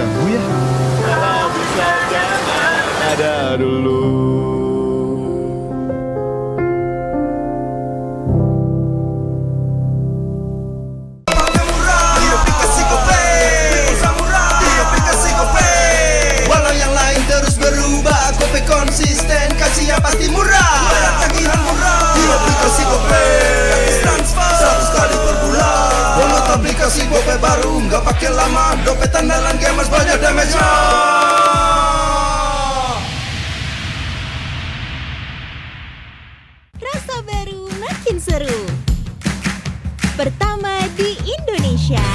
ganggu ya? Kalau bisa jangan ada dulu. Walau yang lain terus berubah, Gope konsisten, kasih yang pasti murah. Tagihan murah di aplikasi Gope, gratis transfer 100 kali per bulan. Download aplikasi Gope baru, nggak pakai lama. Dompet andalan gamers banyak damage-nya. Rasa baru makin seru. Pertama di Indonesia,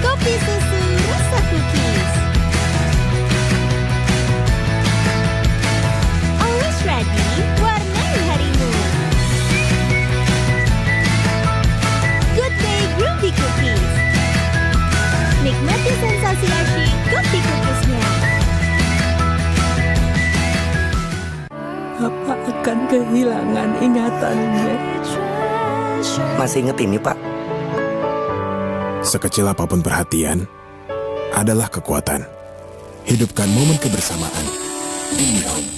kopi susu rasa cookies. Always ready, warnai harimu. Good day Groovy Cookies. Nikmati sensasi asyik kopi cookiesnya. Apa akan kehilangan ingatannya? Masih inget ini, Pak? Sekecil apapun perhatian adalah kekuatan. Hidupkan momen kebersamaan. IndiHome.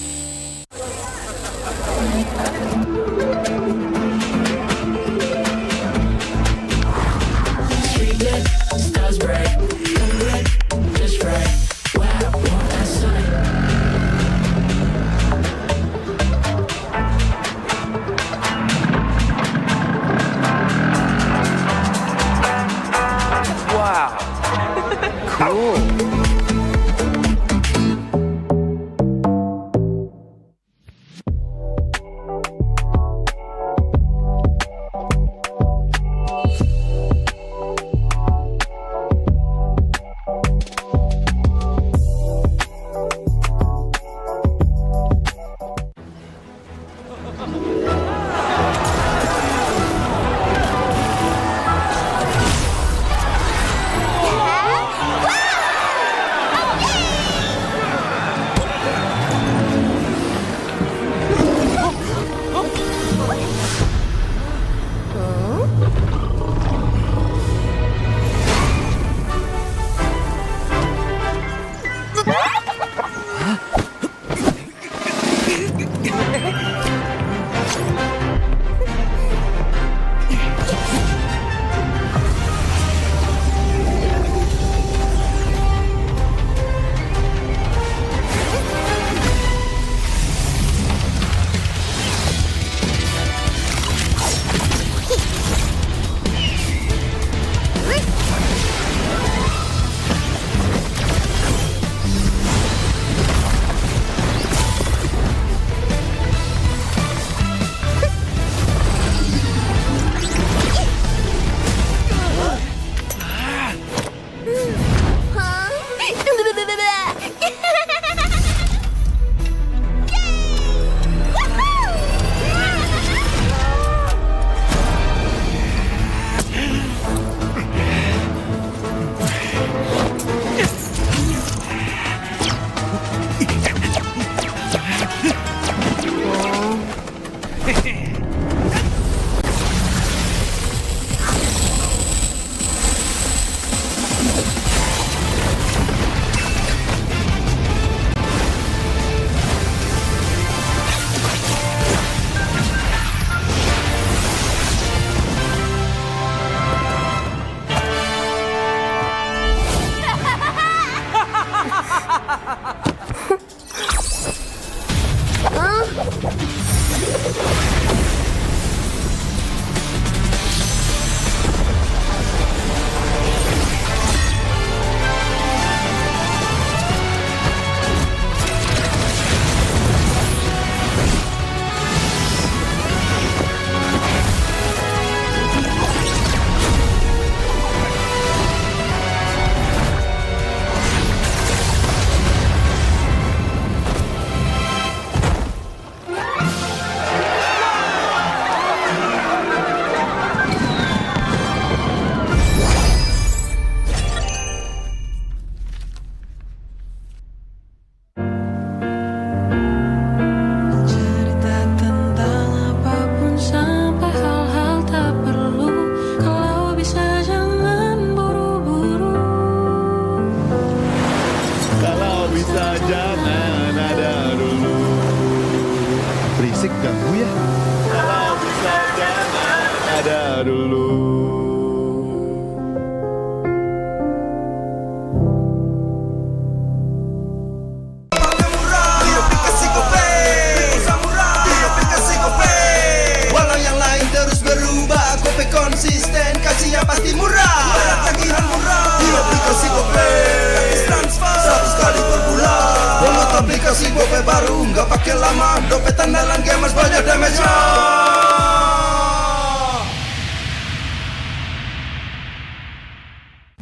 baru, nggak pakai lama. Dompet andalan gamers banyak damage-nya.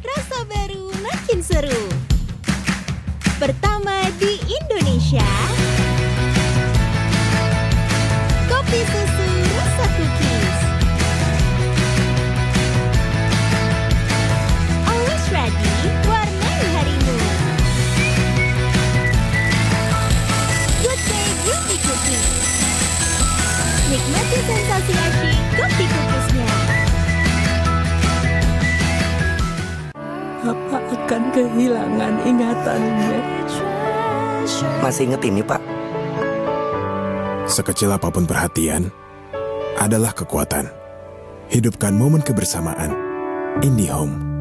Rasa baru makin seru. Pertama di Indonesia, kopi susu rasa cookies. Always ready, warnai harimu. Good day beauty cookies. Nikmati sensasi asyik kopi cookiesnya. Apa akan kehilangan ingatannya? Masih inget ini, Pak? Sekecil apapun perhatian adalah kekuatan. Hidupkan momen kebersamaan. IndiHome.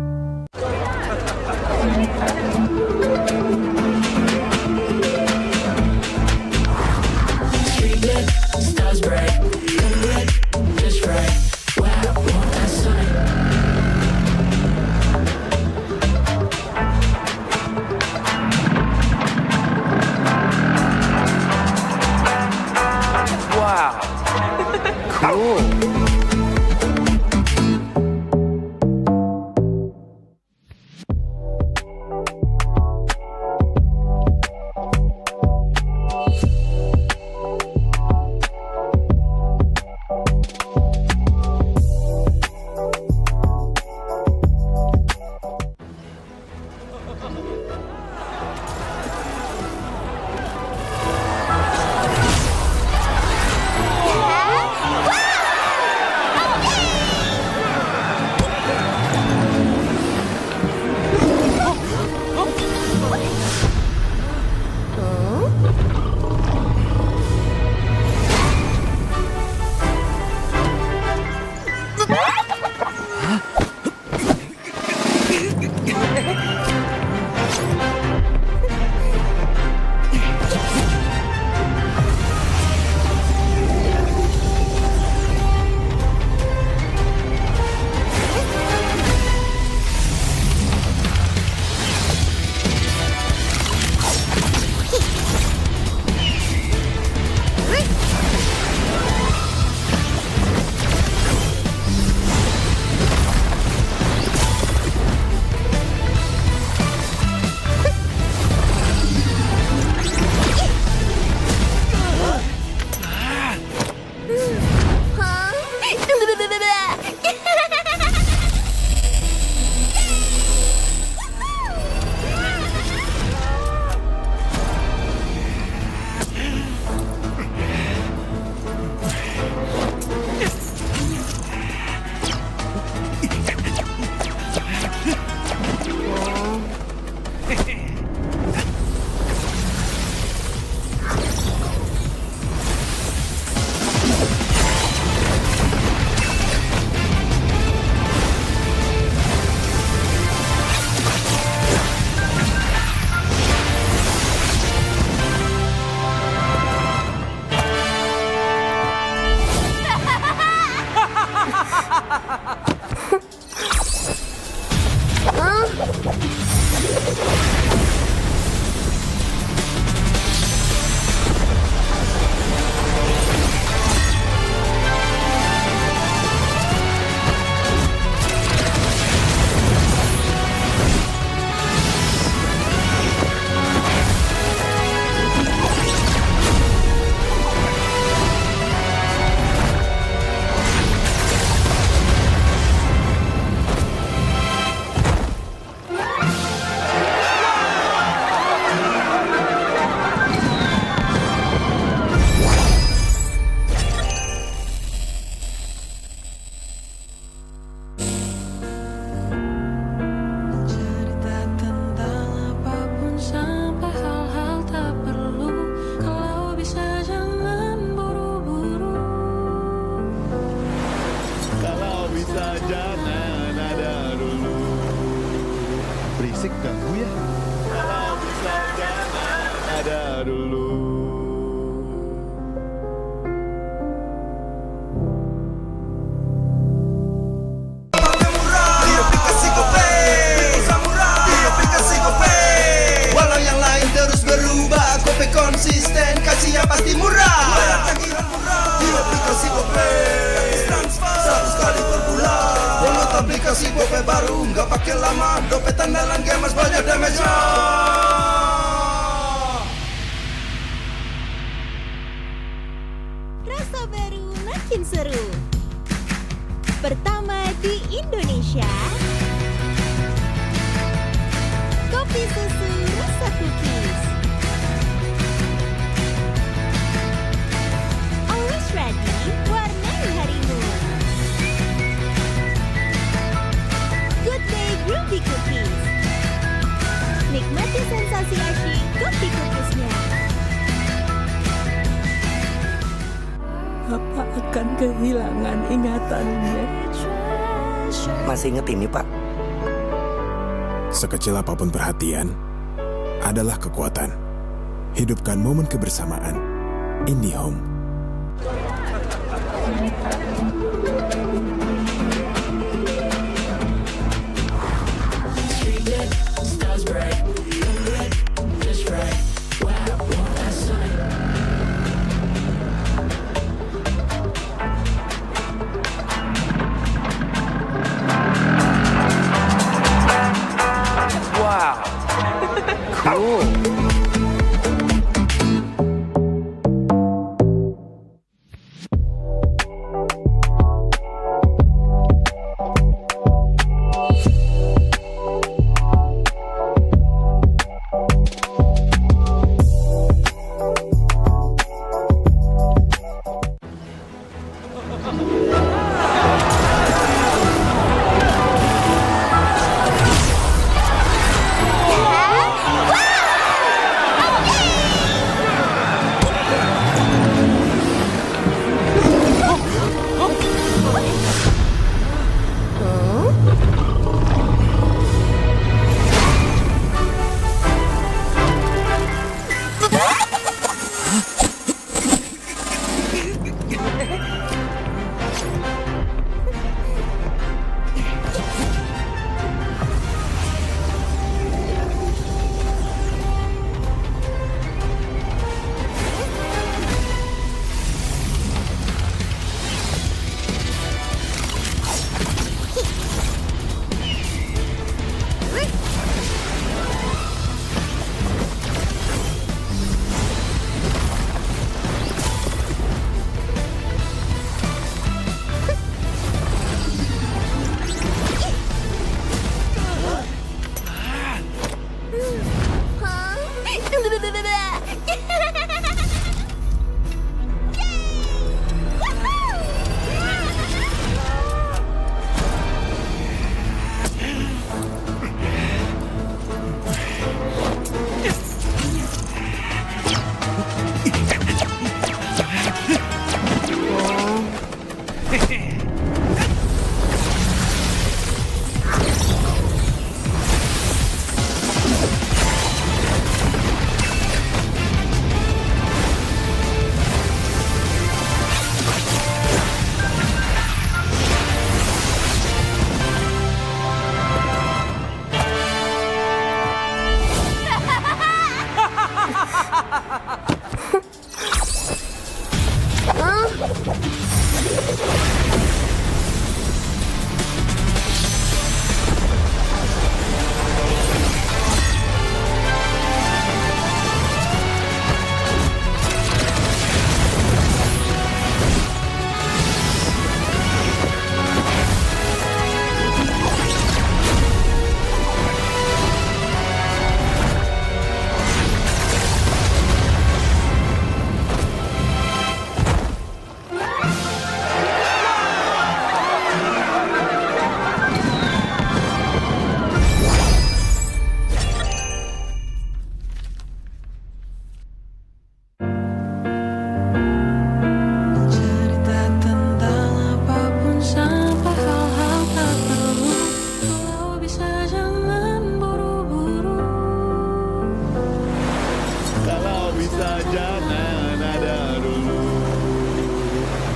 berisik ganggu ya. Kalau bisa jangan ada dulu. Di aplikasi GoPay, walau yang lain terus berubah, GoPay konsisten. gope baru, nggak pakai lama. Dompet andalan gamers banyak damage-nya. Rasa baru makin seru. Pertama di Indonesia, kopi susu rasa cookies. Always ready, warnai harimu. Good day Groovy Cookies. Nikmati sensasi asyik kopi cookiesnya. Papa akan kehilangan ingatannya. Masih inget ini, Pak? Sekecil apapun perhatian adalah kekuatan. Hidupkan momen kebersamaan. IndiHome.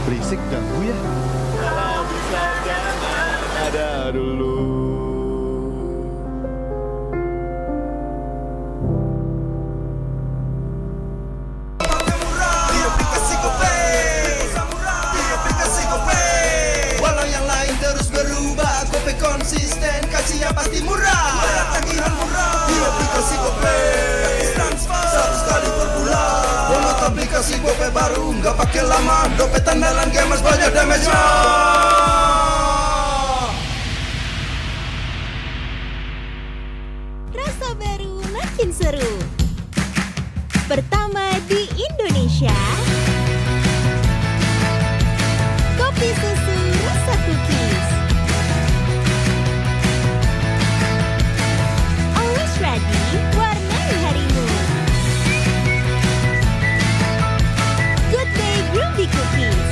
Berisik ganggu ya. Kalau bisa jangan ada dulu. Walau yang lain terus berubah, kopi konsisten. pasti murah. Bayar tagihan murah di aplikasi GoPay. Gratis transfer 100 kali per bulan. Download aplikasi GoPay baru, nggak pakai lama. Dompet andalan gamers banyak damage-nya. Rasa baru makin seru. Pertama di Indonesia, kopi susu rasa cookies. Always ready, warnai harimu. Good day Groovy Cookies.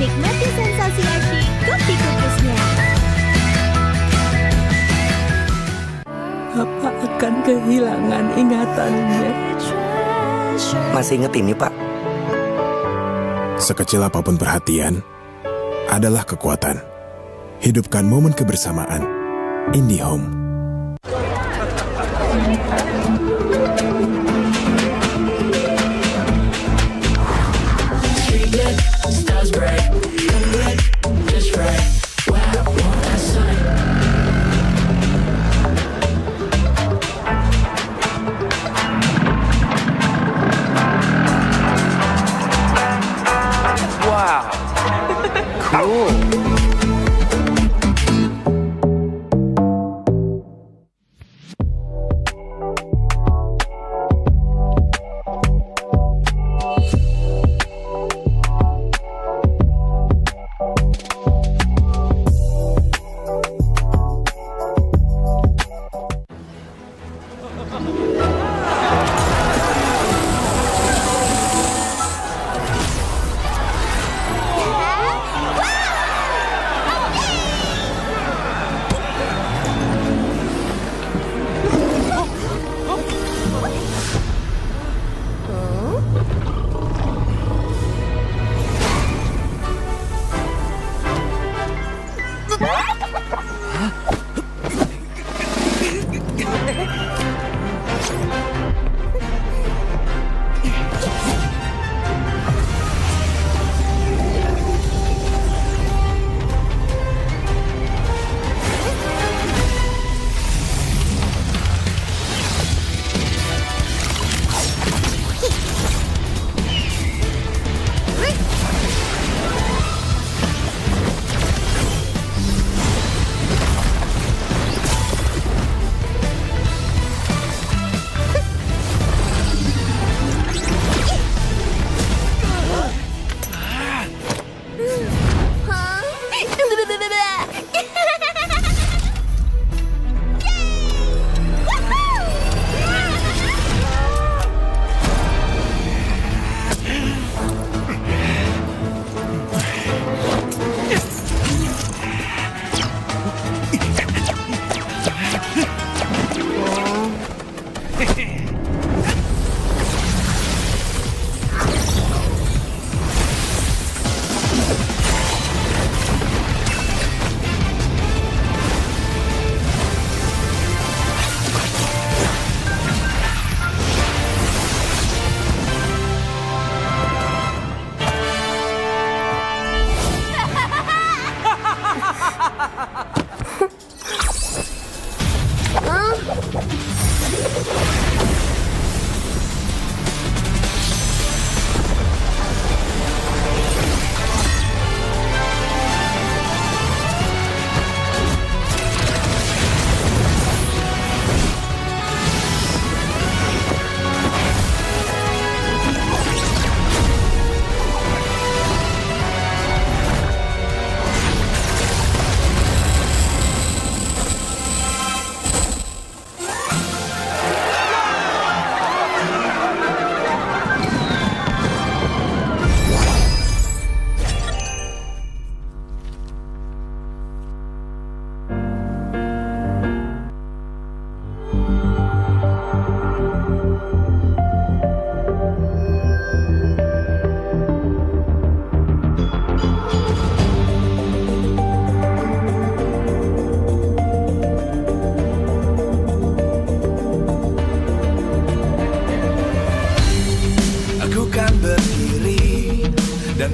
Nikmati sensasi asyik kopi cookiesnya. Apa akan kehilangan ingatannya? Masih inget ini, Pak? Sekecil apapun perhatian adalah kekuatan. Hidupkan momen kebersamaan. IndiHome.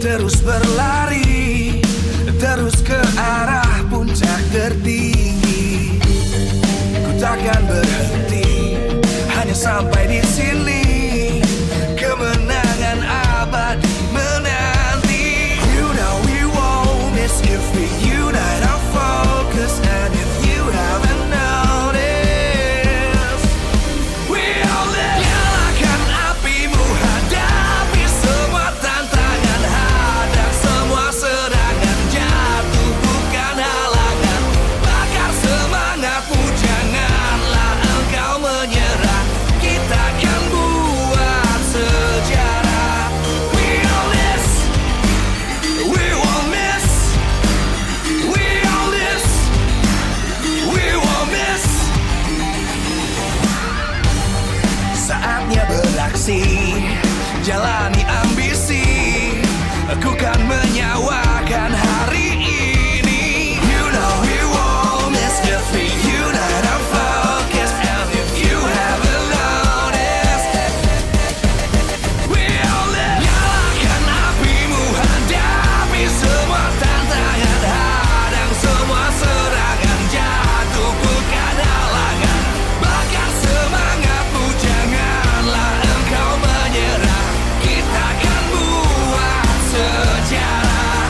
terus berlari, terus ke arah puncak tertinggi. takkan berhenti hanya sampai di sini. Kemenangan abadi menanti. You know we won't miss if we unite our focus. And if you haven't noticed, we all live. Nyalakan apimu, hadapi semua tantangan, hadang semua serangan, jatuh bukan halangan. Bakar semangatmu, janganlah engkau menyerah. Kita akan buat sejarah. We all this, we won't miss. We all this, we won't miss. Saatnya beraksi, jalani ambisi. Aku kan menyawakan hari ini. You know we won't miss if we unite our focus. And if you haven't noticed, we all live. Nyalakan apimu, hadapi semua tantangan, hadang semua serangan, jatuh bukan halangan. Bakar semangatmu, janganlah engkau menyerah. Kita akan buat sejarah.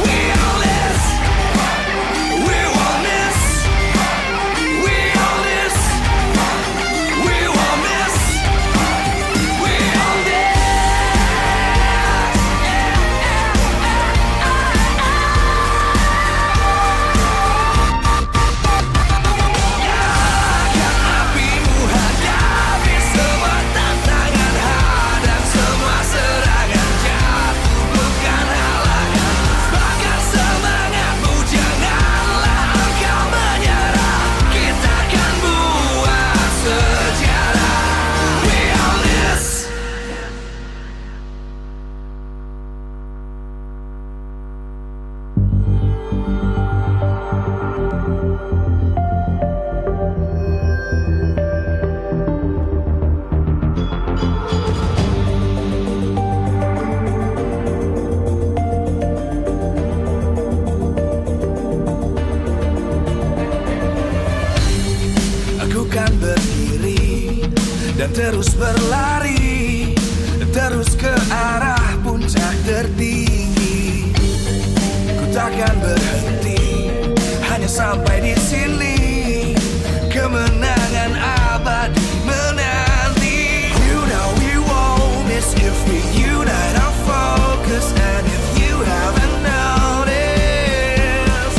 We all this, we won't miss. We all this, we won't miss. We all this. Nyalakan apimu, hadapi semua tantangan, hadang semua serangan, jatuh bukan halangan. Bakar semangatmu, janganlah engkau menyerah. Kita akan buat sejarah. We all this. Aku kan berdiri dan terus berlari, terus ke arah puncak tertinggi. Ku takkan berhenti hanya sampai di sini. Kemenangan abadi menanti. You know we won't miss if we unite our focus. And if you haven't noticed,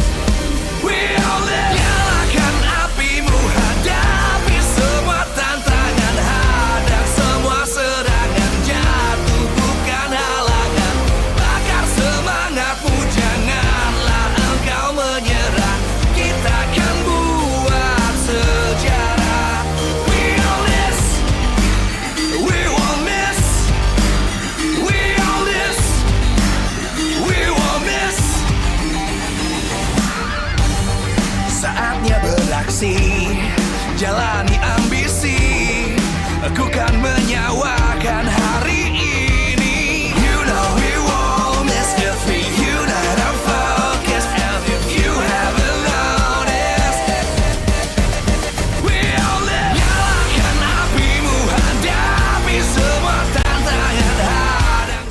we all live. Nyalakan apimu, hadapi semua tantangan, hadang semua serangan, jatuh bukan halangan. Bakar semangatmu, janganlah engkau menyerah. Kita akan buat sejarah. We all this, we won't miss. We all this, we won't miss. Saatnya beraksi, jalani ambisi. Aku kan menyawakan hari ini. You know we won't miss if we unite our focus. And if you haven't noticed, we all live. Nyalakan apimu, hadapi semua tantangan, hadang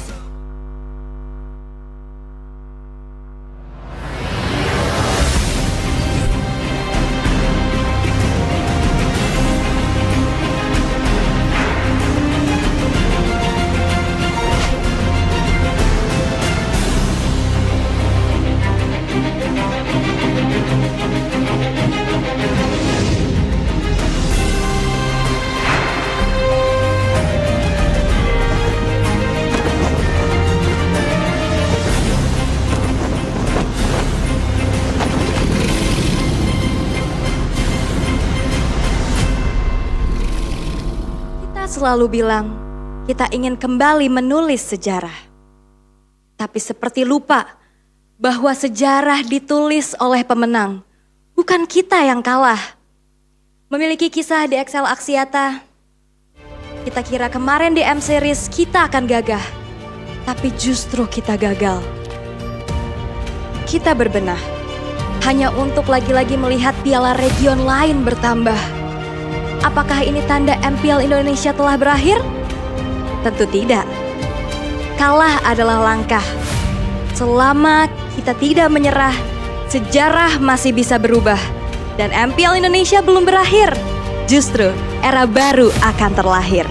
selalu bilang kita ingin kembali menulis sejarah. Tapi seperti lupa bahwa sejarah ditulis oleh pemenang, bukan kita yang kalah. Memiliki kisah di Excel Aksiata, kita kira kemarin di M-Series kita akan gagah, tapi justru kita gagal. Kita berbenah hanya untuk lagi-lagi melihat piala region lain bertambah. Apakah ini tanda MPL Indonesia telah berakhir? Tentu tidak. Kalah adalah langkah. Selama kita tidak menyerah, sejarah masih bisa berubah. Dan MPL Indonesia belum berakhir. Justru era baru akan terlahir.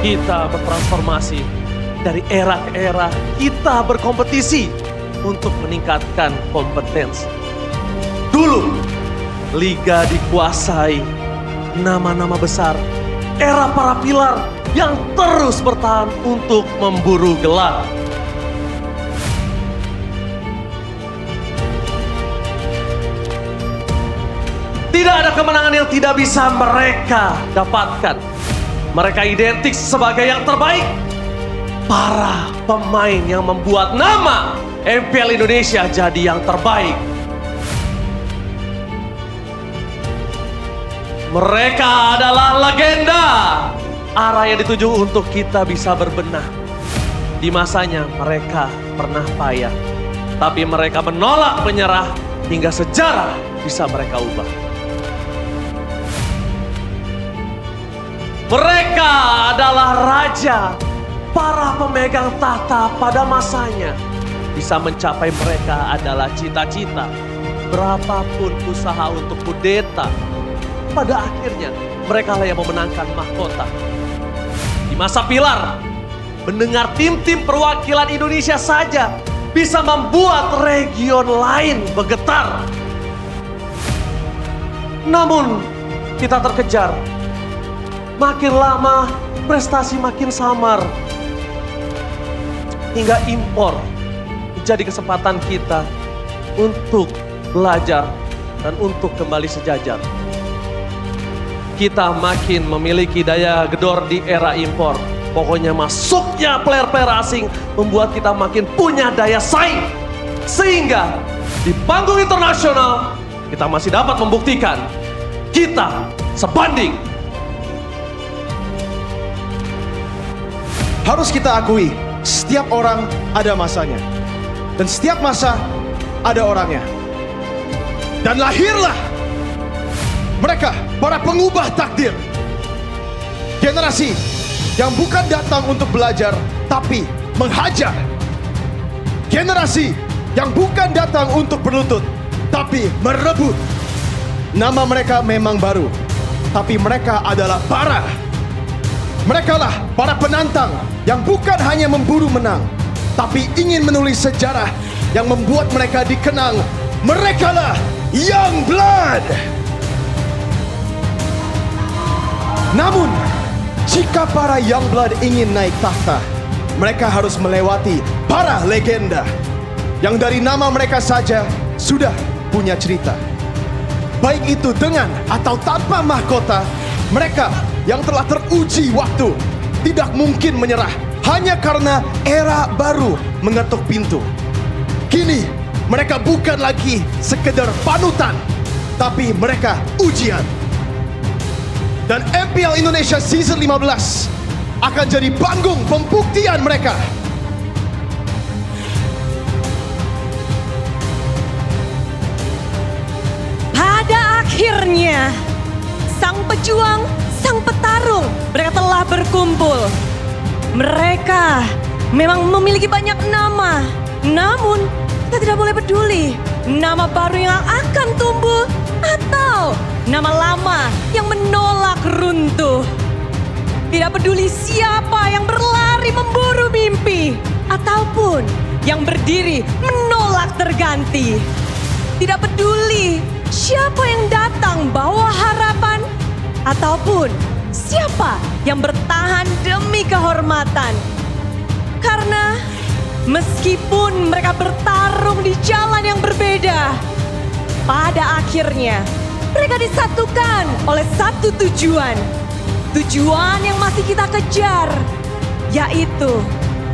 Kita bertransformasi dari era ke era. Kita berkompetisi untuk meningkatkan kompetensi. Dulu, liga dikuasai nama-nama besar. Era para pilar yang terus bertahan untuk memburu gelar. Tidak ada kemenangan yang tidak bisa mereka dapatkan. Mereka identik sebagai yang terbaik. Para pemain yang membuat nama MPL Indonesia jadi yang terbaik. Mereka adalah legenda. Arah yang dituju untuk kita bisa berbenah. Di masanya mereka pernah payah. Tapi mereka menolak menyerah hingga sejarah bisa mereka ubah. Mereka adalah raja, para pemegang tahta pada masanya. Bisa mencapai mereka adalah cita-cita. Berapapun usaha untuk kudeta, pada akhirnya mereka lah yang memenangkan mahkota. Di masa pilar, mendengar tim-tim perwakilan Indonesia saja bisa membuat region lain bergetar. Namun kita terkejar. Makin lama, prestasi makin samar. Hingga impor menjadi kesempatan kita untuk belajar dan untuk kembali sejajar. Kita makin memiliki daya gedor di era impor. Pokoknya masuknya player-player asing membuat kita makin punya daya saing. Sehingga di panggung internasional kita masih dapat membuktikan kita sebanding. Harus kita akui, setiap orang ada masanya. Dan setiap masa ada orangnya. Dan lahirlah mereka, para pengubah takdir. Generasi yang bukan datang untuk belajar, tapi menghajar. Generasi yang bukan datang untuk berlutut, tapi merebut. Nama mereka memang baru, tapi mereka adalah para. Merekalah para penantang yang bukan hanya memburu menang, tapi ingin menulis sejarah yang membuat mereka dikenang. Merekalah Young Blood. Namun, jika para Young Blood ingin naik tahta, mereka harus melewati para legenda yang dari nama mereka saja sudah punya cerita. Baik itu dengan atau tanpa mahkota, mereka yang telah teruji waktu tidak mungkin menyerah hanya karena era baru mengetuk pintu. Kini mereka bukan lagi sekedar panutan, tapi mereka ujian. Dan MPL Indonesia Season 15 akan jadi panggung pembuktian mereka. Pada akhirnya, sang pejuang, sang petarung, mereka telah berkumpul. Mereka memang memiliki banyak nama, namun kita tidak boleh peduli nama baru yang akan tumbuh atau nama lama yang menolak runtuh. Tidak peduli siapa yang berlari memburu mimpi ataupun yang berdiri menolak terganti. Tidak peduli siapa yang datang bawa harapan ataupun siapa yang bertahan demi kehormatan. Karena meskipun mereka bertarung di jalan yang berbeda, pada akhirnya mereka disatukan oleh satu tujuan. Tujuan yang masih kita kejar, yaitu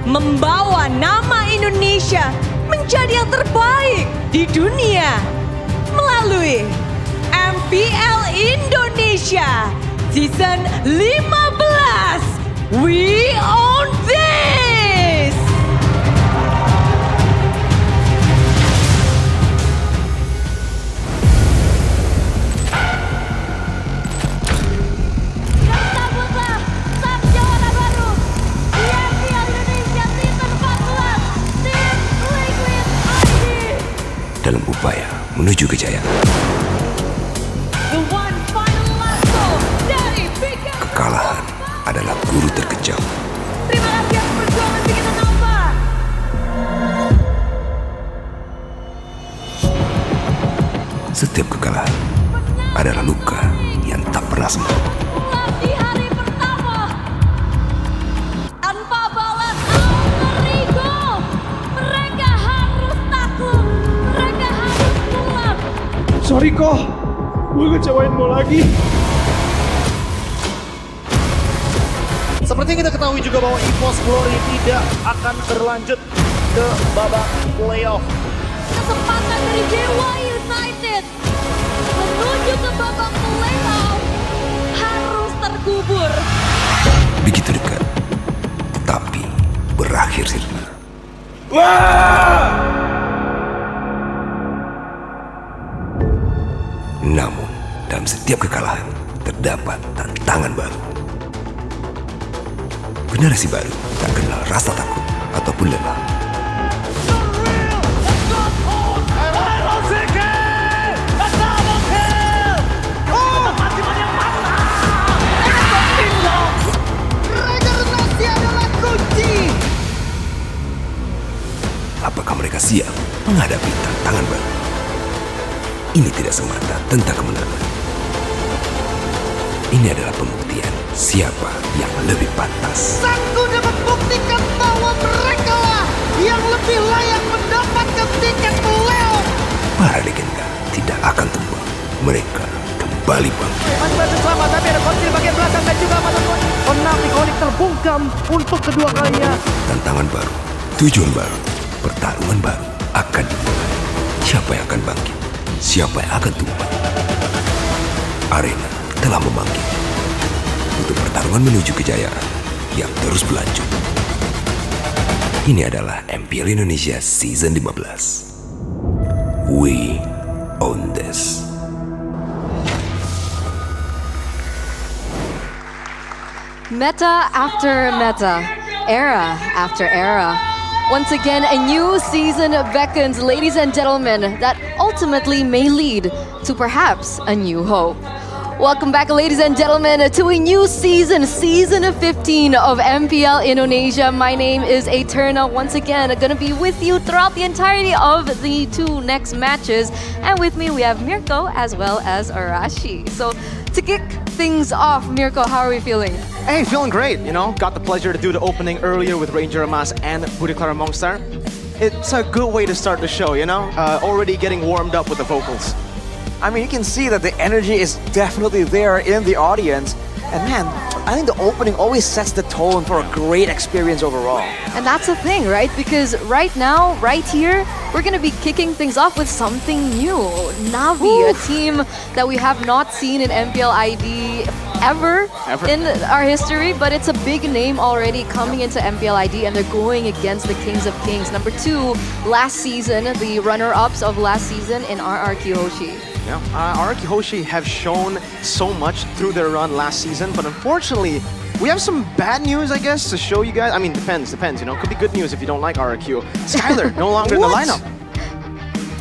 membawa nama Indonesia menjadi yang terbaik di dunia melalui MPL Indonesia Season 15. We own this! dalam upaya menuju kejayaan. The one final lasso dari Picker. Kekalahan adalah guru terkejam. Terima kasih atas perjuangan bikin Nova. Setiap kekalahan adalah luka yang tak pernah sembuh. Di hari pertama, tanpa balas Alterigo, mereka harus takluk, mereka harus pulang. Sorry kok, gue ngecewain lo lagi. Seperti yang kita ketahui juga bahwa EVOS Glory tidak akan berlanjut ke babak playoff. Kesempatan dari Dewa United menuju ke babak playoff harus terkubur. Begitu dekat, tapi berakhir sirna. Namun, dalam setiap kekalahan terdapat tantangan baru. Generasi baru tak kenal rasa takut ataupun lelah. Regenerasi adalah kunci. Apakah mereka siap menghadapi tantangan baru? Ini tidak semata tentang kemenangan. Ini adalah pembuktian siapa yang lebih pantas. Sang kuda membuktikan bahwa mereka lah yang lebih layak mendapatkan tiket playoff. Para legenda tidak akan tumbang. Mereka kembali bangkit. Masih berhasil selamat, tapi ada konflik bagian belakang dan juga mata Onam ikonik terbungkam untuk kedua kalinya. Tantangan baru, tujuan baru, pertarungan baru akan dimulai. Siapa yang akan bangkit? Siapa yang akan tumbang? Arena telah membangkit untuk pertarungan menuju kejayaan yang terus berlanjut. Ini adalah MPL Indonesia Season 15. We own this. Meta after meta, era after era. Once again, a new season beckons, ladies and gentlemen, that ultimately may lead to perhaps a new hope. Welcome back, ladies and gentlemen, to a new season, season 15 of MPL Indonesia. My name is Eterna, once again, gonna be with you throughout the entirety of the two next matches. And with me, we have Mirko as well as Arashi. So, to kick things off, Mirko, how are we feeling? Hey, feeling great, you know. Got the pleasure to do the opening earlier with Ranger Amas and Budi Clara Mongstar. It's a good way to start the show, you know. Already getting warmed up with the vocals. I mean, you can see that the energy is definitely there in the audience. And man, I think the opening always sets the tone for a great experience overall. And that's the thing, right? Because right now, right here, we're going to be kicking things off with something new. Navi, a team that we have not seen in MPL ID ever in our history, but it's a big name already coming into MPL ID, and they're going against the Kings of Kings. Number 2, last season, the runner-ups of last season in RRQ Hoshi. Yeah, RRQ Hoshi have shown so much through their run last season, but unfortunately, we have some bad news, I guess, to show you guys. I mean, depends, you know. Could be good news if you don't like RRQ. Skylar, no longer in the lineup.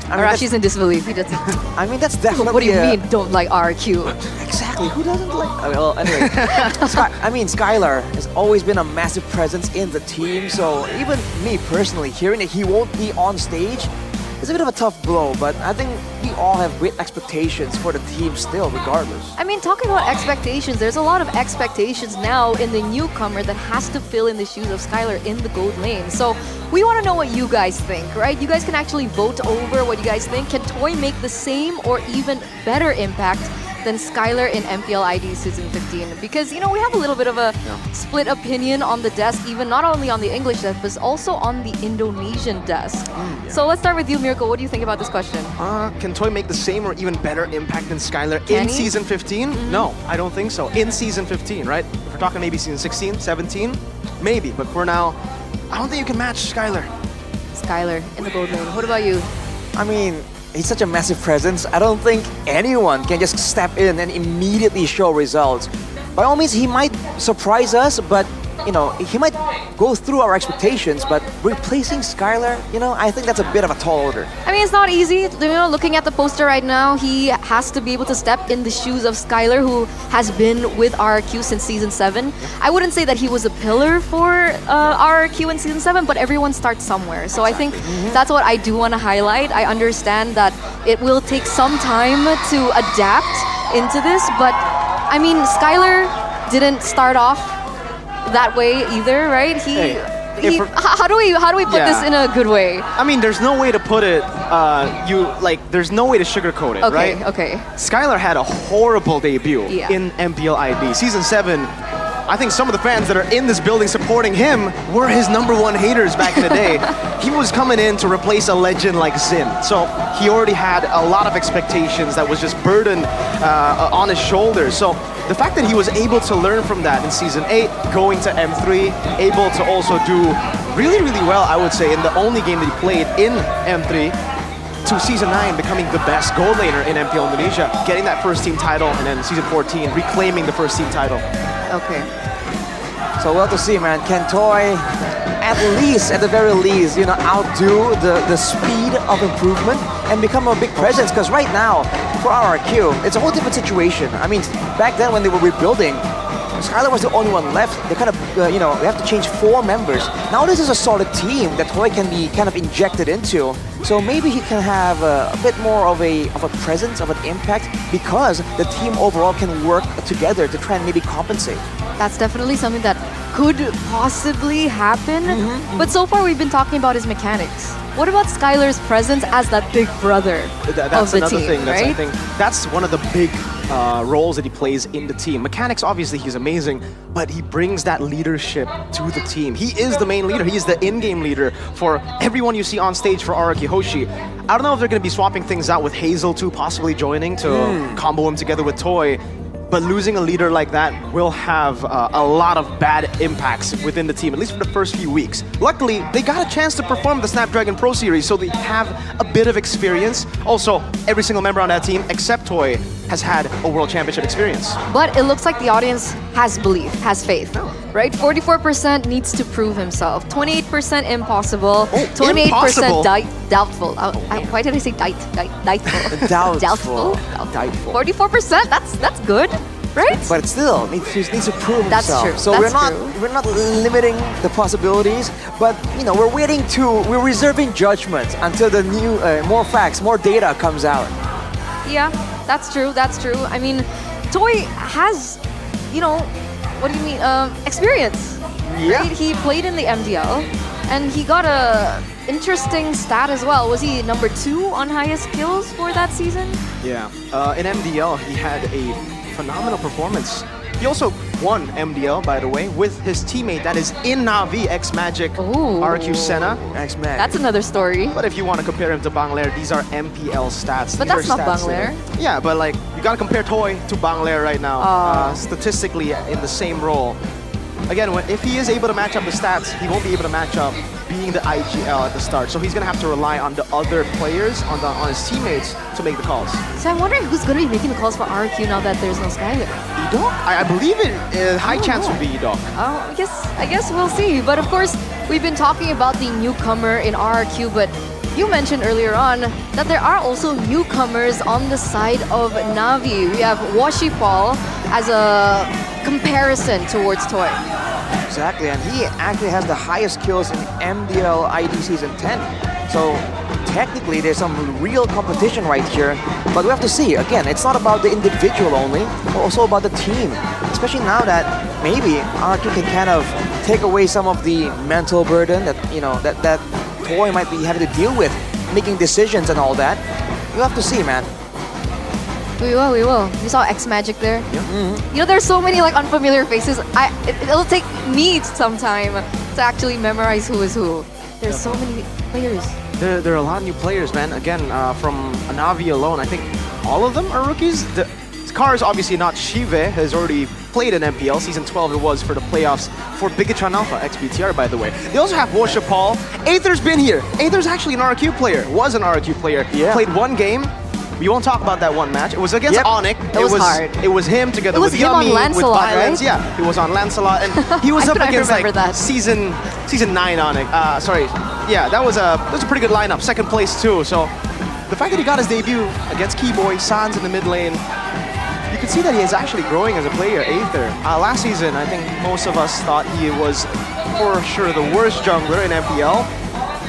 I mean, Arashi's in disbelief. He doesn't. I mean, that's definitely. What do you mean, don't like RRQ? Exactly. Who doesn't like? Well, anyway, Skylar has always been a massive presence in the team. So even me personally, hearing that he won't be on stage is a bit of a tough blow. But I think we all have great expectations for the team still, regardless. I mean, talking about expectations, there's a lot of expectations now in the newcomer that has to fill in the shoes of Skylar in the gold lane. So we want to know what you guys think, right? You guys can actually vote over what you guys think. Can Toy make the same or even better impact than Skylar in MPL ID Season 15? Because, you know, we have a little bit of a split opinion on the desk, even not only on the English desk, but also on the Indonesian desk. So let's start with you, Mirko. What do you think about this question? Can Toy make the same or even better impact than Skylar Can in he? Season 15? No, I don't think so. In Season 15, right? If we're talking maybe Season 16, 17, maybe. But for now, I don't think you can match Skylar. Skylar in the gold lane. What about you? I mean, he's such a massive presence. I don't think anyone can just step in and immediately show results. By all means, he might surprise us, but he might go through our expectations, but replacing Skylar, I think that's a bit of a tall order. I mean, it's not easy. Looking at the poster right now, he has to be able to step in the shoes of Skylar, who has been with RRQ since season 7. I wouldn't say that he was a pillar for RRQ in season 7, but everyone starts somewhere. So I think that's what I do want to highlight. I understand that it will take some time to adapt into this, but I mean, Skylar didn't start off that way either, right? How do we put this in a good way? I mean, there's no way to put it. There's no way to sugarcoat it, right? Okay. Skylar had a horrible debut in MPL ID season 7. I think some of the fans that are in this building supporting him were his #1 haters back in the day. He was coming in to replace a legend like Zin. So he already had a lot of expectations that was just burdened on his shoulders. So the fact that he was able to learn from that in season 8, going to M3, able to also do really, really well, I would say, in the only game that he played in M3, to season 9 becoming the best gold laner in MPL Indonesia, getting that first team title, and then season 14 reclaiming the first team title. Okay. So well to see, man. Can Toy, at the very least, outdo the speed of improvement and become a big presence? Because right now, for RRQ, it's a whole different situation. I mean, back then when they were rebuilding, Skylar was the only one left. They kind of, we have to change 4 members. Now this is a solid team that Toy can be kind of injected into. So maybe he can have a bit more of a presence, of an impact, because the team overall can work together to try and maybe compensate. That's definitely something that could possibly happen. But so far we've been talking about his mechanics. What about Skylar's presence as that big brother That's of the another team, thing. right? I think that's one of the big roles that he plays in the team. Mechanics, obviously, he's amazing, but he brings that leadership to the team. He is the main leader. He is the in-game leader for everyone you see on stage for RRQ Hoshi. I don't know if they're going to be swapping things out with Hazel too, possibly joining to combo him together with Toy. But losing a leader like that will have a lot of bad impacts within the team, at least for the first few weeks. Luckily, they got a chance to perform the Snapdragon Pro Series, so they have a bit of experience. Also, every single member on that team, except Toy, has had a World Championship experience. But it looks like the audience has belief, has faith, right? 44% needs to prove himself. 28% impossible. 28% doubtful. Why did I say doubtful? Doubtful. 44%. That's good, right? But still, he needs to prove himself. That's true. So we're not limiting the possibilities, but we're reserving judgment until the new more facts, more data comes out. Yeah, that's true. I mean, Toy has, what do you mean? Experience. Yeah. Right? He played in the MDL, and he got a interesting stat as well. Was he #2 on highest kills for that season? Yeah. In MDL, he had a phenomenal performance. He also won MDL, by the way, with his teammate that is in Navi, X-Magic, RQ Senna. X-Magic. That's another story. But if you want to compare him to Banglair, these are MPL stats. But These that's are not stats Banglair. Yeah, but you gotta compare Toy to Banglair right now. Statistically, in the same role. Again, if he is able to match up the stats, he won't be able to match up being the IGL at the start. So he's going to have to rely on the other players, on his teammates, to make the calls. So I'm wondering who's going to be making the calls for RQ now that there's no Skylar. Edok? I believe high chance would be Edok. I guess we'll see. But of course, we've been talking about the newcomer in RRQ, but you mentioned earlier on that there are also newcomers on the side of Navi. We have Washipal as a comparison towards Toy. Exactly, and he actually has the highest kills in MPL ID Season 10. So technically there's some real competition right here, but we have to see. Again, it's not about the individual only, but also about the team. Especially now that maybe RRQ can kind of take away some of the mental burden that that Toy might be having to deal with, making decisions and all that. We'll have to see, man. We will. You saw X-Magic there? Yeah. There's so many unfamiliar faces. It'll take me some time to actually memorize who is who. There's so many players. There are a lot of new players, man. Again, from Navi alone, I think all of them are rookies. The car is obviously not. Shive has already played in MPL. Season 12 it was for the playoffs for Bigatron Alpha, XBTR, by the way. They also have Washipal. Aether's been here. Aether's actually an RQ player. Was an RQ player. Yeah. Played one game. We won't talk about that one match. It was against Yep. Onyx. It was hard. It was him together It was with him on Yummy, with Lancelot, Violence. right? Yeah, he was on Lancelot, and he was I up couldn't against like remember that. season 9 Onyx. Sorry, yeah, that was a pretty good lineup. Second place too. So the fact that he got his debut against Keyboy, Sans in the mid lane, you can see that he is actually growing as a player. Aether. Last season, I think most of us thought he was for sure the worst jungler in MPL,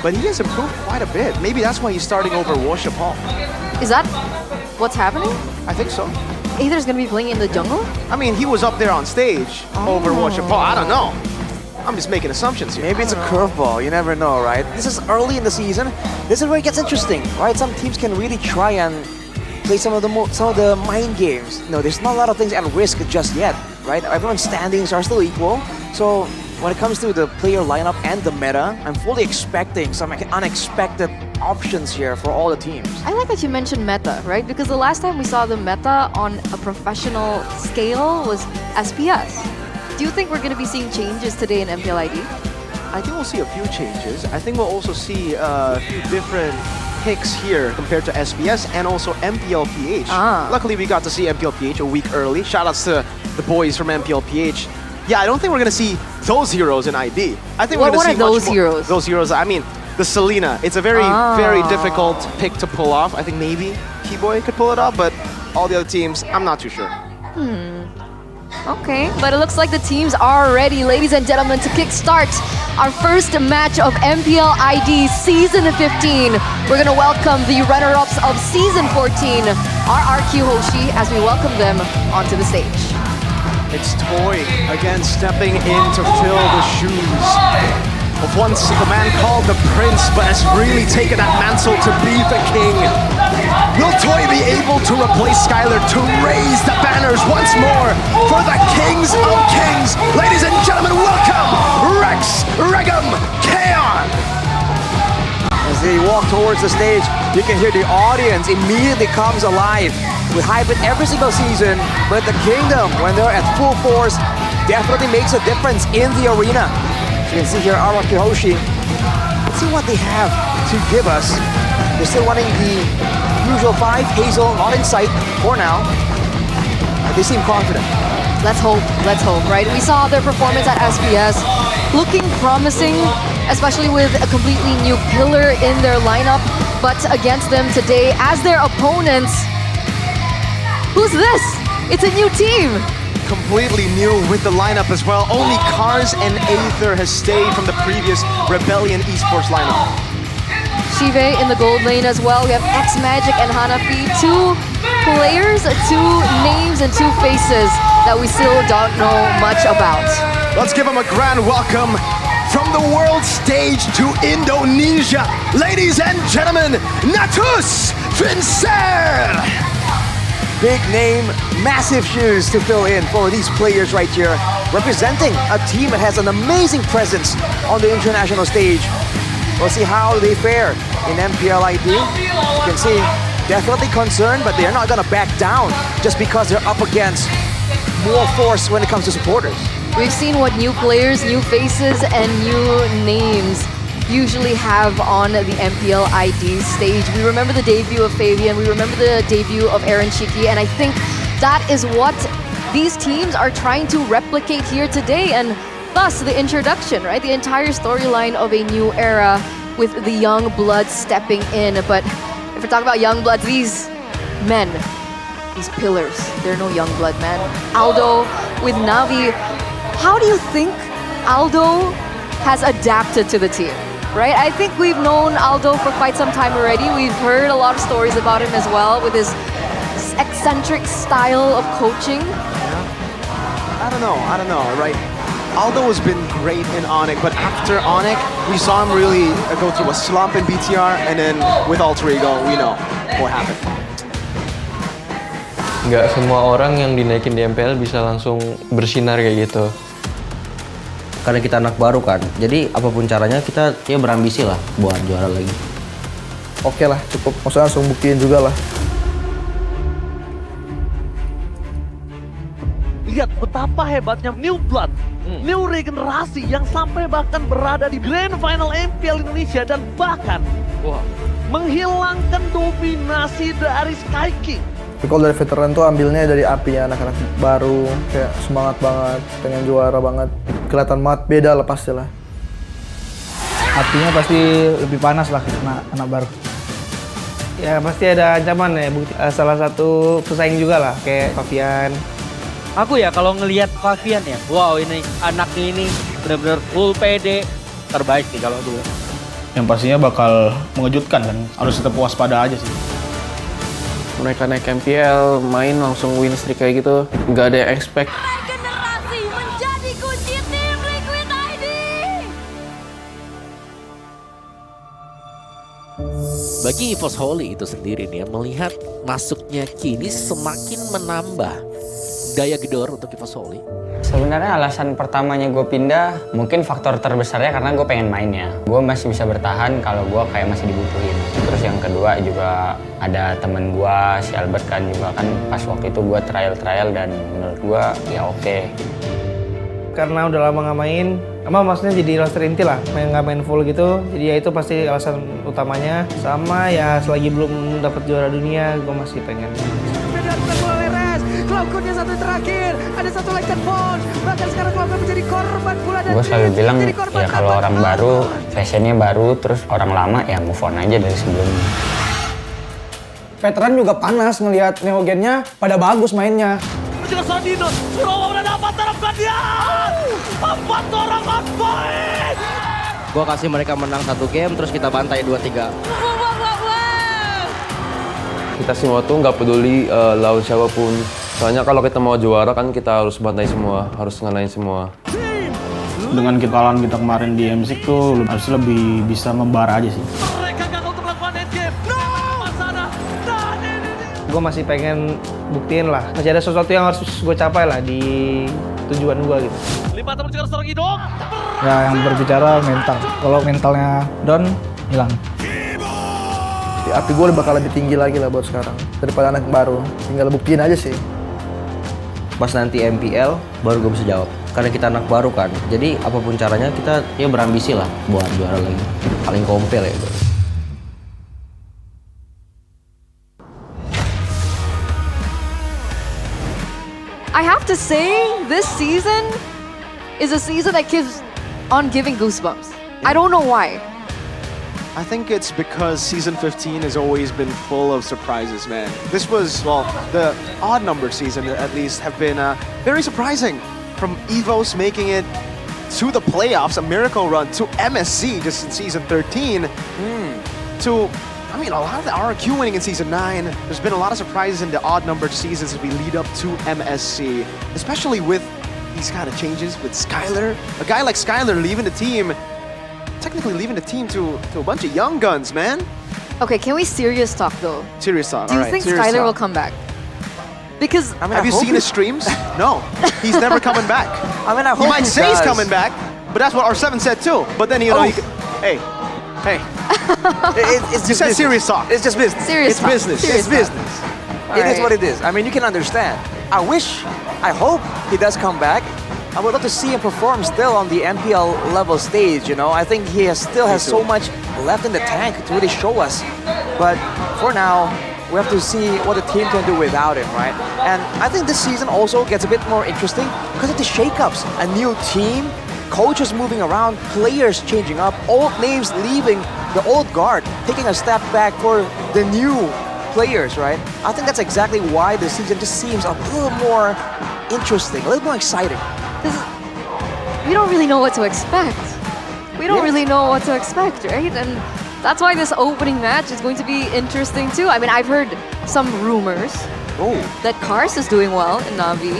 but he has improved quite a bit. Maybe that's why he's starting over Worship Hall. Is that what's happening? I think so. Aether's gonna be playing in the jungle? I mean, he was up there on stage over Worship Hall. I don't know. I'm just making assumptions here. Maybe it's a curveball, you never know, right? This is early in the season. This is where it gets interesting, right? Some teams can really try and play some of the mind games. No, there's not a lot of things at risk just yet, right? Everyone's standings are still equal. So when it comes to the player lineup and the meta, I'm fully expecting some unexpected options here for all the teams. I like that you mentioned meta, right? Because the last time we saw the meta on a professional scale was SPS. Do you think we're going to be seeing changes today in MPL ID? I think we'll see a few changes. I think we'll also see a few different picks here compared to SBS and also MPL PH. Luckily, we got to see MPL PH a week early. Shoutouts to the boys from MPL PH. Yeah, I don't think we're going to see those heroes in ID. I think we're going to see those much more. heroes? Those heroes, I mean, the Selena. It's a very, very difficult pick to pull off. I think maybe Keyboy could pull it off, but all the other teams, I'm not too sure. Okay, but it looks like the teams are ready, ladies and gentlemen, to kickstart our first match of MPL ID Season 15. We're going to welcome the runner-ups of Season 14, RRQ Hoshi, as we welcome them onto the stage. It's Toy again stepping in to fill the shoes of once the man called the Prince, but has really taken that mantle to be the king. Will Toy be able to replace Skylar to raise the banners once more for the Kings of Kings? Ladies and gentlemen, welcome Rex Regum Kaon! As they walk towards the stage, you can hear the audience immediately comes alive. We hype it every single season, but the Kingdom, when they're at full force, definitely makes a difference in the arena. As you can see here, RRQ Hoshi. Let's see what they have to give us. They're still running the usual 5. Hazel not in sight for now, but they seem confident. Let's hope, right? We saw their performance at SPS looking promising, especially with a completely new pillar in their lineup. But against them today, as their opponents, who's this? It's a new team. Completely new with the lineup as well. Only Cars and Aether has stayed from the previous Rebellion Esports lineup. Shive in the gold lane as well. We have X-Magic and Hanafi. 2 players, 2 names, and 2 faces that we still don't know much about. Let's give them a grand welcome from the world stage to Indonesia. Ladies and gentlemen, Natus Fincer! Big name, massive shoes to fill in for these players right here, representing a team that has an amazing presence on the international stage. We'll see how they fare in MPL ID. You can see, definitely concerned, but they're not gonna back down just because they're up against more force when it comes to supporters. We've seen what new players, new faces, and new names usually have on the MPL ID stage. We remember the debut of Fabian, we remember the debut of Aaron Chiki, and I think that is what these teams are trying to replicate here today, and thus the introduction, right? The entire storyline of a new era with the young blood stepping in. But if we're talking about young bloods, these men, these pillars, they're no young blood, man. Aldo with Navi. How do you think Aldo has adapted to the team? Right? I think we've known Aldo for quite some time already. We've heard a lot of stories about him as well with his eccentric style of coaching. I don't know, right? Aldo has been great in Onyx, but after Onyx, we saw him really go through a slump in BTR, and then with Alter Ego, we know what happened. Nggak semua orang yang dinaikin di MPL bisa langsung bersinar kayak gitu. Karena kita anak baru kan, jadi apapun caranya kita berambisi lah buat juara lagi. Oke lah, cukup. Maksudnya langsung buktiin juga lah. Lihat betapa hebatnya New Blood, New Regenerasi yang sampai bahkan berada di Grand Final MPL Indonesia dan bahkan menghilangkan dominasi dari Sky King. Tapi kalau dari veteran tuh ambilnya dari apinya anak-anak baru, kayak semangat banget, pengen juara banget, kelihatan banget beda lah pastilah. Apinya pasti lebih panas lah anak baru. Ya pasti ada ancaman ya, salah satu pesaing juga lah, kayak Fabian. Aku ya kalau ngelihat Fabian ya, wow ini anak ini benar-benar full PD, terbaik nih kalau dulu. Yang pastinya bakal mengejutkan kan, harus tetap waspada aja sih. Mereka naik MPL, main langsung win streak kayak gitu, nggak ada yang expect. Generasi menjadi kunci tim Liquid ID. Bagi EVOS Holy itu sendiri nih, melihat masuknya kini semakin menambah daya gedor untuk EVOS Holy. Sebenarnya alasan pertamanya gue pindah, mungkin faktor terbesarnya karena gue pengen mainnya. Gue masih bisa bertahan kalau gue kayak masih dibutuhin. Terus yang kedua juga ada temen gue, si Albert kan juga kan pas waktu itu gue trial dan menurut gue ya oke. Karena udah lama nggak main, maksudnya jadi roster inti lah, nggak main full gitu. Jadi ya itu pasti alasan utamanya. Sama ya selagi belum dapat juara dunia, gue masih pengen. Cloudcode-nya satu terakhir, ada satu like telepon, bahkan sekarang Cloudcode menjadi korban pula dan Gue selalu bilang ya kalau orang baru, fashionnya baru, terus orang lama ya move on aja dari sebelumnya. Veteran juga panas ngelihat neogennya pada bagus mainnya. Menjelaskan Sandino, Surawa udah dapat terapkan dia! 4 orang on point! Gue kasih mereka menang 1 game, terus kita bantai 2-3. Kita semua tuh nggak peduli lawan siapapun. Soalnya kalau kita mau juara kan kita harus bantai semua, harus ngalahin semua. Dengan kekalahan kita kemarin di MC tuh harus lebih bisa membara aja sih. Mereka gagal untuk melakukan endgame. Gue masih pengen buktiin lah, masih ada sesuatu yang harus gue capai lah di tujuan gue gitu. Lipatan mencegah seorang hidung. Ya yang berbicara mental, kalau mentalnya down, hilang. Api gue bakal lebih tinggi lagi lah buat sekarang daripada anak baru. Tinggal buktiin aja sih. Pas nanti MPL baru gue bisa jawab. Karena kita anak baru kan. Jadi apapun caranya kita ya berambisi lah buat juara lagi. Paling kompel ya bro. I have to say, this season is a season that keeps on giving goosebumps. I don't know why. I think it's because season 15 has always been full of surprises, man. This was, well, the odd numbered season at least have been very surprising. From EVOS making it to the playoffs, a miracle run, to MSC just in season 13, to, I mean, a lot of the RQ winning in season 9. There's been a lot of surprises in the odd numbered seasons as we lead up to MSC, especially with these kind of changes with Skylar. A guy like Skylar leaving the team, technically leaving the team to a bunch of young guns, man. Okay, can we serious talk though? Serious talk, Do you all right, think serious Skylar talk. will come back? Because Have you seen his streams? No, he's never coming back. I mean, I He hope might he say he's does. coming back, but that's what R7 said too. But then, you know, hey. It's You just said business. serious talk. It's just business. Serious It's talk. business. Serious It's talk. business. It is Alright. what it is. I mean, you can understand. I hope he does come back. I would love to see him perform still on the MPL level stage, you know. I think he still has so much left in the tank to really show us. But for now, we have to see what the team can do without him, right? And I think this season also gets a bit more interesting because of the shakeups. A new team, coaches moving around, players changing up, old names leaving the old guard, taking a step back for the new players, right? I think that's exactly why the season just seems a little more interesting, a little more exciting. we don't really know what to expect. We don't really know what to expect, right? And that's why this opening match is going to be interesting too. I mean, I've heard some rumors that Kars is doing well in Navi.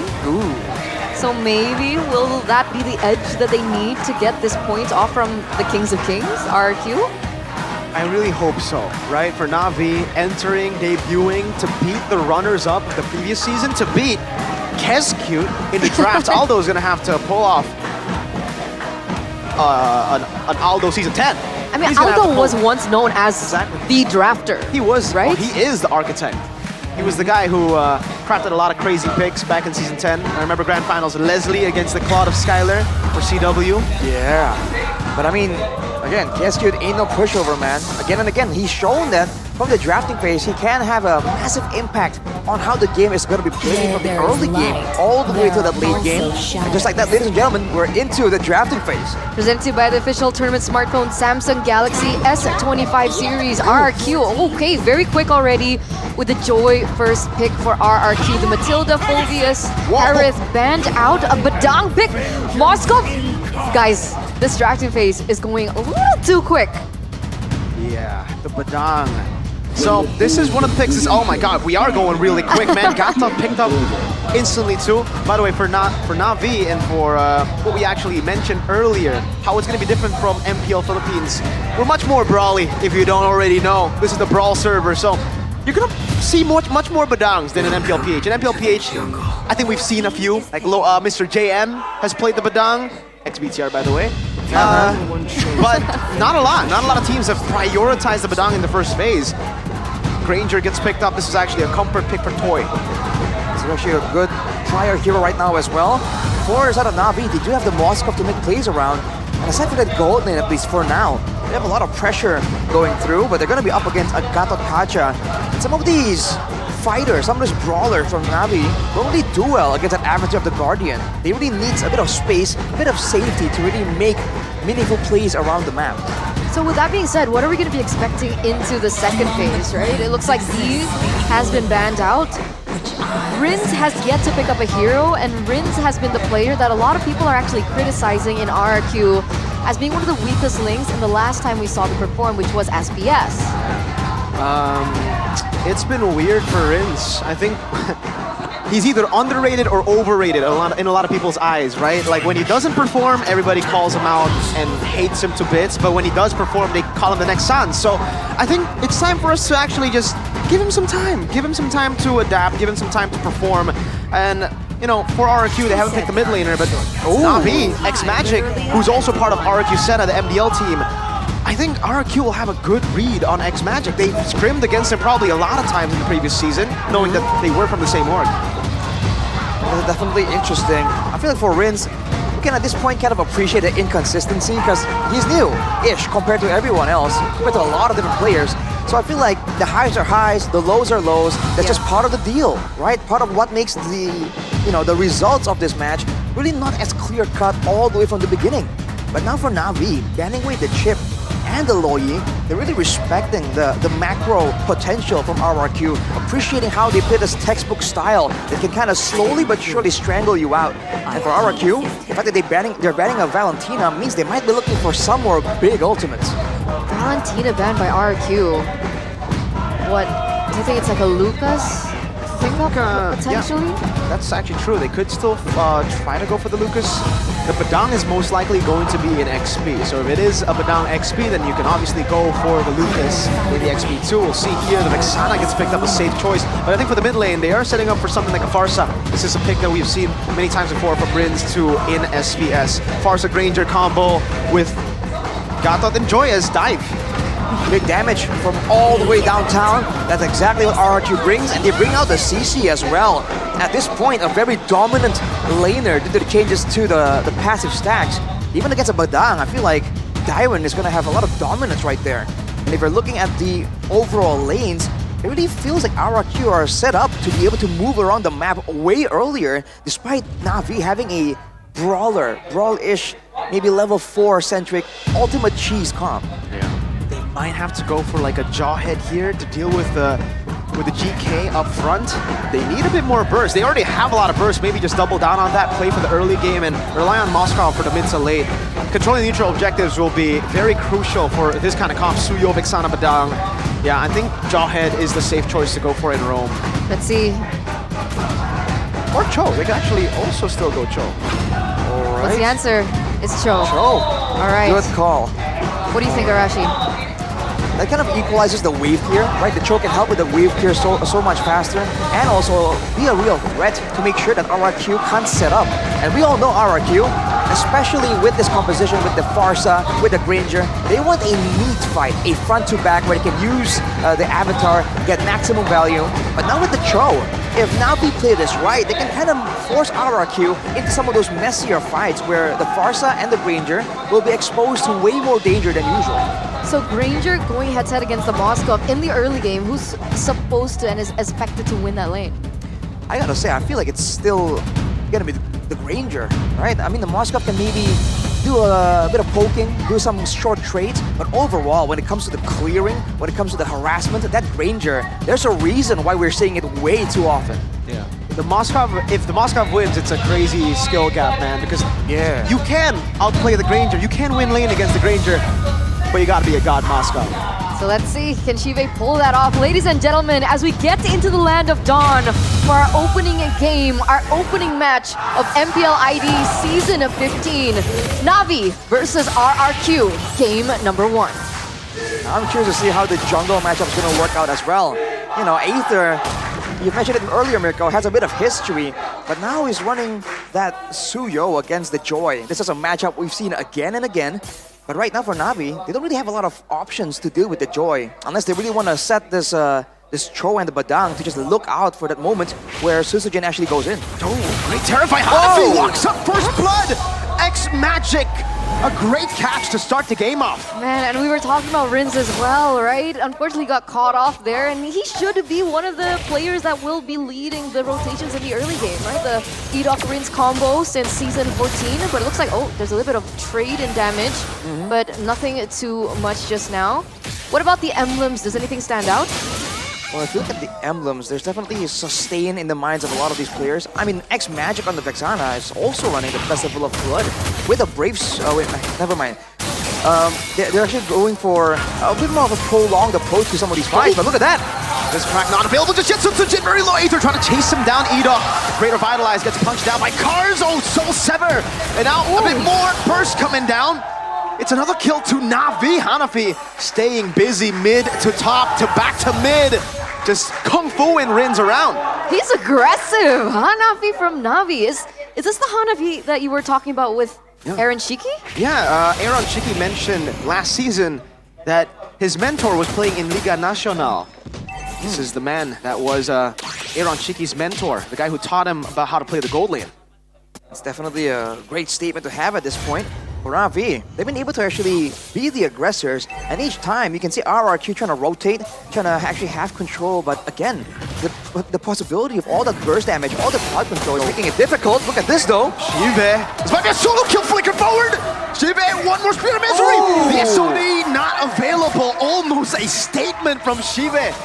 So maybe will that be the edge that they need to get this point off from the Kings of Kings, RQ? I really hope so, right? For Navi entering, debuting, to beat the runners-up of the previous season, to beat Kescute in the draft. Aldo's gonna have to pull off an Aldo season 10. I mean, He's gonna have to Aldo pull- was once known as the drafter. He was, right? well, he is the architect. He was the guy who crafted a lot of crazy picks back in season 10. I remember grand finals, Leslie against the Claude of Skylar for CW. Yeah, but I mean, Again, KSQ ain't no pushover, man. Again and again, he's shown that from the drafting phase, he can have a massive impact on how the game is going to be played from the early game all the way to that late game. And just like that, ladies and gentlemen, we're into the drafting phase. Presented to you by the official tournament smartphone Samsung Galaxy S25 series RRQ. Okay, very quick already with the Joy first pick for RRQ. The Matilda, Fulvius, Harith banned out. A Badang pick. Moskov. Guys, this drafting phase is going a little too quick. Yeah, the Badang. So this is one of the picks. Oh my god, we are going really quick, man. Gata picked up instantly too. By the way, for Na'Vi and for what we actually mentioned earlier, how it's going to be different from MPL Philippines. We're much more brawly, if you don't already know. This is the brawl server, so you're going to see much more Badangs than in MPL PH. In MPL PH, I think we've seen a few. Like Mr. JM has played the Badang. Ex-BTR, by the way. But not a lot. Not a lot of teams have prioritized the Badang in the first phase. Granger gets picked up. This is actually a comfort pick for Toy. This is actually a good prior hero right now as well. For side of Na'Vi, they do have the Moskov to make plays around. And aside from that gold lane, at least for now, they have a lot of pressure going through, but they're going to be up against a Gatot Kacha. And some of these fighters, some of these brawlers from Na'Vi don't really do well against that avatar of the Guardian. They really need a bit of space, a bit of safety to really make meaningful plays around the map. So with that being said, what are we going to be expecting into the second phase, right? It looks like Z has been banned out. Rins has yet to pick up a hero, and Rins has been the player that a lot of people are actually criticizing in RRQ as being one of the weakest links in the last time we saw them perform, which was SPS. It's been weird for Rins. I think he's either underrated or overrated in a lot of people's eyes, right? Like when he doesn't perform, everybody calls him out and hates him to bits, but when he does perform, they call him the next Sans. So I think it's time for us to actually just give him some time. Give him some time to adapt, give him some time to perform. And, you know, for RRQ, they haven't picked the mid laner, but Na'Vi, X-Magic, who's also part of RRQ Senna, the MDL team, I think RRQ will have a good read on X-Magic. They've scrimmed against him probably a lot of times in the previous season, knowing that they were from the same org. That's definitely interesting. I feel like for Rins, we can at this point kind of appreciate the inconsistency because he's new-ish compared to everyone else, compared to a lot of different players. So I feel like the highs are highs, the lows are lows. That's just part of the deal, right? Part of what makes the results of this match really not as clear-cut all the way from the beginning. But now for Na'Vi, banning away the chip and the Loyi, they're really respecting the macro potential from RRQ, appreciating how they play this textbook style that can kind of slowly but surely strangle you out. And for RRQ, the fact that they're banning a Valentina means they might be looking for some more big ultimates. Valentina banned by RRQ. What, do you think it's like a Lucas thing up potentially? Yeah, that's actually true. They could still try to go for the Lucas. The Badang is most likely going to be an XP. So if it is a Badang XP, then you can obviously go for the Lucas with the XP too. We'll see here, the Vexana gets picked up, a safe choice. But I think for the mid lane, they are setting up for something like a Farsa. This is a pick that we've seen many times before from Rins to in SPS. Farsa Granger combo with Gatot and Joy as dive. Big damage from all the way downtown. That's exactly what RRQ brings, and they bring out the CC as well. At this point, a very dominant laner due to the changes to the passive stacks. Even against a Badang, I feel like Dairon is going to have a lot of dominance right there. And if you're looking at the overall lanes, it really feels like RRQ are set up to be able to move around the map way earlier, despite Na'Vi having a brawl-ish, maybe level 4-centric ultimate cheese comp. Yeah. They might have to go for like a Jawhead here to deal with the GK up front. They need a bit more burst. They already have a lot of burst. Maybe just double down on that, play for the early game, and rely on Moscow for the mid to late. Controlling neutral objectives will be very crucial for this kind of comp. Suyo, Vexana, Badang. Yeah, I think Jawhead is the safe choice to go for in Rome. Let's see. Or Cho. They can actually also still go Cho. All right. What's the answer? It's Cho. Cho. All right. Good call. What do you think, Arashi? That kind of equalizes the wave clear, right? The Cho can help with the wave clear so much faster, and also be a real threat to make sure that RRQ can't set up. And we all know RRQ, especially with this composition, with the Farsa, with the Granger, they want a neat fight, a front to back where they can use the avatar, get maximum value. But now with the Cho, if Navi play this right, they can kind of force RRQ into some of those messier fights where the Farsa and the Granger will be exposed to way more danger than usual. So Granger going head-to-head against the Moskov in the early game, who's supposed to and is expected to win that lane? I gotta say, I feel like it's still gonna be the Granger, right? I mean, the Moskov can maybe do a bit of poking, do some short trades, but overall, when it comes to the clearing, when it comes to the harassment, that Granger, there's a reason why we're seeing it way too often. Yeah. If the Moskov wins, it's a crazy skill gap, man, because you can outplay the Granger, you can win lane against the Granger, but you gotta be a god Moskov. So let's see, can Shive pull that off? Ladies and gentlemen, as we get into the Land of Dawn for our opening game, our opening match of MPL ID Season 15, Navi versus RRQ, game number 1. I'm curious to see how the jungle matchup is going to work out as well. You know, Aether, you mentioned it earlier, Mirko, has a bit of history, but now he's running that Suyo against the Joy. This is a matchup we've seen again and again. But right now for Navi, they don't really have a lot of options to deal with the Joy, unless they really want to set this this Cho and the Badang to just look out for that moment where Susujin actually goes in. Oh, great terrify! Hanafi walks up first blood! X-Magic! A great catch to start the game off. Man, and we were talking about Rins as well, right? Unfortunately got caught off there, and he should be one of the players that will be leading the rotations in the early game, right? The Edok Rins combo since Season 14, but it looks like, oh, there's a little bit of trade in damage, but nothing too much just now. What about the emblems? Does anything stand out? Well, if you look at the emblems, there's definitely a sustain in the minds of a lot of these players. I mean, X-Magic on the Vexana is also running the Festival of Blood with a Brave... Oh, wait, never mind. They're actually going for a bit more of a prolonged approach to some of these fights, but look at that! This crack not available just yet, Susujin very low. Aether trying to chase him down. Edok, great Revitalize, gets punched down by Cars. Oh, Soul Sever! And now a bit more burst coming down. It's another kill to Navi. Hanafi staying busy mid to top to back to mid. Just kung fu-ing Rins around. He's aggressive. Hanafi from Navi. Is this the Hanafi that you were talking about with Aaron Shiki? Yeah, Aaron Shiki mentioned last season that his mentor was playing in Liga Nacional. This is the man that was Aaron Shiki's mentor, the guy who taught him about how to play the gold lane. It's definitely a great statement to have at this point. For Navi, they've been able to actually be the aggressors, and each time you can see RRQ trying to rotate, trying to actually have control, but again, the possibility of all that burst damage, all the crowd control is making it difficult. Look at this though. Shive, this might be a solo kill, flicker forward! Shive, one more Spirit of Misery! The SOD not available, almost a statement from Shive.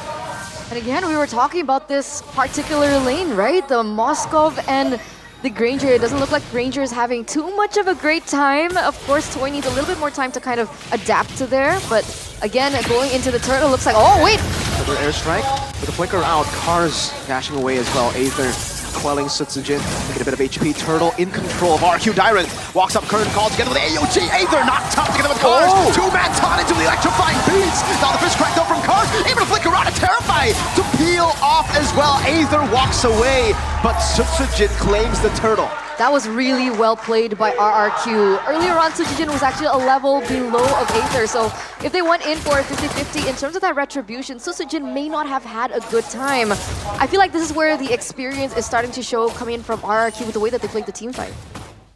And again, we were talking about this particular lane, right? The Moskov and the Granger. It doesn't look like Granger is having too much of a great time. Of course, Toy needs a little bit more time to kind of adapt to there. But again, going into the turtle, looks like, oh, wait! Another airstrike with the flicker out. Cars dashing away as well. Aether quelling Susujin, making a bit of HP. Turtle in control of RQ. Dyron walks up current call together with AOG. Aether knocked up together with Cars. Two-man taunt into the electrifying beats. Now the fist cracked up from Cars. Able to flicker out and Terrify to peel off as well. Aether walks away, but Susujin claims the turtle. That was really well played by RRQ. Earlier on, Susujin was actually a level below of Aether, so if they went in for a 50-50 in terms of that retribution, Susujin may not have had a good time. I feel like this is where the experience is starting to show coming in from RRQ with the way that they played the team fight.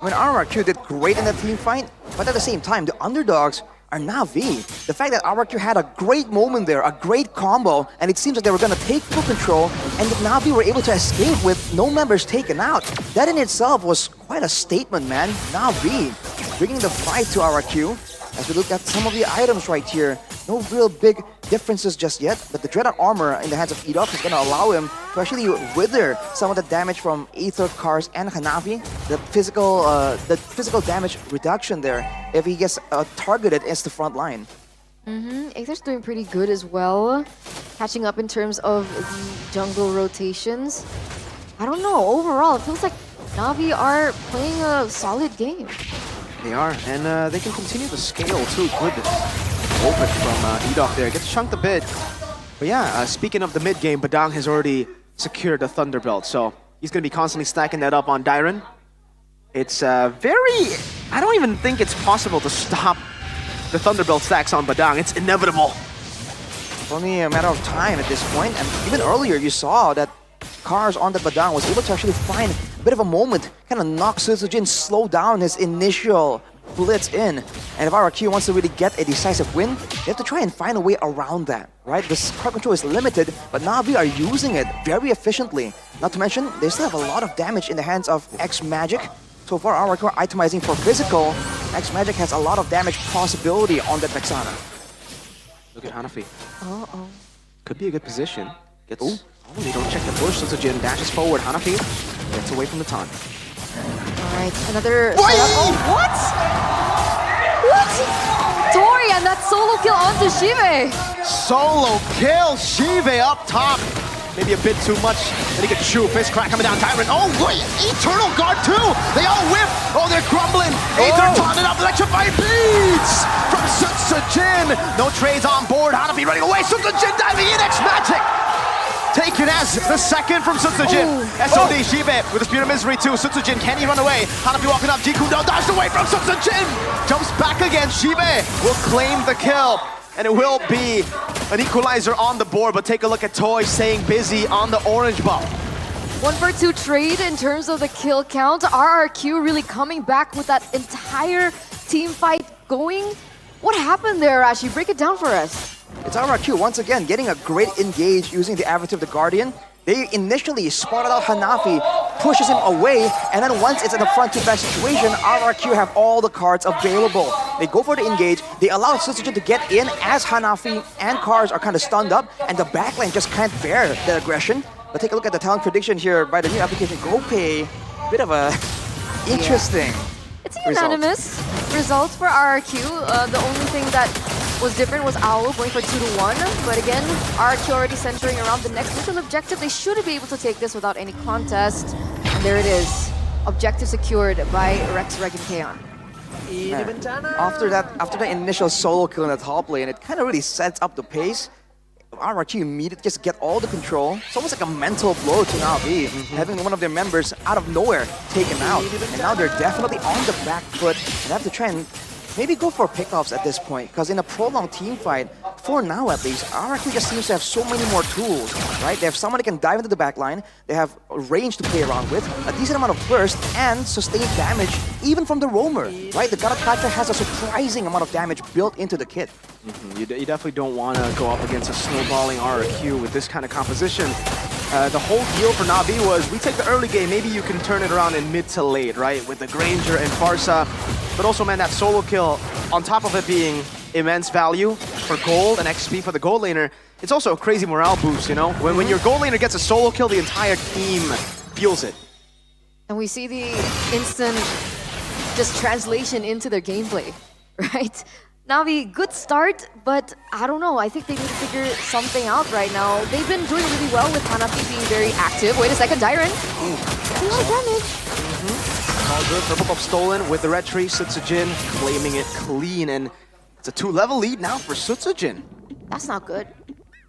I mean, RRQ did great in that team fight, but at the same time, the underdogs are Navi. The fact that RRQ had a great moment there, a great combo, and it seems like they were going to take full control, and that Navi were able to escape with no members taken out. That in itself was quite a statement, man. Navi bringing the fight to RRQ. As we look at some of the items right here, no real big differences just yet, but the Dreaded Armor in the hands of Edok is going to allow him to actually wither some of the damage from Aether, Cars, and Hanafi. The physical damage reduction there if he gets targeted as the front line. Aether's doing pretty good as well, catching up in terms of the jungle rotations. I don't know, overall, it feels like Navi are playing a solid game. They are, and they can continue to scale too. Good open from Edok there. Gets chunked a bit. But yeah, speaking of the mid game, Badang has already secured the Thunderbelt, so he's going to be constantly stacking that up on Dyron. It's very... I don't even think it's possible to stop the Thunderbelt stacks on Badang. It's inevitable. It's only a matter of time at this point, and even earlier you saw that Cars on the Badang was able to actually find a bit of a moment, kind of knock Sutsujin, slow down his initial blitz in. And if RRQ wants to really get a decisive win, they have to try and find a way around that, right? This crowd control is limited, but Na'Vi are using it very efficiently. Not to mention, they still have a lot of damage in the hands of X-Magic. So far, RRQ are itemizing for physical. X-Magic has a lot of damage possibility on that Vexana. Look at Hanafi. Uh-oh. Could be a good position. Gets... Oh, they don't check the bush. Sutsujin dashes forward. Hanafi gets away from the taunt. Alright, another setup. Oh, what? What? Tori and that solo kill onto Shive. Solo kill. Shive up top. Maybe a bit too much. Then he gets Shu. Fist crack coming down. Tyrant. Oh, wait. Eternal Guard too. They all whip. Oh, they're crumbling. Aether taunted up. Electrified beats from Sutsujin. No trades on board. Hanafi running away. Sutsujin diving in. X-Magic. Taken as the second from Sutsujin. SOD Shibe with the Spear of Misery too. Sutsujin, can he run away? Hanafi walking up. Jikundo dodged away from Sutsujin. Jumps back again. Shibe will claim the kill. And it will be an equalizer on the board. But take a look at Toy staying busy on the orange buff. 1-for-2 trade in terms of the kill count. RRQ really coming back with that entire team fight going. What happened there, Rashi? Break it down for us. It's RRQ once again getting a great engage using the Avatar of the Guardian. They initially spotted out Hanafi, pushes him away, and then once it's in a front-to-back situation, RRQ have all the cards available. They go for the engage, they allow Sutsujin to get in as Hanafi and Cars are kind of stunned up, and the backline just can't bear the aggression. But take a look at the talent prediction here by the new application GoPay. Bit of a interesting It's a unanimous result for RRQ. The only thing that was different was Owl going for 2-1. But again, RRQ already centering around the next neutral objective. They should be able to take this without any contest. And there it is. Objective secured by Rex, Reg, and Kaon. After that initial solo kill in the top lane, it kind of really sets up the pace. RRQ immediately just get all the control. It's almost like a mental blow to Na'Vi, having one of their members out of nowhere taken out. And now they're definitely on the back foot and have to try and maybe go for pickoffs at this point, because in a prolonged team fight, for now at least, RRQ just seems to have so many more tools, right? They have someone that can dive into the backline, they have range to play around with, a decent amount of burst, and sustained damage, even from the roamer, right? The God of Factor has a surprising amount of damage built into the kit. You definitely don't want to go up against a snowballing RRQ with this kind of composition. The whole deal for Na'Vi was, we take the early game, maybe you can turn it around in mid to late, right? With the Granger and Farsa. But also, man, that solo kill, on top of it being immense value for gold and XP for the gold laner, it's also a crazy morale boost, you know? When your gold laner gets a solo kill, the entire team feels it. And we see the instant just translation into their gameplay, right? Na'Vi, good start, but I don't know. I think they need to figure something out right now. They've been doing really well with Hanafi being very active. Wait a second, Dyron. A lot of damage. All good. Purple buff stolen with the red tree. Sutsujin claiming it clean, and it's a 2-level lead now for Sutsujin. That's not good.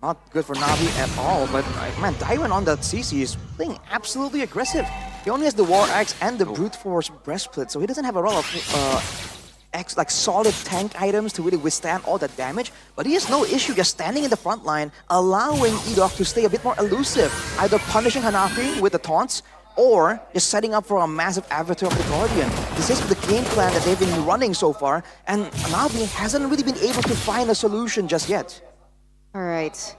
Not good for Na'Vi at all, but man, Dyron on that CC is playing absolutely aggressive. He only has the War Axe and the Brute Force Breastplate, so he doesn't have a lot of like solid tank items to really withstand all that damage, but he has no issue just standing in the front line, allowing Edok to stay a bit more elusive, either punishing Hanafi with the taunts, or just setting up for a massive Avatar of the Guardian. This is the game plan that they've been running so far, and Na'Vi hasn't really been able to find a solution just yet. All right.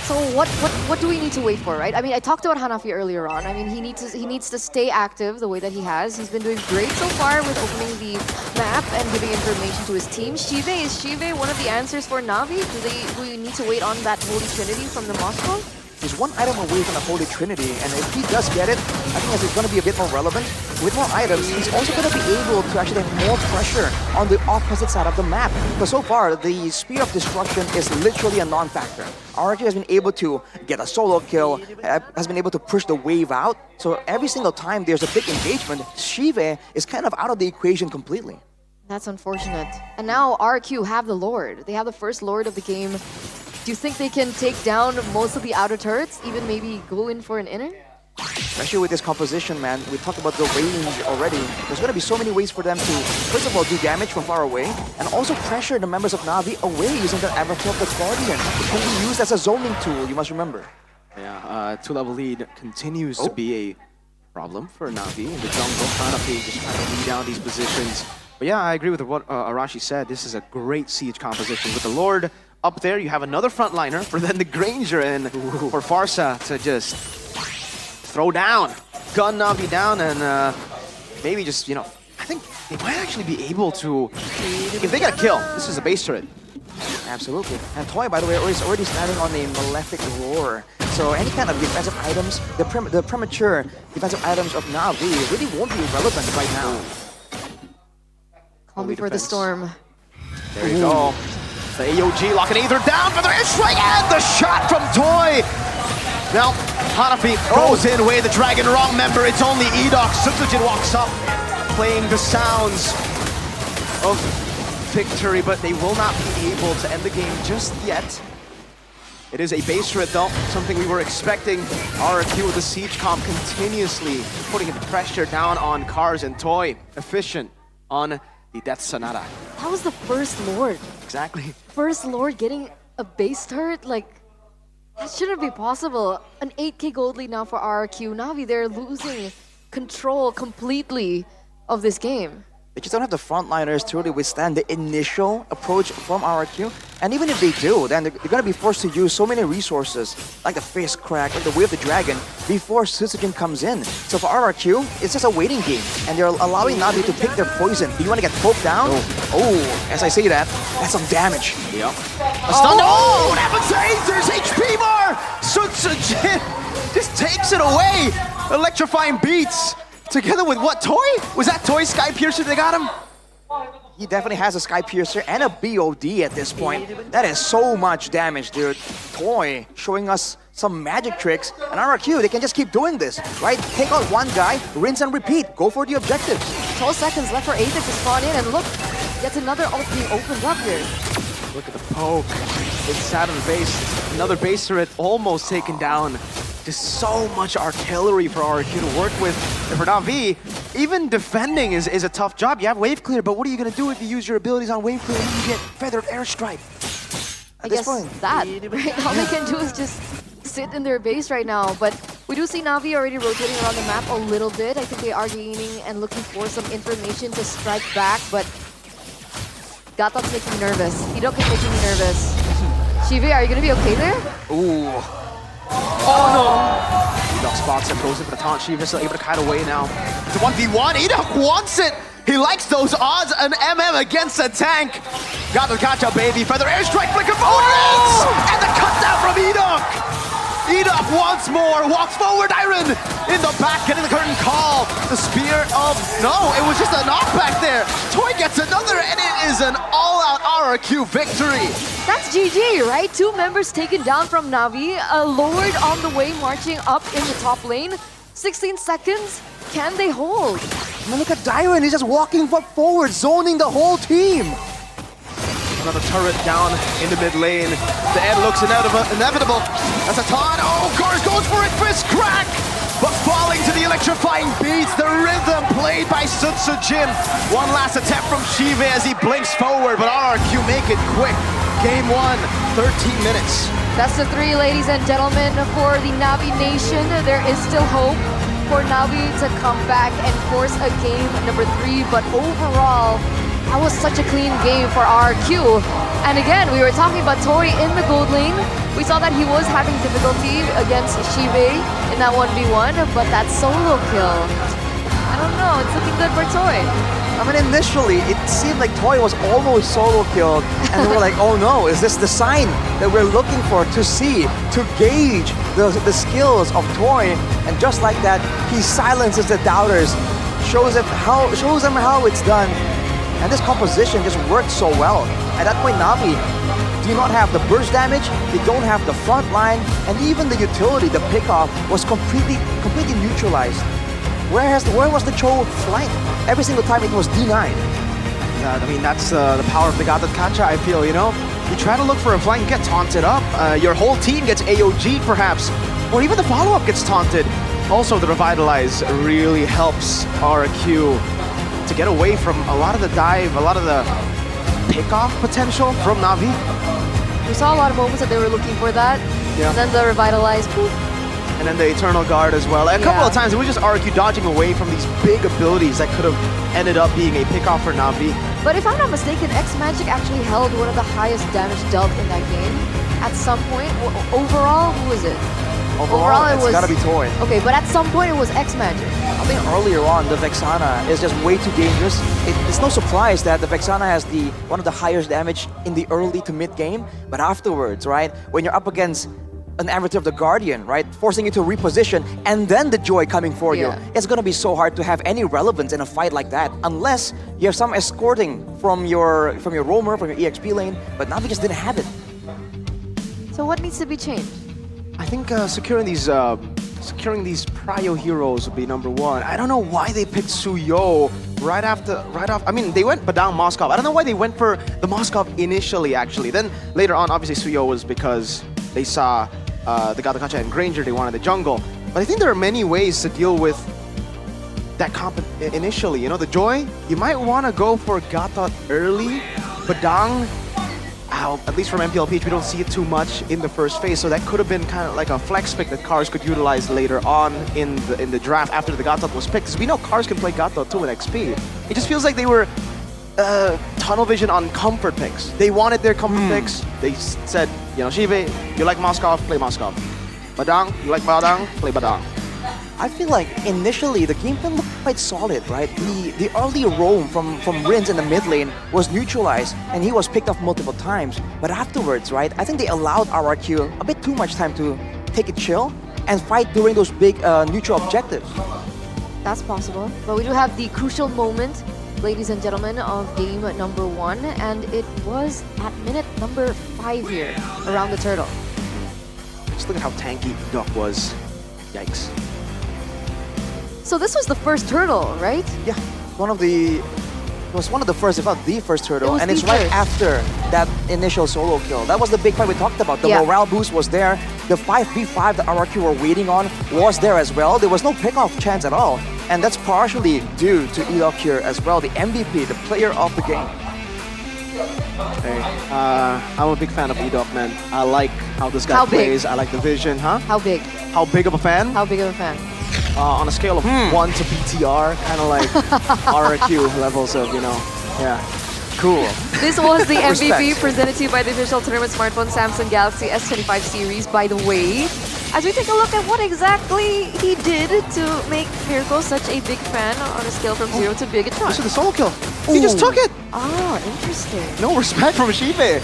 So what do we need to wait for, right? I mean, I talked about Hanafi earlier on. I mean, he needs to stay active the way that he has. He's been doing great so far with opening the map and giving information to his team. Is Shive one of the answers for Na'Vi? Do we need to wait on that Holy Trinity from the Moscow? He's one item away from the Holy Trinity, and if he does get it, I think it's going to be a bit more relevant. With more items, he's also going to be able to actually have more pressure on the opposite side of the map. Because so far, the Spear of Destruction is literally a non-factor. RRQ has been able to get a solo kill, has been able to push the wave out. So every single time there's a big engagement, Shive is kind of out of the equation completely. That's unfortunate. And now RRQ have the Lord. They have the first Lord of the game. Do you think they can take down most of the outer turrets, even maybe go in for an inner? Especially with this composition, man. We talked about the range already. There's going to be so many ways for them to, first of all, do damage from far away, and also pressure the members of Na'Vi away using the Avatar of the Guardian. It can be used as a zoning tool, you must remember. Yeah, 2-level lead continues to be a problem for Na'Vi in the jungle. Hanafi just trying to lead down these positions. But yeah, I agree with what Arashi said. This is a great siege composition. With the Lord up there, you have another frontliner, but then the Granger and for Farsa to just throw down, gun Na'Vi down, and maybe just, you know, I think they might actually be able to, if they get a kill, this is a base turret. Absolutely. And Toy, by the way, is already standing on a Malefic Roar. So any kind of defensive items, the premature defensive items of Na'Vi really won't be relevant right now. Calm before the storm. There you go. The AOG locking Aether down for the airstrike and the shot from Toy. Now, Hanafi goes in way the Dragon Wrong member. It's only Edok. Sutsujin walks up, playing the sounds of victory, but they will not be able to end the game just yet. It is a base turret though, something we were expecting. RRQ with the siege comp continuously putting pressure down on Cars and Toy. Efficient on the Death Sonata. That was the first Lord. Exactly. First Lord getting a base turret? Like, that shouldn't be possible. An 8k gold lead now for RRQ. Na'Vi, they're losing control completely of this game. They just don't have the frontliners to really withstand the initial approach from RRQ. And even if they do, then they're going to be forced to use so many resources, like the Face Crack, like the Way of the Dragon, before Sutsujin comes in. So for RRQ, it's just a waiting game. And they're allowing Na'Vi to pick their poison. Do you want to get poked down? Oh, as I say that, that's some damage. Yep. A stun. Oh, what happens to Aether's HP bar? Sutsujin just takes it away. Electrifying beats. Together with what, Toy? Was that Toy Sky Piercer they got him? He definitely has a Sky Piercer and a BOD at this point. That is so much damage, dude. Toy showing us some magic tricks. And RRQ, they can just keep doing this, right? Take out one guy, rinse and repeat. Go for the objectives. 12 seconds left for Aether to spawn in, and look, gets another ult being opened up here. Look at the poke inside of the base. Another base turret almost taken down. Just so much artillery for RRQ to work with. And for Na'Vi, even defending is a tough job. You have wave clear, but what are you going to do if you use your abilities on wave clear and you get feathered airstrike? I guess that, right? All they can do is just sit in their base right now. But we do see Na'Vi already rotating around the map a little bit. I think they are gaining and looking for some information to strike back, but Gatot's making me nervous. Edok is making me nervous. Shive, are you going to be okay there? Ooh. Oh no! Edok spots him, goes in for the taunt. Shiva still able to kite away now. It's a 1v1. Edok wants it! He likes those odds, an MM against a tank. Got the catch-up, baby. Feather airstrike, flicker forwards! And the cut down from Edok! Edok once more, walks forward, Iron in the back, getting the curtain call. The spear of, no, it was just a knockback there. Toy gets another, and it is an all-out RRQ victory. That's GG, right? 2 members taken down from Na'Vi. A Lord on the way, marching up in the top lane. 16 seconds, can they hold? I mean, look at Dyron, he's just walking forward, zoning the whole team. Another turret down in the mid lane. The end looks inevitable. That's a taunt. Oh, Gars goes for it. Fist crack. But falling to the electrifying beats. The rhythm played by Sutsujin. One last attempt from Shive as he blinks forward. But RRQ make it quick. Game 1, 13 minutes. That's the 3, ladies and gentlemen, for the Na'Vi Nation. There is still hope for Na'Vi to come back and force a game number 3. But overall, that was such a clean game for RRQ. And again, we were talking about Toy in the gold lane. We saw that he was having difficulty against Shive in that 1v1, but that solo kill, I don't know, it's looking good for Toy. I mean, initially, it seemed like Toy was almost solo killed, and we were like, oh no, is this the sign that we're looking for to see, to gauge the skills of Toy? And just like that, he silences the doubters, shows them how it's done. And this composition just worked so well. At that point, Na'Vi do not have the burst damage, they don't have the front line, and even the utility, the pickoff, was completely neutralized. Where was the Cho flank? Every single time it was denied. I mean, that's the power of the Gatot Kacha, I feel, you know? You try to look for a flank, get taunted up, your whole team gets AOG'd perhaps, or even the follow-up gets taunted. Also, the Revitalize really helps RRQ to get away from a lot of the dive, a lot of the pick-off potential from Na'Vi. We saw a lot of moments that they were looking for that. Yeah. And then the revitalized boop. And then the Eternal Guard as well. A couple of times it was just RQ dodging away from these big abilities that could have ended up being a pickoff for Na'Vi. But if I'm not mistaken, X-Magic actually held one of the highest damage dealt in that game. At some point, overall, who was it? Overall, it's gotta be Toy. Okay, but at some point it was X-Magic. I think earlier on, the Vexana is just way too dangerous. It's no surprise that the Vexana has one of the highest damage in the early to mid game, but afterwards, right, when you're up against an avatar of the Guardian, right, forcing you to reposition, and then the Joy coming for you, it's gonna be so hard to have any relevance in a fight like that, unless you have some escorting from your roamer, from your EXP lane, but Na'Vi just didn't have it. So what needs to be changed? I think securing these prio heroes would be number one. I don't know why they picked Suyo right off. I mean, they went Badang Moskov. I don't know why they went for the Moskov initially, actually. Then later on, obviously Suyo was because they saw the Gatakacha and Granger, they wanted the jungle. But I think there are many ways to deal with that comp initially. You know, the Joy, you might want to go for Gatot early. Badang, at least from MPL PH, we don't see it too much in the first phase, so that could have been kind of like a flex pick that Cars could utilize later on in the draft after the Gatot was picked. Because we know Cars can play Gatot too with XP. It just feels like they were tunnel vision on comfort picks. They wanted their comfort picks. They said, you know, Shive, you like Moskov, play Moskov. Badang, you like Badang, play Badang. I feel like initially the game plan looked quite solid, right? The early roam from Rins in the mid lane was neutralized and he was picked off multiple times. But afterwards, right, I think they allowed RRQ a bit too much time to take it chill and fight during those big neutral objectives. That's possible. But we do have the crucial moment, ladies and gentlemen, of game number 1, and it was at minute number 5 here, around the turtle. Just look at how tanky Duck was. Yikes. So this was the first turtle, right? Yeah, it was one of the first, if not the first turtle, and it's right after that initial solo kill. That was the big fight we talked about. The morale boost was there. The 5v5 that RRQ were waiting on was there as well. There was no pick-off chance at all. And that's partially due to Edok here as well, the MVP, the player of the game. Hey, I'm a big fan of Edok, man. I like how this guy plays. I like the vision, huh? How big? How big of a fan? How big of a fan? On a scale of 1 to BTR, kind of like RRQ levels of, you know, yeah, cool. This was the MVP presented to you by the official tournament smartphone Samsung Galaxy S25 series, by the way. As we take a look at what exactly he did to make Miracle such a big fan on a scale from 0 to Bigatron. This is the solo kill. He just took it. Ah, interesting. No respect from Shibe.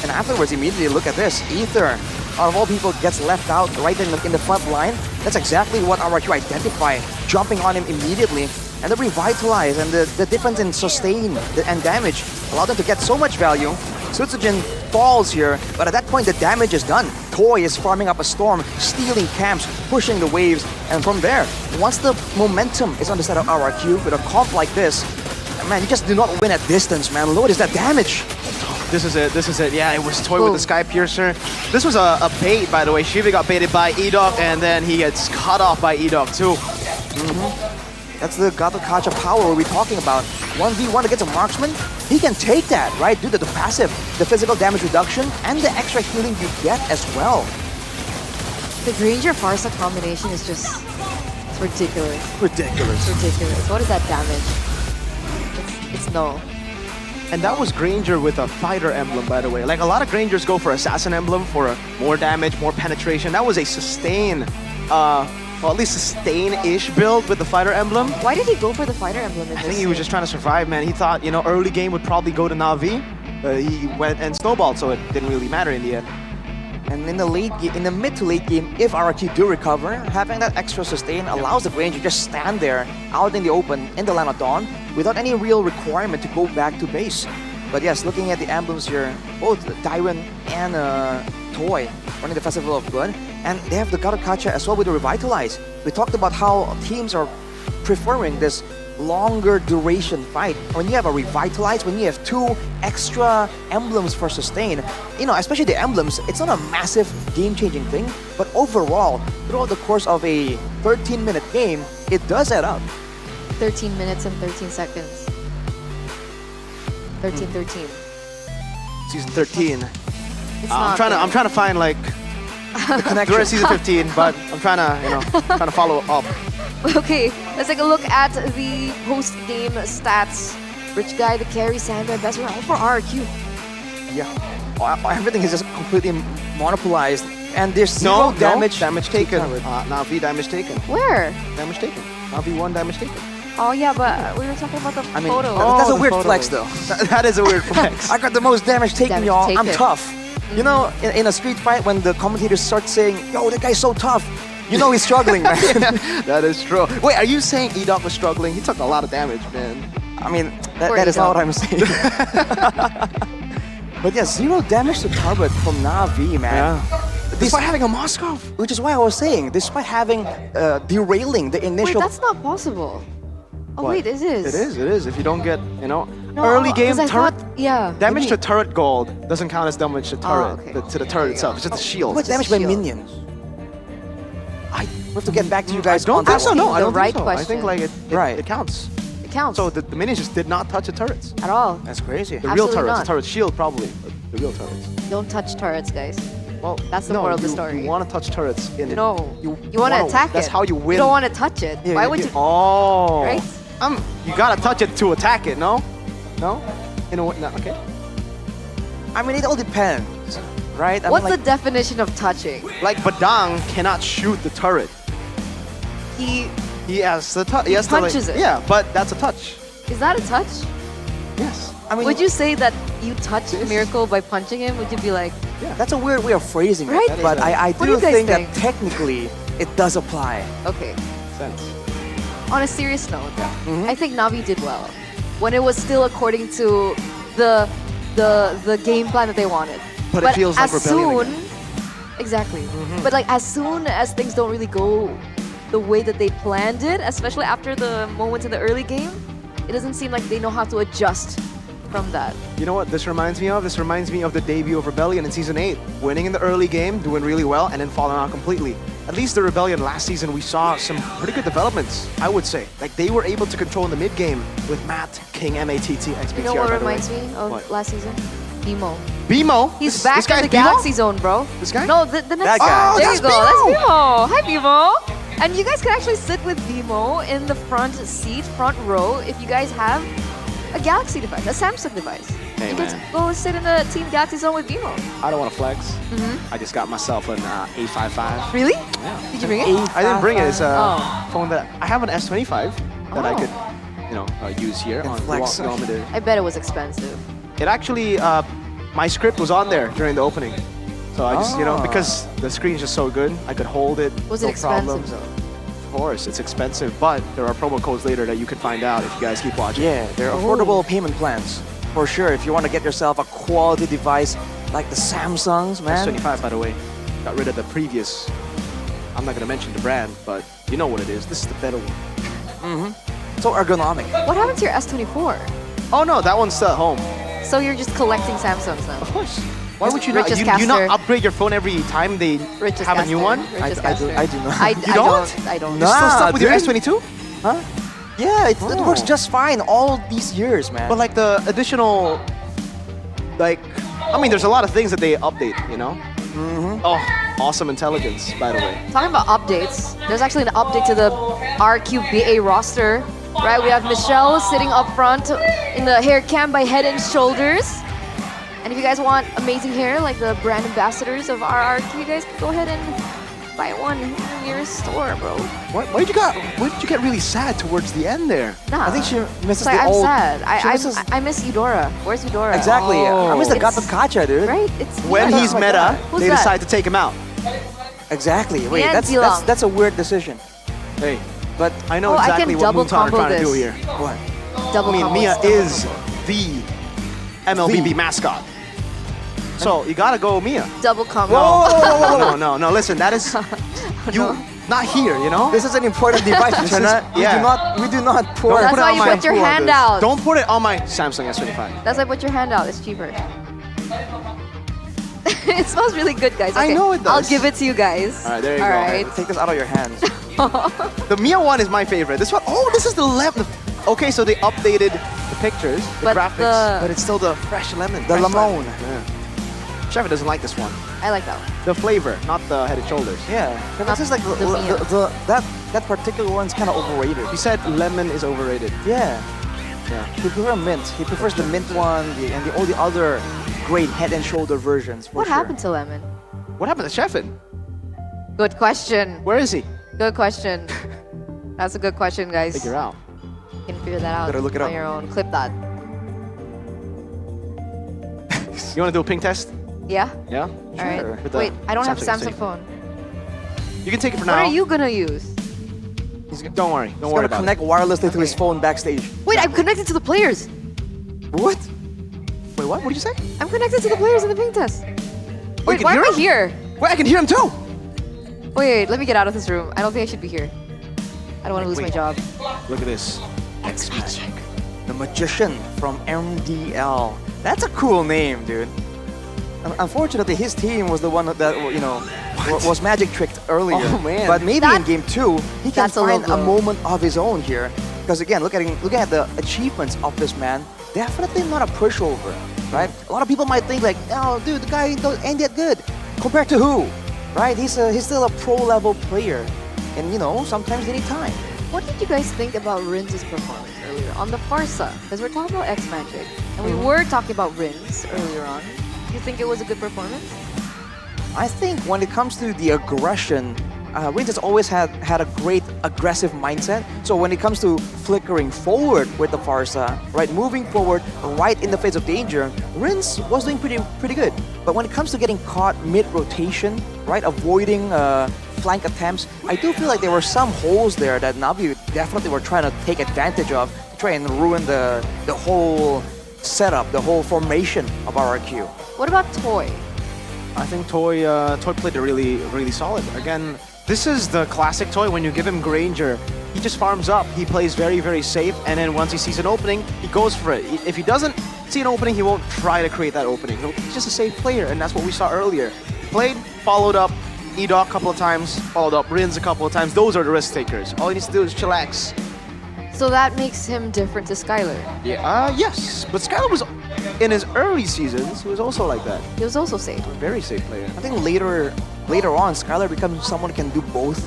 And afterwards, immediately look at this. Ether, out of all people, gets left out right in the front line. That's exactly what RRQ identified, jumping on him immediately. And the revitalize and the difference in sustain and damage allowed them to get so much value. Sutsujin falls here, but at that point the damage is done. Toy is farming up a storm, stealing camps, pushing the waves, and from there, once the momentum is on the side of RRQ with a comp like this, man, you just do not win at distance, man. Load is that damage. This is it. Yeah, it was Toy with the Sky Piercer. This was a bait, by the way. Shiva got baited by Edok, and then he gets cut off by Edok too. That's the Gatakacha power we're talking about. 1v1 against a marksman, he can take that, right? Due to the passive, the physical damage reduction, and the extra healing you get as well. The Granger Farsa combination is just ridiculous. Ridiculous. Ridiculous. What is that damage? It's null. And that was Granger with a fighter emblem, by the way. Like, a lot of Grangers go for assassin emblem for more damage, more penetration. That was a sustain, well, at least sustain-ish build with the fighter emblem. Why did he go for the fighter emblem in I this think he was just trying to survive, man. He thought, you know, early game would probably go to Na'Vi. He went and snowballed, so it didn't really matter in the end. And in the mid to late game, if RRQ do recover, having that extra sustain allows the Granger to just stand there out in the open in the Land of Dawn without any real requirement to go back to base. But yes, looking at the emblems here, both Dairon and Toy running the Festival of Blood, and they have the Gatakacha as well with the Revitalize. We talked about how teams are preferring this longer duration fight. When you have a Revitalize, when you have 2 extra emblems for sustain, you know, especially the emblems, it's not a massive game-changing thing, but overall, throughout the course of a 13-minute game, it does add up. 13 minutes and 13 seconds. 13. Season 13. It's I'm trying to find like the connection. During season 15, but I'm trying to follow up. Okay, let's take a look at the post-game stats. Rich Guy, the carry, Sandra, best all for RRQ. Yeah, everything is just completely monopolized, and there's zero damage taken. Navi damage taken. Where? Damage taken. Navi 1 damage taken. Oh yeah, but we were talking about the photo. That's a weird photos. flex though. That is a weird flex. I got the most damage taken, y'all. I'm taken. tough. You know, in a street fight, when the commentators start saying, "Yo, that guy's so tough," you know he's struggling, man. That is true. Wait, are you saying E-Dog was struggling? He took a lot of damage, man. I mean, that is not what I'm saying. But yeah, zero damage to target from Na'Vi, man. Yeah. Despite having a Moskov. Which is why I was saying, despite having derailing the initial. Wait, that's not possible. Oh What? wait, it is. It is. If you don't get, No, early game 'cause I turret. thought- yeah. Damage to turret gold doesn't count as damage to turret, okay. to the turret itself. It's just a shield. What damage by minions? I have to get back to you guys. I don't on think that so. one. No, I don't right think so. I think question. like it counts. It counts. So the minions just did not touch the turrets. At all. That's crazy. The real Absolutely turrets, not. the turret shield probably. The real turrets. Don't touch turrets, guys. Well, That's the no, moral of the you- story. You want to touch turrets in No. You want to wanna- attack That's it. how you win. You don't want to touch it. Yeah, Why would you? Oh. Right? You gotta touch it to attack it. No. No. No. Okay. I mean, it all depends, right? I What's mean, the definition of touching? Like Badang cannot shoot the turret. He has the touch. punches it. Yeah, but that's a touch. Is that a touch? Yes. I mean, Would you say that you touched Miracle by punching him? Would you be like, Yeah, that's a weird way of phrasing Right? it. But I What do do you guys think think? that technically it does apply. okay? Sense. On a serious note, Mm-hmm. I think Navi did well when it was still according to the game plan that they wanted. But it feels like as rebellion soon, exactly. But like as soon as things don't really go the way that they planned it, especially after the moments in the early game, it doesn't seem like they know how to adjust from that. You know what this reminds me of? This reminds me of the debut of Rebellion in Season 8. Winning in the early game, doing really well, and then falling out completely. At least the Rebellion last season, we saw some pretty good developments, I would say. Like, they were able to control in the mid-game with Matt, King, MATT, XBTR, You know what by the way. reminds me of What? last season? Bimo. Bimo? He's This- back this in guy's the Bimo? Galaxy Zone, bro. This guy? No, the next That guy. Oh, there that's you go. Bimo. That's Bimo. Hi, Bimo. And you guys can actually sit with Bimo in the front seat, front row, if you guys have a Galaxy device, a Samsung device. Hey, you can man. go sit in the Team Galaxy Zone with Bimo. I don't want to flex. I just got myself an A55. Really? Did you bring it? I didn't bring it. It's a Oh. phone that I have an S25 that I Oh. could, use here on flex. kilometer. I bet it was expensive. It actually, my script was on there during the opening. So I just, because the screen's just so good, I could hold it. Was no it expensive problems. though? Of course, it's expensive, but there are promo codes later that you can find out if you guys keep watching. Yeah, they're affordable payment plans. For sure, if you want to get yourself a quality device like the Samsungs, man. S25, by the way, got rid of the previous. I'm not gonna mention the brand, but you know what it is. This is the better one. So ergonomic. What happened to your S24? Oh no, that one's still at home. So you're just collecting Samsungs now? Of course. Why would you not? Richest You not caster. upgrade your phone every time they Richest have a new caster. one? Richest I do caster. not. I don't? I don't. You're still stuck with your dude. S22? Huh? Yeah, it works just fine all these years, man. But like the additional, there's a lot of things that they update, Oh, awesome intelligence, by the way. Talking about updates, there's actually an update to the RQBA roster, right? We have Michelle sitting up front in the hair cam by Head and Shoulders. And if you guys want amazing hair, like the brand ambassadors of RRQ, you guys can go ahead and buy one in your nearest store, bro. Why did you get really sad towards the end there? Nah. I think she misses It's like, the I'm old. sad. she misses- I miss Eudora. Where's Eudora? Exactly. I miss the It's- Gatakacha, dude. Right? It's When yeah. he's meta, Who's they that? decide to take him out. Exactly. Wait, Yeah, that's Zilang. that's a weird decision. Hey, But I know Oh, I exactly can what double Moonton are combo trying to do this. here. what? Double I mean, combo. Mia is the MLBB mascot. So you gotta go Mia. Double combo. No, listen, that is not here, This is an important device, This Lieutenant. is- yeah. We do not pour. Don't That's put it why on you my put your pool on hand this. out. Don't put it on my Samsung S25. That's why put your hand out. It's cheaper. It smells really good, guys. I Okay, know it does. I'll give it to you guys. All right, there you All go. right. Take this out of your hands. The Mia one is my favorite. This one, this is the lemon. Okay, so they updated the pictures, the But graphics, the- but it's still the fresh lemon. The fresh lemon. Yeah. Chef doesn't like this one. I like that one. The flavor, not the Head and Shoulders. Yeah, this is like that particular one's kind of overrated. He said lemon is overrated. Yeah. He prefers mint. He prefers the mint one and all the other great Head and Shoulder versions. What happened to lemon? What happened to Chefin? Good question. Where is he? Good question. That's a good question, guys. Figure out. You can figure that out Better look it on up. your own. Clip that. You want to do a ping test? Yeah? Yeah? All right. With the Wait, I don't have Samsung Samsung phone. You can take it for What now. are you gonna use? Don't worry. Don't He's worry gonna about connect wirelessly to his phone backstage. Wait, I'm connected to the players. What? Wait, what? What did you say? I'm connected to the players in the ping test. Wait, can why hear am I him? here? Wait, I can hear him too. Wait, let me get out of this room. I don't think I should be here. I don't want to lose my job. Look at this. X Magic. The Magician from MDL. That's a cool name, dude. Unfortunately, his team was the one that, you know, was magic tricked earlier. Oh, man. But maybe in game 2, he can That's a find a logo. moment of his own here. Because again, looking at the achievements of this man, definitely not a pushover, right? A lot of people might think like, oh, dude, the guy ain't that good. Compared to who, right? He's still a pro-level player. And, you know, sometimes they need time. What did you guys think about Rin's performance earlier on the Farsa? Because we're talking about X Magic, and we were talking about Rin's earlier on. Do you think it was a good performance? I think when it comes to the aggression, Rins has always had a great aggressive mindset. So when it comes to flickering forward with the Farsa, right, moving forward right in the face of danger, Rins was doing pretty good. But when it comes to getting caught mid-rotation, right, avoiding flank attempts, I do feel like there were some holes there that Navi definitely were trying to take advantage of to try and ruin the whole setup, the whole formation of RRQ. What about Toy? I think Toy played it really solid. Again, this is the classic Toy. When you give him Granger, he just farms up. He plays very safe, and then once he sees an opening, he goes for it. If he doesn't see an opening, he won't try to create that opening. He's just a safe player, and that's what we saw earlier. Played, followed up, Edok a couple of times, followed up Rins a couple of times. Those are the risk takers. All he needs to do is chillax. So that makes him different to Skylar. Yeah, yes. But Skylar was, in his early seasons, he was also like that. He was also safe. A very safe player. I think later on, Skylar becomes someone who can do both,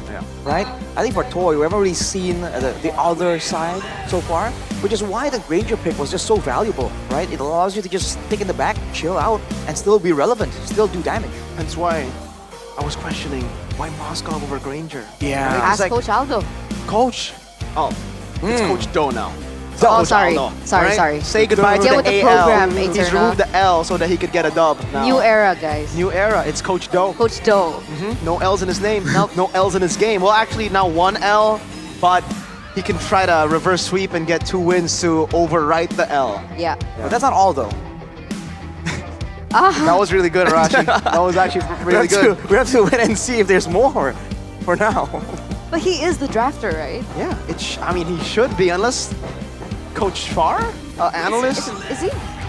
right? I think for Toy, we haven't really seen the other side so far, which is why the Granger pick was just so valuable, right? It allows you to just stick in the back, chill out, and still be relevant, still do damage. That's why I was questioning, why Moskov over Granger? Yeah. Right? Ask It's like, Coach Aldo. Coach. Oh, it's Coach Do now. Oh, Coach sorry. Aldo, Sorry, right? sorry. Say goodbye to Get the with the AL. program, He's Eterna. removed the L so that he could get a dub now. New era, guys. New era. It's Coach Do. Coach Do. No L's in his name. No L's in his game. Well, actually, now one L, but he can try to reverse sweep and get 2 wins to overwrite the L. Yeah. But that's not all, though. That was really good, Arashi. That was actually really good. We have to wait and see if there's more for now. But he is the drafter, right? Yeah, I mean, he should be, unless Coach Far, analyst. Is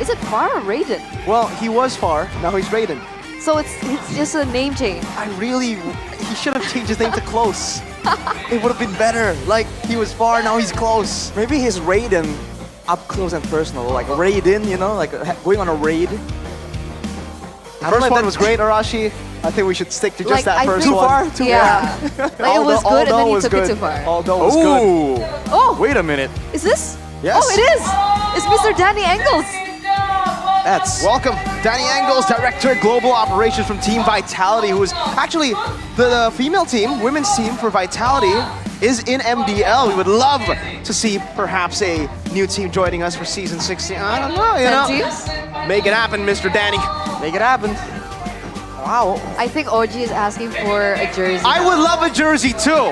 it Far or Raiden? Well, he was Far, now he's Raiden. So it's just a name change. He should have changed his name to Close. It would have been better. Like, he was Far, now he's Close. Maybe his Raiden up close and personal, like Raiden, you know, like going on a raid. The first one was great, Arashi. I think we should stick to just Like, that I first think- one. Too far? Yeah. Like, it was good, and then you took it too far. Aldo was good. Oh! Wait a minute. Is this? Yes. Oh, it is! It's Mr. Danny Engels! That's welcome, Danny Engels, Director Global Operations from Team Vitality, who is actually the female team, women's team for Vitality, is in MDL. We would love to see perhaps a new team joining us for season 16. I don't know, you 10 know. teams? Make it happen, Mr. Danny. Make it happen. Wow. I think OG is asking for a jersey. I would love a jersey too.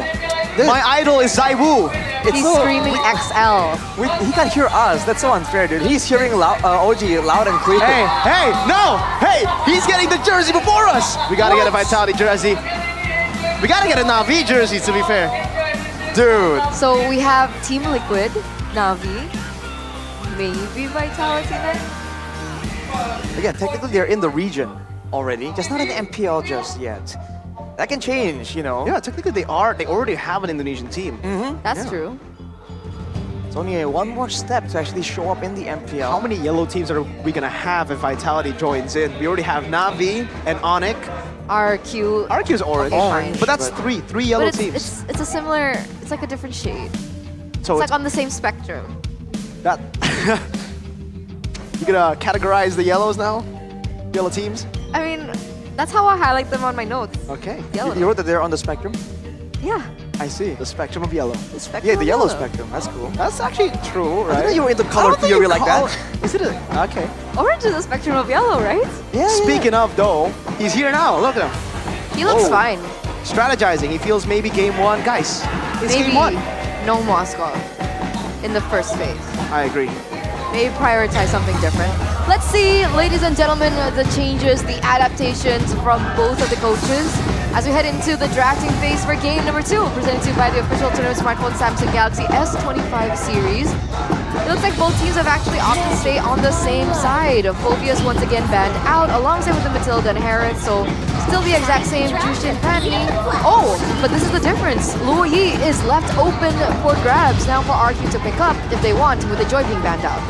My idol is Zaiwu. He's screaming XL. He can't hear us. That's so unfair, dude. He's hearing OG loud and clear. Hey, no! Hey, he's getting the jersey before us! We gotta get a Vitality jersey. We gotta get a Na'Vi jersey, to be fair. Dude. So we have Team Liquid, Na'Vi, maybe Vitality next. Again, technically they're in the region already, just not in the MPL just yet. That can change, you know. Yeah, technically they are. They already have an Indonesian team. That's true. It's only one more step to actually show up in the MPL. How many yellow teams are we gonna have if Vitality joins in? We already have Na'Vi and Onyx. RQ. RQ is orange, Orange, but that's but- three yellow but teams. It's a similar, it's like a different shade. So it's like on the same spectrum. that you gonna categorize the yellows now? Yellow teams? I mean, that's how I highlight them on my notes. Okay. Yellow. You wrote that they're on the spectrum? Yeah. I see. The spectrum of yellow. The spectrum Yeah, the of yellow spectrum. That's cool. That's actually true, I right? didn't know you were into I color don't think theory you like call- that. Is it okay. Orange is a spectrum of yellow, right? Yeah. Speaking of though, he's here now. Look at him. He looks Oh. fine. Strategizing. He feels maybe game one. Guys, it's Maybe game one. no Moskov in the first phase. I agree. Maybe prioritize something different. Let's see, ladies and gentlemen, the changes, the adaptations from both of the coaches as we head into the drafting phase for game number 2, presented to you by the official tournament smartphone Samsung Galaxy S25 series. It looks like both teams have actually opted to stay on the same side. Phobia's once again banned out alongside with the Matilda and Harris, so still the exact same Jushin Penny. Oh, but this is the difference. Luo Yi is left open for grabs now for RQ to pick up if they want, with the Joy being banned out.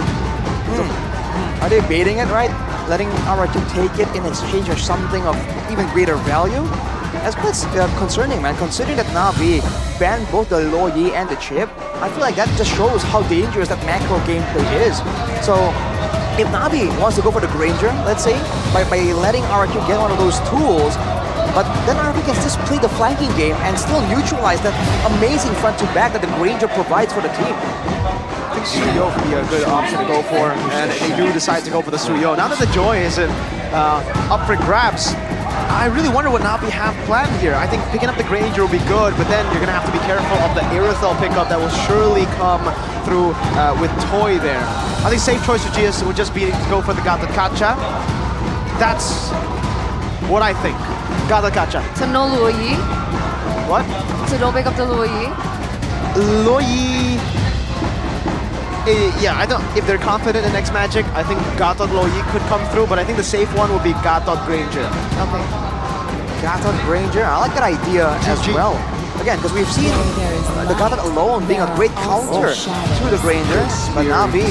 Are they baiting it, right? Letting RQ take it in exchange for something of even greater value? That's quite concerning, man. Considering that Na'Vi banned both the Luo Yi and the chip, I feel like that just shows how dangerous that macro gameplay is. So, if Na'Vi wants to go for the Granger, let's say, by letting RQ get one of those tools, but then RQ can just play the flanking game and still neutralize that amazing front to back that the Granger provides for the team. I think Suyo would be a good option to go for, and they do decide to go for the Suyo. Now that the Joy isn't up for grabs, I really wonder what Na'Vi have planned here. I think picking up the Granger will be good, but then you're going to have to be careful of the Irithel pickup that will surely come through with Toy there. I think safe choice for GS would just be to go for the Gata Kacha. That's what I think. Gata Kacha. So no Luo Yi? What? So don't pick up the Luo Yi? Luo Yi... yeah, I don't. If they're confident in X Magic, I think Gatot Luo Yi could come through, but I think the safe one would be Gatot Granger. Okay. Gatot Granger, I like that idea as well. Again, because we've seen the Gatot alone being a great counter to the Granger, but Na'Vi,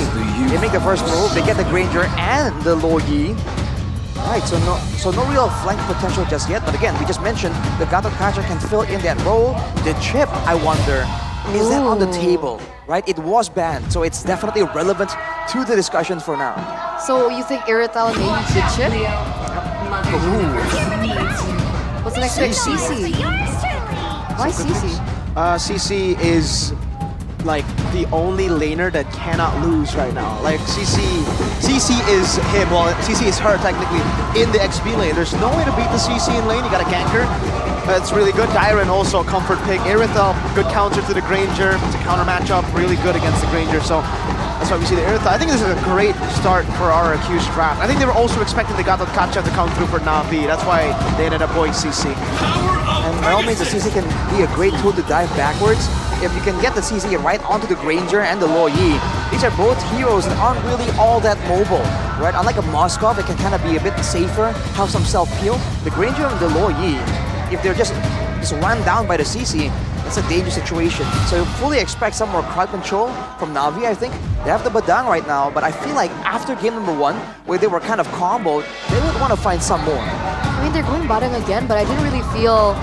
they make the first move, they get the Granger and the Luo Yi. Right, so no real flank potential just yet, but again, we just mentioned the Gatot catcher can fill in that role. The chip, I wonder, is that on the table? Right, it was banned, so it's definitely relevant to the discussion for now. So you think Irithel and maybe the chip? What's the next pick? CC. Why CC? CC is like the only laner that cannot lose right now. Like CC is him. Well, CC is her technically in the XP lane. There's no way to beat the CC in lane. You got a ganker. It's really good. Dyren also a comfort pick. Irithel, good counter to the Granger. It's a counter matchup, really good against the Granger. So that's why we see the Irithel. I think this is a great start for RQ's draft. I think they were also expecting the Gatot Kacha to come through for Na'Vi. That's why they ended up going CC. And by all means, the CC can be a great tool to dive backwards. If you can get the CC right onto the Granger and the Luo Yi, these are both heroes that aren't really all that mobile, right? Unlike a Moskov, it can kind of be a bit safer, have some self-peel. The Granger and the Luo Yi, if they're just run down by the CC, it's a dangerous situation. So fully expect some more crowd control from Na'Vi, I think. They have the Badang right now, but I feel like after game number 1, where they were kind of comboed, they would want to find some more. I mean, they're going Badang again, but I didn't really feel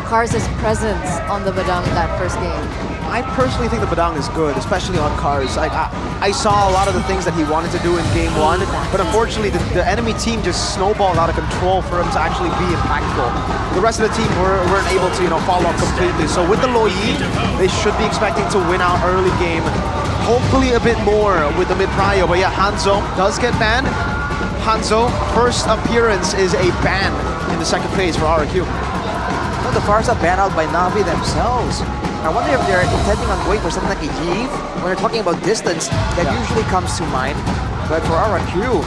Kars' presence on the Badang in that first game. I personally think the Badang is good, especially on Kars. I saw a lot of the things that he wanted to do in game 1, but unfortunately the enemy team just snowballed out of control for him to actually be impactful. The rest of the team weren't able to follow up completely. So with the Luo Yi, they should be expecting to win out early game. Hopefully a bit more with the mid-prio, but yeah, Hanzo does get banned. Hanzo, first appearance is a ban in the second phase for RQ. Well, the Farsa banned out by Na'Vi themselves. I wonder if they're intending on going for something like a Yeve. When they're talking about distance, that usually comes to mind. But for RQ,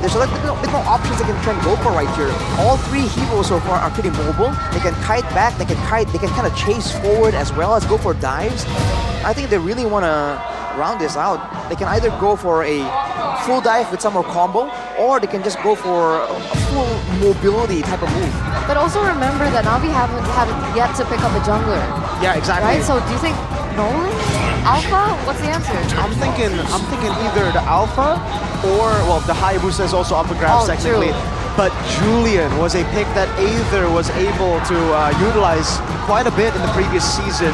there's a little bit more options they can try and go for right here. All 3 heroes so far are pretty mobile. They can kite back, they can kind of chase forward as well as go for dives. I think they really want to round this out. They can either go for a full dive with some more combo, or they can just go for a full mobility type of move. But also remember that Na'Vi haven't yet to pick up a jungler. Yeah, exactly. Right? So do you think Nolan Alpha? What's the answer? I'm thinking either the Alpha or, well, the Hayabusa is also up for grabs technically. True. But Julian was a pick that Aether was able to utilize quite a bit in the previous season.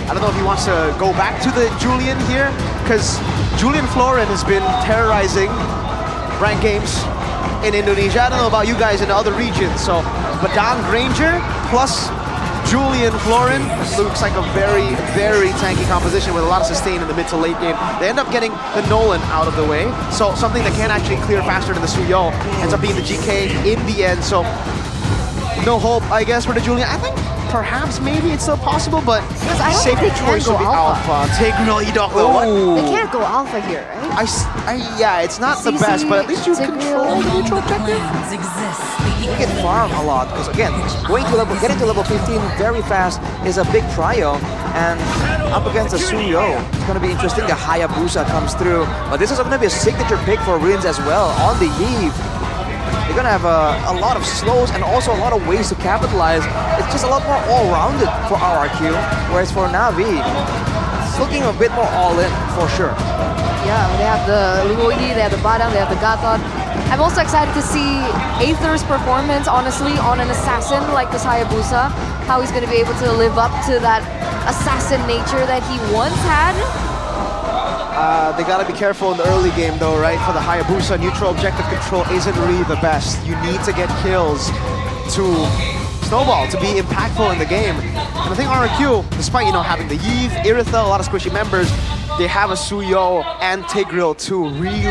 I don't know if he wants to go back to the Julian here, because Julian Florin has been terrorizing ranked games in Indonesia. I don't know about you guys in the other regions. So, Badan Granger plus Julian Florin looks like a very, very tanky composition with a lot of sustain in the mid to late game. They end up getting the Nolan out of the way. So something that can actually clear faster than the Suyo ends up being the GK in the end. So no hope, I guess, for the Julian. I think perhaps maybe it's still possible, but I don't safe think they can choice go would be alpha. Alpha. Take no Edok though. What? They can't go alpha here, right? Yeah, it's not the best, but at least you control the neutral objective. You can farm a lot, because again, getting to level 15 very fast is a big trio, and up against a Suyo, it's going to be interesting. The Hayabusa comes through, but this is going to be a signature pick for Rins as well on the eve. You're going to have a lot of slows and also a lot of ways to capitalize. It's just a lot more all-rounded for RRQ, whereas for Na'Vi, it's looking a bit more all-in for sure. Yeah, they have the Luoyi, they have the Badang, they have the Gatot. I'm also excited to see Aether's performance, honestly, on an assassin like this Hayabusa. How he's going to be able to live up to that assassin nature that he once had. They gotta be careful in the early game though, right? For the Hayabusa, neutral objective control isn't really the best. You need to get kills to snowball, to be impactful in the game. And I think RRQ, despite, you know, having the Yves, Iritha, a lot of squishy members, they have a Suyo and Tigreal, two really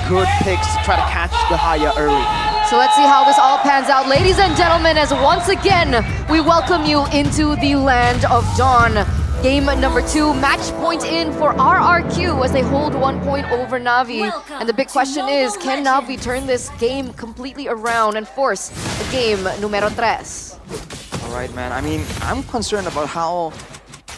good picks to try to catch the Haya early. So let's see how this all pans out. Ladies and gentlemen, as once again, we welcome you into the land of Dawn. Game number 2, match point in for RRQ as they hold 1 point over Na'Vi. And the big question is, can Na'Vi turn this game completely around and force the game numero 3? All right, man. I mean, I'm concerned about how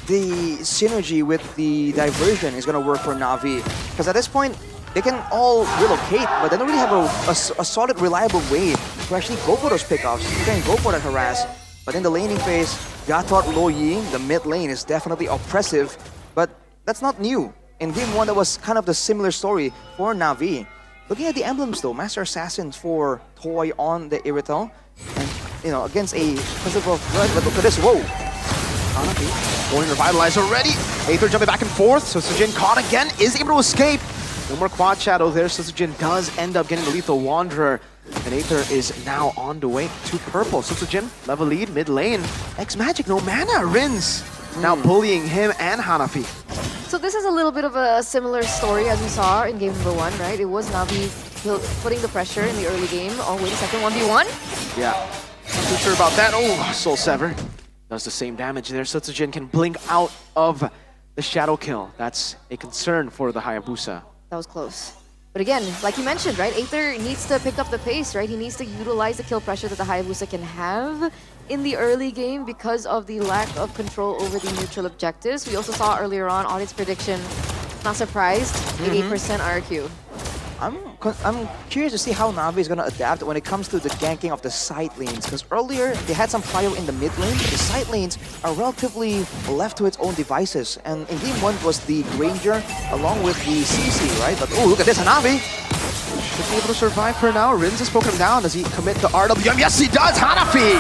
the synergy with the diversion is going to work for Na'Vi. Because at this point, they can all relocate, but they don't really have a solid, reliable way to actually go for those pickoffs. You can go for that harass. But in the laning phase, Gatot Loyi, the mid lane, is definitely oppressive. But that's not new. In game 1, that was kind of the similar story for Na'Vi. Looking at the emblems though, Master Assassins for Toy on the Irithel. And, you know, against a physical threat. But look at this, whoa! Going revitalized already. Aether jumping back and forth. So Sujin caught again, is able to escape. No more quad shadow there, so Sujin does end up getting the lethal Wanderer. And Aether is now on the way to purple. Sujin, level lead, mid lane. X-Magic, no mana, Rins. Now bullying him and Hanafi. So this is a little bit of a similar story as we saw in game number 1, right? It was Na'Vi putting the pressure in the early game. Oh, wait a second, 1v1? Yeah, not too sure about that. Oh, Soul Sever does the same damage there. Sujin can blink out of the shadow kill. That's a concern for the Hayabusa. That was close. But again, like you mentioned, right? Aether needs to pick up the pace, right? He needs to utilize the kill pressure that the Hayabusa can have in the early game because of the lack of control over the neutral objectives. We also saw earlier on, audience prediction, not surprised, 88% RQ. I'm curious to see how Na'Vi is going to adapt when it comes to the ganking of the side lanes. Because earlier, they had some prio in the mid lane, but the side lanes are relatively left to its own devices. And in game 1 was the Granger along with the CC, right? But oh, look at this, Na'Vi! Should be able to survive for now. Rins has spoken him down. Does he commit the RWM? Yes, he does! Hanafi!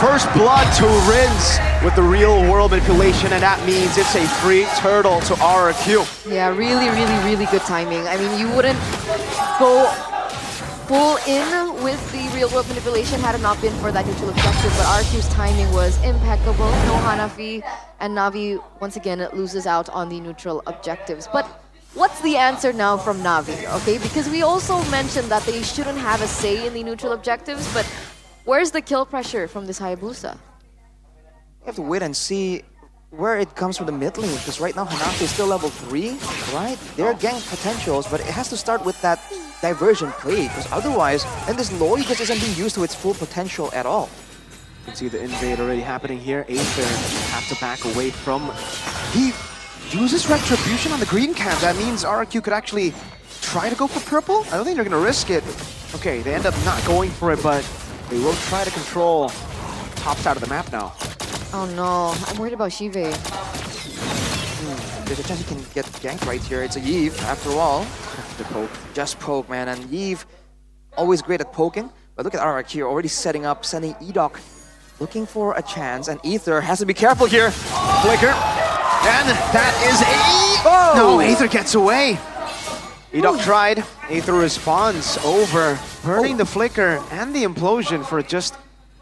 First blood to Rins with the real world manipulation, and that means it's a free turtle to RRQ. Yeah, really, really, really good timing. I mean, you wouldn't go full in with the real world manipulation had it not been for that neutral objective, but RQ's timing was impeccable. No Hanafi, and Na'Vi once again loses out on the neutral objectives. But what's the answer now from Na'Vi, okay? Because we also mentioned that they shouldn't have a say in the neutral objectives, but where's the kill pressure from this Hayabusa? You have to wait and see where it comes from the mid lane, because right now Hanafi is still level 3, right? They're gank potentials, but it has to start with that diversion play, because otherwise, then this Loyi just isn't being used to its full potential at all. You can see the invade already happening here. Aether have to back away from... He uses Retribution on the green camp. That means RRQ could actually try to go for purple? I don't think they're going to risk it. Okay, they end up not going for it, but they will try to control top side of the map now. Oh no, I'm worried about Shive. there's a chance he can get ganked right here. It's a Yves, after all. The poke. Just poke, man. And Yves, always great at poking. But look at RRQ here, already setting up, sending Edoc, looking for a chance. And Aether has to be careful here. Flicker. And that is a... Oh! No, Aether gets away. Edoc tried. Aether responds over, burning the flicker and the implosion for just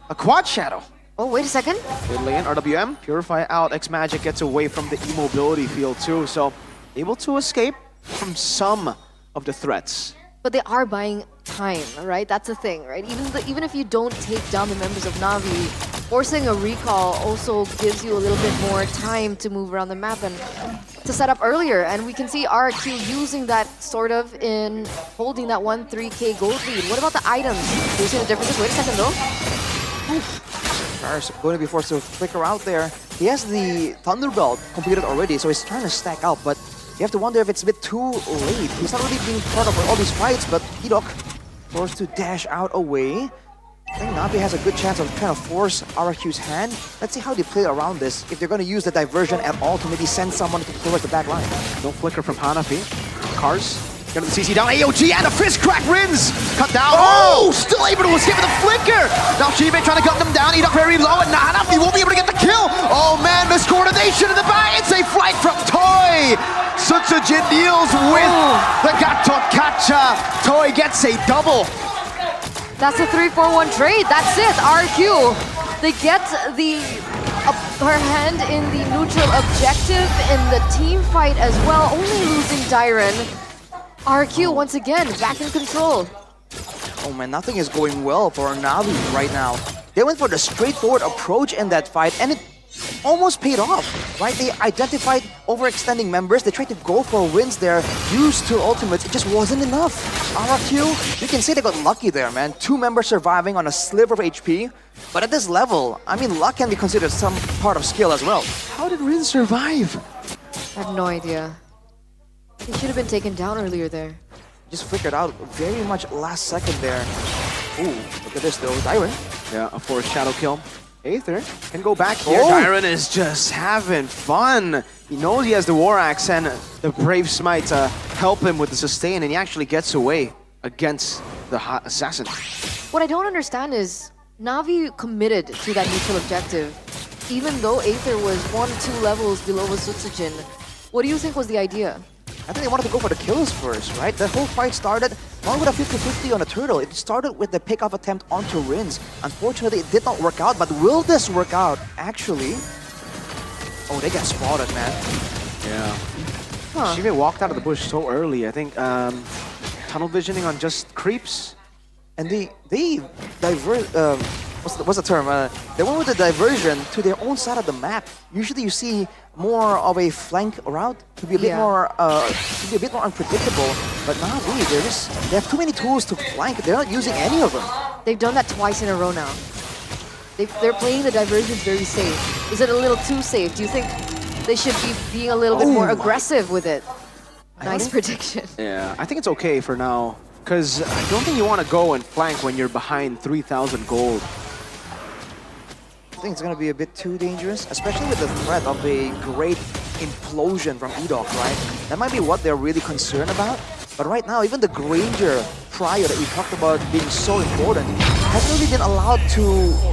a quad shadow. Oh, wait a second. Fiddling in, RWM, Purify out, X-Magic gets away from the immobility field too, so able to escape from some of the threats. But they are buying time, right? That's the thing, right? Even if you don't take down the members of Na'Vi, forcing a recall also gives you a little bit more time to move around the map and to set up earlier. And we can see RQ using that sort of in holding that 1-3K gold lead. What about the items? Do you see the differences? Wait a second though. Stars going to be forced to flicker out there. He has the Thunderbelt completed already, so he's trying to stack out, but you have to wonder if it's a bit too late. He's not really being part of all these fights, but Edoc forced to dash out away. I think Na'Vi has a good chance of trying to force RQ's hand. Let's see how they play around this. If they're going to use the diversion at all to maybe send someone towards the back line. No flicker from Hanafi. Cars. Get the CC down. AOG and a fist crack wins. Cut down. Oh! Still able to escape with a flicker. Now Shibe trying to cut them down. Edoc very low, and Hanafi won't be able to get the kill. Oh man, miscoordination in the back. It's a flight from Toy. Sutsujin deals with the Gatot Kacha. Toy gets a double. That's a 3-4-1 trade. That's it. RQ. They get her hand in the neutral objective in the team fight as well. Only losing Dyron. RQ once again back in control. Oh man, nothing is going well for Na'Vi right now. They went for the straightforward approach in that fight, and it almost paid off, right? They identified overextending members. They tried to go for wins there, used two ultimates. It just wasn't enough. RRQ, you can say they got lucky there, man. 2 members surviving on a sliver of HP. But at this level, I mean, luck can be considered some part of skill as well. How did Rin survive? I have no idea. He should have been taken down earlier there. Just flickered out very much last second there. Ooh, look at this though, Dyron. Yeah, a forced shadow kill. Aether can go back here. Dyron is just having fun. He knows he has the War Axe and the Brave Smite to help him with the sustain, and he actually gets away against the hot assassin. What I don't understand is Na'Vi committed to that neutral objective, even though Aether was 1-2 levels below Sutsujin. What do you think was the idea? I think they wanted to go for the kills first, right? The whole fight started not with a 50-50 on a turtle. It started with the pick-off attempt onto Rins. Unfortunately, it did not work out, but will this work out, actually? Oh, they got spotted, man. Yeah. Huh. Shibe walked out of the bush so early. I think tunnel visioning on just creeps. And they divert... what's the term? They went with the diversion to their own side of the map. Usually you see more of a flank route to be a bit more unpredictable. But now they have too many tools to flank. They're not using any of them. They've done that twice in a row now. They're playing the diversions very safe. Is it a little too safe? Do you think they should be being a little bit more aggressive with it? Nice prediction. Yeah, I think it's okay for now. Because I don't think you want to go and flank when you're behind 3,000 gold. I think it's going to be a bit too dangerous, especially with the threat of a great implosion from Edoc, right? That might be what they're really concerned about. But right now, even the Granger prior that we talked about being so important hasn't really been allowed to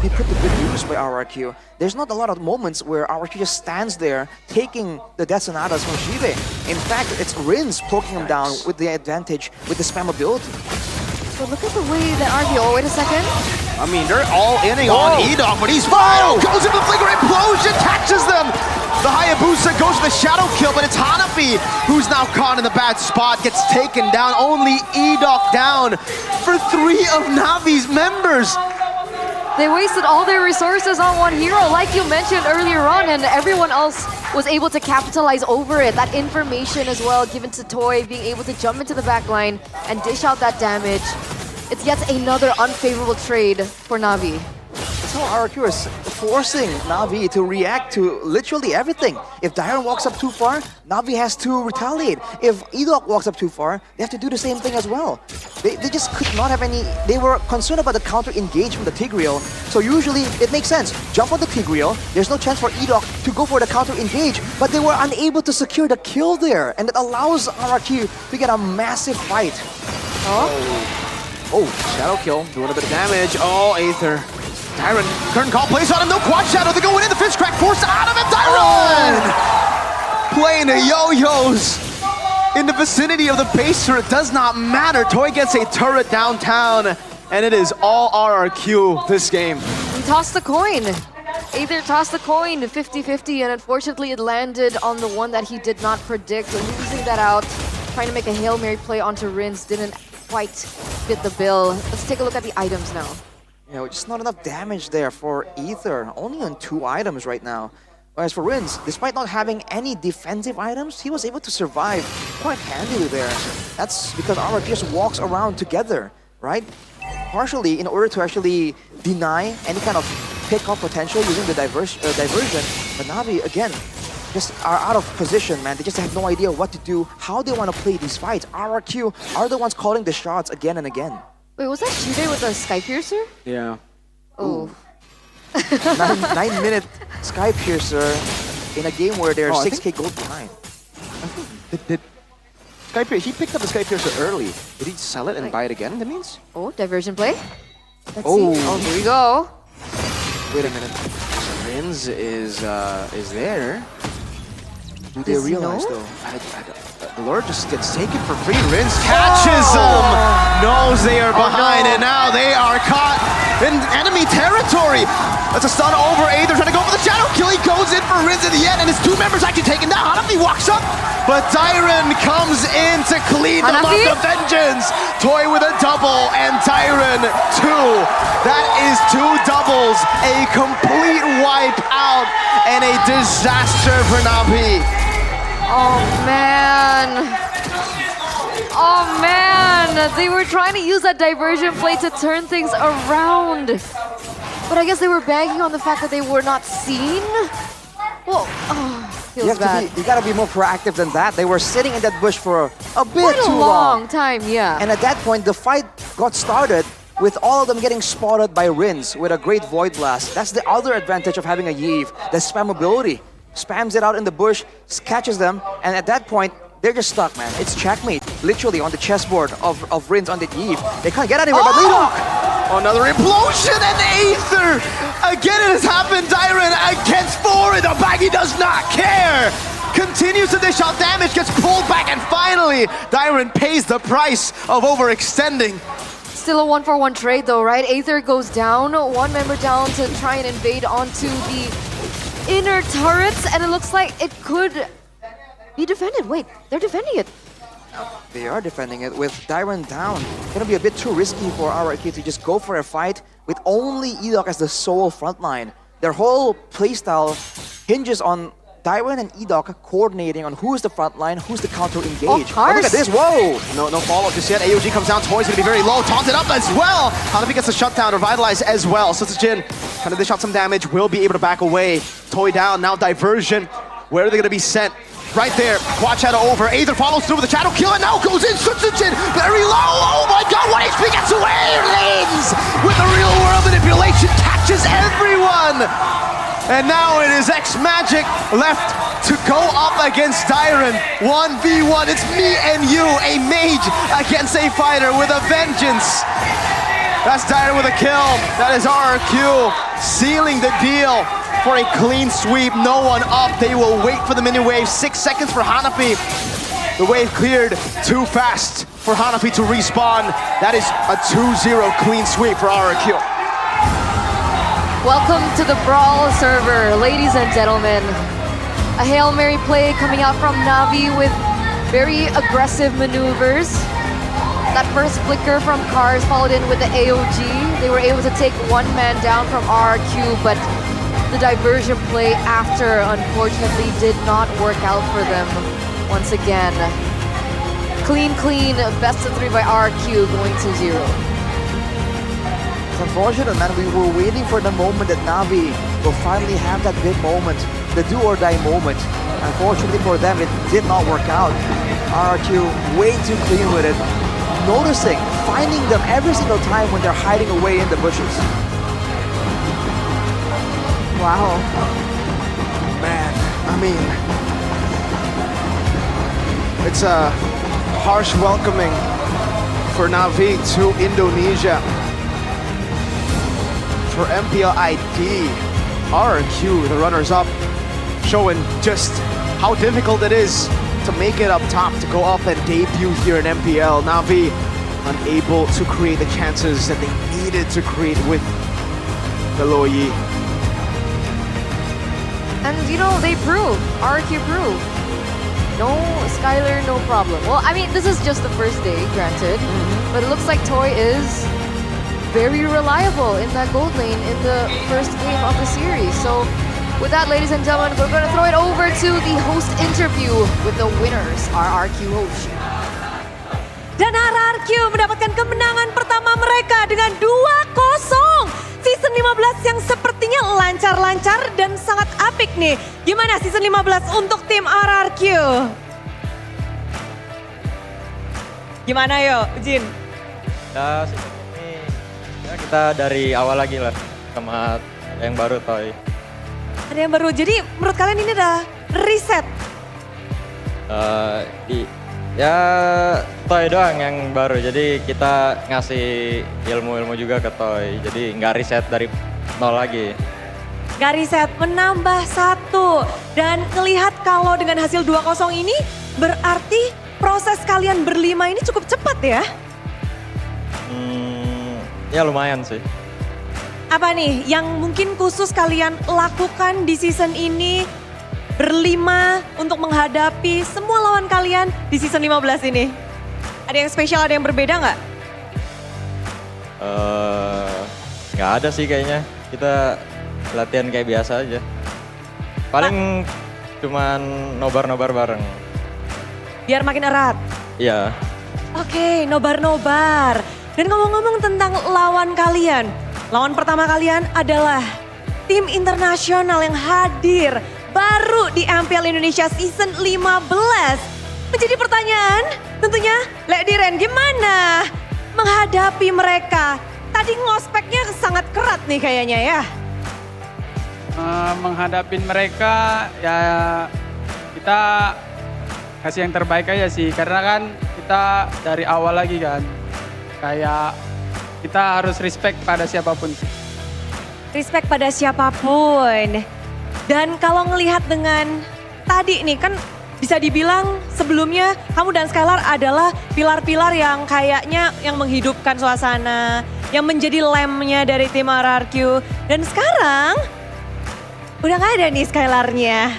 be put to good use by RRQ. There's not a lot of moments where RRQ just stands there taking the Death Sonatas from Shibe. In fact, it's Rins poking him down with the advantage with the spam ability. But look at the way that RQ... Oh, wait a second. I mean, they're all inning on Edoc, but he's fine. Goes into the flicker, implosion, catches them. The Hayabusa goes to the shadow kill, but it's Hanafi who's now caught in the bad spot, gets taken down. Only Edoc down for 3 of Na'Vi's members. They wasted all their resources on one hero, like you mentioned earlier on, and everyone else was able to capitalize over it. That information as well given to Toy, being able to jump into the back line and dish out that damage. It's yet another unfavorable trade for Na'Vi. So RRQ is forcing Na'Vi to react to literally everything. If Dairon walks up too far, Na'Vi has to retaliate. If Edok walks up too far, they have to do the same thing as well. They just could not have any... They were concerned about the counter engage from the Tigreal, so usually it makes sense. Jump on the Tigreal, there's no chance for Edok to go for the counter engage, but they were unable to secure the kill there, and it allows RRQ to get a massive fight. Oh, shadow kill, doing a bit of damage. Oh, Aether. Dairon, curtain call, plays on him, no quad shadow, they go in the fist crack, forced out of him, Dairon! Playing the yo-yos in the vicinity of the base turret, does not matter. Toy gets a turret downtown, and it is all RRQ this game. He tossed the coin. Aether tossed the coin 50-50, and unfortunately it landed on the one that he did not predict. Losing that out, trying to make a Hail Mary play onto Rins didn't quite fit the bill. Let's take a look at the items now. Yeah, just not enough damage there for Aether. Only on 2 items right now. Whereas for Rins, despite not having any defensive items, he was able to survive quite handily there. That's because RRQ just walks around together, right? Partially in order to actually deny any kind of pick-off potential using the diversion. But Na'Vi, again, just are out of position, man. They just have no idea what to do, how they want to play these fights. RRQ are the ones calling the shots again and again. Wait, was that Shide with a Sky Piercer? Yeah. Oh. 9-minute Sky Piercer in a game where they're 6k gold behind. Did Sky Piercer, he picked up the Sky Piercer early. Did he sell it and buy it again, that means? Oh, diversion play. Let's see. Oh, Here we go. Wait a minute. Rins is there. Do they Does he realize know? though? The Lord just gets taken for free. Rins catches them. Knows they are behind, and now they are caught in enemy territory. That's a stun over Aether, trying to go for the shadow kill. He goes in for Rins in the end, and his 2 members actually taken down. Hanafi walks up, but Dairon comes in to clean them up. The vengeance. Toy with a double, and Dairon 2. That is 2 doubles, a complete wipe out, and a disaster for Na'Vi. Oh man! Oh man! They were trying to use that diversion play to turn things around. But I guess they were banking on the fact that they were not seen. Well, feels bad. You gotta be more proactive than that. They were sitting in that bush for a bit Quite too a long time, yeah. And at that point, the fight got started with all of them getting spotted by Rins with a great Void Blast. That's the other advantage of having a Yeve, the spammability. Spams it out in the bush, catches them, and at that point, they're just stuck, man. It's checkmate, literally on the chessboard of Rins on the Yeve. They can't get anywhere, but Lidok! Another implosion, and Aether! Again, it has happened. Dairon against 4, and the baggy does not care! Continues to dish out damage, gets pulled back, and finally, Dairon pays the price of overextending. Still a 1-for-1 trade though, right? Aether goes down, 1 member down to try and invade onto the inner turrets, and it looks like it could be defended. Wait, they're defending it. They are defending it with Dairon down. Gonna be a bit too risky for RRQ to just go for a fight with only Edok as the sole frontline. Their whole playstyle hinges on Dairon and Edok coordinating on who's the frontline, who's the counter engage. Oh, look at this, whoa! No follow-up just yet. AOG comes down, Toy's gonna be very low, taunted up as well. Hanafi gets a shutdown, revitalized as well. Jin trying to dish out some damage, will be able to back away. Toy down, now diversion. Where are they gonna be sent? Right there, quad shadow over. Aether follows through with the shadow kill, and now goes in. Jin very low. Oh my god, 1 HP gets away. Lanes with the real world manipulation, catches everyone. And now it is X-Magic left to go up against Dairon. 1v1, it's me and you, a mage against a fighter with a vengeance. That's Dairon with a kill. That is RRQ sealing the deal for a clean sweep. No one up. They will wait for the mini wave. 6 seconds for Hanafi. The wave cleared too fast for Hanafi to respawn. That is a 2-0 clean sweep for RRQ. Welcome to the Brawl server, ladies and gentlemen. A Hail Mary play coming out from Na'Vi with very aggressive maneuvers. That first flicker from Cars followed in with the AOG. They were able to take 1 man down from RRQ, but the diversion play after, unfortunately, did not work out for them once again. Clean, best of 3 by RRQ going to 0. It's unfortunate, man. We were waiting for the moment that Na'Vi will finally have that big moment, the do or die moment. Unfortunately for them, it did not work out. RRQ way too clean with it. Noticing, finding them every single time when they're hiding away in the bushes. Wow. Man, I mean, it's a harsh welcoming for Navi to Indonesia. For MPL ID, RRQ, the runners-up, showing just how difficult it is to make it up top, to go up and debut here in MPL. Navi unable to create the chances that they needed to create with the Loyi. And you know, they prove, RRQ proved. No Skylar, no problem. Well, I mean, this is just the first day, granted. But it looks like Toy is very reliable in that gold lane in the first game of the series. So with that, ladies and gentlemen, we're going to throw it over to the host interview with the winners, RRQ host. Dan RRQ mendapatkan kemenangan pertama mereka dengan 2-0. Season 15 yang sepertinya lancar-lancar dan sangat apik nih. Gimana season 15 untuk tim RRQ? Gimana yo, Jin? Ya, season ini ya kita dari awal lagi lah sama yang baru Toy. Ada yang baru, jadi menurut kalian ini udah reset? Ya Toy doang yang baru, jadi kita ngasih ilmu-ilmu juga ke Toy, jadi nggak reset dari nol lagi. Gak reset, menambah 1. Dan ngelihat kalau dengan hasil 2-0 ini, berarti proses kalian berlima ini cukup cepat ya? Ya lumayan sih. Apa nih yang mungkin khusus kalian lakukan di season ini berlima untuk menghadapi semua lawan kalian di season 15 ini? Ada yang spesial, ada yang berbeda nggak? Nggak ada sih kayaknya. Kita latihan kayak biasa aja. Paling cuman nobar-nobar bareng. Biar makin erat? Iya. Oke, nobar-nobar. Dan ngomong-ngomong tentang lawan kalian. Lawan pertama kalian adalah tim internasional yang hadir baru di MPL Indonesia season 15. Menjadi pertanyaan tentunya, Lek Diren gimana menghadapi mereka? Tadi ngospeknya sangat kerat nih kayaknya ya. Menghadapi mereka ya kita kasih yang terbaik aja sih. Karena kan kita dari awal lagi kan. Kayak kita harus respect pada siapapun. Respect pada siapapun. Dan kalau ngelihat dengan tadi nih kan bisa dibilang sebelumnya kamu dan Skylar adalah pilar-pilar yang kayaknya yang menghidupkan suasana, yang menjadi lemnya dari tim RRQ. Dan sekarang udah gak ada nih Skylarnya.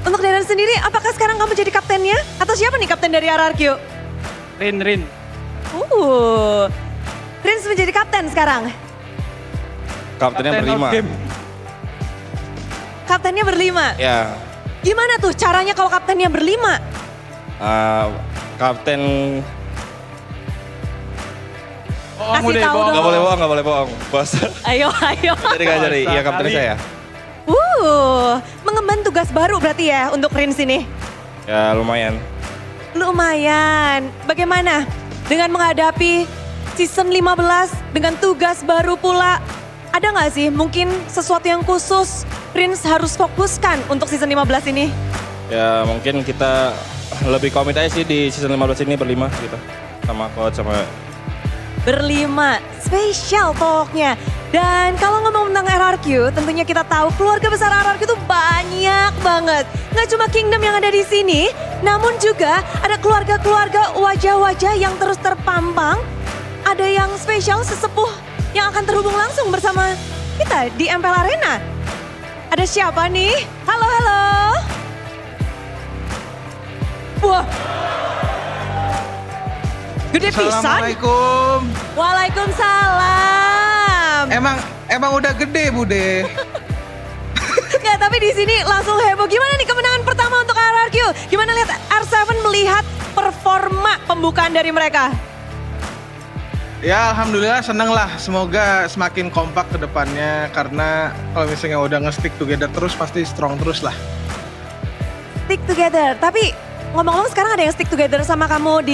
Untuk Darren sendiri, apakah sekarang kamu jadi kaptennya? Atau siapa nih kapten dari RRQ? Rin. Rins menjadi kapten sekarang? Kaptennya berlima. Kaptennya berlima? Ya. Gimana tuh caranya kalau kaptennya berlima? Kapten... Kasih tahu dong. Gak boleh bohong, bos. Ayo. Jadi, iya kapten saya. Mengemban tugas baru berarti ya untuk Rins ini? Ya lumayan. Lumayan. Bagaimana dengan menghadapi season 15 dengan tugas baru pula? Ada nggak sih mungkin sesuatu yang khusus Rins harus fokuskan untuk season 15 ini? Ya mungkin kita lebih komit aja sih di season 15 ini berlima gitu. Sama coach sama... Berlima, spesial talknya. Dan kalau ngomong tentang RRQ, tentunya kita tahu keluarga besar RRQ itu banyak banget. Nggak cuma Kingdom yang ada di sini, namun juga ada keluarga-keluarga wajah-wajah yang terus terpampang. Ada yang spesial sesepuh yang akan terhubung langsung bersama kita di MPL Arena. Ada siapa nih? Halo. Wah. Gede pisan. Assalamualaikum. Waalaikumsalam. Emang udah gede, Bude. Ya, tapi di sini langsung heboh. Gimana nih kemenangan pertama untuk RRQ? Gimana lihat R7 melihat performa pembukaan dari mereka? Ya alhamdulillah seneng lah. Semoga semakin kompak ke depannya. Karena kalau misalnya udah nge-stick together terus pasti strong terus lah. Stick together. Tapi ngomong-ngomong sekarang ada yang stick together sama kamu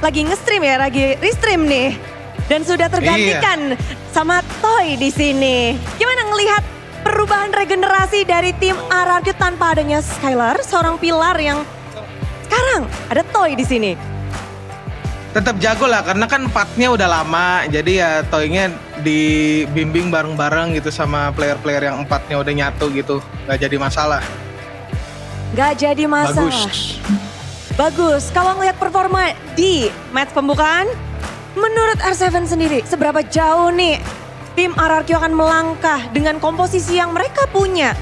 lagi nge-stream ya, lagi restream nih. Dan sudah tergantikan sama Toy di sini. Gimana ngelihat perubahan regenerasi dari tim RRQ tanpa adanya Skylar, seorang pilar yang sekarang ada Toy di sini? Tetap jago lah karena kan partnya udah lama. Jadi ya Toy-nya dibimbing bareng-bareng gitu sama player-player yang empatnya udah nyatu gitu. Gak jadi masalah. Gak jadi masalah. Bagus. Kalau ngelihat performa di match pembukaan, menurut R7 sendiri, seberapa jauh nih tim RRQ akan melangkah dengan komposisi yang mereka punya?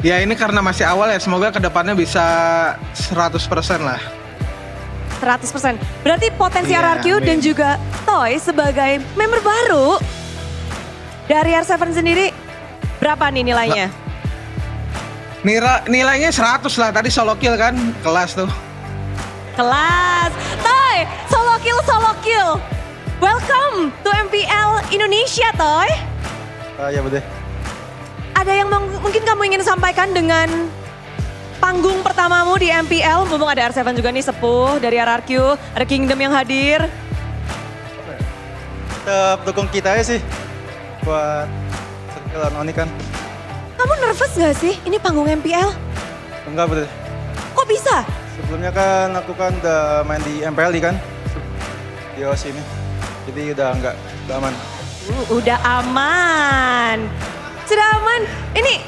Ya ini karena masih awal ya, semoga kedepannya bisa 100% lah. 100%. Berarti potensi Iya, RRQ dan amin. juga Toy sebagai member baru dari R7 sendiri, berapa nih nilainya? Nilainya 100 lah, tadi solo kill kan, kelas tuh. Kelas. Toy, solo kill. Welcome to MPL Indonesia, Toy. Ya Bude. Ada yang mungkin kamu ingin sampaikan dengan panggung pertamamu di MPL? Mumpung ada R7 juga nih, sepuh dari RRQ, ada Kingdom yang hadir. Tetap dukung kita aja sih buat circle Oni kan. Kamu nervous gak sih? Ini panggung MPL? Enggak betul. Kok bisa? Sebelumnya kan aku kan udah main di MPL kan di OS ini. Jadi udah aman. Udah aman. Sudah aman. Ini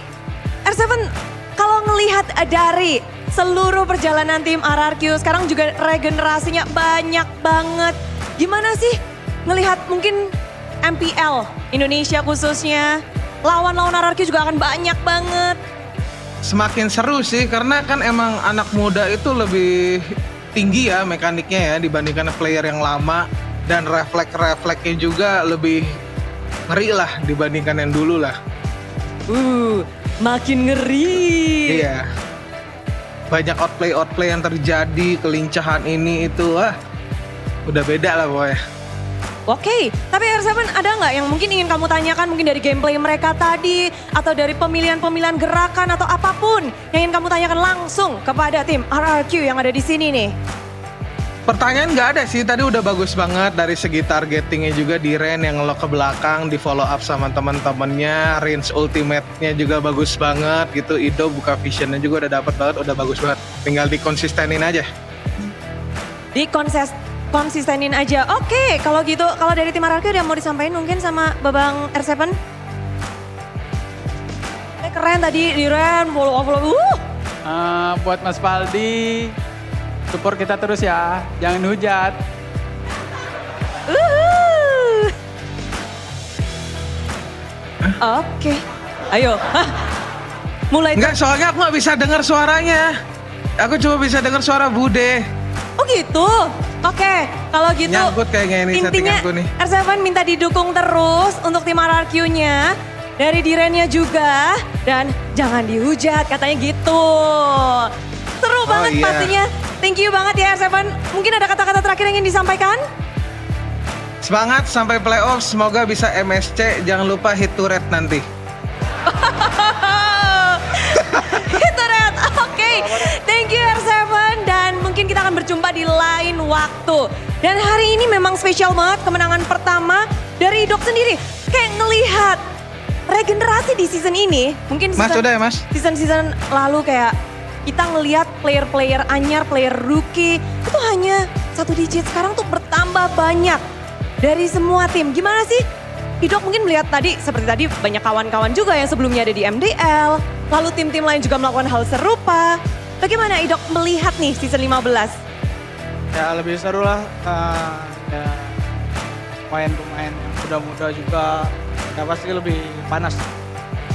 R7 kalau ngelihat dari seluruh perjalanan tim RRQ sekarang juga regenerasinya banyak banget. Gimana sih ngelihat mungkin MPL Indonesia khususnya, lawan-lawan RRQ juga akan banyak banget. Semakin seru sih karena kan emang anak muda itu lebih tinggi ya mekaniknya ya dibandingkan player yang lama, dan refleksnya juga lebih ngeri lah dibandingkan yang dulu lah. Makin ngeri. Iya. Banyak outplay yang terjadi, kelincahan ini itu udah beda lah pokoknya. Oke, tapi R7 ada nggak yang mungkin ingin kamu tanyakan mungkin dari gameplay mereka tadi atau dari pemilihan gerakan atau apapun yang ingin kamu tanyakan langsung kepada tim RRQ yang ada di sini nih? Pertanyaan nggak ada sih, tadi udah bagus banget dari segi targetingnya juga di Ren yang ngelok ke belakang, di follow up sama teman-temannya, range ultimate-nya juga bagus banget gitu, Ido buka visionnya juga udah dapet banget, udah bagus banget. Tinggal dikonsistenin aja. Konsistenin aja. Oke, kalau gitu, kalau dari tim RRQ ada yang mau disampaikan mungkin sama Babang R7? Keren tadi di Ren, follow up. Buat Mas Paldi, support kita terus ya, jangan hujat. Oke, ayo. Mulai. Enggak, soalnya aku nggak bisa dengar suaranya. Aku cuma bisa dengar suara Bude. Oh gitu? Oke, kalau gitu Nyangkut kayaknya ini intinya settinganku nih. R7 minta didukung terus untuk tim RRQ-nya. Dari Dirennya juga. Dan jangan dihujat katanya gitu. Seru banget iya. pastinya. Thank you banget ya R7. Mungkin ada kata-kata terakhir yang ingin disampaikan? Semangat sampai playoff, semoga bisa MSC, jangan lupa hit to red nanti. Hit the red. Oke, thank you R7 dan mungkin kita akan berjumpa di lain waktu. Dan hari ini memang spesial banget kemenangan pertama dari Idok sendiri. Kayak ngelihat regenerasi di season ini, mungkin Mas udah ya Mas? season lalu kayak kita ngelihat player-player anyar, player rookie itu hanya 1 digit. Sekarang tuh bertambah banyak dari semua tim. Gimana sih? Idok mungkin melihat tadi, seperti tadi banyak kawan-kawan juga yang sebelumnya ada di MDL. Lalu tim-tim lain juga melakukan hal serupa. Bagaimana Idok melihat nih season 15? Ya lebih seru lah, ya pemain-pemain yang muda-muda juga, ya pasti lebih panas.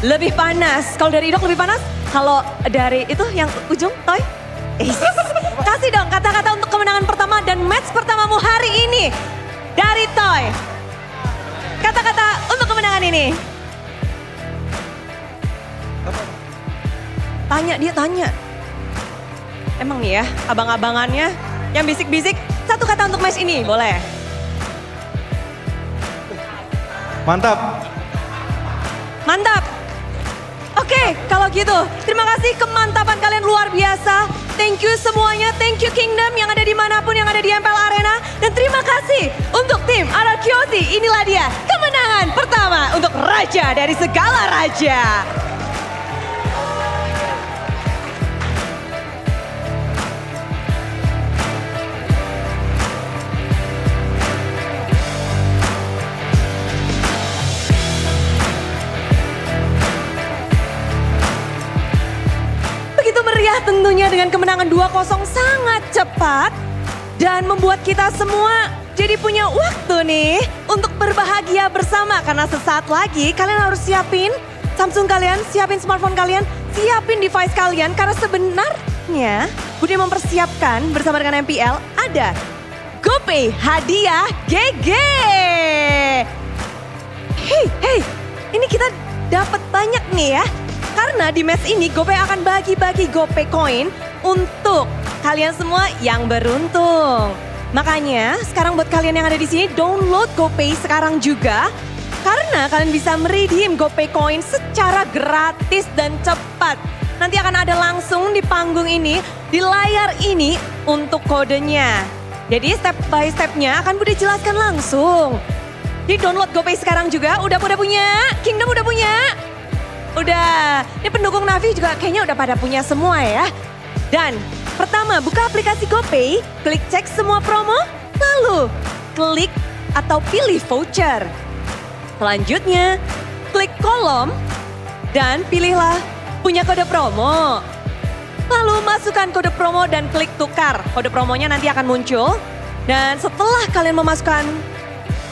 Lebih panas. Kalau dari Idok lebih panas? Kalau dari itu yang ujung, Toy? Kasih dong kata-kata untuk kemenangan pertama dan match pertamamu hari ini. Dari Toy. Kata-kata untuk kemenangan ini. Dia tanya. Emang nih ya, abang-abangannya yang bisik-bisik. 1, satu kata untuk match ini, boleh? Mantap. Mantap. Oke, kalau gitu terima kasih kemantapan kalian luar biasa. Thank you semuanya, thank you Kingdom yang ada dimanapun yang ada di MPL Arena. Dan terima kasih untuk tim RRQC. Inilah dia kemenangan pertama untuk Raja dari segala raja. Tentunya dengan kemenangan 2-0 sangat cepat dan membuat kita semua jadi punya waktu nih untuk berbahagia bersama karena sesaat lagi kalian harus siapin Samsung kalian, siapin smartphone kalian, siapin device kalian karena sebenarnya Budi mempersiapkan bersama dengan MPL ada GoPay hadiah GG. Hey, ini kita dapat banyak nih ya. Karena di match ini GoPay akan bagi-bagi GoPay coin untuk kalian semua yang beruntung. Makanya sekarang buat kalian yang ada di sini download GoPay sekarang juga. Karena kalian bisa meredeem GoPay coin secara gratis dan cepat. Nanti akan ada langsung di panggung ini, di layar ini untuk kodenya. Jadi step by stepnya akan Budi jelaskan langsung. Di download GoPay sekarang juga, udah punya, Kingdom udah punya. Udah, ini pendukung Navi juga kayaknya udah pada punya semua ya. Dan pertama buka aplikasi GoPay, klik cek semua promo, lalu klik atau pilih voucher. Selanjutnya klik kolom dan pilihlah punya kode promo. Lalu masukkan kode promo dan klik tukar. Kode promonya nanti akan muncul. Dan setelah kalian memasukkan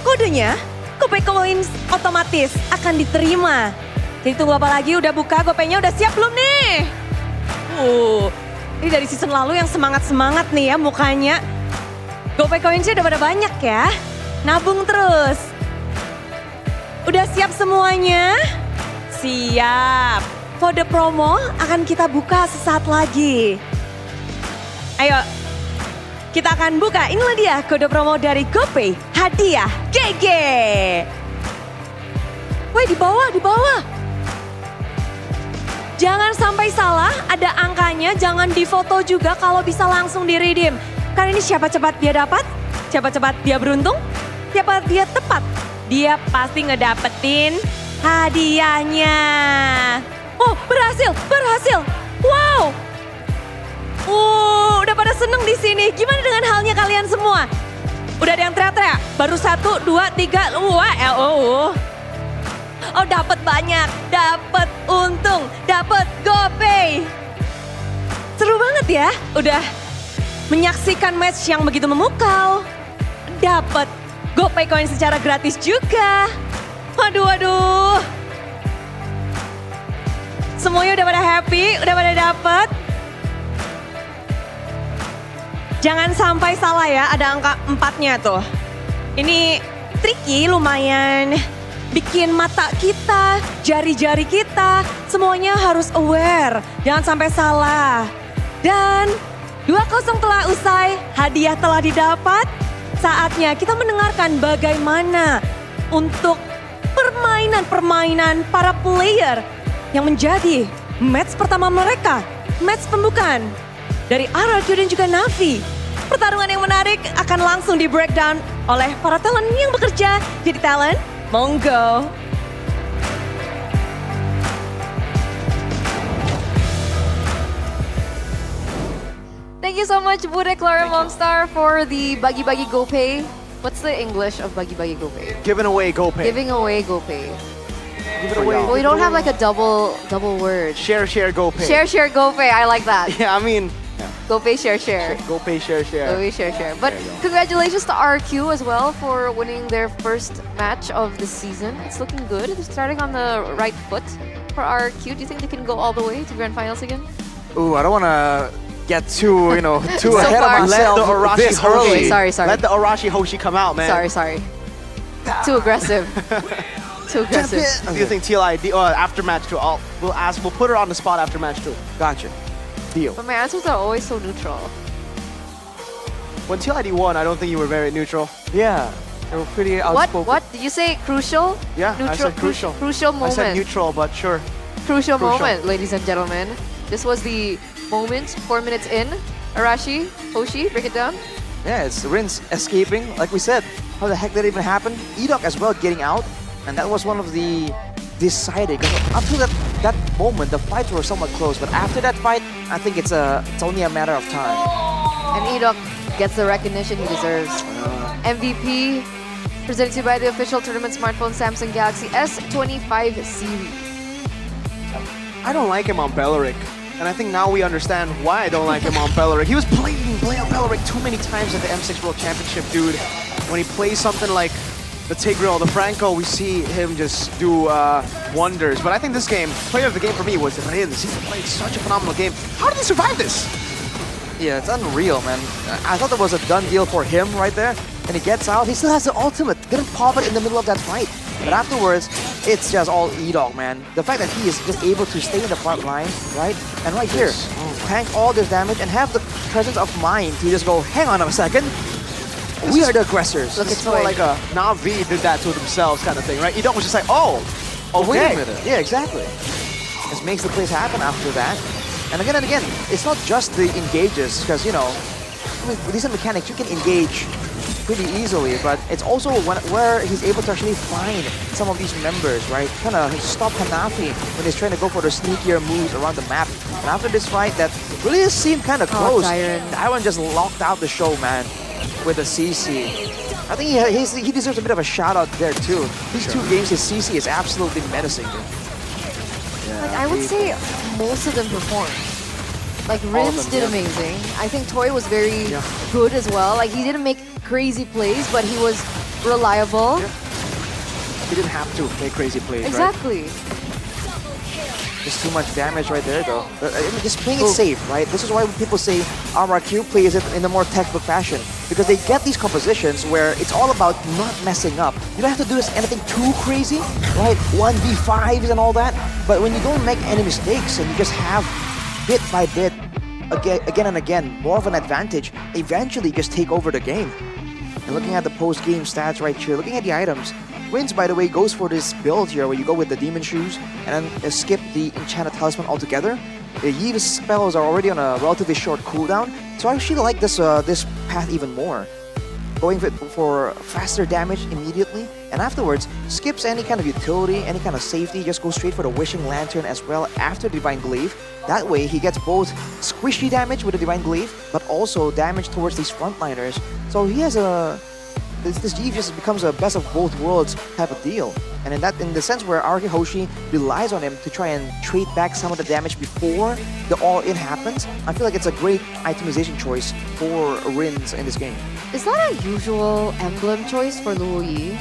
kodenya, GoPay Coins otomatis akan diterima. Jadi tunggu apa lagi, udah buka GoPay-nya, udah siap belum nih? Ini dari season lalu yang semangat-semangat nih ya mukanya. GoPay Coins-nya udah pada banyak ya. Nabung terus. Udah siap semuanya? Siap. Kode promo akan kita buka sesaat lagi. Ayo, kita akan buka. Inilah dia kode promo dari GoPay. Hadiah GG. Woi, di bawah. Jangan sampai salah, ada angkanya, jangan difoto juga kalau bisa langsung di-redeem. Karena ini siapa cepat dia dapat, siapa cepat dia beruntung, siapa dia tepat, dia pasti ngedapetin hadiahnya. Oh, berhasil. Wow. Udah pada seneng di sini. Gimana dengan halnya kalian semua? Udah ada yang teriak-teriak? Baru 1, 2, 3, Oh, dapat banyak, dapat untung, dapat GoPay. Seru banget ya, udah menyaksikan match yang begitu memukau. Dapat GoPay coin secara gratis juga. Waduh. Semuanya udah pada happy, udah pada dapat. Jangan sampai salah ya, ada angka 4-nya tuh. Ini tricky lumayan. Bikin mata kita, jari-jari kita, semuanya harus aware. Jangan sampai salah. Dan 2-0 telah usai, hadiah telah didapat. Saatnya kita mendengarkan bagaimana untuk permainan para player yang menjadi match pertama mereka. Match pembukaan dari RRQ dan juga Navi. Pertarungan yang menarik akan langsung di breakdown oleh para talent yang bekerja jadi talent. Monggo. Thank you so much, Bude Clara Momstar, for the bagi-bagi GoPay. What's the English of bagi-bagi GoPay? Giving away GoPay. Giving away GoPay. Give it away. Well, we don't have like a double word. Share GoPay. Share GoPay. I like that. Yeah, I mean. GoPay share. GoPay share. GoPay share. But congratulations to RQ as well for winning their first match of the season. It's looking good. They're starting on the right foot for RQ. Do you think they can go all the way to grand finals again? Ooh, I don't want to get too So ahead far. of myself. Let the Arashi Hoshi. Sorry. Let the Arashi Hoshi come out, man. Sorry. Too aggressive. Too aggressive. Do you think TLI after match 2? We'll put her on the spot after match 2. Gotcha. Deal. But my answers are always so neutral. When TLID won, I don't think you were very neutral. Yeah, they were pretty outspoken. What? Did you say crucial? Yeah, I said crucial. Crucial moment. I said neutral, but sure. Crucial moment, ladies and gentlemen. This was the moment, 4 minutes in. Arashi, Hoshi, break it down. Yeah, it's Rins escaping. Like we said, how the heck did it even happen? Edok as well getting out, and that was one of the deciding. Up to that moment, the fights were somewhat close, but after that fight, I think it's only a matter of time. And Edok gets the recognition he deserves. MVP presented to you by the official tournament smartphone Samsung Galaxy S25 series. I don't like him on Beleric. And I think now we understand why I don't like him on Beleric. He was playing Beleric too many times at the M6 World Championship, dude. When he plays something like the Tigreal, the Franco, we see him just do wonders. But I think this game, player of the game for me was Rins. He played such a phenomenal game. How did he survive this? Yeah, it's unreal, man. I thought that was a done deal for him right there. And he gets out, he still has the ultimate. Didn't pop it in the middle of that fight. But afterwards, it's just all Edok, man. The fact that he is just able to stay in the front line, right? And right here, tank all this damage and have the presence of mind to just go, hang on a second. We are the aggressors. Look, it's more like a Na'Vi did that to themselves kind of thing, right? Edok was just like, oh, okay. Wait a minute. Yeah, exactly. Just makes the plays happen after that. And again, it's not just the engages, because, you know, with decent mechanics, you can engage pretty easily, but it's also where he's able to actually find some of these members, right? Kind of stop Hanafi when he's trying to go for the sneakier moves around the map. And after this fight, that really seemed kind of close. Tyron just locked out the show, man, with a CC. I think he deserves a bit of a shout out there too. These 2 games, his CC is absolutely menacing. Yeah, like I would say most of them performed. Like Rins did amazing. I think Toy was very good as well. Like he didn't make crazy plays, but he was reliable. He didn't have to make crazy plays, exactly. Right? Just too much damage right there, though. I mean, just playing it safe, right? This is why people say RRQ plays it in a more textbook fashion, because they get these compositions where it's all about not messing up. You don't have to do anything too crazy, right? 1v5s and all that. But when you don't make any mistakes and you just have bit by bit, again and again, more of an advantage, eventually just take over the game. And looking at the post-game stats right here, looking at the items, Rins, by the way, goes for this build here where you go with the Demon Shoes and then skip the Enchanted Talisman altogether. The Yiva's spells are already on a relatively short cooldown, so I actually like this path even more. Going for faster damage immediately, and afterwards skips any kind of utility, any kind of safety, just go straight for the Wishing Lantern as well after Divine Glaive. That way he gets both squishy damage with the Divine Glaive, but also damage towards these frontliners. So he has this Eve just becomes a best of both worlds type of deal. And in the sense where Arki Hoshi relies on him to try and trade back some of the damage before the all-in happens, I feel like it's a great itemization choice for Rins in this game. Is that a usual emblem choice for Luo Yi?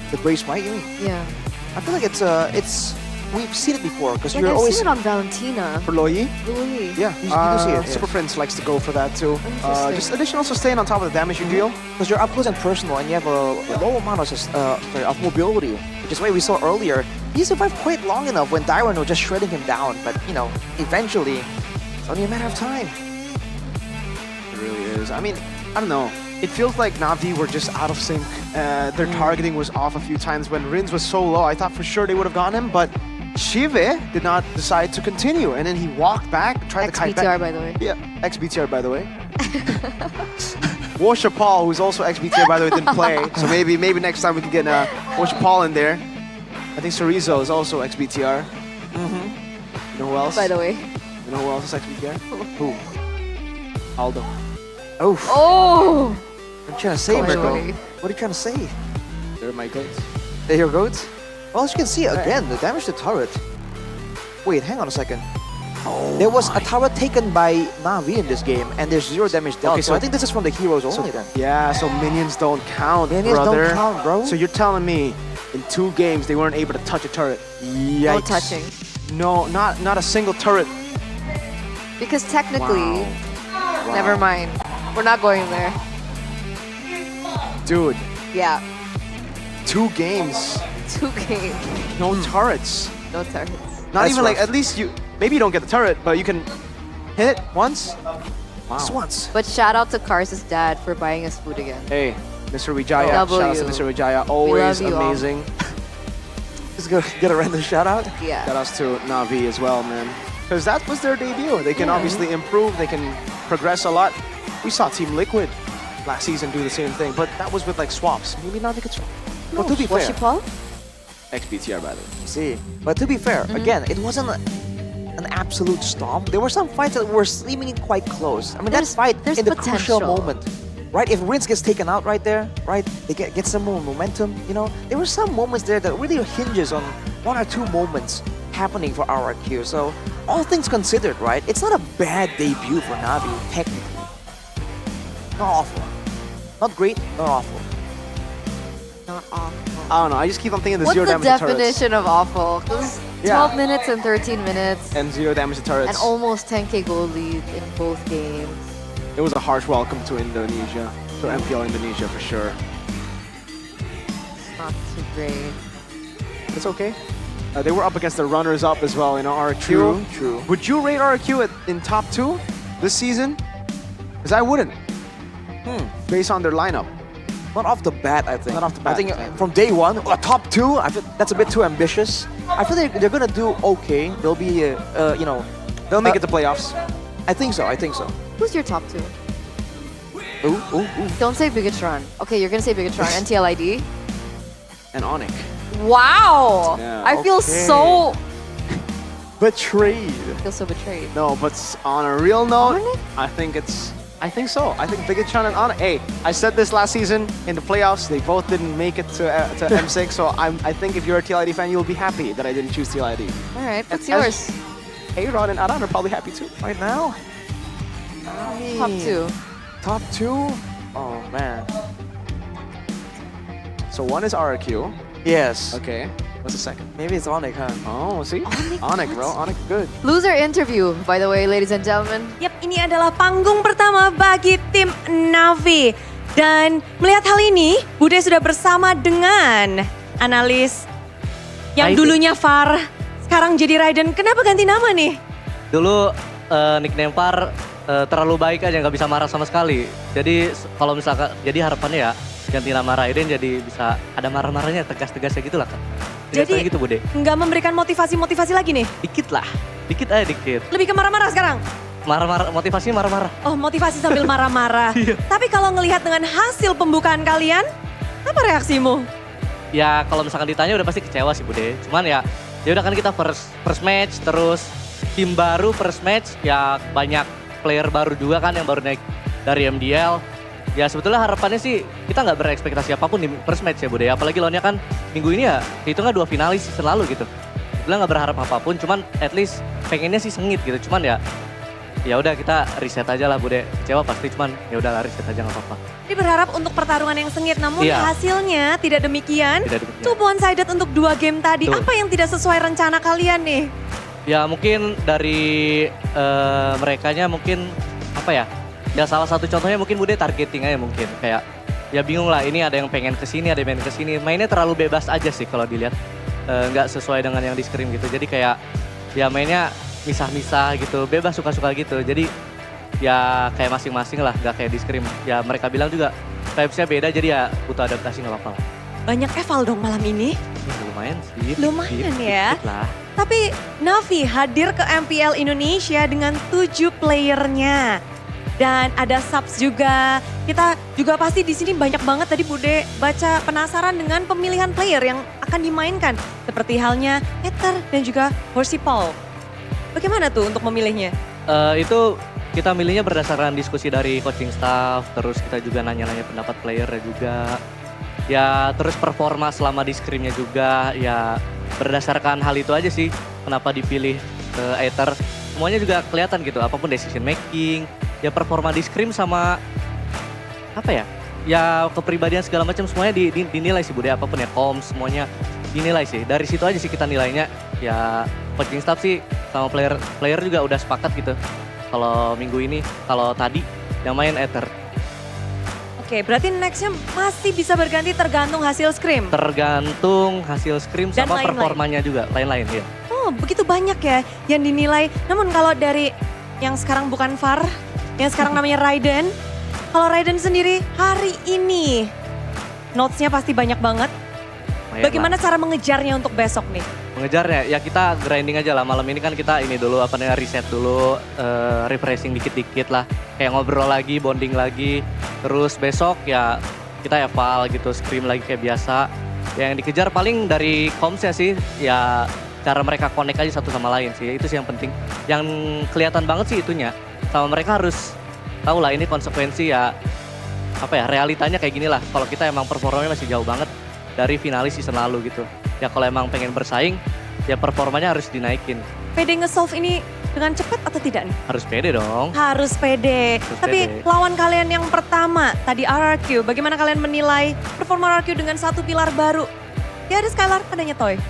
The Brave Smite, you mean? Yeah. I feel like it's we've seen it before, because like you're I've always seen it on Valentina. For Luo Yi? Luo Yi. Yeah, you do see it. Super Prince likes to go for that too. Just additional sustain on top of the damage you deal. Because you're up close and personal, and you have a low amount of mobility, which is why we saw earlier. He survived quite long enough when Dairon was just shredding him down, but you know, eventually, it's only a matter of time. It really is. I mean, I don't know. It feels like Na'Vi were just out of sync. Their targeting was off a few times. When Rins was so low, I thought for sure they would have gotten him, but Shive did not decide to continue, and then he walked back, tried to kite back. XBTR, by the way. Yeah, XBTR, by the way. Washer Paul, who's also XBTR, by the way, didn't play, so maybe next time we can get Washer Paul in there. I think Chorizo is also XBTR. You know who else? By the way. You know who else is XBTR? Who? Aldo. Oh! What are you trying to say, Mirko? What are you trying to say? They're my goats. They're your goats? Well, as you can see, again, the damage to turret. Wait, hang on a second. There was a turret taken by Na'Vi in this game, and there's 0 damage dealt. Okay, so I think this is from the heroes only then. Yeah, so minions don't count, Minions brother. don't count, bro. So you're telling me in 2 games they weren't able to touch a turret? Yikes. No touching. No, not a single turret. Because technically, never mind. We're not going there. Dude. Yeah. 2 games. 2 games. No turrets. No turrets. Not even like, at least maybe you don't get the turret, but you can hit it once. Wow. Just once. But shout out to Kars' dad for buying us food again. Hey, Mr. Wijaya. W. Shout out to Mr. Wijaya. Always love you all. amazing. Just gonna get a random shout out. Yeah. Shout outs to Navi as well, man. Because that was their debut. They can obviously improve. They can progress a lot. We saw Team Liquid last season do the same thing, but that was with like swaps. Maybe Navi could swap. But to be What's fair, she called? XBTR, by the way. see. But to be fair, again, it wasn't an absolute stomp. There were some fights that were seemingly quite close. I mean, that fight there's in the crucial potential. moment, right? If Rince gets taken out right there, right, they get some more momentum. You know, there were some moments there that really hinges on 1 or 2 moments happening for RRQ. So all things considered, right, it's not a bad debut for Navi technically. Not awful, not great, not awful. Not awful. I don't know. I just keep on thinking the What's zero the damage to turrets. definition of awful? 'Cause 12 minutes and 13 minutes. And 0 damage to turrets. And almost 10k goal lead in both games. It was a harsh welcome to Indonesia. To MPL Indonesia for sure. Not too great. It's okay. They were up against the runners-up as well, RRQ. True. Would you rate RRQ in top 2 this season? Because I wouldn't. Based on their lineup. Not off the bat, I think. Not off the bat. I think from day one, top 2, I feel that's a bit too ambitious. I feel they're gonna do okay. They'll be, they'll make it to playoffs. I think so. I think so. Who's your top 2? Ooh. Don't say Bigatron. Okay, you're gonna say Bigatron. MPL ID. And Onyx. Wow! Yeah, I feel okay. so... Betrayed. I feel so betrayed. No, but on a real note, Onyx? I think so. I think Bigatron and Onyx. Hey, I said this last season in the playoffs. They both didn't make it to M6. So I think if you're a TLID fan, you'll be happy that I didn't choose TLID. All right, what's As- yours? Aaron and Aran are probably happy too. Right now, Top 2. top 2. Oh man. So one is RRQ. Yes. Okay. What's the second? Maybe it's Onyx, huh? Oh, see? Onyx, bro. Onyx, good. Loser interview, by the way, ladies and gentlemen. Yap, ini adalah panggung pertama bagi tim Navi. Dan melihat hal ini, Bude sudah bersama dengan analis yang Raiden. dulunya Far, sekarang jadi Raiden. Kenapa ganti nama nih? Dulu nickname Par terlalu baik aja, nggak bisa marah sama sekali. Jadi kalau misalkan, jadi harapannya ya ganti nama Raiden jadi bisa ada marah-marahnya, tegas-tegasnya gitu lah kan. Jadi gitu Bude. nggak memberikan motivasi-motivasi lagi nih? Dikit lah, dikit aja dikit. Lebih ke marah-marah sekarang? Marah-marah, motivasinya marah-marah. Oh, motivasi sambil marah-marah. Tapi kalau ngelihat dengan hasil pembukaan kalian, apa reaksimu? Ya kalau misalkan ditanya udah pasti kecewa sih Bude. Cuman ya udah kan kita first match, terus tim baru first match, ya banyak player baru juga kan yang baru naik dari MDL. Ya sebetulnya harapannya sih kita nggak berekspektasi apapun di first match ya Bude. Apalagi lawannya kan minggu ini ya hitungnya 2 finalis season lalu gitu. Sebetulnya nggak berharap apapun, cuman at least pengennya sih sengit gitu. Cuman ya udah kita reset aja lah Bude. Kecewa pasti, cuman ya udahlah reset aja nggak apa-apa. Jadi berharap untuk pertarungan yang sengit, namun Iya. hasilnya tidak demikian. Tidak demikian. Two one-sided untuk 2 game tadi. Betul. Apa yang tidak sesuai rencana kalian nih? Ya mungkin dari merekanya mungkin apa ya? Ya salah satu contohnya mungkin Bude targeting aja mungkin. Kayak ya bingung lah, ini ada yang pengen kesini, ada yang pengen kesini. Mainnya terlalu bebas aja sih kalau dilihat. Nggak sesuai dengan yang di scrim gitu. Jadi kayak ya mainnya misah-misah gitu, bebas suka-suka gitu. Jadi ya kayak masing-masing lah, nggak kayak di scrim. Ya mereka bilang juga vibes-nya beda, jadi ya butuh adaptasi nggak apa-apa lah. Banyak eval dong malam ini. Ya, lumayan sih. Lumayan dikit, ya. dikit lah. Tapi Navi hadir ke MPL Indonesia dengan 7 playernya. Dan ada subs juga. Kita juga pasti di sini banyak banget tadi Bude baca penasaran dengan pemilihan player yang akan dimainkan. Seperti halnya Ether dan juga Horsey Paul. Bagaimana tuh untuk memilihnya? Itu kita milihnya berdasarkan diskusi dari coaching staff, terus kita juga nanya-nanya pendapat player juga. Ya terus performa selama di scrimnya juga, ya berdasarkan hal itu aja sih kenapa dipilih Ether. Semuanya juga kelihatan gitu, apapun decision making, ya performa di scrim sama apa ya, ya kepribadian segala macam semuanya dinilai sih Bude, apapun ya comms semuanya dinilai sih. Dari situ aja sih kita nilainya, ya coaching staff sih sama player juga udah sepakat gitu. Kalau minggu ini, kalau tadi yang main Ether. Oke, berarti nextnya masih bisa berganti tergantung hasil scrim? Tergantung hasil scrim Dan sama lain-lain. performanya juga, lain-lain ya. Oh, begitu banyak ya yang dinilai. Namun kalau dari yang sekarang bukan VAR, yang sekarang namanya Raiden. Kalau Raiden sendiri hari ini notes-nya pasti banyak banget. Bagaimana cara mengejarnya untuk besok nih? Mengejarnya, ya kita grinding aja lah. Malam ini kan kita ini dulu, reset dulu, refreshing dikit-dikit lah. Kayak ngobrol lagi, bonding lagi. Terus besok ya kita eval gitu, scrim lagi kayak biasa. Yang dikejar paling dari comms-nya sih, ya cara mereka connect aja satu sama lain sih. Itu sih yang penting. Yang kelihatan banget sih itunya. Sama mereka harus tahu lah ini konsekuensi ya, realitanya kayak gini lah. Kalau kita emang performanya masih jauh banget dari finalis season lalu gitu. Ya kalau emang pengen bersaing, ya performanya harus dinaikin. Pede nge-solve ini dengan cepat atau tidak nih? Harus pede dong. Harus pede. Tapi lawan kalian yang pertama, tadi RRQ, bagaimana kalian menilai performa RRQ dengan satu pilar baru? Ya ada Skylar, adanya Toy.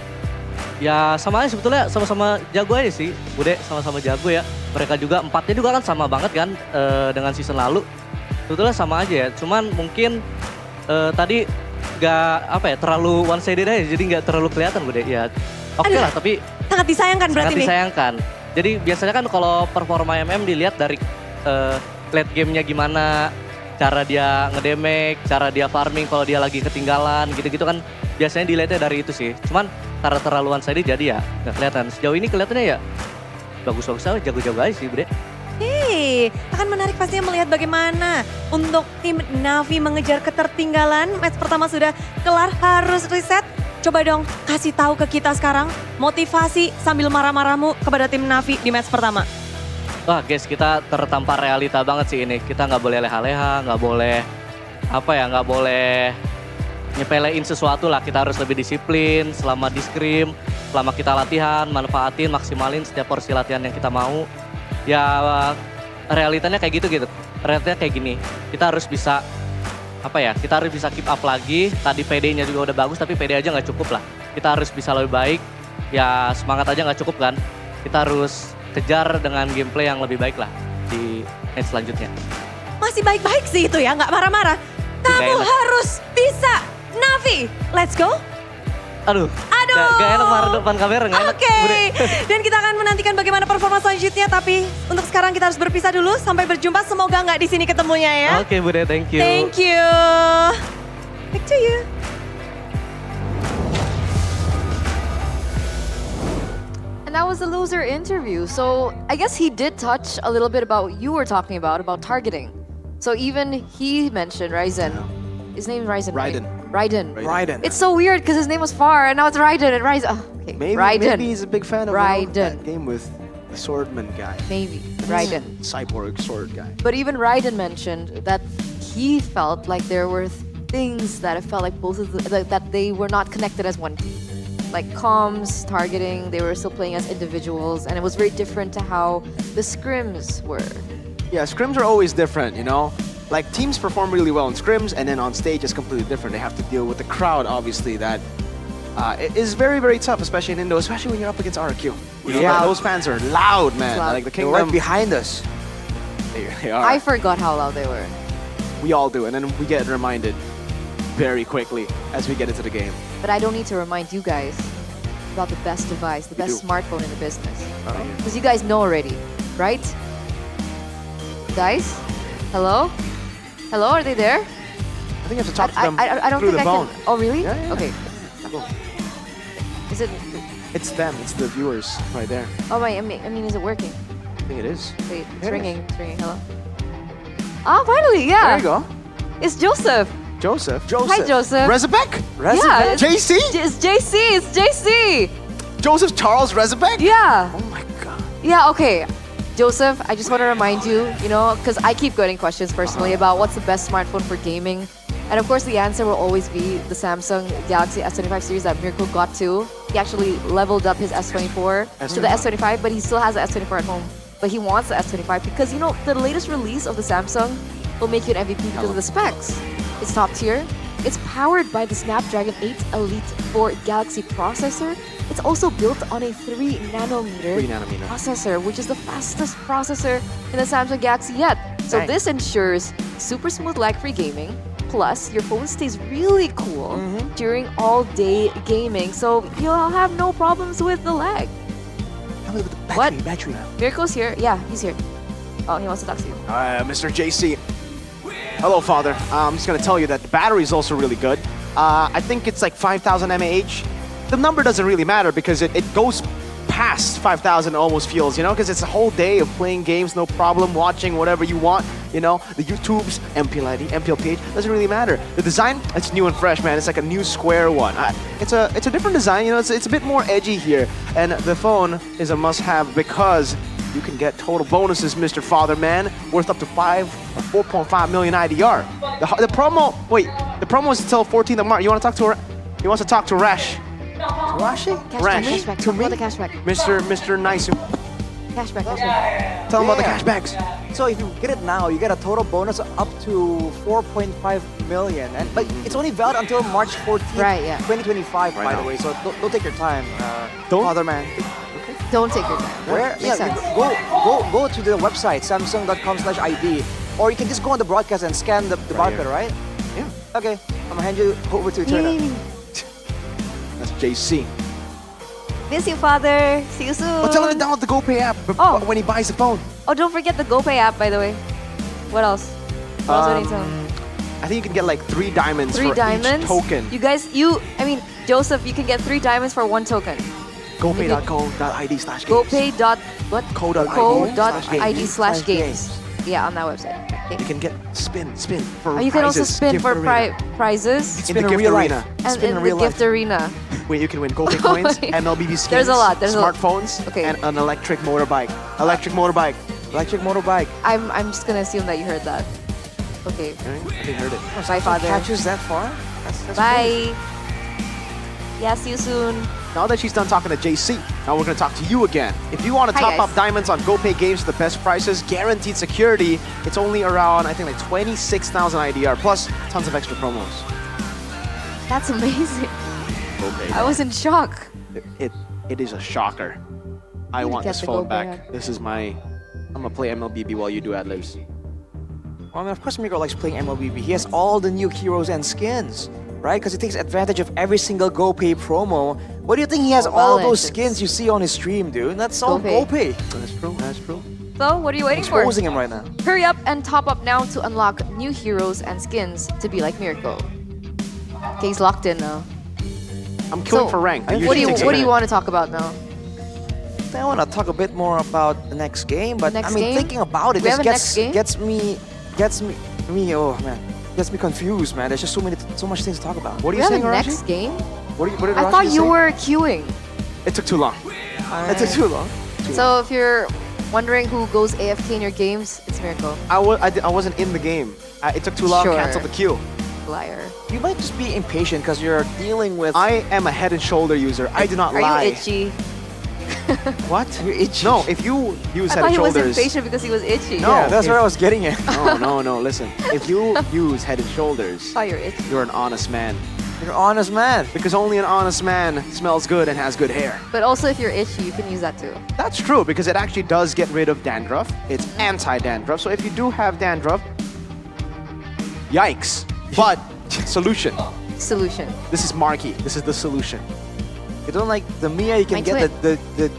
Ya sama aja sebetulnya, sama-sama jago aja sih. Bude sama-sama jago ya. Mereka juga, empatnya juga kan sama banget kan dengan season lalu. Sebetulnya sama aja ya, cuman mungkin tadi gak terlalu one sided aja, jadi gak terlalu kelihatan Bude. Ya oke lah, tapi sangat disayangkan berarti nih. Sangat disayangkan. Jadi biasanya kan kalau performa MM dilihat dari late game-nya gimana, cara dia ngedamage, cara dia farming kalau dia lagi ketinggalan, gitu-gitu kan biasanya dilihatnya dari itu sih. Cuman karena terlalu one sided jadi ya gak kelihatan. Sejauh ini kelihatannya ya bagus-bagus aja, jago-jago aja sih Bude. Akan menarik pastinya melihat bagaimana untuk tim Navi mengejar ketertinggalan. Match pertama sudah kelar, harus reset. Coba dong kasih tahu ke kita sekarang motivasi sambil marah-marahmu kepada tim Navi di match pertama. Wah guys, kita tertampar realita banget sih ini. Kita nggak boleh leha-leha, nggak boleh nggak boleh nyepelein sesuatu lah. Kita harus lebih disiplin selama di scrim, selama kita latihan, manfaatin, maksimalin setiap porsi latihan yang kita mau. Ya realitanya kayak gitu. Realitanya kayak gini. Kita harus bisa kita harus bisa keep up lagi. Tadi PD-nya juga udah bagus, tapi PD aja nggak cukup lah. Kita harus bisa lebih baik. Ya semangat aja nggak cukup kan. Kita harus kejar dengan gameplay yang lebih baik lah di match selanjutnya. Masih baik-baik sih itu ya, nggak marah-marah. Kamu harus bisa, Navi. Let's go. Aduh. Gak enak marah depan kamera, gak enak. Oke. Dan kita akan menantikan bagaimana performa selanjutnya. Tapi untuk sekarang kita harus berpisah dulu. Sampai berjumpa, semoga nggak di sini ketemunya ya. Oke Bude, thank you. Thank you. Back to you. And that was the loser interview. So I guess he did touch a little bit about you were talking about targeting. So even he mentioned Ryzen. His name is Ryzen, Raiden. Right? Raiden. It's so weird because his name was Far and now it's Raiden and Ryzen. Oh, okay. Maybe he's a big fan of Raiden. that game with the swordman guy. Maybe, Raiden. Cyborg sword guy. But even Raiden mentioned that he felt like there were things that it felt like both of that they were not connected as one team. Like comms, targeting, they were still playing as individuals, and it was very different to how the scrims were. Yeah, scrims are always different, you know? Like teams perform really well in scrims, and then on stage it's completely different. They have to deal with the crowd, obviously, that it is very, very tough, especially in Indo, especially when you're up against RQ. You know, Yeah. those fans are loud, man. Loud. Like the They're Kingdom. right behind us. They are. I forgot how loud they were. We all do, and then we get reminded very quickly as we get into the game. But I don't need to remind you guys about the best device, the We best do. smartphone in the business. Oh, yeah. Because you guys know already, right? Guys? Hello? Hello, are they there? I think you have to talk to them I don't through think the I phone. can. Oh, really? Yeah, yeah. Okay. Cool. Is it? It's them. It's the viewers right there. Oh, I mean, is it working? I think it is. Wait, it's It is. ringing. It's ringing. Hello? Ah, finally, yeah. There you go. It's Joseph. Joseph. Hi, Joseph. Rezabek? Yeah. JC? It's JC. It's JC. Joseph Charles Rezabek? Yeah. Oh my god. Yeah, okay. Joseph, I just want to remind you, because I keep getting questions personally about what's the best smartphone for gaming. And of course, the answer will always be the Samsung Galaxy S25 series that Mirko got to. He actually leveled up his S24 to the S25, but he still has the S24 at home. But he wants the S25 because, the latest release of the Samsung will make you an MVP because of the specs. It's top tier. It's powered by the Snapdragon 8 Elite 4 Galaxy processor. It's also built on a 3 nanometer processor, which is the fastest processor in the Samsung Galaxy yet. So Nice. this ensures super smooth lag-free gaming. Plus, your phone stays really cool during all-day gaming, so you'll have no problems with the lag. What? Battery. Mirko's here. Yeah, he's here. Oh, he wants to talk to you. Mr. JC. Hello, father. I'm just gonna tell you that the battery is also really good. I think it's like 5,000 mAh. The number doesn't really matter because it goes past 5,000 almost feels, you know, because it's a whole day of playing games, no problem, watching whatever you want, you know, the YouTubes, MPL ID, MPL page, doesn't really matter. The design, it's new and fresh, man. It's like a new square one. It's a different design, you know, it's a bit more edgy here. And the phone is a must-have because you can get total bonuses, Mr. Father Man, worth up to 4.5 million IDR. The promo is until 14th of March. You want to talk to her? He wants to talk to Rash. Rashi? Rash. To me? The cashback. Mr. Nice. Cashback. Tell him about the cashbacks. So if you get it now, you get a total bonus up to 4.5 million. But it's only valid until March 14th, Right, yeah. 2025, by the way. So don't take your time, Father Man. Don't take your time. Where? Makes sense. Go to the website, samsung.com/ID. Or you can just go on the broadcast and scan the barcode, right? Yeah. Okay, I'm gonna hand you over to Turner. That's JC. Miss you, father. See you soon. Oh, tell him to download the GoPay app when he buys the phone. Oh, don't forget the GoPay app, by the way. What else? What else do I need to tell him? I think you can get like 3 diamonds for each token. You guys, Joseph, you can get 3 diamonds for 1 token. GoPay.co.id/games. GoPay.co.id/games. Yeah, on that website. Okay. You can get spin for You can also spin for prizes. in the gift arena. And in the gift arena. Wait, you can win GoPay coins, MLBB skins, There's a lot. smartphones, and an electric motorbike. Electric motorbike. I'm just gonna assume that you heard that. Okay. I think heard it. Bye, father. Catches that far? That's Bye. Yeah, see you soon. Now that she's done talking to JC, now we're going to talk to you again. If you want to Hi, top guys. up diamonds on GoPay games for the best prices, guaranteed security, it's only around, I think, like 26,000 IDR, plus tons of extra promos. That's amazing. GoPay. I was in shock. It is a shocker. I want get this the phone GoPay back. app. This is my... I'm going to play MLBB while you do ad-libs. Well, I mean, of course Miko likes playing MLBB. He has all the new heroes and skins, right? Because he takes advantage of every single GoPay promo. What do you think he has all of those skins you see on his stream, dude? That's all GoPay. That's true. So, what are you waiting for? Exposing him right now. Hurry up and top up now to unlock new heroes and skins to be like Miracle. Okay, he's locked in now. I'm queuing for rank. What do you want to talk about now? I want to talk a bit more about the next game, but Next I mean, game? thinking about it We have just a next game? gets me confused, man. There's just so much things to talk about. What are We you have saying, a Arashi? next game? What did I Arashi thought you say? were queuing. It took too long. It took too long. So if you're wondering who goes AFK in your games, it's Miracle. I wasn't in the game. It took too long. Sure. Cancel the queue. Liar. You might just be impatient because you're dealing with... I am a Head and Shoulder user. I do not Are lie. you itchy? What? You're itchy. No, if you use I Head thought and he was Shoulders... impatient because he was itchy. No, Yeah, that's where I was getting at. No, listen. If you use Head and Shoulders, Oh, you're itchy. you're an honest man. You're an honest man. Because only an honest man smells good and has good hair. But also if you're itchy, you can use that too. That's true, because it actually does get rid of dandruff. It's anti-dandruff. So if you do have dandruff, yikes. But, solution. Solution. This is Marky. This is the solution. You don't like the Mia, you can My get twin. the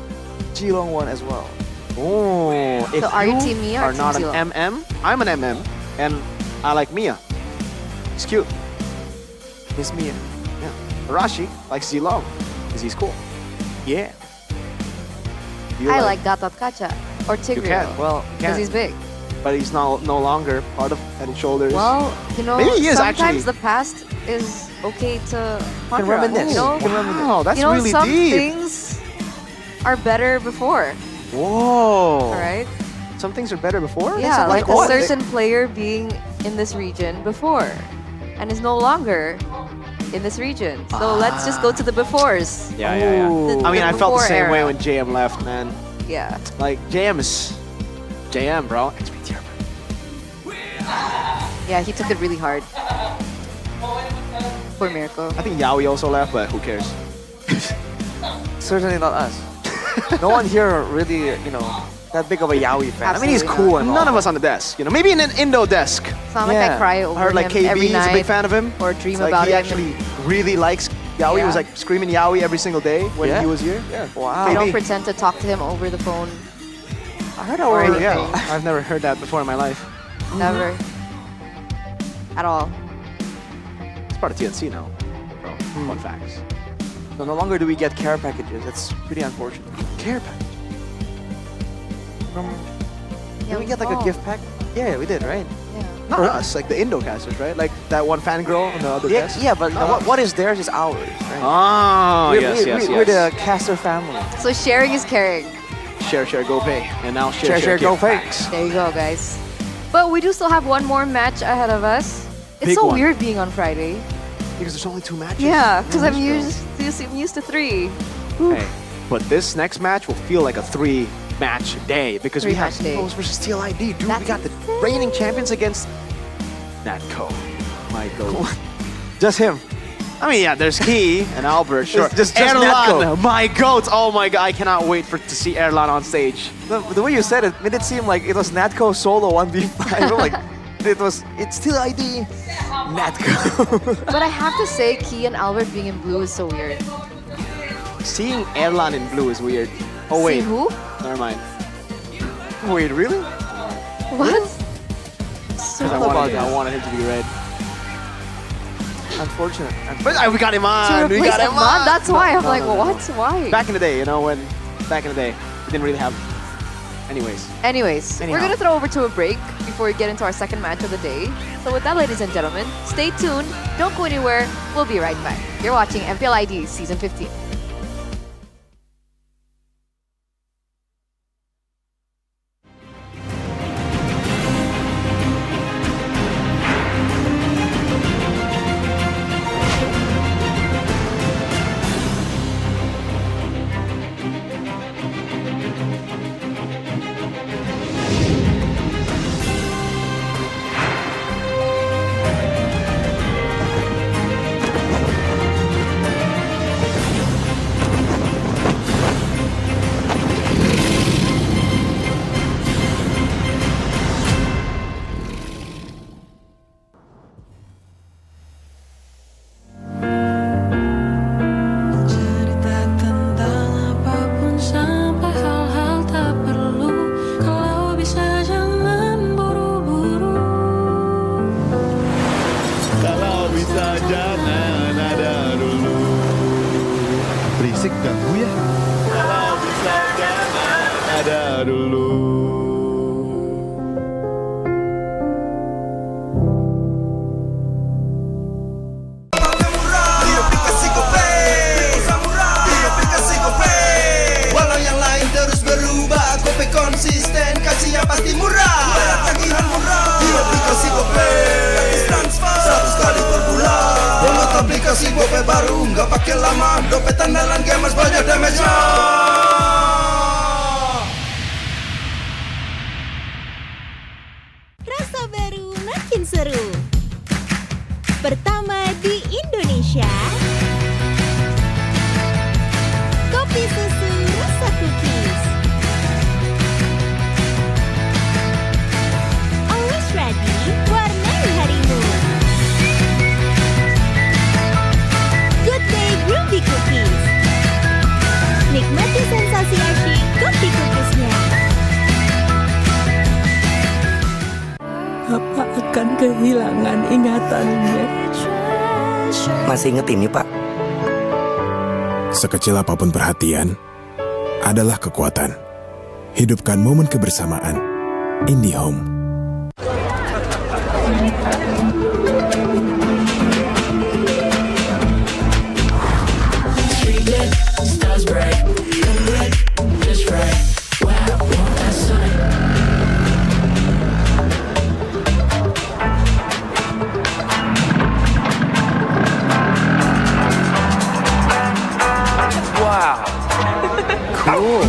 Geelong one as well. Oh, if So are you you Team Mia or are Team not Zilong? an MM, I'm an MM, and I like Mia. It's cute. Miss Mia. Yeah. Arashi likes Zilong, because he's cool. Yeah. You I like Gatot Kacha or Tigreal. You can. Well, you because can. he's big. But he's no longer part of Head and Shoulders. Well, you know, Maybe he is sometimes actually. the past is okay to ponder on, reminisce. you know? You can reminisce. Wow, that's you know, really some deep. things are better before, Whoa. all right? Some things are better before? Yeah, like a what? certain player being in this region before and is no longer in this region. So let's just go to the befores. Yeah. The- I mean, the I felt the before same way era. when JM left, man. Yeah. Like, JM is... JM, bro. Yeah, he took it really hard. Poor Miracle. I think Yaoi also left, but who cares? Certainly not us. No one here really, that big of a Yaoi fan. I mean, he's Absolutely cool and all. None of us on the desk, Maybe in an Indo desk. It's not like I Yeah. cry I over heard like him KB every is night a big fan of him. or dream It's like about he him. actually really likes Yaoi. He was Yeah. like screaming Yaoi every single day when Yeah? he was here. Yeah. Wow. I don't KB. pretend to talk to him over the phone. I heard our Yeah, I've never heard that before in my life. Never. At all. It's part of TNC now. So, fun facts. So no longer do we get care packages. That's pretty unfortunate. Care package? Did we get like a gift pack? Yeah, we did, right? Not us, like the Indocasters, right? Like that one fangirl on the other Yeah, cast? yeah, but you know, what is theirs is ours, right? Oh, We're- yes. We're the caster family. So sharing is caring. Share, go pay. And now Share, share, go gift pay. packs. There you go, guys. But we do still have one more match ahead of us. It's Big so one. weird being on Friday. Because there's only 2 matches. Yeah, because I'm That's used to 3. Hey, but this next match will feel like a 3-match day because we have 3-match day. Heroes versus TLID. Dude, we got the reigning champions against Natco. My God. Just him. I mean, yeah, there's Key and Albert. Sure. Just Erlan, Natco. my goat. Oh my God, I cannot wait to see Erlan on stage. The way you said it made it seem like it was Natco solo 1v5. Like it's still ID Natco. But I have to say, Key and Albert being in blue is so weird. Seeing Erlan in blue is weird. Oh wait. See who? Never mind. Wait, really? What? Because I wanted him to be red. Unfortunate. But we got him To on. We replace got him Ahmad? on. That's why. I'm No, like, no, no, what? Why? Back in the day, you know, back in the day, we didn't really have. Anyways. Anyways, Anyhow. we're going to throw over to a break before we get into our second match of the day. So with that, ladies and gentlemen, stay tuned. Don't go anywhere. We'll be right back. You're watching MPL ID Season 15. Berisik ganggu ya. Kalau bisa jangan ada dulu. Walau yang lain terus berubah, kopi konsisten, kasih yang pasti murah. Bayar tagihan murah, di aplikasi GoPay, gratis transfer 100 kali per bulan. Download aplikasi GoPay baru, nggak pakai lama. Dompet andalan gamers banyak damage-nya. Rasa baru makin seru. Pertama di Indonesia. Kopi susu rasa cookies. Always ready, warnai harimu. Good Day Groovy Cookies. Nikmati sensasi asyik kopi cookiesnya. Apa akan kehilangan ingatannya? Masih inget ini, Pak? Sekecil apapun perhatian adalah kekuatan. Hidupkan momen kebersamaan. IndiHome. Wow. Cool.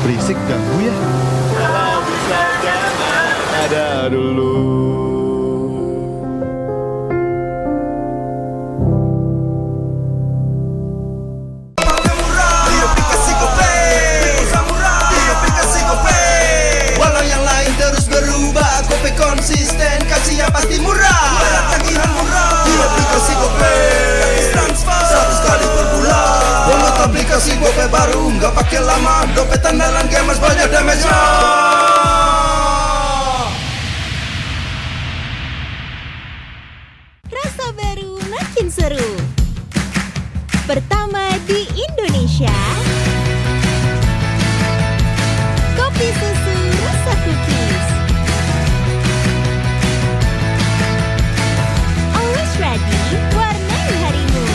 berisik ganggu ya. Kalau bisa jangan ada dulu. Walau yang lain terus berubah, Gope konsisten, kasih yang pasti murah. Bayar tagihan murah di aplikasi Gope, gratis transfer 100 kali per bulan. Download aplikasi Gope baru, nggak pakai lama. Dompet andalan gamers banyak damage-nya. Rasa baru makin seru. Pertama di Indonesia, kopi susu rasa cookies. Always ready, warnai harimu.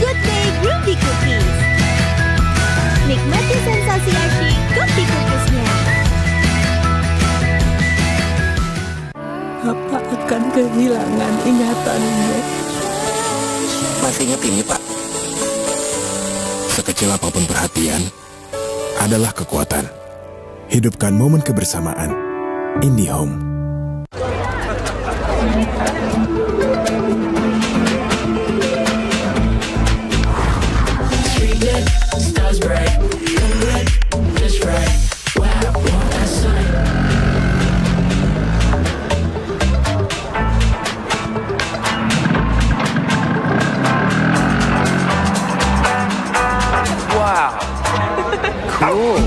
Good day Groovy Cookies. Nikmati sensasi asyik kopi cookiesnya. Apa akan kehilangan ingatannya? Masih ingat ini, Pak? Sekecil apapun perhatian adalah kekuatan. Hidupkan momen kebersamaan. IndiHome. Wow. Cool.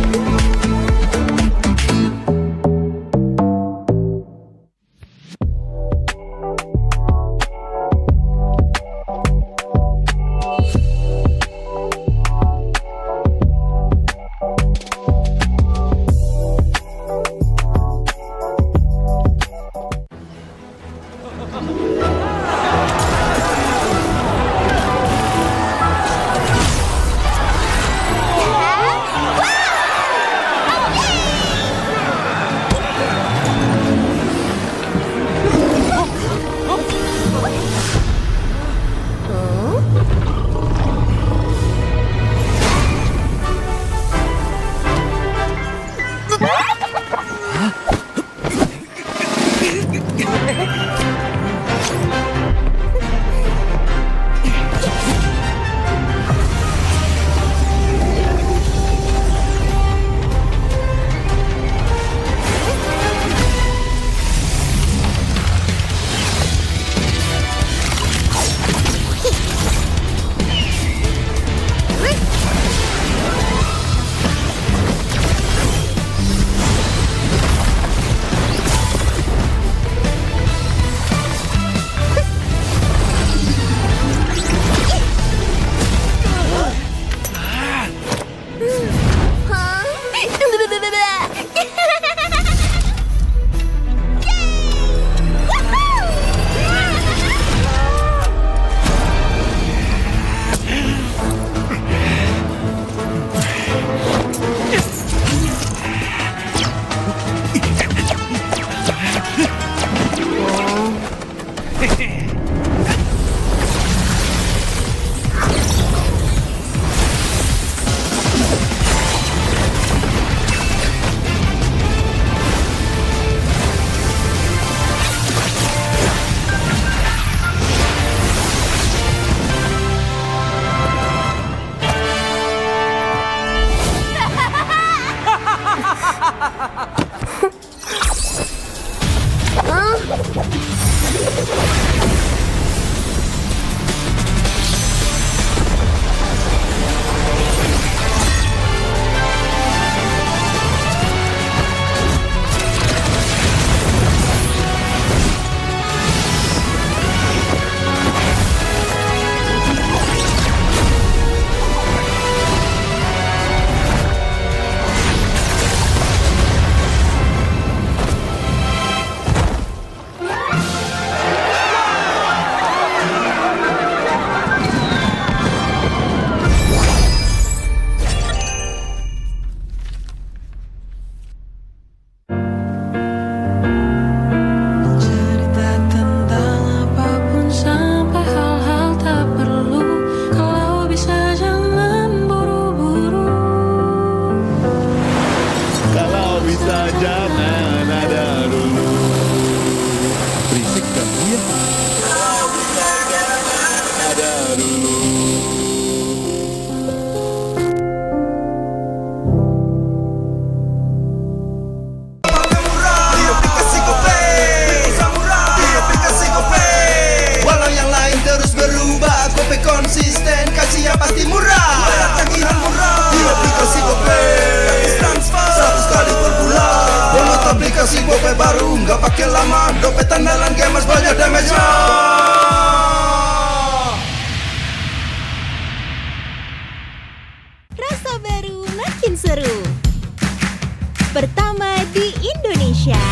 gope baru nggak pakai lama, dompet andalan gamers banyak damage-nya. Rasa baru makin seru. Pertama di Indonesia,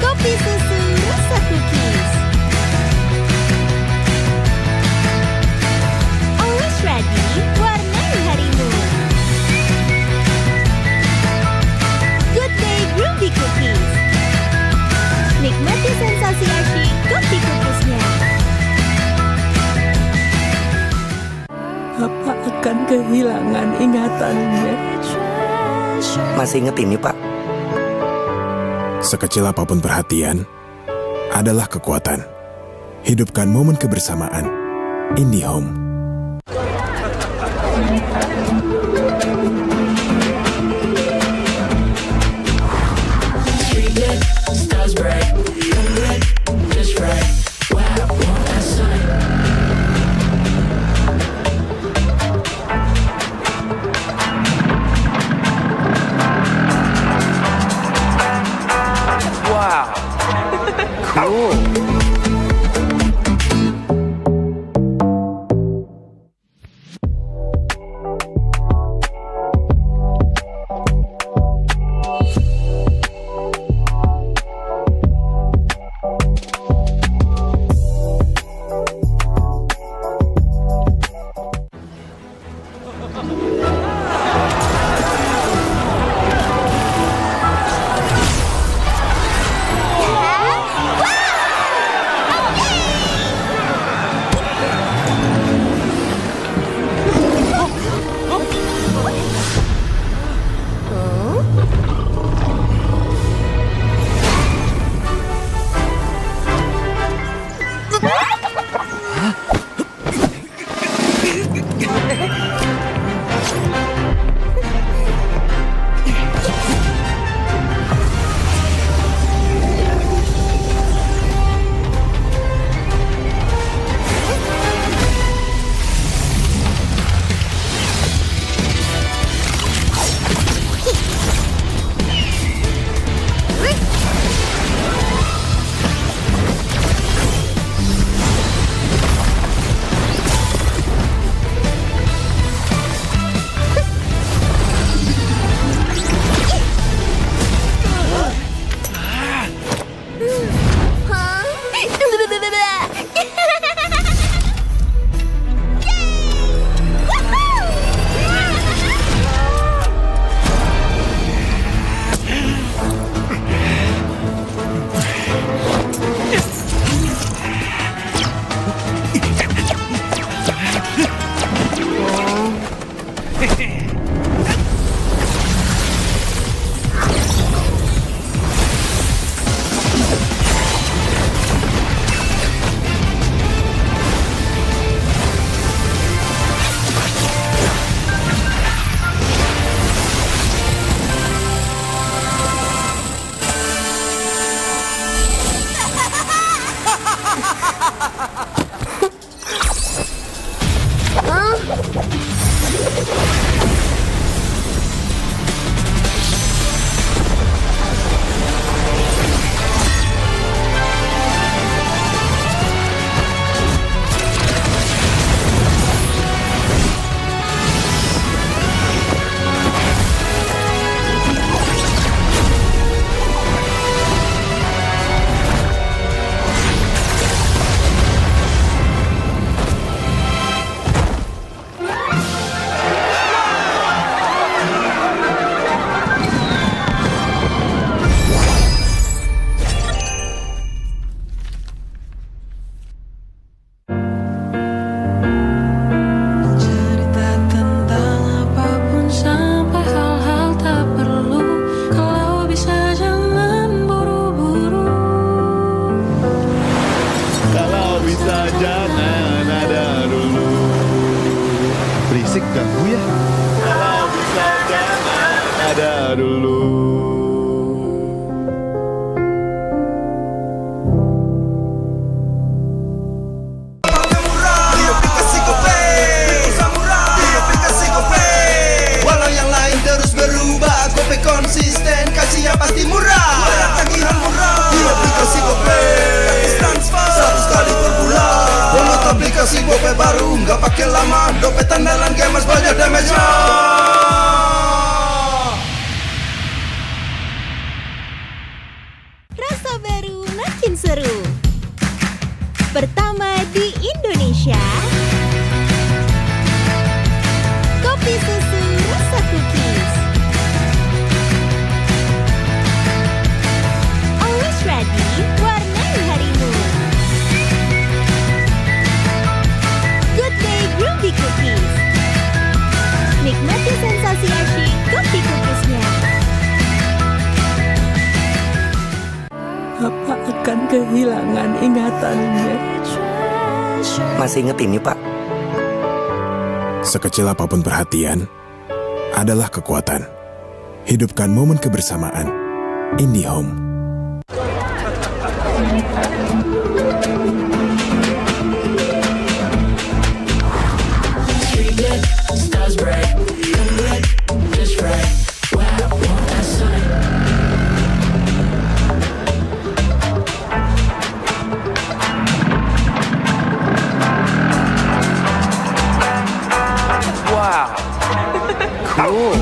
kopi susu rasa cookies. Always ready, warnai harimu. Good day Groovy Cookies. Nikmati sensasi asyik kopi cookiesnya. Bapak akan kehilangan ingatannya. Masih inget ini, Pak? Sekecil apapun perhatian adalah kekuatan. Hidupkan momen kebersamaan. IndiHome. Wow. Cool. Berisik ganggu ya. Kalau bisa jangan ada dulu. Walau yang lain terus berubah, kopi konsisten pasti murah. Bayar tagihan murah di aplikasi GoPay. Gratis transfer 100 kali per bulan. Download aplikasi GoPay baru, nggak pakai lama. Dompet andalan gamers banyak damage-nya. Rasa baru makin seru. Pertama di Indonesia, kopi susu rasa cookies. Always ready, warnai harimu. Good day groovy cookies. Nikmati sensasi asyik kopi cookiesnya. Apa akan kehilangan ingatannya? Masih inget ini, Pak? Sekecil apapun perhatian adalah kekuatan. Hidupkan momen kebersamaan. IndiHome. Wow. Cool.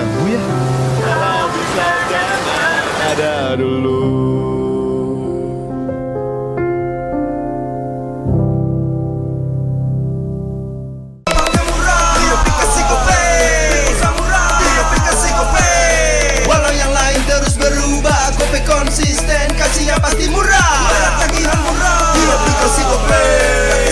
lagu ya. Kalau bisa jangan ada dulu. Walau yang lain terus berubah, Gope konsisten, kasih yang pasti murah. Tagihan murah di aplikasi Gope,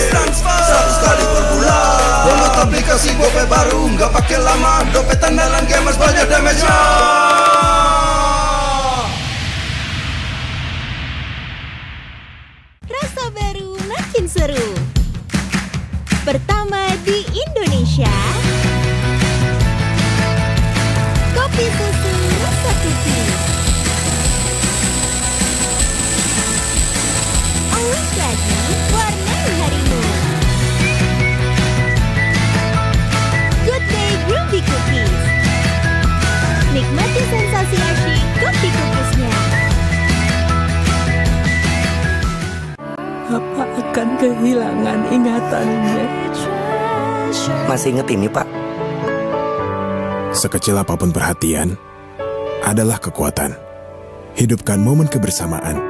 transfer 100 kali per bulan. Download aplikasi Gope baru, nggak pakai lama. Dompet andalan gamers banyak damage-nya. Rasa baru makin seru. Pertama di Indonesia. Kopi susu rasa cookies. Always ready, warnai harimu. Good day groovy cookies. Nikmati sensasi asyik kopi cookiesnya. Apa akan kehilangan ingatannya? Masih inget ini, Pak? Sekecil apapun perhatian adalah kekuatan. Hidupkan momen kebersamaan.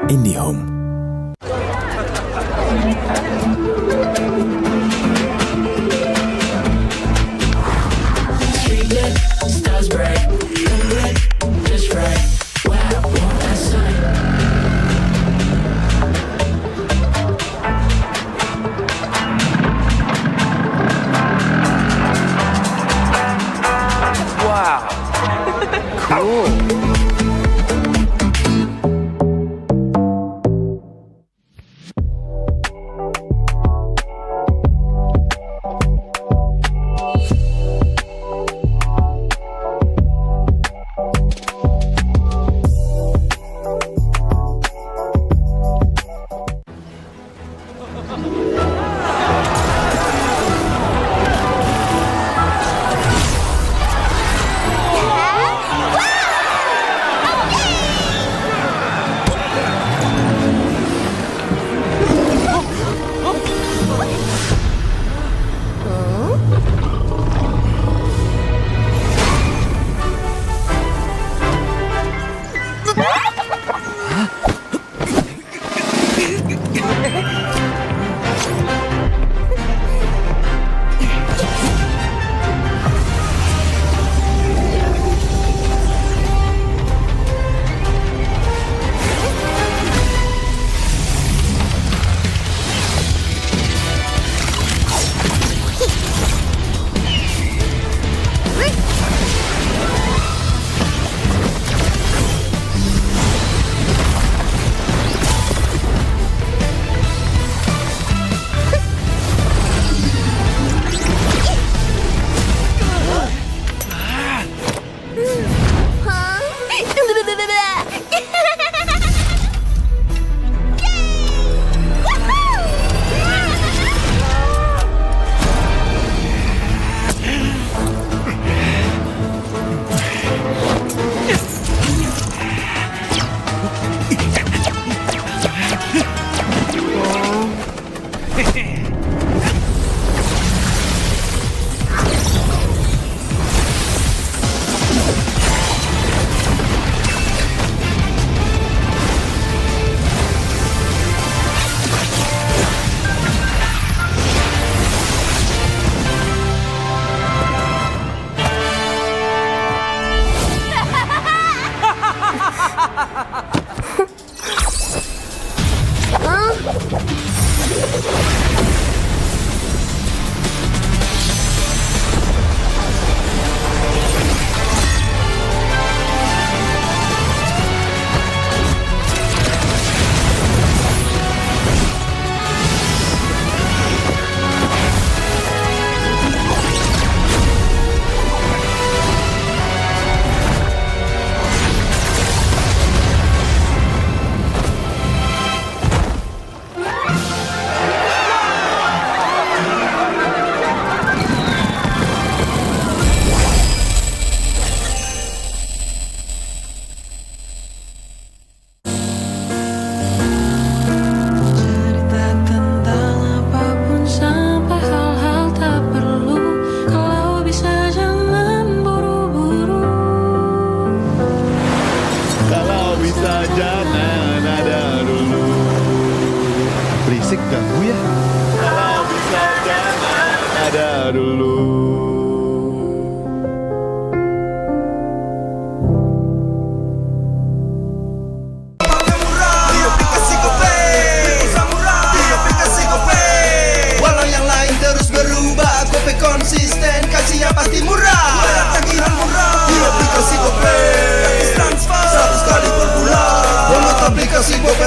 IndiHome. Wow. Cool.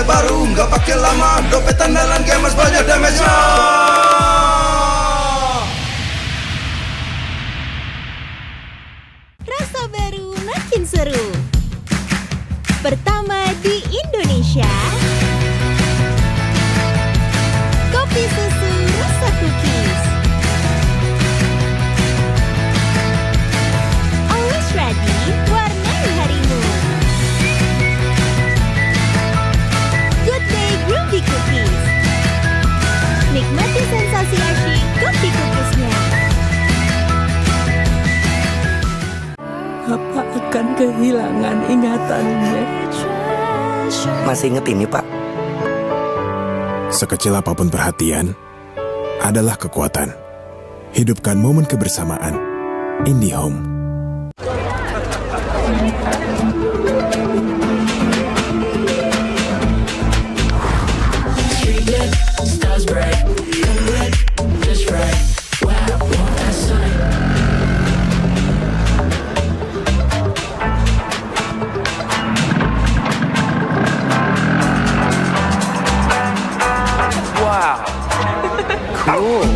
gameplay baru, nggak pakai lama. Dompet andalan gamers banyak damage-nya. Rasa baru makin seru. Pertama di Indonesia, kopi susu rasa cookies. Always ready, warnai harimu. Good day groovy cookies. Nikmati sensasi asyik kopi cookiesnya. Apa akan kehilangan ingatannya? Masih inget ini, Pak? Sekecil apapun perhatian adalah kekuatan. Hidupkan momen kebersamaan. IndiHome. Wow. Cool.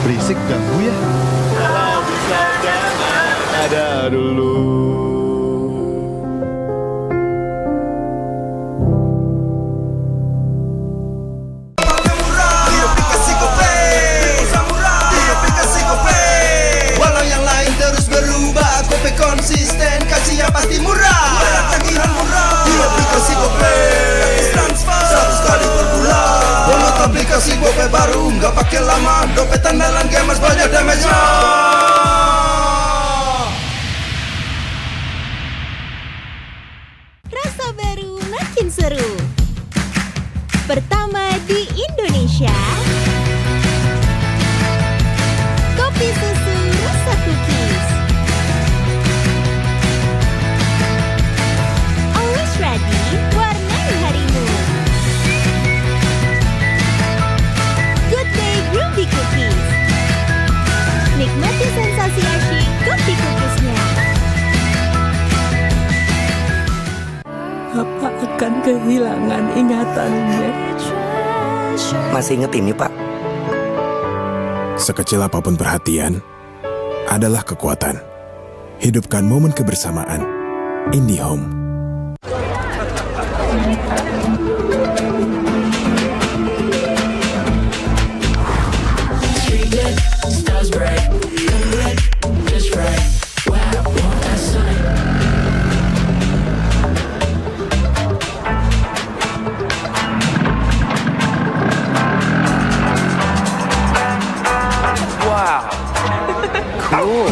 Berisik ganggu ya. Kalau bisa jangan ada dulu. Walau yang lain terus berubah, kopi konsisten Andalan gamers banyak damage-nya. Rasa baru makin seru. Pertama di Indonesia, kopi susu rasa cookies. Always ready, warnai harimu. Good day Groovy Cookies. Nikmati sensasi asyik kopi cookiesnya. Apa akan kehilangan ingatannya? Masih inget ini, Pak? Sekecil apapun perhatian adalah kekuatan. Hidupkan momen kebersamaan. IndiHome. Wow. Cool.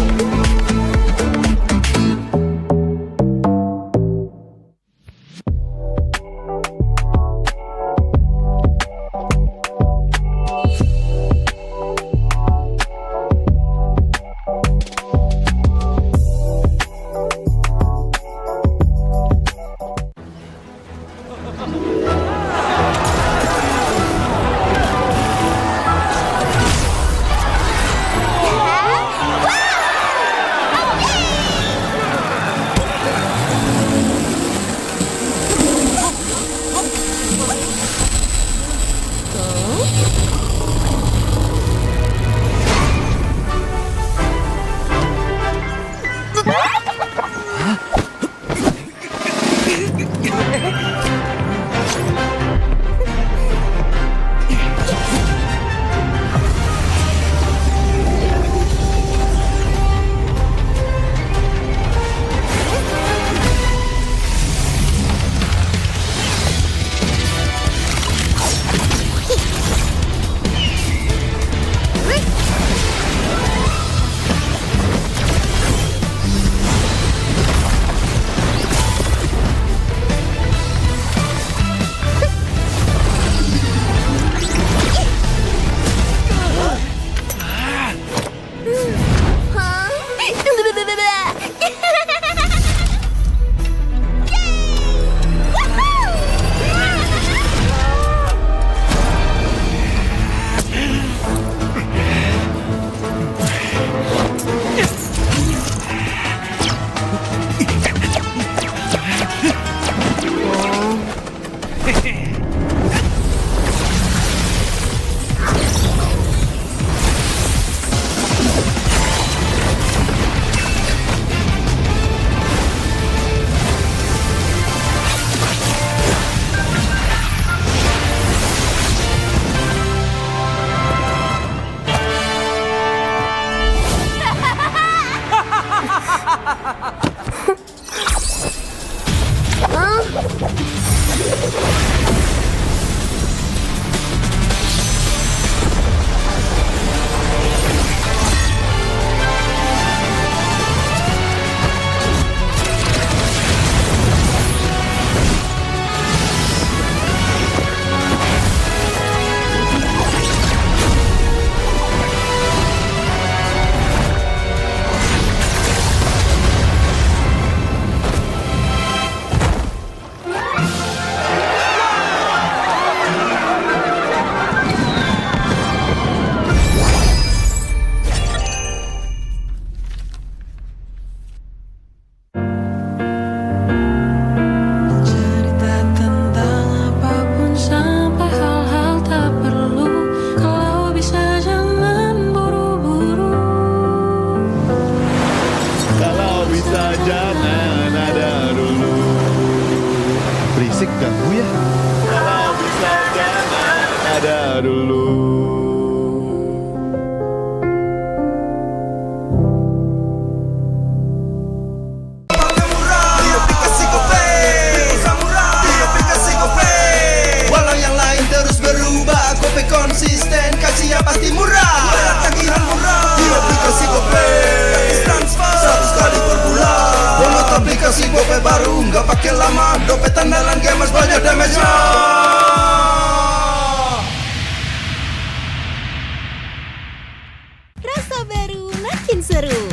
paling seru.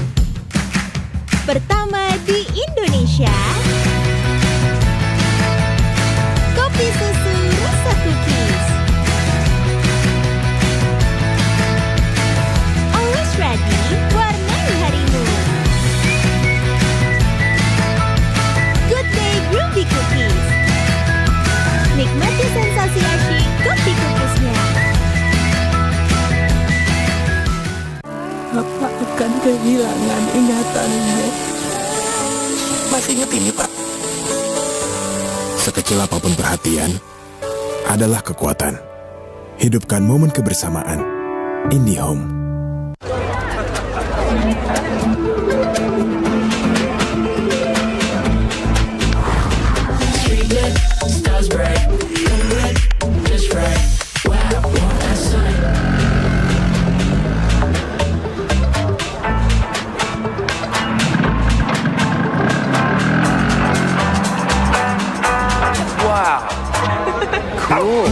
Pertama di Indonesia, kopi susu rasa cookies. Always ready, warnai harimu. Good Day Groovy Cookies. Nikmati sensasi asyik kopi cookiesnya. Bapak akan kehilangan ingatannya. Masih ingat ini, Pak? Sekecil apapun perhatian adalah kekuatan. Hidupkan momen kebersamaan. IndiHome. Wow. Cool.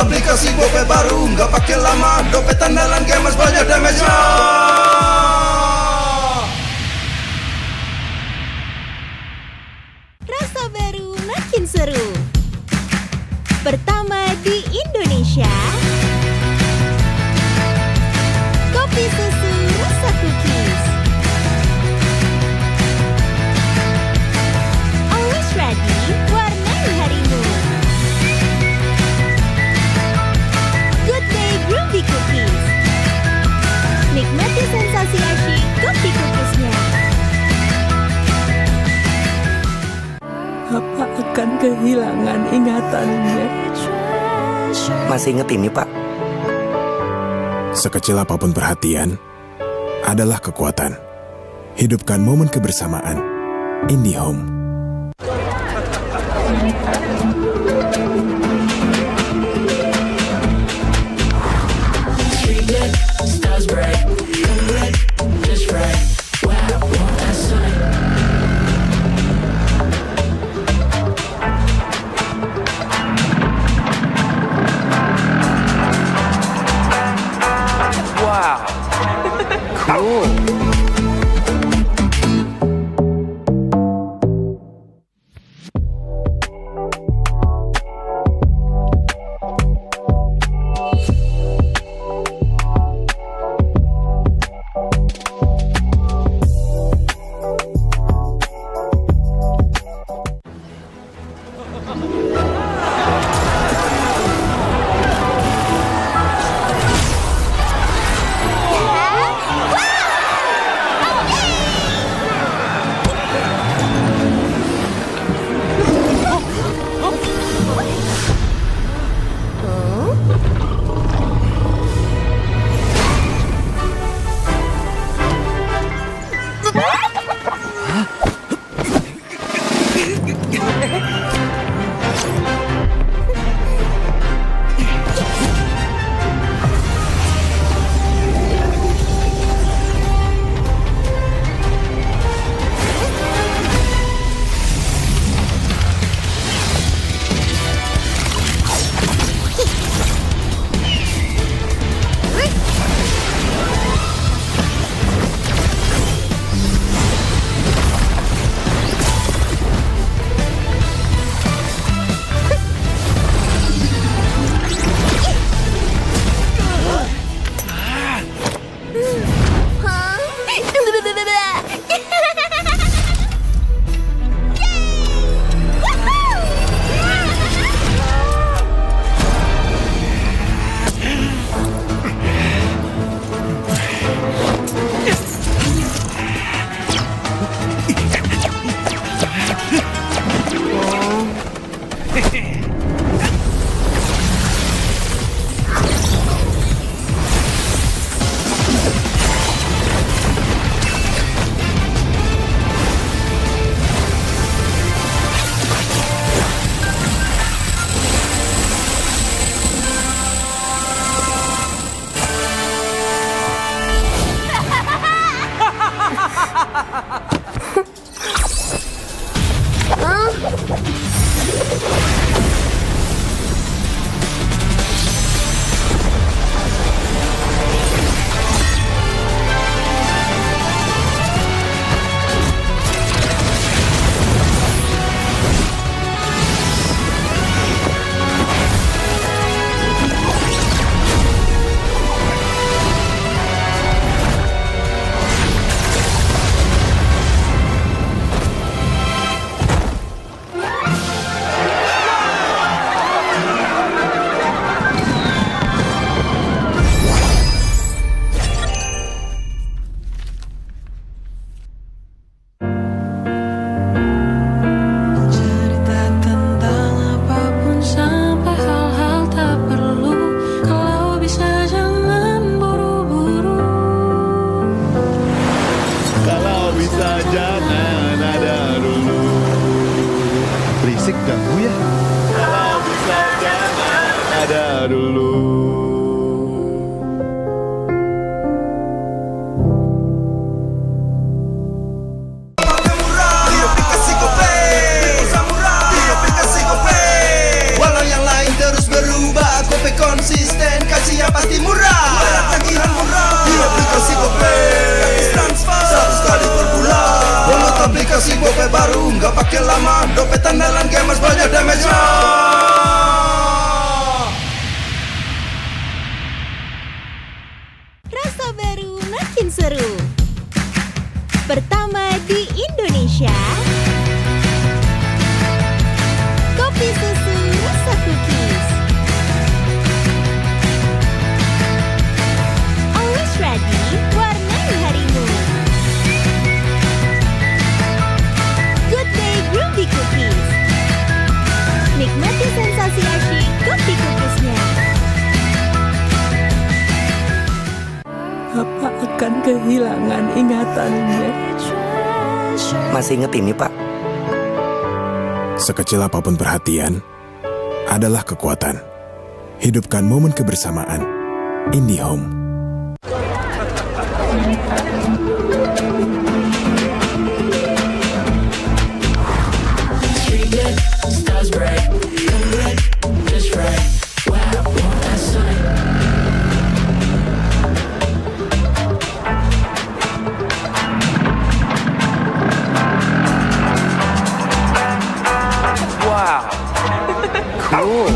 aplikasi GoPay baru, nggak pakai semakin lama dompet andalan gamers banyak damage-nya. Rasa baru makin seru. Pertama di Indonesia, kopi susu rasa cookies. Always ready, warnai harimu. Good day groovy cookies. Nikmati sensasi asyik kopi cookiesnya. Apa akan kehilangan ingatannya? Masih inget ini, Pak? Sekecil apapun perhatian adalah kekuatan. Hidupkan momen kebersamaan. IndiHome. Wow. Cool. Walau yang lain terus berubah, kopi konsisten, kasihnya pasti murah. baru, nggak pakai lama. Dompet andalan gamers banyak damage-nya. Rasa baru makin seru. Pertama di Indonesia, kopi susu rasa cookies. Always ready, warnai harimu. Good day groovy cookies. Nikmati sensasi asyik kopi cookiesnya. Apa akan kehilangan ingatannya? Masih inget ini, Pak? Sekecil apapun perhatian adalah kekuatan. Hidupkan momen kebersamaan. IndiHome. Wow. Cool.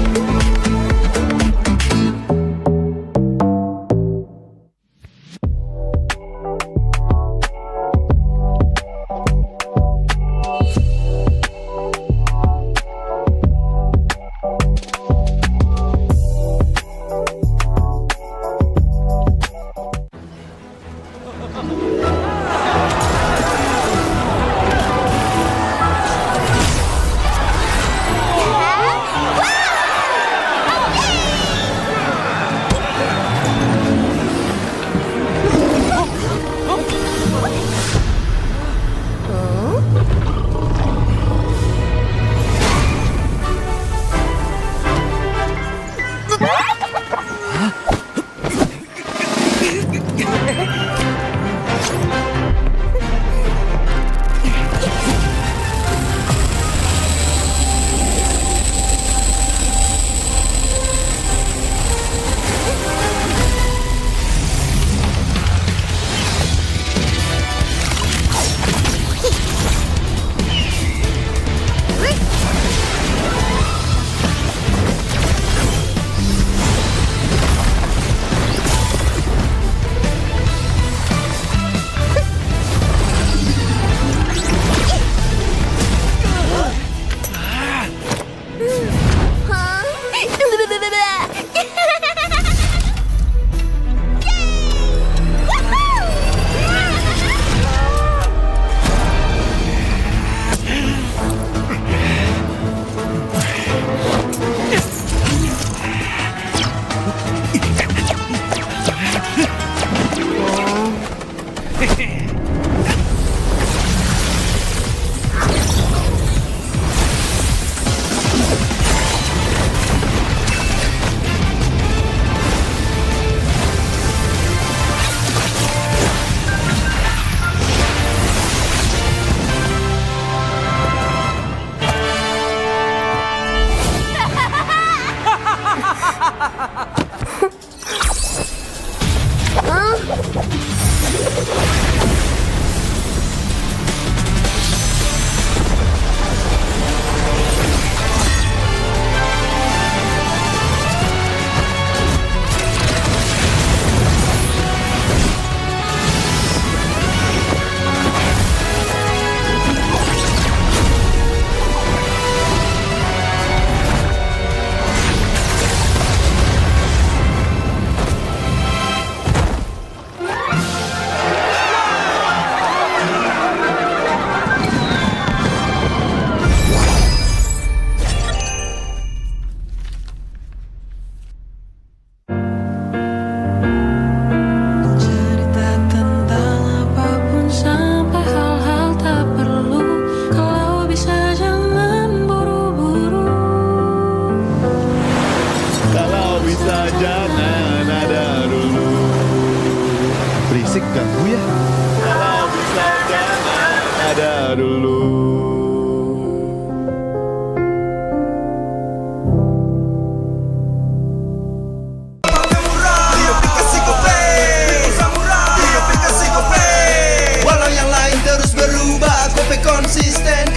Walau yang lain terus berubah, kopi konsisten.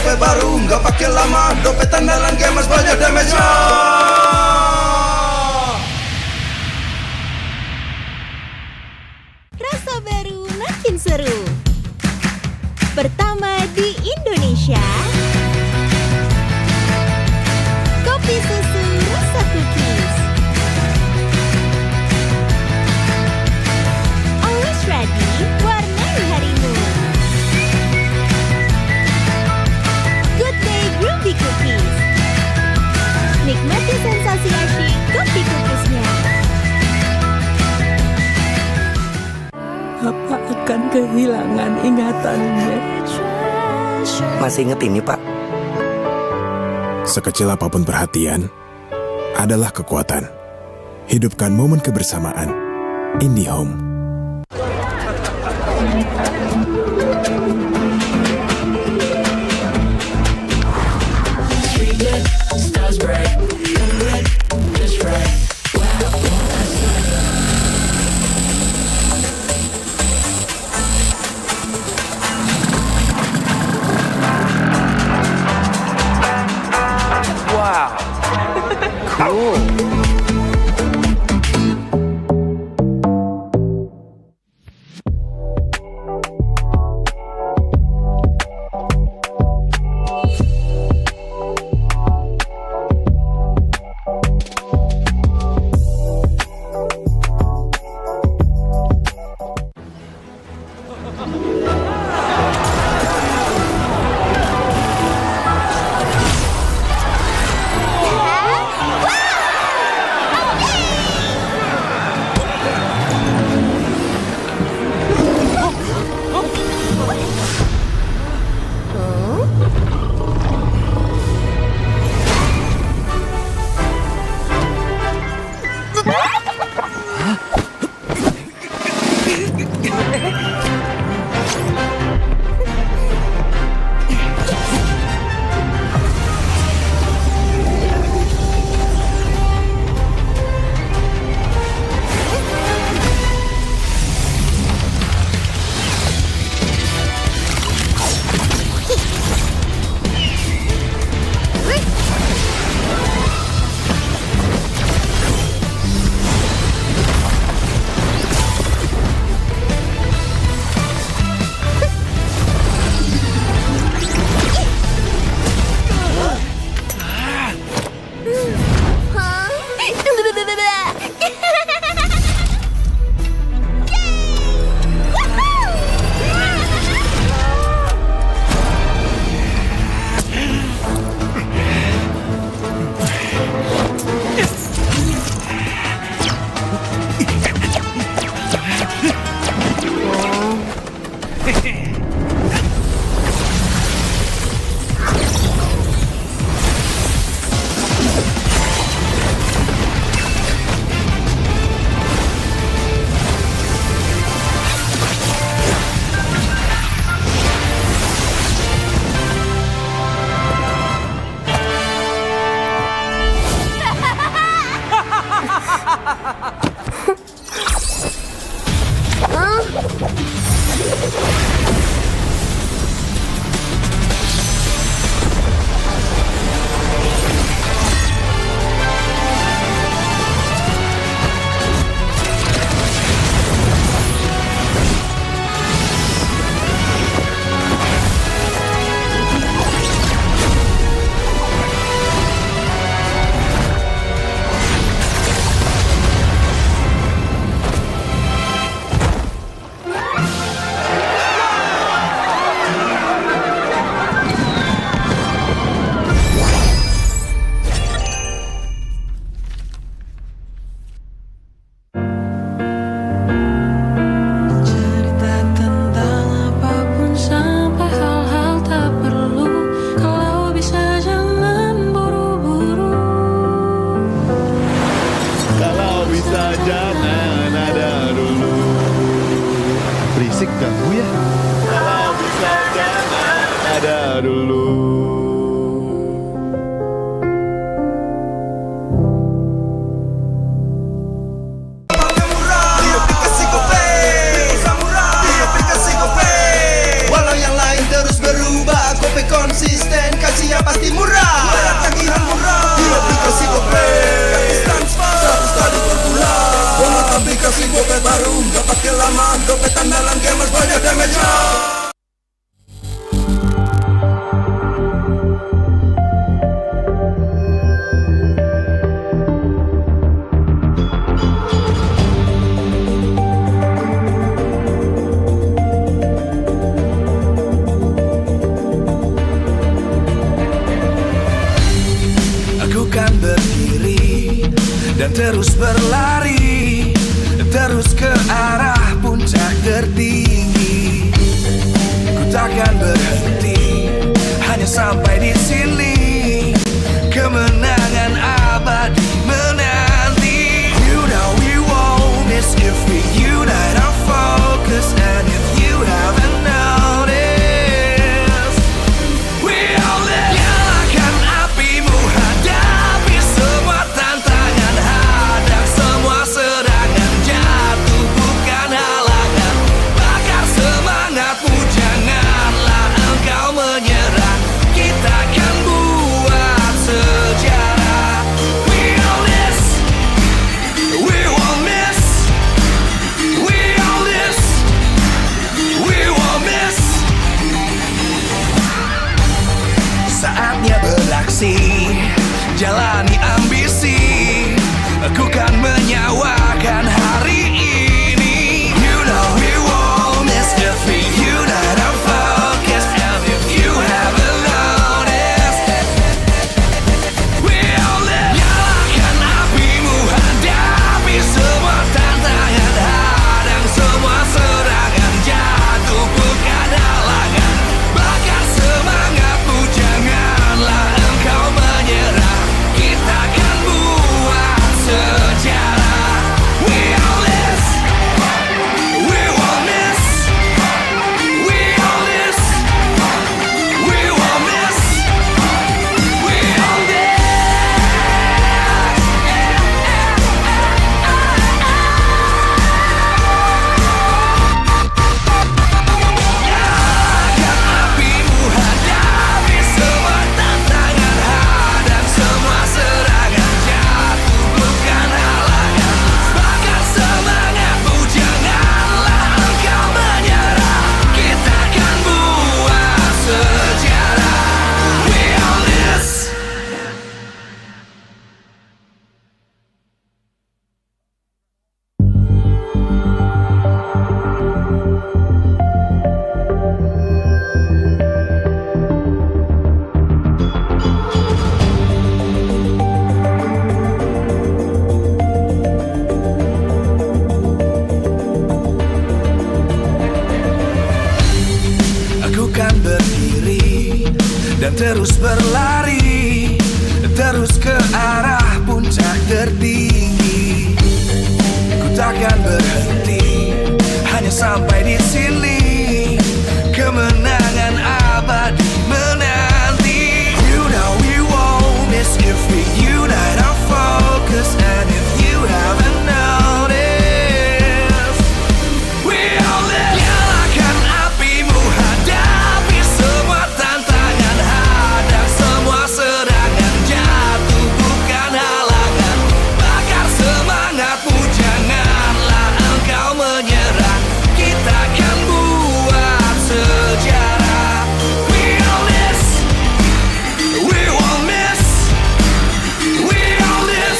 gope baru, nggak pakai lama. Dompet andalan gamers banyak damage-nya. Rasa baru makin seru. Pertama di Indonesia, kopi susu rasa cookies. Always ready, warnai harimu. Good day Groovy Cookies. Nikmati sensasi asyik kopi cookiesnya. Apa akan kehilangan ingatannya? Masih inget ini, Pak? Sekecil apapun perhatian adalah kekuatan. Hidupkan momen kebersamaan. IndiHome. Walau yang lain terus berubah, kopi konsisten dan terus berlari, terus ke arah puncak tertinggi. Ku takkan berhenti, hanya sampai di sini. Kemenangan abadi menanti. You know we won't miss if we unite our focus. And if you haven't noticed, we all live. Nyalakan apimu, hadapi semua tantangan, hadang semua serangan, jatuh bukan halangan. Bakar semangatmu, janganlah engkau menyerah. Kita akan buat sejarah. We all this, we won't miss. We all this, we won't miss. Saatnya beraksi, jalani ambisi. Aku kan menyawakan hari ini. You know we won't miss if we unite our focus. And if you haven't noticed, we all live. Nyalakan apimu, hadapi semua tantangan, hadang semua serangan, jatuh bukan halangan. Bakar semangatmu, janganlah engkau menyerah. Kita akan buat sejarah. We all this, we won't miss. We all this, we won't miss. We all this. Nyalakan apimu, hadapi semua tantangan, hadang semua serangan, jatuh bukan halangan. Bakar semangatmu, janganlah engkau menyerah. Kita akan buat sejarah. We all this. Aku kan berdiri dan terus berlari, terus ke arah puncak tertinggi. Ku takkan berhenti, hanya sampai di sini. Kemenangan abadi menanti. You know we won't miss if we unite our focus. And if you haven't noticed, we all live. Nyalakan apimu, hadapi semua tantangan, hadang semua serangan, jatuh bukan halangan. Bakar semangatmu, janganlah engkau menyerah. Kita akan buat sejarah. We all this, we won't miss. We all this,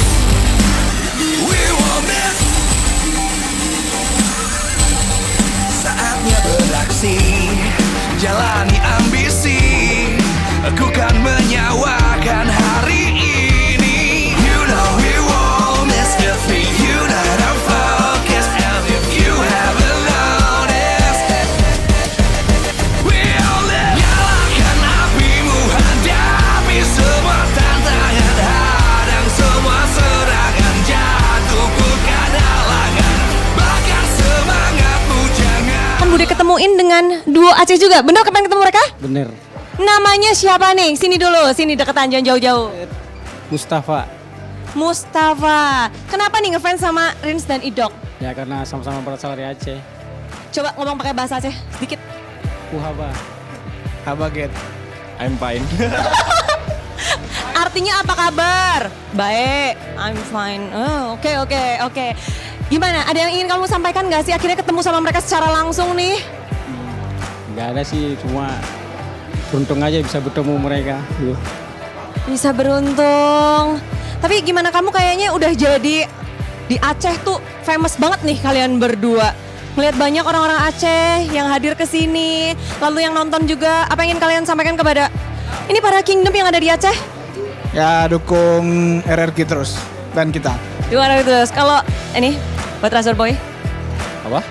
we won't miss. Saatnya beraksi, jalani ambisi. Aku kan menyawakan hari ini. You know we won't miss if we unite our focus. And if you haven't noticed, we all live. Nyalakan apimu, hadapi semua tantangan, hadang semua serangan, jatuh bukan halangan. Bakar semangatmu, jangan. Kan Bude ketemuin dengan duo Aceh juga. Bener pengen ketemu mereka? Bener. Namanya siapa nih? Sini dulu, sini deketan jangan jauh-jauh. Mustafa. Mustafa. Kenapa nih ngefans sama Rins dan Idok? Ya karena sama-sama berasal dari Aceh. Coba ngomong pakai bahasa Aceh sedikit. Kuhaba. Habaget. I'm fine. Artinya apa kabar? Baik, I'm fine. Oh, oke. Gimana? Ada yang ingin kamu sampaikan nggak sih? Akhirnya ketemu sama mereka secara langsung nih. Nggak ada sih, cuma beruntung aja bisa bertemu mereka. Bisa beruntung. Tapi gimana kamu kayaknya udah jadi di Aceh tuh famous banget nih kalian berdua. Melihat banyak orang-orang Aceh yang hadir ke sini, lalu yang nonton juga. Apa yang ingin kalian sampaikan kepada ini para Kingdom yang ada di Aceh? Ya dukung RRQ terus. fan kita. Gimana itu? Kalau ini buat Razor Boy, Apa?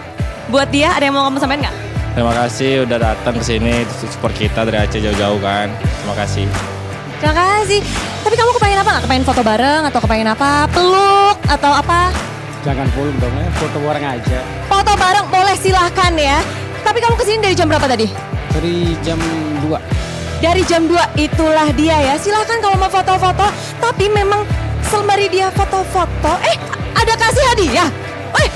buat dia ada yang mau kamu sampaikan nggak? Terima kasih udah datang ke sini support kita dari Aceh jauh-jauh kan. Terima kasih. Terima kasih. Tapi kamu kepengen apa nggak? Kepengen foto bareng atau kepengen apa? Peluk atau apa? Jangan peluk dong, foto bareng aja. Foto bareng boleh silahkan ya. Tapi kamu kesini dari jam berapa tadi? Dari jam 2. Dari jam 2, itulah dia ya. Silahkan kalau mau foto-foto. Tapi memang sembari dia foto-foto. Ada kasih hadiah.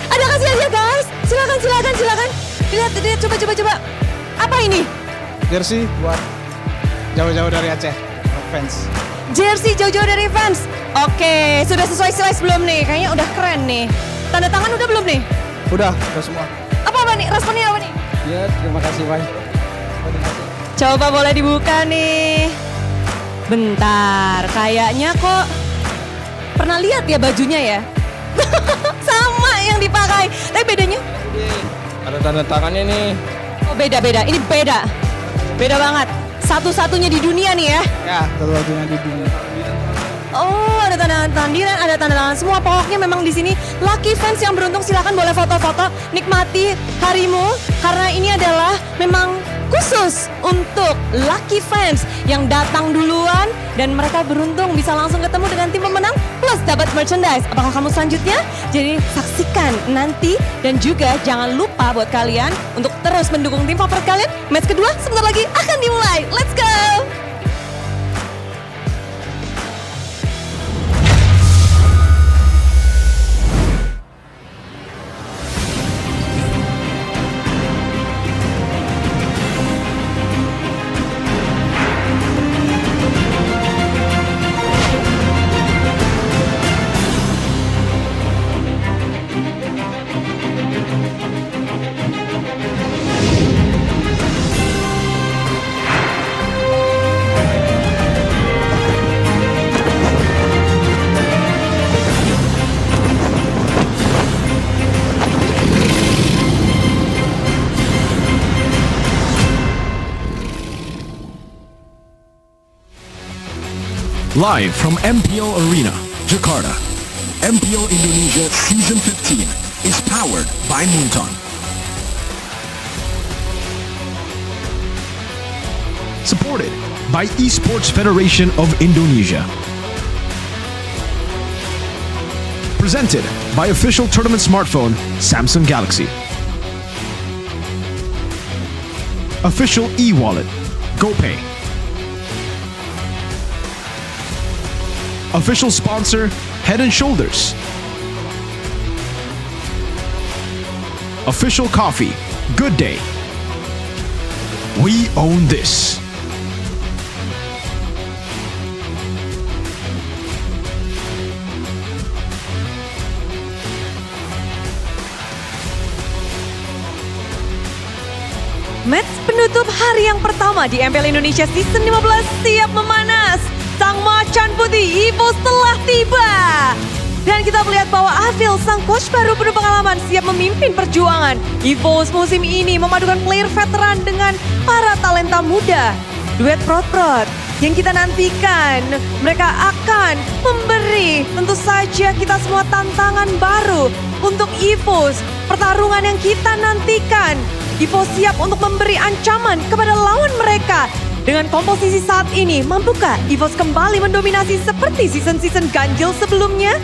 Ada kasih hadiah guys. Silakan. Lihat, coba. Apa ini? Jersey buat jauh-jauh dari Aceh, fans. Jersey jauh-jauh dari fans. Oke, sudah sesuai size belum nih? Kayaknya udah keren nih. Tanda tangan udah belum nih? Udah semua. Apa nih? Responnya apa nih? Ya, terima kasih, Bang. Coba boleh dibuka nih. Bentar, kayaknya kok pernah lihat ya bajunya ya? Sama yang dipakai. Tapi bedanya? Ada tanda tangannya nih. Oh beda. Ini beda. Beda banget. Satu-satunya di dunia nih ya? Ya, satu-satunya di dunia. Oh, ada tanda tangan, ada tanda tangan semua. Pokoknya memang di sini lucky fans yang beruntung silakan boleh foto-foto, nikmati harimu karena ini adalah memang khusus untuk lucky fans yang datang duluan dan mereka beruntung bisa langsung ketemu dengan tim pemenang plus dapat merchandise. Apakah kamu selanjutnya? Jadi saksikan nanti dan juga jangan lupa buat kalian untuk terus mendukung tim favorit kalian. Match kedua sebentar lagi akan dimulai. Let's go! Live from MPL Arena, Jakarta, MPL Indonesia Season 15 is powered by Moonton. Supported by Esports Federation of Indonesia. Presented by official tournament smartphone Samsung Galaxy. Official e-wallet GoPay. Official sponsor, Head & Shoulders. Official coffee, Good Day. We own this. Match penutup hari yang pertama di MPL Indonesia Season 15 siap memanas. Sang macan putih EVOS telah tiba. Dan kita melihat bahwa Afil, sang coach baru penuh pengalaman, siap memimpin perjuangan. EVOS musim ini memadukan player veteran dengan para talenta muda. Duet prot-prot yang kita nantikan. Mereka akan memberi tentu saja kita semua tantangan baru untuk EVOS. Pertarungan yang kita nantikan. EVOS siap untuk memberi ancaman kepada lawan mereka. Dengan komposisi saat ini, mampukah EVOS kembali mendominasi seperti season-season ganjil sebelumnya?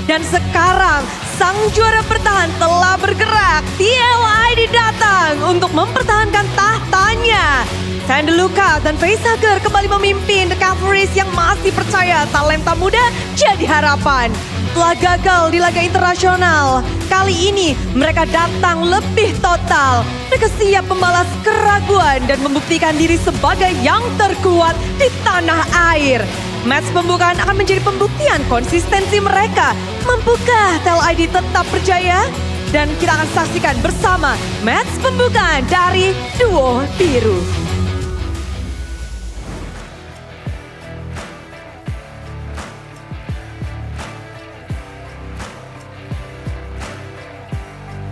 Dan sekarang, sang juara bertahan telah bergerak. MPL ID datang untuk mempertahankan tahtanya. Sandy Luka dan Facehugger kembali memimpin The Cavalries yang masih percaya talenta muda jadi harapan. Setelah gagal di laga internasional, kali ini mereka datang lebih total. Mereka siap membalas keraguan dan membuktikan diri sebagai yang terkuat di tanah air. Match pembukaan akan menjadi pembuktian konsistensi mereka. Mampukah TEL-ID tetap berjaya? Dan kita akan saksikan bersama match pembukaan dari duo biru.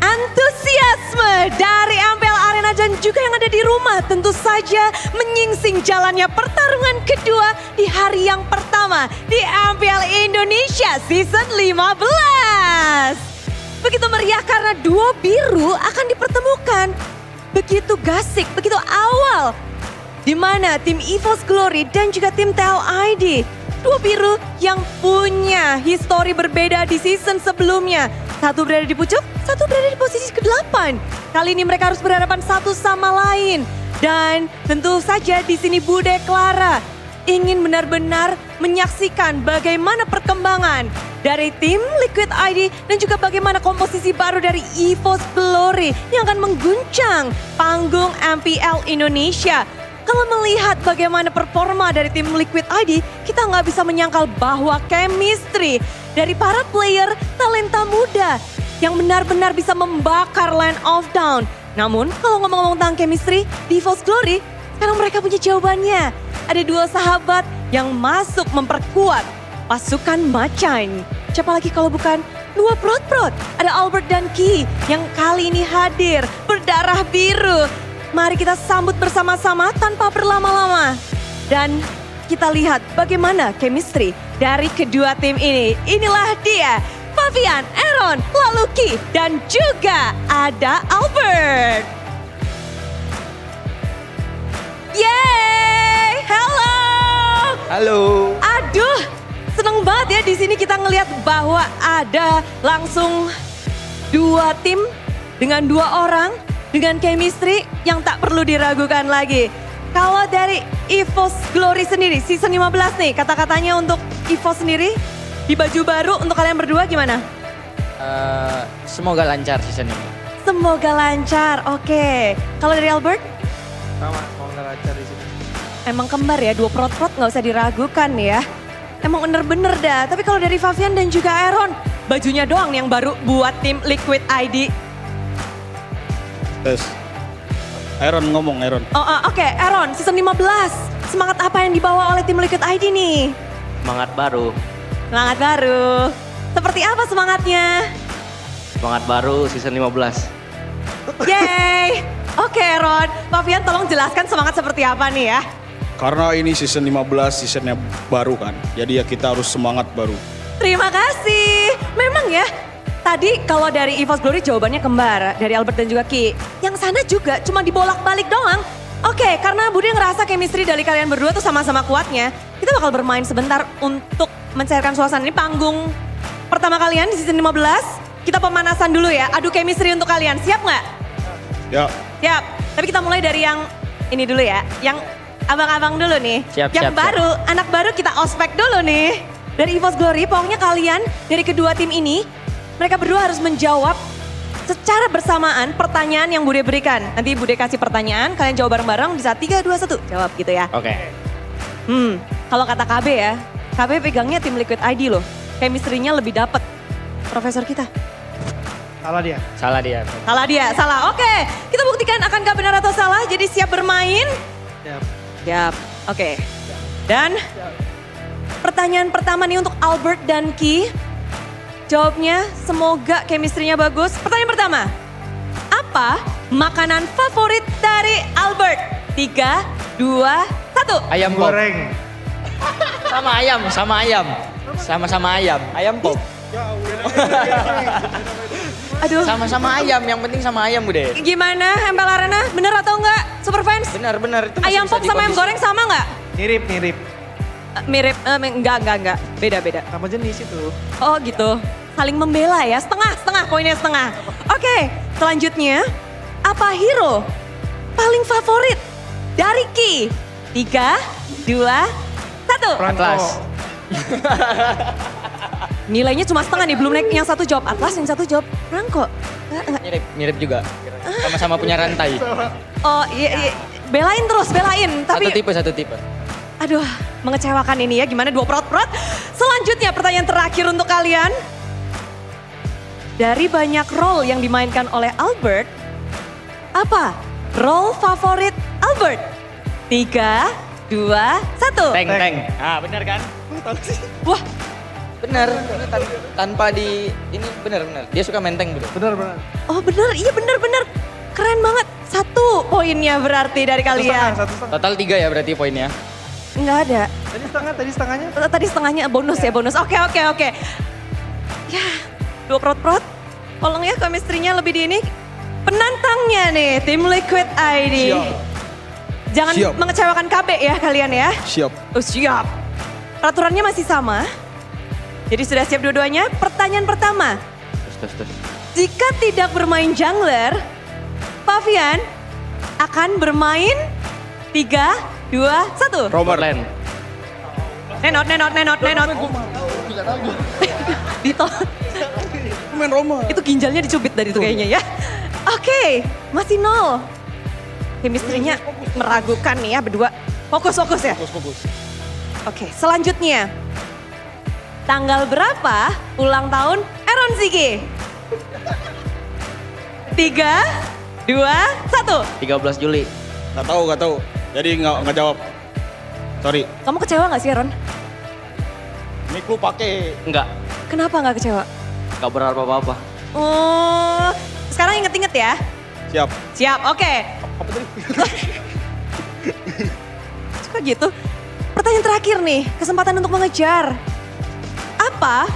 Antusiasme dari MPL Arena dan juga yang ada di rumah tentu saja menyingsing jalannya pertarungan kedua di hari yang pertama. bersama di MPL Indonesia Season 15. Begitu meriah karena duo biru akan dipertemukan. Begitu gasik, begitu awal. Di mana tim EVOS Glory dan juga tim MPL ID. Duo biru yang punya histori berbeda di season sebelumnya. Satu berada di pucuk, satu berada di posisi ke-8. Kali ini mereka harus berhadapan satu sama lain. Dan tentu saja di sini Bude Clara ingin benar-benar menyaksikan bagaimana perkembangan dari tim Liquid ID dan juga bagaimana komposisi baru dari EVOS Glory yang akan mengguncang panggung MPL Indonesia. Kalau melihat bagaimana performa dari tim Liquid ID, kita nggak bisa menyangkal bahwa chemistry dari para player talenta muda yang benar-benar bisa membakar Land of Down. Namun kalau ngomong-ngomong tentang chemistry di EVOS Glory, sekarang mereka punya jawabannya. Ada dua sahabat yang masuk memperkuat pasukan Macan. Siapa lagi kalau bukan dua prot-prot. Ada Albert dan Ki yang kali ini hadir berdarah biru. Mari kita sambut bersama-sama tanpa berlama-lama. Dan kita lihat bagaimana chemistry dari kedua tim ini. Inilah dia, Fabian, Aaron, lalu Ki, dan juga ada Albert. Yeay, halo. Halo. Aduh, seneng banget ya di sini kita ngelihat bahwa ada langsung dua tim dengan dua orang dengan chemistry yang tak perlu diragukan lagi. Kalau dari EVOS Glory sendiri, season 15 nih, kata-katanya untuk EVOS sendiri, di baju baru untuk kalian berdua gimana? Semoga lancar season ini. Semoga lancar, oke. Kalau dari Albert? Sama, semoga lancar di sini. Emang kembar ya, dua prot-prot gak usah diragukan ya. Emang bener-bener dah, tapi kalau dari Fabian dan juga Aaron, bajunya doang yang baru buat tim Liquid ID. Tes. Aaron ngomong, Aaron. Oke, Aaron, season 15. Semangat apa yang dibawa oleh tim Liquid ID nih? Semangat baru. Semangat baru. Seperti apa semangatnya? Semangat baru season 15. Yeay. Oke, Aaron. Fabian tolong jelaskan semangat seperti apa nih ya? Karena ini season 15, seasonnya baru kan. Jadi ya kita harus semangat baru. Terima kasih. Memang ya, tadi kalau dari EVOS Glory jawabannya kembar. Dari Albert dan juga Ki. Yang sana juga cuma dibolak-balik doang. Oke, karena Budi ngerasa chemistry dari kalian berdua tuh sama-sama kuatnya. Kita bakal bermain sebentar untuk mencairkan suasana. Ini panggung pertama kalian di season 15. Kita pemanasan dulu ya, adu chemistry untuk kalian. Siap nggak? Ya. Siap. Tapi kita mulai dari yang ini dulu ya. Yang abang-abang dulu nih. Yang baru, anak baru kita ospek dulu nih. Dari EVOS Glory, pokoknya kalian dari kedua tim ini, mereka berdua harus menjawab secara bersamaan pertanyaan yang Bude berikan. Nanti Bude kasih pertanyaan, kalian jawab bareng-bareng bisa 3, 2, 1 jawab gitu ya. Oke. Kalau kata KB ya, KB pegangnya tim Liquid ID loh. Chemistry-nya lebih dapet. Profesor kita. Salah dia. Salah dia. Salah dia, salah. Oke, kita buktikan akankah benar atau salah. Jadi siap bermain? Siap. Siap, oke. Dan pertanyaan pertama nih untuk Albert dan Ki. Jawabnya semoga chemistry-nya bagus. Pertanyaan pertama, apa makanan favorit dari Albert? 3, 2, 1. Ayam pop. Goreng. Sama ayam, sama ayam. Sama-sama ayam. Ayam pop. Aduh. Sama-sama ayam, yang penting sama ayam Bude. Gimana MPL Arena? Bener atau enggak? Super fans? Benar. Itu masih Ayam bisa pop sama ayam dikondisi. goreng sama enggak? Mirip. Mirip, enggak. Beda. Sama jenis itu. Oh gitu, saling membela ya, setengah, poinnya setengah. Oke, selanjutnya, apa hero paling favorit dari Ki? 3, 2, 1. Atlas. Nilainya cuma setengah nih, belum naik yang satu jawab Atlas, yang satu jawab Rangko. Mirip juga. Sama-sama punya rantai. Oh iya, belain terus, belain. Tapi, Satu tipe. aduh, mengecewakan ini ya, gimana dua prot-prot. Selanjutnya pertanyaan terakhir untuk kalian. Dari banyak role yang dimainkan oleh Albert, apa role favorit Albert? 3, 2, 1. Tank. Ah benar kan? Wah. Bener, tanpa di, ini bener. Dia suka main tank Bener. Oh bener, iya bener. Keren banget. 1 poinnya berarti dari kalian. Total 3 ya berarti poinnya. Nggak ada. Tadi setengahnya. Tadi setengahnya bonus ya, bonus. Oke. Ya, dua prot-prot. Tolong ya chemistry-nya lebih di ini. Penantangnya nih, tim Liquid ID. Siap. Jangan Siap. mengecewakan KB ya kalian ya. Siap. Oh, siap. Peraturannya masih sama. Jadi sudah siap dua-duanya. Pertanyaan pertama. Tes. Jika tidak bermain jungler, Favian akan bermain 3, 2, 1. Robert. Nenot. Dito. Main Roma. Itu ginjalnya dicubit dari itu kayaknya ya. Oke, masih 0. Chemistry-nya meragukan nih ya berdua. Fokus ya? Fokus. Oke, selanjutnya. Tanggal berapa ulang tahun Aaron Ziggy? 3, 2, 1. 13 Juli. Gak tahu. Jadi nggak jawab. Sorry. Kamu kecewa gak sih Aaron? Mic lu pakai. Enggak, Kenapa gak kecewa? nggak berharap apa-apa. Oh, sekarang inget-inget ya. Siap. Oke. Suka gitu. Pertanyaan terakhir nih, kesempatan untuk mengejar. Apa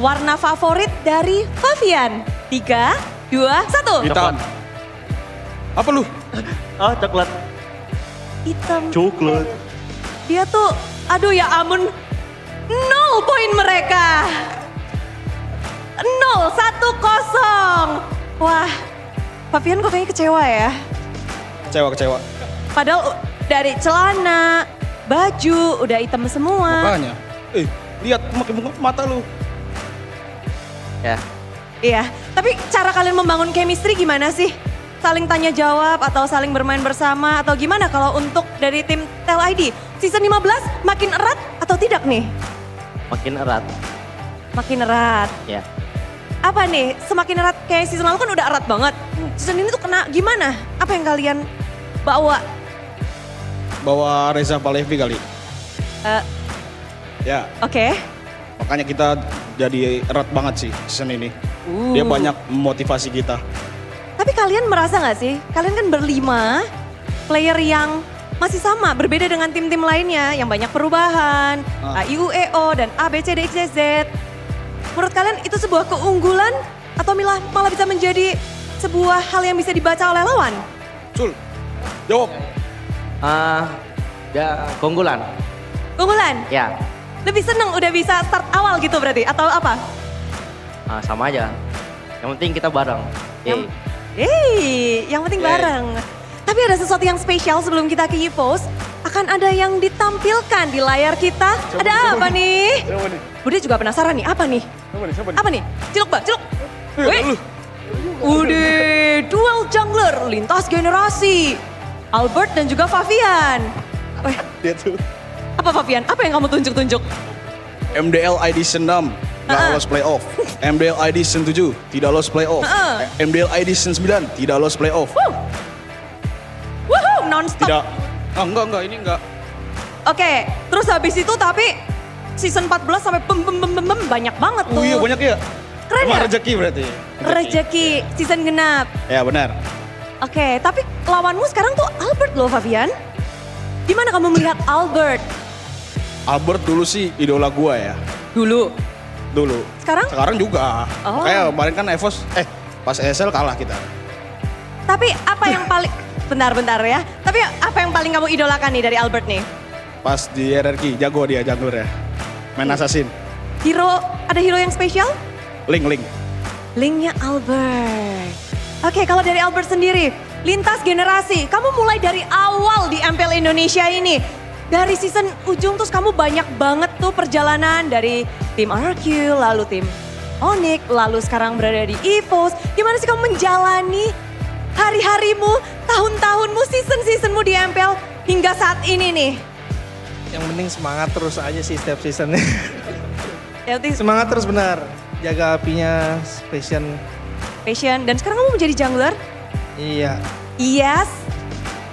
warna favorit dari Favian? 3, 2, 1. Hitam. Apa lu? Coklat. Hitam. Coklat. Dia tuh, aduh ya ampun, 0 poin mereka. 0-1-0. Wah, Favian kok kayaknya kecewa ya. Kecewa. Padahal dari celana, baju, udah hitam semua. Makanya. Lihat mata lu. Ya. Iya, tapi cara kalian membangun chemistry gimana sih? Saling tanya jawab atau saling bermain bersama atau gimana kalau untuk dari tim Tel ID? Season 15 makin erat atau tidak nih? Makin erat. Makin erat. Ya. Apa nih, semakin erat kayak season lalu kan udah erat banget. Season ini tuh kena gimana? Apa yang kalian bawa? Bawa Reza Palevi kali. Ya. Oke. Makanya kita jadi erat banget sih season ini. Dia banyak memotivasi kita. Tapi kalian merasa gak sih, kalian kan berlima, player yang masih sama, berbeda dengan tim-tim lainnya yang banyak perubahan, AIUEO dan ABCDXYZ. Menurut kalian itu sebuah keunggulan atau malah bisa menjadi sebuah hal yang bisa dibaca oleh lawan? Sul, jawab. Ya keunggulan. Keunggulan? Ya. Lebih seneng udah bisa start awal gitu berarti atau apa? Sama aja. Yang penting kita bareng. Yang penting bareng. Tapi ada sesuatu yang spesial sebelum kita ke EVOS. Akan ada yang ditampilkan di layar kita. Ada apa nih? Bude juga penasaran nih, apa nih? Apa nih? Ciluk. Wih. Udah, duel jungler lintas generasi. Albert dan juga Favian. Wih. Dia tuh. Apa Favian? Apa yang kamu tunjuk-tunjuk? MPL ID 16 nggak lolos playoff. MPL ID 17 tidak lolos playoff. MPL ID 9 tidak lolos playoff. Woohoo, non-stop. Tidak. Enggak, ini enggak. Oke, terus habis itu tapi season 14 sampai banyak banget tuh. Oh iya banyak ya. Keren Emang ya? rezeki berarti. Rezeki season genap. Ya benar. Oke, tapi lawanmu sekarang tuh Albert loh Favian. Gimana kamu melihat Albert? Albert dulu sih idola gua ya. Dulu? Sekarang? Sekarang juga. Oh. Kayak kemarin kan EVOS, pas ESL kalah kita. Tapi apa yang paling, bentar ya. Tapi apa yang paling kamu idolakan nih dari Albert nih? Pas di hierarki, jago dia jungler ya. Main assassin. Ada hero yang spesial? Link. Linknya Albert. Oke, kalau dari Albert sendiri, lintas generasi, kamu mulai dari awal di MPL Indonesia ini. Dari season ujung terus kamu banyak banget tuh perjalanan dari tim RQ, lalu tim Onyx, lalu sekarang berada di EVOS. Gimana sih kamu menjalani hari-harimu, tahun-tahunmu, season-seasonmu di MPL hingga saat ini nih? Yang penting semangat terus aja sih setiap seasonnya. Semangat terus benar. Jaga apinya, passion. Dan sekarang kamu menjadi jungler? Iya. Yes.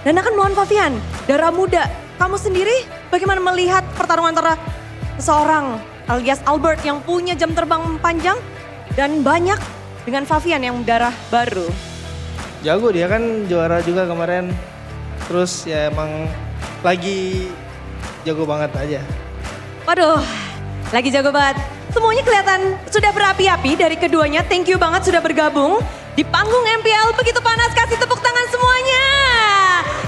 Dan akan melawan Favian, darah muda. Kamu sendiri bagaimana melihat pertarungan antara seseorang alias Albert yang punya jam terbang panjang dan banyak dengan Favian yang darah baru? Jago dia kan juara juga kemarin. Terus ya emang lagi jago banget aja. Waduh, lagi jago banget. Semuanya kelihatan sudah berapi-api dari keduanya. Thank you banget sudah bergabung di panggung MPL. Begitu panas, kasih tepuk tangan semuanya.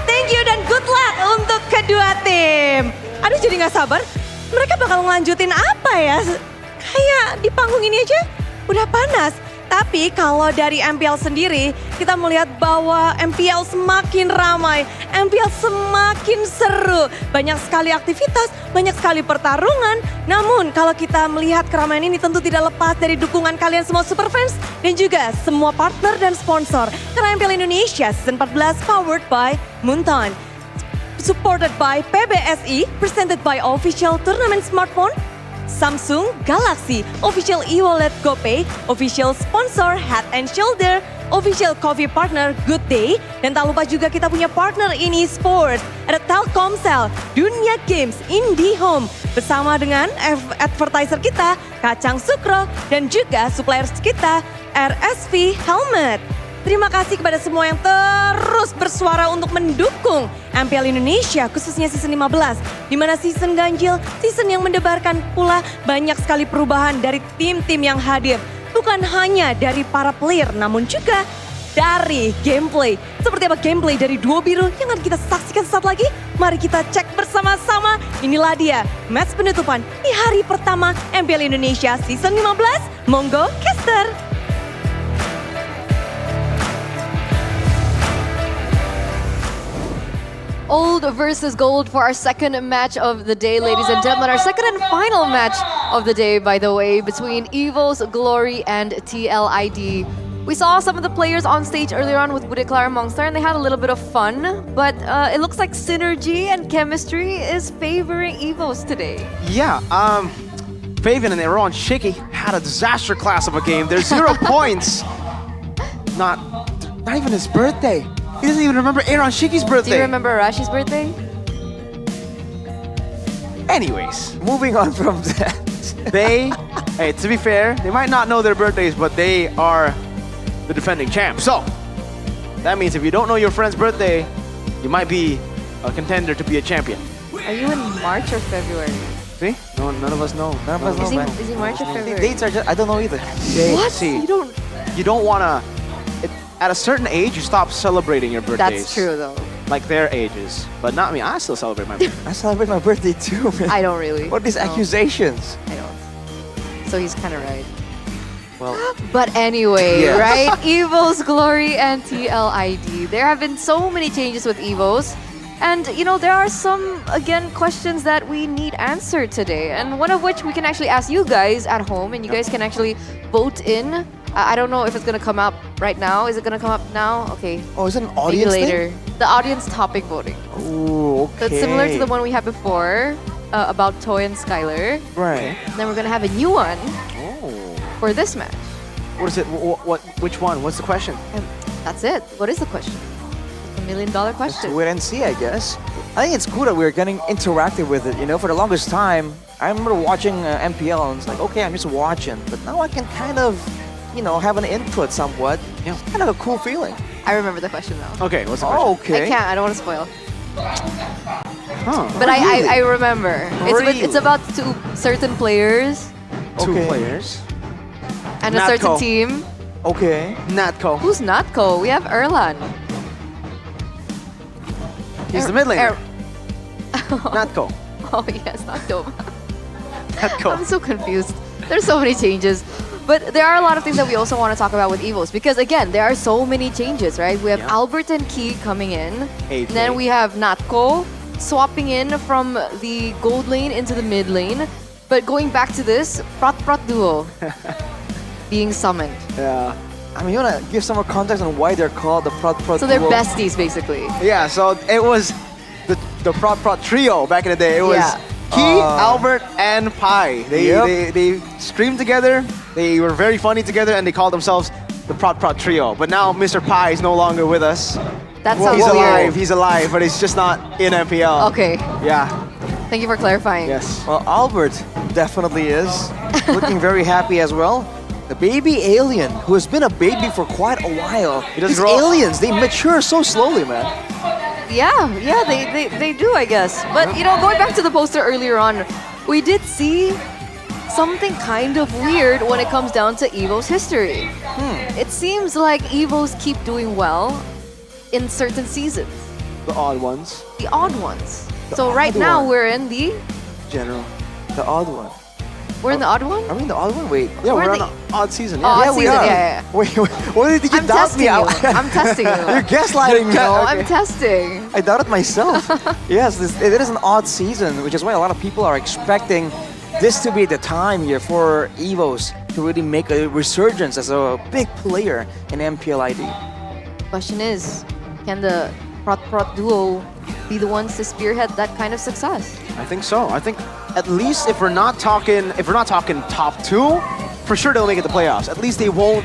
Thank you dan good luck untuk kedua tim. Aduh, jadi gak sabar. Mereka bakal ngelanjutin apa ya? Kayak di panggung ini aja udah panas. Tapi kalau dari MPL sendiri, kita melihat bahwa MPL semakin ramai, MPL semakin seru. Banyak sekali aktivitas, banyak sekali pertarungan. Namun kalau kita melihat keramaian ini tentu tidak lepas dari dukungan kalian semua superfans dan juga semua partner dan sponsor. Karena MPL Indonesia Season 14 powered by Munton. Supported by PBSI, presented by Official Tournament Smartphone, Samsung Galaxy, Official e-wallet GoPay, Official Sponsor Head and Shoulder, Official Coffee Partner Good Day, dan tak lupa juga kita punya partner ini Sports, ada Telkomsel, Dunia Games, IndiHome, bersama dengan advertiser kita, Kacang Sukro, dan juga suppliers kita, RSV Helmet. Terima kasih kepada semua yang terus bersuara untuk mendukung MPL Indonesia, khususnya season 15. Di mana season ganjil, season yang mendebarkan pula banyak sekali perubahan dari tim-tim yang hadir. Bukan hanya dari para player, namun juga dari gameplay. Seperti apa gameplay dari duo biru yang akan kita saksikan sesaat lagi? Mari kita cek bersama-sama. Inilah dia match penutupan di hari pertama MPL Indonesia season 15. Monggo, caster! Old versus gold for our second match of the day, ladies and gentlemen. Our second and final match of the day, by the way, between Evo's Glory and TLID. We saw some of the players on stage earlier on with Budeklar and Monster, and they had a little bit of fun, but it looks like synergy and chemistry is favoring Evos today. Yeah, Faven and Aaron Shiki had a disaster class of a game. There's 0 points. Not even his birthday. He doesn't even remember Aaron Shiki's birthday. Do you remember Rashi's birthday? Anyways, moving on from that. Hey, to be fair, they might not know their birthdays, but they are the defending champ. So, that means if you don't know your friend's birthday, you might be a contender to be a champion. Are you in March or February? See? No, none of us know. None of us know, man. Is he March or February? Dates are just, I don't know either. What? See, You don't want to... At a certain age, you stop celebrating your birthdays. That's true, though. Like their ages. But not me. I still celebrate my birthday. I celebrate my birthday too, man. I don't really. What are these accusations? I don't. So he's kind of right. Well, but anyway, yeah. right? Evo's Glory and TLID. There have been so many changes with Evos. And, you know, there are some, again, questions that we need answered today. And one of which we can actually ask you guys at home. And you guys can actually vote in. I don't know if it's going to come up right now. Is it going to come up now? Okay. Oh, is it an audience Maybe later. thing? The audience topic voting. Ooh, okay. So it's similar to the one we had before about Toy and Skylar. Right. Then we're going to have a new one for this match. What is it? Which one? What's the question? That's it. What is the question? It's $1 million question. Let's wait and see, I guess. I think it's cool that we're getting interactive with it. You know, for the longest time, I remember watching MPL and it's like, okay, I'm just watching. But now I can kind of, you know, have an input somewhat. Yeah. It's kind of a cool feeling. I remember the question now. Okay, what's the question? Okay. I can't. I don't want to spoil. Huh. But Really? I remember. It's about two certain players Two players. and a certain team. Okay. Natco. Who's Natco? We have Erlan. He's the mid laner. Natco. Oh yes, Natco. Natco. I'm so confused. There's so many changes. But there are a lot of things that we also want to talk about with Evos because again, there are so many changes, right? We have Albert and Key coming in. AJ. Then we have Natco swapping in from the gold lane into the mid lane. But going back to this, Prot duo being summoned. Yeah. I mean, you want to give some more context on why they're called the Prot So they're duo? besties basically. Yeah, so it was the Prot trio back in the day. It was Key, Albert, and Pi. They streamed together. They were very funny together, and they called themselves the Prot trio. But now Mr. Pi is no longer with us. That sounds He's weird. alive. He's alive, but he's just not in MPL. Okay. Yeah. Thank you for clarifying. Yes. Well, Albert definitely is. Looking very happy as well. The baby alien, who has been a baby for quite a while. He doesn't These grow up. aliens, they mature so slowly, man. Yeah, they do, I guess. But, you know, going back to the poster earlier on, we did see something kind of weird when it comes down to EVO's history. It seems like EVOs keep doing well in certain seasons. The odd ones. The odd ones. The So right odd now one. we're in the... General. The odd one. We're in the odd one? Are we in the odd one? Wait. Yeah, We're we're the- on an odd season. Oh, Yeah, odd we season, are. yeah. Wait, what did you I'm doubt testing me? you. I'm testing you. You're gaslighting me. No, Okay. I'm testing. I doubted myself. Yes, it is an odd season, which is why a lot of people are expecting this to be the time here for EVOs to really make a resurgence as a big player in MPL ID. Question is, can the Prot duo be the ones to spearhead that kind of success? I think so. I think at least if we're not talking top two, for sure they'll make it to playoffs. At least they won't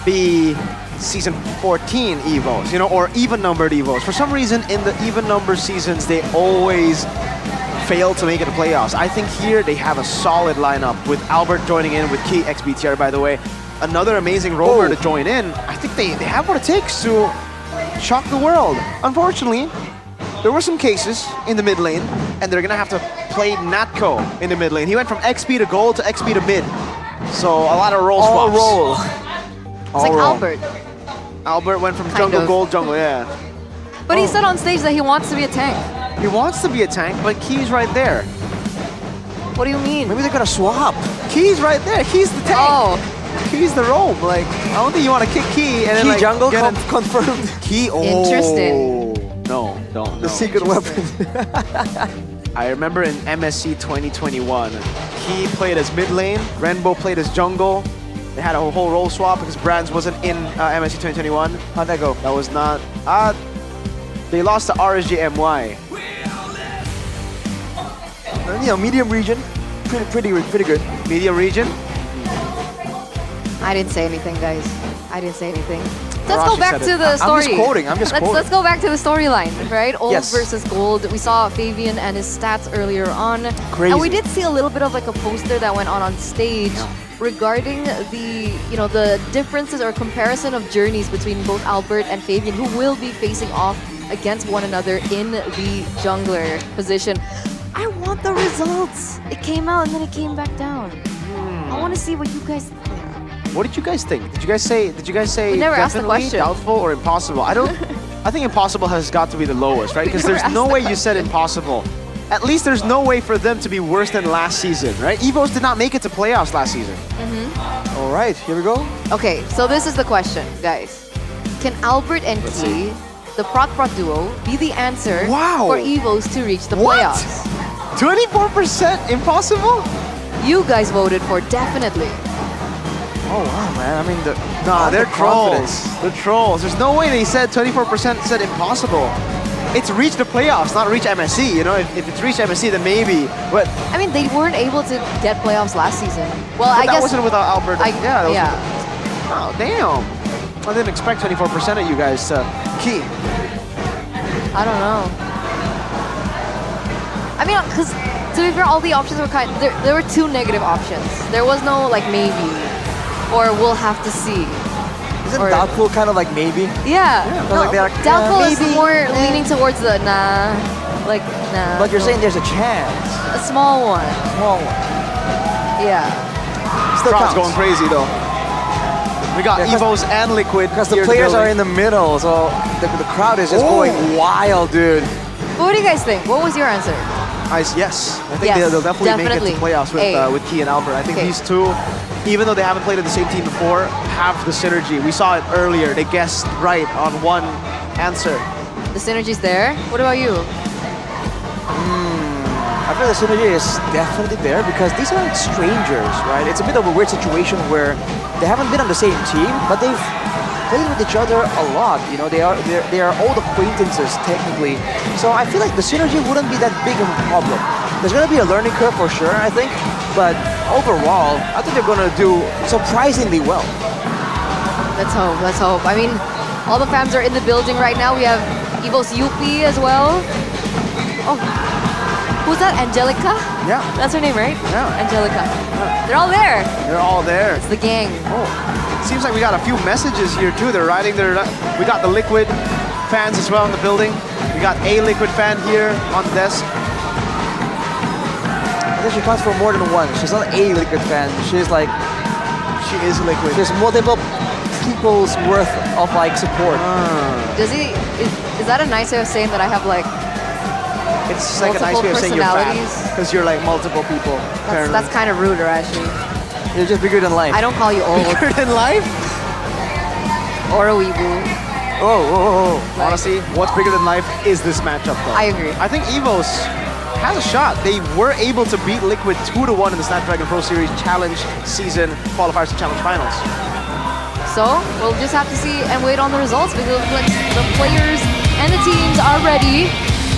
be season 14 EVOs, you know, or even numbered EVOs. For some reason, in the even number seasons, they always fail to make it to playoffs. I think here they have a solid lineup with Albert joining in with Key XBTR, by the way. Another amazing rover to join in. I think they have what it takes to shock the world. Unfortunately, there were some cases in the mid lane, and they're gonna have to play Natco in the mid lane. He went from XP to gold to XP to mid. So a lot of role All swaps. roll. It's like Albert. Albert went from Kind jungle of. gold jungle, yeah. But he said on stage that he wants to be a tank. He wants to be a tank, but Key's right there. What do you mean? Maybe they're gonna swap. Key's right there. He's the tank. Oh. He's the roam. Like, I don't think you want to kick Key and then Key like jungle get him- confirmed. Key. Oh. Interesting. No, don't. The secret weapon. I remember in MSC 2021, Key played as mid lane, Renbo played as jungle. They had a whole role swap because Brands wasn't in MSC 2021. How'd that go? That was not. They lost to RSGMY. You know, medium region. Pretty good. Medium region. I didn't say anything, guys. I didn't say anything. Let's go Rashi back said to it. the story. I'm just quoting. Let's go back to the storyline, right? Old Yes. versus gold. We saw Fabian and his stats earlier on. Crazy. And we did see a little bit of like a poster that went on stage regarding the, you know, the differences or comparison of journeys between both Albert and Fabian, who will be facing off against one another in the jungler position. I want the results. It came out and then it came back down. I want to see what you guys think. What did you guys think? Did you guys say We never asked the definitely, question. doubtful, or impossible? I think impossible has got to be the lowest, right? Because never there's no asked way the you said impossible. At least there's no way for them to be worse than last season, right? EVOs did not make it to playoffs last season. All right, here we go. Okay, so this is the question, guys. Can Albert and Key, the Prot duo, be the answer Wow. for EVOs to reach the What? playoffs? 24% impossible? You guys voted for definitely. Oh wow, man. I mean, They're the trolls. confidence. They're trolls. There's no way they said 24% said impossible. It's reach the playoffs, not reach MSC. You know, if it's reach MSC, then maybe. But I mean, they weren't able to get playoffs last season. Well, But I that guess wasn't without Albert. That was yeah. Oh, damn. I didn't expect 24% of you guys to Key. I don't know. I mean, because to be fair, all the options were there were two negative options. There was no like maybe or we'll have to see. Isn't Or- doubtful kind of like maybe? Yeah. Feels like they're like, doubtful is maybe, more leaning towards the nah, like nah. But you're saying there's a chance. a small one. Small one. Yeah. Still Crowd's counts. going crazy though. We got Yeah, 'cause- EVOs and Liquid. Because the players are in the middle, so the crowd is just going wild, dude. What do you guys think? What was your answer? Yes. I think Yes, they'll definitely make definitely. it to playoffs with Key and Albert. I think Okay. these two, even though they haven't played in the same team before, have the synergy. We saw it earlier. They guessed right on one answer. The synergy's there. What about you? I feel the synergy is definitely there because these aren't strangers, right? It's a bit of a weird situation where they haven't been on the same team, but they've played with each other a lot. You know, they are old acquaintances technically. So I feel like the synergy wouldn't be that big of a problem. There's gonna be a learning curve for sure, I think, but overall, I think they're gonna do surprisingly well. Let's hope. Let's hope. I mean, all the fans are in the building right now. We have EVO's Yupi as well. Oh, who's that? Angelica? Yeah. That's her name, right? Yeah. Angelica. They're all there. They're all there. It's the gang. Oh, seems like we got a few messages here too. They're riding their. We got the Liquid fans as well in the building. We got a Liquid fan here on the desk. I think she counts for more than one. She's not a Liquid fan. She's like... She is Liquid. There's multiple people's worth of like support. Does he? Is that a nice way of saying that I have like? It's like a nice way of saying you're fat. Because you're like multiple people. That's kind of rude, Arashi. You're just bigger than life. I don't call you old. Bigger than life? Or a weeboo. Oh. Honestly, what's bigger than life is this matchup though. I agree. I think EVOS has a shot. They were able to beat Liquid 2-1 in the Snapdragon Pro Series Challenge Season Qualifiers to Challenge Finals. So we'll just have to see and wait on the results because the players and the teams are ready.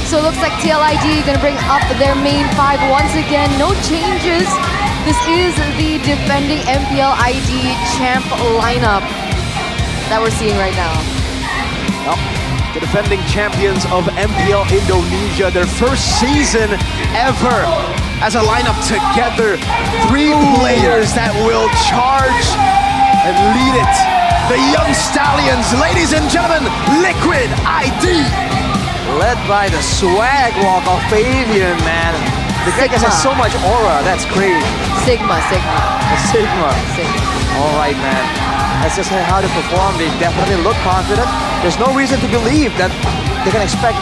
So it looks like TLID gonna bring up their main 5 once again. No changes. This is the defending MPL ID champ lineup that we're seeing right now. Well, the defending champions of MPL Indonesia, their first season ever as a lineup together. 3 players that will charge and lead it. The Young Stallions, ladies and gentlemen, Liquid ID. Led by the swag walk of Fabian, man. The guy has so much aura, that's crazy. Sigma. Sigma. All right, man. That's just how they perform. They definitely look confident. There's no reason to believe that we can expect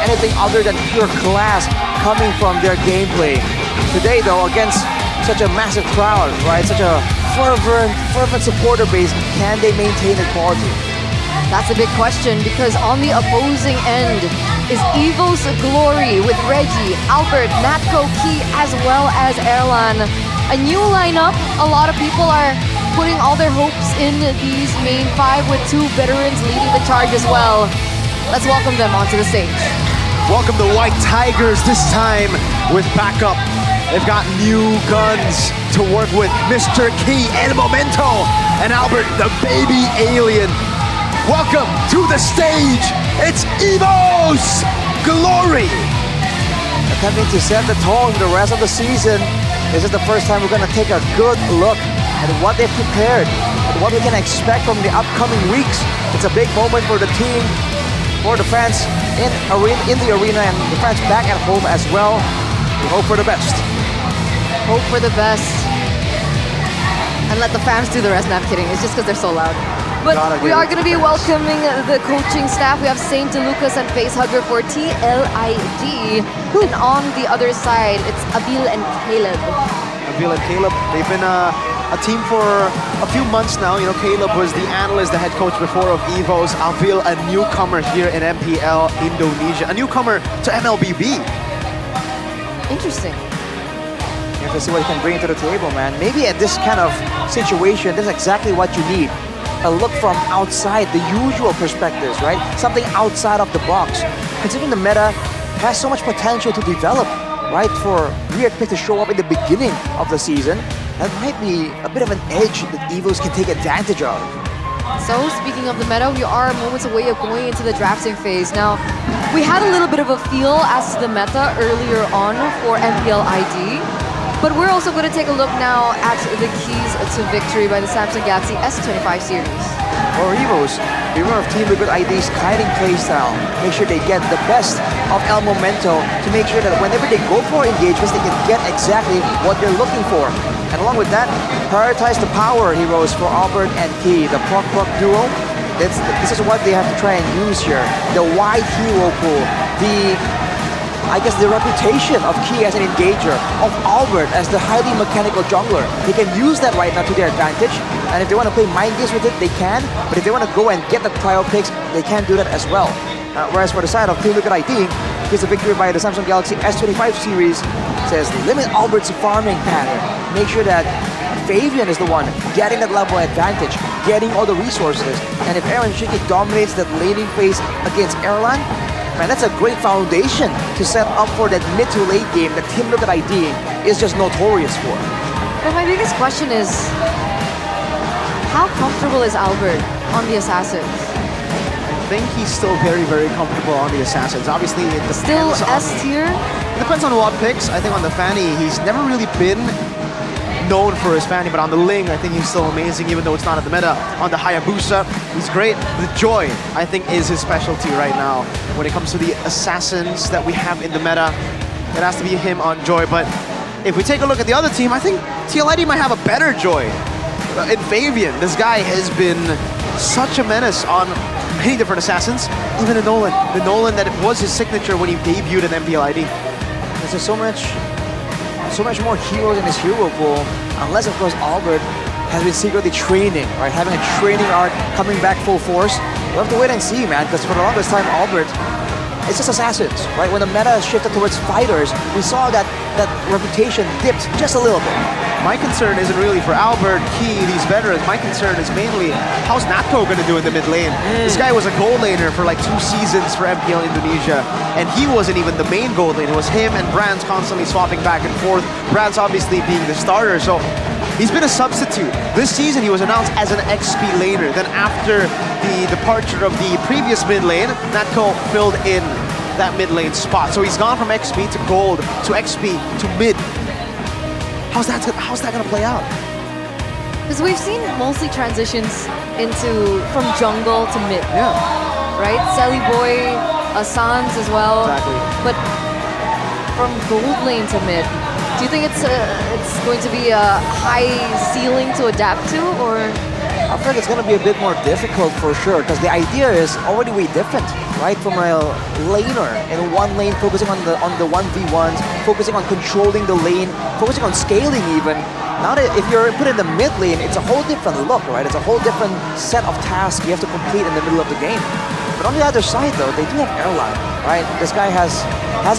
anything other than pure class coming from their gameplay. Today, though, against such a massive crowd, right? Such a fervent supporter base, can they maintain the quality? That's a big question because on the opposing end is EVO's Glory with Reggie, Albert, Natko, Key, as well as Erlan. A new lineup. A lot of people are putting all their hopes in these main 5 with 2 veterans leading the charge as well. Let's welcome them onto the stage. Welcome the White Tigers, this time with backup. They've got new guns to work with. Mr. Key, El Momento, and Albert, the baby alien. Welcome to the stage, it's EVO's Glory! Attempting to set the tone for the rest of the season. This is the first time we're going to take a good look at what they've prepared, and what we can expect from the upcoming weeks. It's a big moment for the team, for the fans in the arena, and the fans back at home as well. We hope for the best. Hope for the best. And let the fans do the rest. No, I'm kidding. It's just because they're so loud. But we are going to be welcoming the coaching staff. We have Saint Lucas and Facehugger for TLID. And on the other side, it's Abil and Caleb. Abil and Caleb, they've been a team for a few months now. You know, Caleb was the analyst, the head coach before of EVOS. Abil, a newcomer here in MPL Indonesia. A newcomer to MLBB. Interesting. You have to see what he can bring to the table, man. Maybe at this kind of situation, this is exactly what you need. A look from outside the usual perspectives, right? Something outside of the box. Considering the meta has so much potential to develop, right? For weird pick to show up in the beginning of the season, that might be a bit of an edge that EVOS can take advantage of. So speaking of the meta, we are moments away of going into the drafting phase. Now, we had a little bit of a feel as to the meta earlier on for MPL ID. But we're also going to take a look now at the keys to victory by the Samsung Galaxy S25 series. For EVOS, beware of Team Liquid ID's kiting playstyle. Make sure they get the best of El Momento to make sure that whenever they go for engagements, they can get exactly what they're looking for. And along with that, prioritize the power heroes for Albert and Key, the Puck duo. This is what they have to try and use here. The wide hero pool, the reputation of Key as an engager, of Albert as the highly mechanical jungler. They can use that right now to their advantage, and if they want to play mind games with it, they can, but if they want to go and get the trial picks, they can do that as well. Whereas for the side of Team Liquid ID, here's a victory by the Samsung Galaxy S25 series. It says limit Albert's farming pattern. Make sure that Fabian is the one getting that level advantage, getting all the resources, and if Aaron Shiki dominates that laning phase against Erlan, man, that's a great foundation to set up for that mid to late game that Team Liquid ID is just notorious for. But my biggest question is, how comfortable is Albert on the Assassins? I think he's still very, very comfortable on the Assassins. Obviously, it depends still S tier? It depends on what picks. I think on the Fanny, he's never really been known for his fanning, but on the Ling, I think he's still amazing, even though it's not at the meta. On the Hayabusa, he's great. The Joy, I think, is his specialty right now. When it comes to the assassins that we have in the meta, it has to be him on Joy. But if we take a look at the other team, I think TLID might have a better Joy. In Fabian, this guy has been such a menace on many different assassins, even in Nolan. The Nolan that was his signature when he debuted in MPL ID. There's so much more heroes in his hero pool, unless of course Albert has been secretly training, right? Having a training arc, coming back full force. We'll have to wait and see, man, because for the longest time, Albert, it's just assassins, right? When the meta shifted towards fighters, we saw that reputation dipped just a little bit. My concern isn't really for Albert, Key, these veterans. My concern is mainly, how's Natko going to do in the mid lane? This guy was a gold laner for like 2 seasons for MPL Indonesia, and he wasn't even the main gold lane. It was him and Brands constantly swapping back and forth. Brands obviously being the starter, so he's been a substitute. This season he was announced as an XP laner. Then after the departure of the previous mid lane, Natko filled in that mid lane spot. So he's gone from XP to gold to XP to mid. How's that gonna play out? Because we've seen mostly transitions from jungle to mid. Yeah. Right? Sally Boy, Sans as well. Exactly. But from gold lane to mid, do you think it's going to be a high ceiling to adapt to, or? I feel like it's going to be a bit more difficult for sure, because the idea is already way different, right? From a laner in one lane, focusing on the 1v1s, focusing on controlling the lane, focusing on scaling even. Now that if you're put in the mid lane, it's a whole different look, right? It's a whole different set of tasks you have to complete in the middle of the game. But on the other side though, they do have Airline, right? This guy has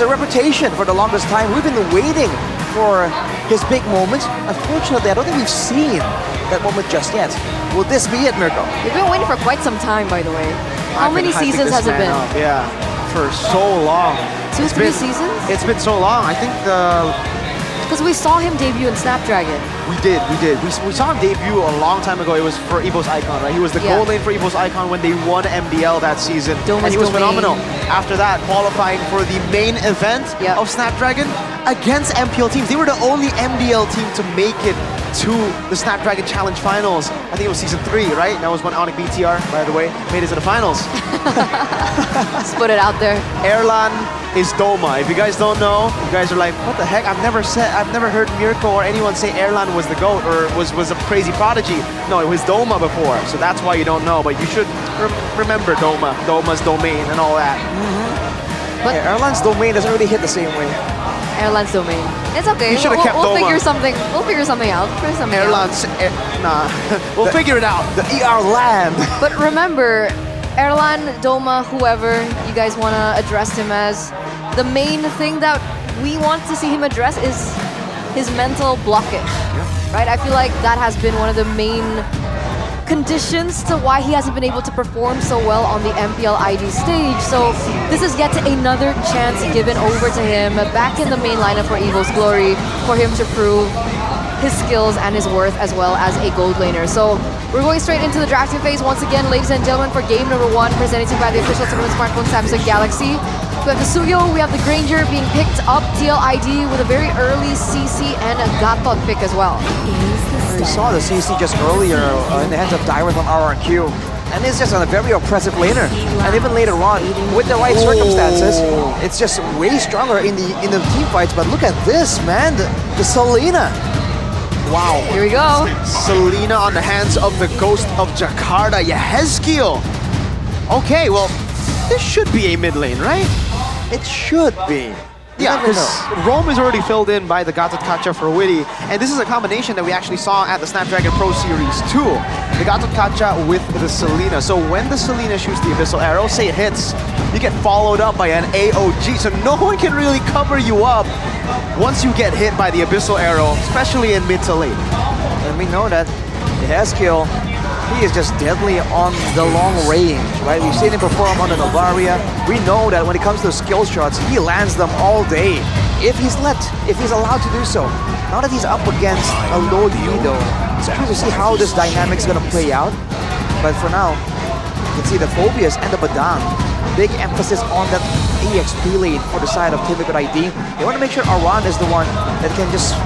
a reputation for the longest time. We've been waiting for his big moment. Unfortunately, I don't think we've seen that moment just yet. Will this be it, Mirko? We've been waiting for quite some time, by the way. How many seasons has it been? Yeah, for so long. 2-3 seasons? It's been so long. I think because we saw him debut in Snapdragon. We did. We saw him debut a long time ago. It was for Evo's Icon, right? He was the gold lane for Evo's Icon when they won MDL that season. And he was phenomenal. After that, qualifying for the main event of Snapdragon against MPL teams. They were the only MDL team to make it to the Snapdragon Challenge Finals. I think it was season 3, right? That was when Onyx BTR, by the way, made it to the finals. Let's put it out there. Erlan is Doma. If you guys don't know, you guys are like, what the heck? I've never heard Mirko or anyone say Erlan was the GOAT or was a crazy prodigy. No, it was Doma before, so that's why you don't know. But you should remember Doma, Doma's domain and all that. But Erlan's domain doesn't really hit the same way. Erlan's domain. It's okay. You should have kept we'll Doma. figure something. We'll figure something out. We'll figure it out. The ER land. But remember, Erlan, Doma, whoever you guys want to address him as, the main thing that we want to see him address is his mental blockage. Right? I feel like that has been one of the main conditions to why he hasn't been able to perform so well on the MPL ID stage. So this is yet another chance given over to him back in the main lineup for Evil's Glory for him to prove his skills and his worth as well as a gold laner. So we're going straight into the drafting phase once again, ladies and gentlemen, for game number 1 presented by the official tournament smartphone Samsung Galaxy. We have the Suyo, we have the Granger being picked up, TLID with a very early CC and a Gatot pick as well. We saw the CC just earlier in the hands of Dyrus on RRQ. And it's just a very oppressive laner. And even later on, with the right circumstances, it's just way stronger in the team fights. But look at this, man, the Selena. Wow. Here we go. Selena on the hands of the Ghost of Jakarta, Yehezkiel. Okay, well, this should be a mid lane, right? It should be. Yeah, because Rome is already filled in by the Gatot Kacha for Witty, and this is a combination that we actually saw at the Snapdragon Pro Series 2. The Gatot Kacha with the Selena. So when the Selena shoots the Abyssal Arrow, say it hits, you get followed up by an AOG, so no one can really cover you up once you get hit by the Abyssal Arrow, especially in mid to late. And we know that Yehezkiel, he is just deadly on the long range, right? We've seen him perform on the Novaria. We know that when it comes to skill shots, he lands them all day. If he's allowed to do so. Now that he's up against a low lead though, it's curious to see how this dynamic's gonna play out. But for now, you can see the Phobias and the Badang. Big emphasis on that AXP lane for the side of Team Liquid ID. They want to make sure Aran is the one that can just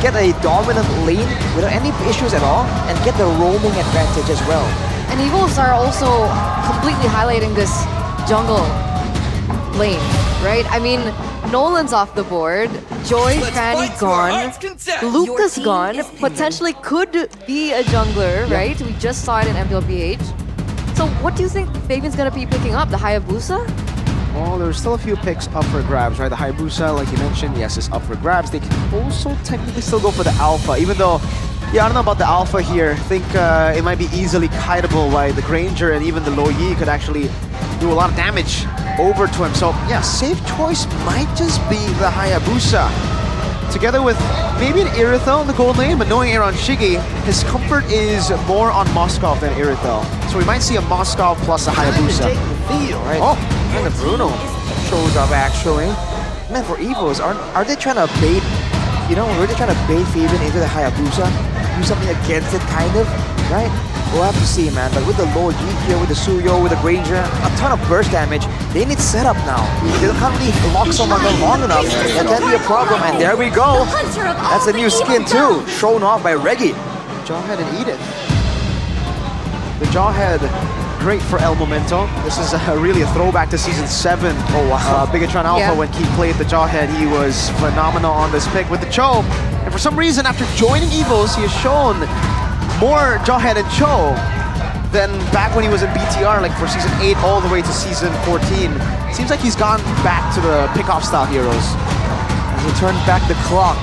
get a dominant lane without any issues at all and get the roaming advantage as well. And Evos are also completely highlighting this jungle lane, right? I mean, Nolan's off the board, Joy, Franny gone, Lucas gone, potentially could be a jungler, right? We just saw it in MPL. So what do you think Fabian's gonna be picking up? The Hayabusa? Well, there's still a few picks up for grabs, right? The Hayabusa, like you mentioned, yes, is up for grabs. They can also technically still go for the Alpha, even though, yeah, I don't know about the Alpha here. I think it might be easily kiteable by the Granger, and even the Lo Yi could actually do a lot of damage over to him. So, yeah, safe choice might just be the Hayabusa. Together with maybe an Irithel in the gold lane, but knowing Aaron Shigi, his comfort is more on Moskov than Irithel. So we might see a Moskov plus a Hayabusa. Right? Oh, and the Bruno shows up actually. Man, for Evos, are they trying to bait, you know, really trying to bait Fabian into the Hayabusa? Do something against it, kind of, right? We'll have to see, man. But with the Lord Yi here, with the Suyo, with the Granger, a ton of burst damage, they need setup now. They can't really lock someone down long enough. That can be a problem, and there we go. That's a new skin too, shown off by Reggie. Jawhead and Edith. The Jawhead, great for El Momento. This is really a throwback to Season 7. Oh, wow. Bigatron Alpha, when he played the Jawhead, he was phenomenal on this pick with the Cho. And for some reason, after joining Evos, he has shown more Jawhead and Cho than back when he was in BTR, like for Season 8 all the way to Season 14. Seems like he's gone back to the pick-off style heroes. As he turned back the clock,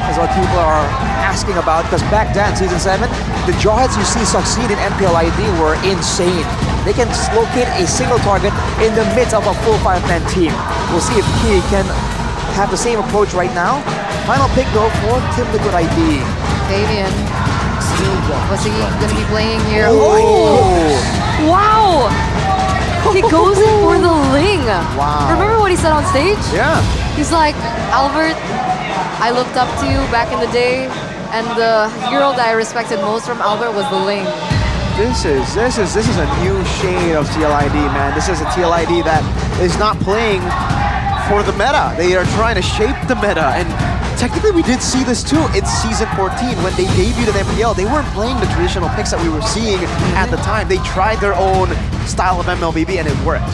is what people are asking about, because back then, Season 7, the Jawheads you see succeed in MPL ID were insane. They can locate a single target in the midst of a full 5-man team. We'll see if he can have the same approach right now. Final pick though for Team Liquid ID. Fabian. What's he gonna be playing here? Oh! Wow! He goes in for the Ling. Wow. Remember what he said on stage? Yeah. He's like, Albert, I looked up to you back in the day, and the hero that I respected most from Albert was the Ling. This is a new shade of TLID, man. This is a TLID that is not playing for the meta. They are trying to shape the meta, and technically we did see this too in Season 14 when they debuted at MPL. They weren't playing the traditional picks that we were seeing at the time. They tried their own style of MLBB and it worked.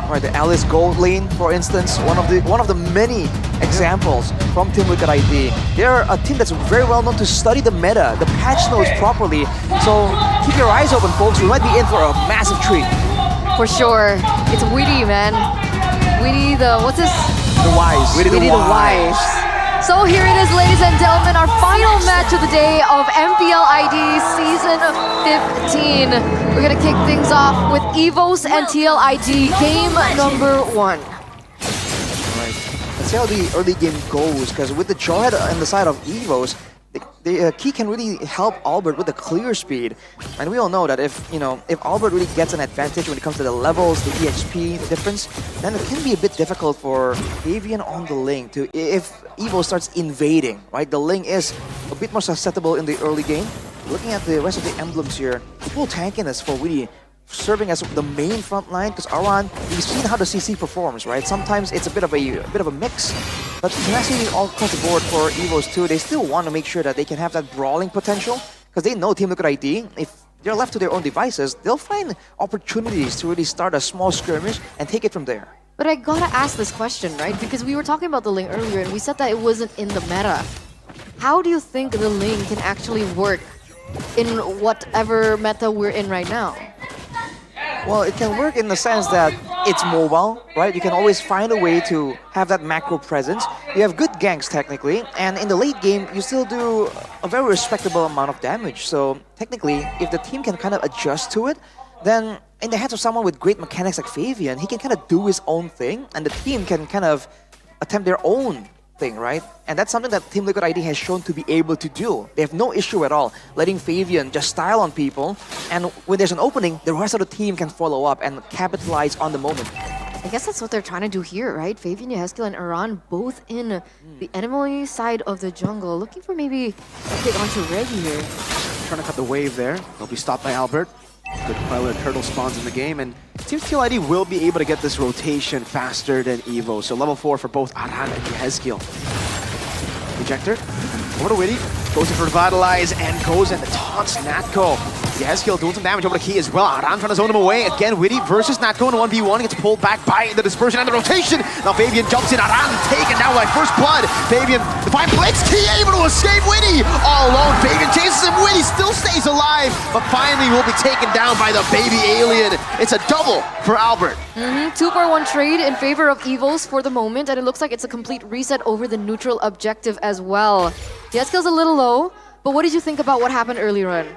Right, the Alice Gold lane, for instance, one of the many examples from Team Liquid ID. They're a team that's very well known to study the meta, the patch notes properly. So keep your eyes open, folks. We might be in for a massive treat. For sure. It's Witty, man. Witty the, what's this? The Wise. Witty the Wise. So here it is, ladies and gentlemen, our final match of the day of MPL ID Season 15. We're gonna kick things off with Evos and TLID game number 1. Right. Let's see how the early game goes, because with the Jawhead on the side of Evos, the key can really help Albert with the clear speed. And we all know that if Albert really gets an advantage when it comes to the levels, the EXP, the difference, then it can be a bit difficult for Fabian on the Ling to, if Evo starts invading, right? The Ling is a bit more susceptible in the early game. Looking at the rest of the emblems here, full tankiness for Witty, serving as the main front line, because Aran, we've seen how the CC performs, right? Sometimes it's a bit of a mix, but tenacity all across the board for Evos too. They still want to make sure that they can have that brawling potential, because they know Team Liquid ID, if they're left to their own devices, they'll find opportunities to really start a small skirmish and take it from there. But I gotta ask this question, right? Because we were talking about the Ling earlier and we said that it wasn't in the meta. How do you think the Ling can actually work in whatever meta we're in right now? Well, it can work in the sense that it's mobile, right? You can always find a way to have that macro presence. You have good ganks technically, and in the late game, you still do a very respectable amount of damage. So technically, if the team can kind of adjust to it, then in the hands of someone with great mechanics like Fabian, he can kind of do his own thing, and the team can kind of attempt their own thing, right? And that's something that Team Liquid ID has shown to be able to do. They have no issue at all letting Fabian just style on people, and when there's an opening, the rest of the team can follow up and capitalize on the moment. I guess that's what they're trying to do here, right? Fabian, Yehezkiel, and Aran both in the enemy side of the jungle, looking for maybe a pick onto Reggie here. Trying to cut the wave there. They'll be stopped by Albert. Good Queller turtle spawns in the game, and Team TLID will be able to get this rotation faster than Evo. So level 4 for both Aran and Yehezkiel. Ejector. Over to Witty. Goes in for Revitalize and goes in the taunts Natco. Yezkiel doing some damage over to Key as well. Aran trying to zone him away. Again, Witty versus Natco in a 1v1. Gets pulled back by the dispersion and the rotation. Now Fabian jumps in. Aran taken down by first blood. Fabian, the fine blitz. Key able to escape Witty. All alone. Fabian chases him. Witty still stays alive. But finally will be taken down by the baby alien. It's a double for Albert. 2-for-1 trade in favor of Evos for the moment. And it looks like it's a complete reset over the neutral objective as well. Yezkiel's a little low. But what did you think about what happened earlier on?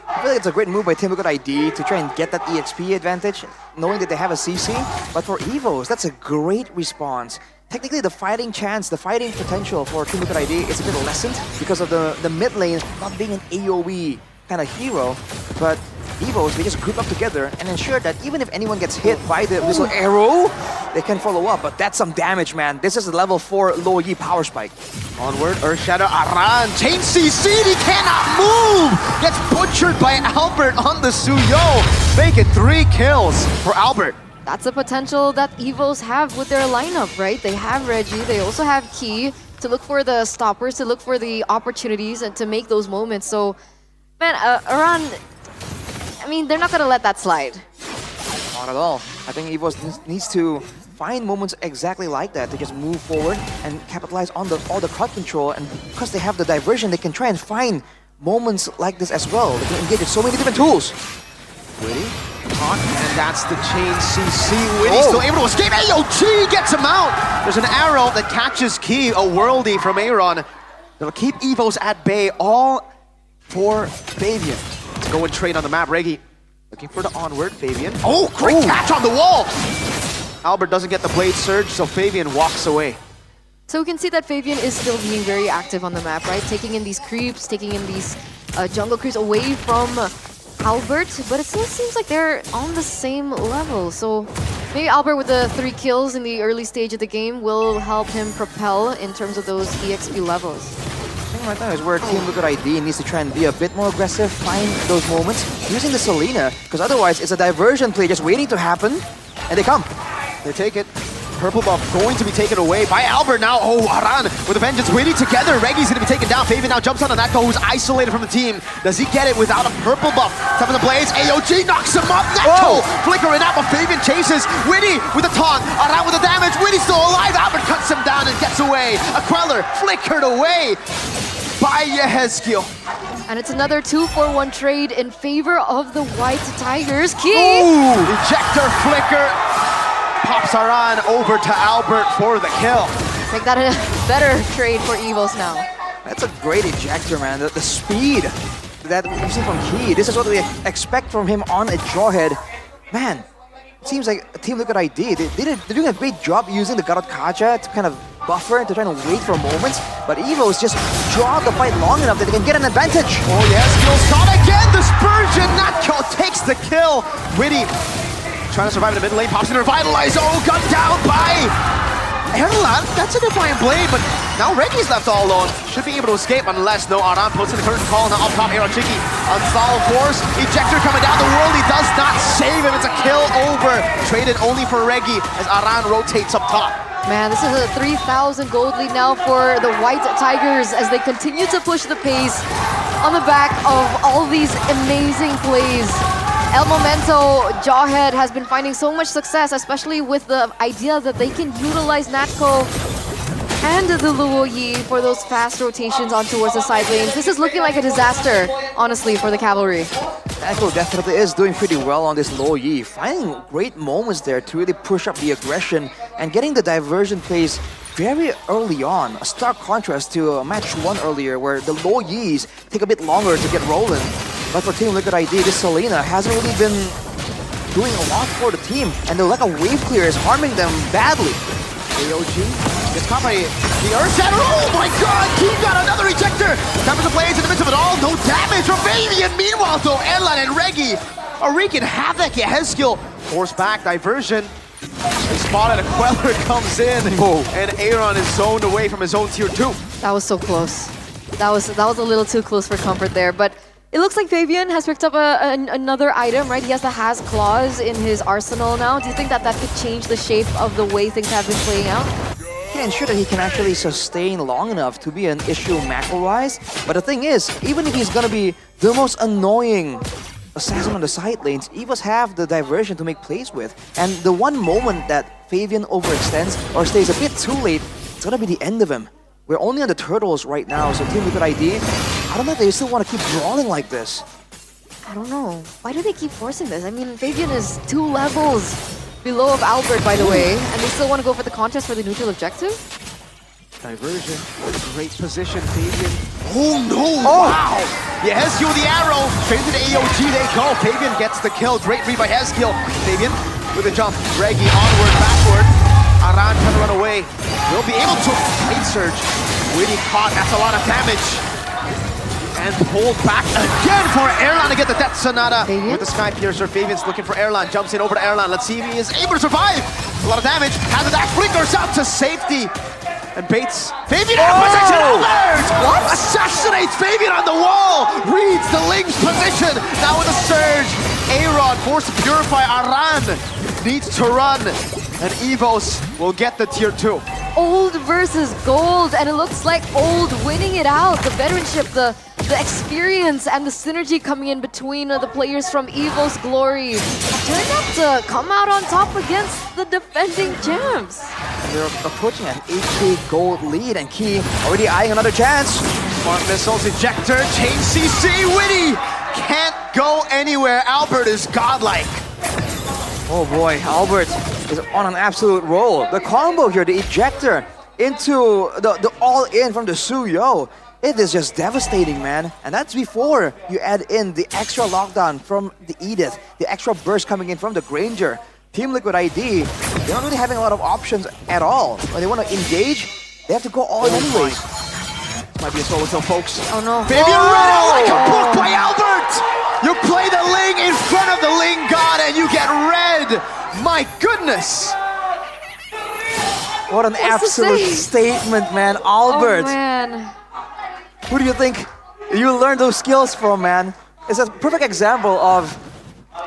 I feel like it's a great move by Team Liquid ID to try and get that EXP advantage, knowing that they have a CC. But for Evos, that's a great response. Technically, the fighting chance, the fighting potential for Team Liquid ID is a bit lessened because of the mid lane not being an AoE kind of hero. But Evos, they just group up together and ensure that even if anyone gets hit by the missile arrow, they can follow up. But that's some damage, man. This is a level 4 low Yi power spike. Onward, Earthshadow, Aran, chain CC, he cannot move! Gets butchered by Albert on the Suyo. Make it 3 kills for Albert. That's the potential that Evos have with their lineup, right? They have Reggie, they also have Key to look for the stoppers, to look for the opportunities and to make those moments. So, man, Aran, I mean, they're not gonna let that slide. Not at all. I think Evos needs to find moments exactly like that to just move forward and capitalize on all the crowd control. And because they have the diversion, they can try and find moments like this as well. They can engage with so many different tools. Witty, taunt, and that's the chain CC. Witty still able to escape. AOG gets him out. There's an arrow that catches Key, a worldie from Aaron. They'll keep Evos at bay, all for Fabian. Let's go and trade on the map. Reggie looking for the onward. Fabian. Oh, great catch on the wall. Albert doesn't get the blade surge, so Fabian walks away. So we can see that Fabian is still being very active on the map, right? Taking in these creeps, taking in these jungle creeps away from Albert, but it still seems like they're on the same level. So maybe Albert with the 3 kills in the early stage of the game will help him propel in terms of those EXP levels. I think right now is where Team Liquid ID needs to try and be a bit more aggressive, find those moments, using the Selena, because otherwise it's a diversion play just waiting to happen, and they come. They take it. Purple buff going to be taken away by Albert now. Oh, Aran with a vengeance. Waiting together. Reggie's going to be taken down. Fabian now jumps on Natco, who's isolated from the team. Does he get it without a purple buff? Top of the blaze. AOG knocks him up. Natco flickering out, but Fabian chases. Witty with a taunt. Aran with the damage. Witty's still alive. Albert cuts him down and gets away. A Queller flickered away by Yezkiel. And it's another 2-for-1 trade in favor of the White Tigers. Key! Ooh, ejector flicker. Pops Aran over to Albert for the kill. Make that a better trade for Evos now. That's a great ejector, man. The speed that we've seen from Key. This is what we expect from him on a Jawhead. Man, it seems like Team Liquid ID, they're doing a great job using the Garot Kaja to kind of buffer, to try to wait for moments. But Evos just draw the fight long enough that they can get an advantage. Oh yes, skills shot again. Dispersion, Natco takes the kill. Witty trying to survive in the mid lane, pops in Revitalize. Oh, gunned down by Erlan. That's a Defiant Blade, but now Reggie's left all alone. Should be able to escape unless no Aran puts in the curtain call. Now up top, Aaron Chiki. Unstalled force. Ejector coming down. The world, he does not save him. It's a kill over. Traded only for Reggie as Aran rotates up top. Man, this is a 3,000 gold lead now for the White Tigers as they continue to push the pace on the back of all these amazing plays. El Momento Jawhead has been finding so much success, especially with the idea that they can utilize Natco and the Luo Yi for those fast rotations on towards the side lanes. This is looking like a disaster, honestly, for the Cavalry. Natco definitely is doing pretty well on this Luo Yi, finding great moments there to really push up the aggression and getting the diversion plays very early on. A stark contrast to match 1 earlier where the Luo Yis take a bit longer to get rolling. But for Team Liquid ID, this Selena hasn't really been doing a lot for the team, and the lack of wave clear is harming them badly. AOG gets caught by the Earthshadow. Oh my god, Team got another ejector! Time for the blaze in the midst of it all, no damage from Fabian. Meanwhile, though, Erlan and Reggie are wreaking havoc. Yezkiel force back, diversion. They spotted a Queller comes in, and Aaron is zoned away from his own tier 2. That was so close. That was a little too close for comfort there, but it looks like Fabian has picked up another item, right? He has the Has Claws in his arsenal now. Do you think that that could change the shape of the way things have been playing out? Yeah, ensure that he can actually sustain long enough to be an issue macro-wise. But the thing is, even if he's gonna be the most annoying assassin on the side lanes, Evos have the diversion to make plays with. And the one moment that Fabian overextends or stays a bit too late, it's gonna be the end of him. We're only on the turtles right now, so Team Liquid ID, I don't know if they still want to keep brawling like this. I don't know. Why do they keep forcing this? I mean, Fabian is 2 levels below of Albert, by the way, and they still want to go for the contest for the neutral objective? Diversion, great position, Fabian. Oh no, wow! Yeah, Hezkiel with the arrow, straight to the AOG they go. Fabian gets the kill, great read by Hezkiel. Fabian with a jump, Reggie onward, backward. Aran trying to run away. Will be able to Kite Surge. Really caught, that's a lot of damage. And pulled back again for Erlan to get the Death Sonata. With the Sky Piercer, Fabian's looking for Erlan, jumps in over to Erlan. Let's see if he is able to survive. A lot of damage, has a dash, flickers out to safety. And baits Fabian out of position, Albert! What? Assassinates Fabian on the wall! Reads the Ling's position, now with a surge. Aaron forced to purify, Aran needs to run. And Evos will get the tier 2. Old versus gold, and it looks like Old winning it out. The veteranship, the experience, and the synergy coming in between the players from Evo's Glory turned out to come out on top against the defending champs. They're approaching an 8k gold lead, and Key already eyeing another chance. Smart missiles, ejector, chain CC, Witty can't go anywhere. Albert is godlike. Oh boy, Albert is on an absolute roll. The combo here, the ejector into the all-in from the Suyo. It is just devastating, man. And that's before you add in the extra lockdown from the Edith, the extra burst coming in from the Granger. Team Liquid ID, they're not really having a lot of options at all. When they want to engage, they have to go all in anyways. Might be a solo kill, folks. Oh no. Fabian read out like a book by Albert! You play the Ling in front of the Ling God and you get red! My goodness! What an absolute statement, man. Albert. Oh man. Who do you think you learned those skills from, man? It's a perfect example of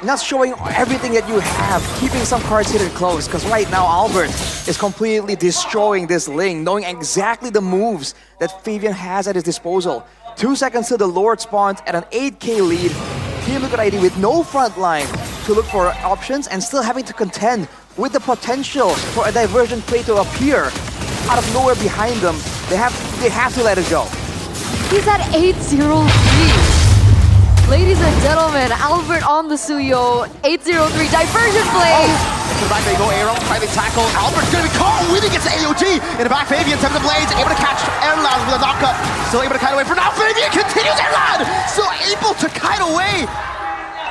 not showing everything that you have, keeping some cards hidden close, because right now Albert is completely destroying this Ling, knowing exactly the moves that Fabian has at his disposal. 2 seconds till the Lord spawns at an 8k lead. Team Liquid ID with no front line to look for options and still having to contend with the potential for a diversion play to appear out of nowhere behind them. They have to let it go. He's at 803. Ladies and gentlemen, Albert on the Suyo, 803 diversion play. To the back they go, Aaron, private tackle. Albert's gonna be caught. Winning gets the AOG. In the back, Fabian, 7 blades, able to catch Erlan with a knockup. Still able to kite away for now. Fabian continues, Erlan still able to kite away.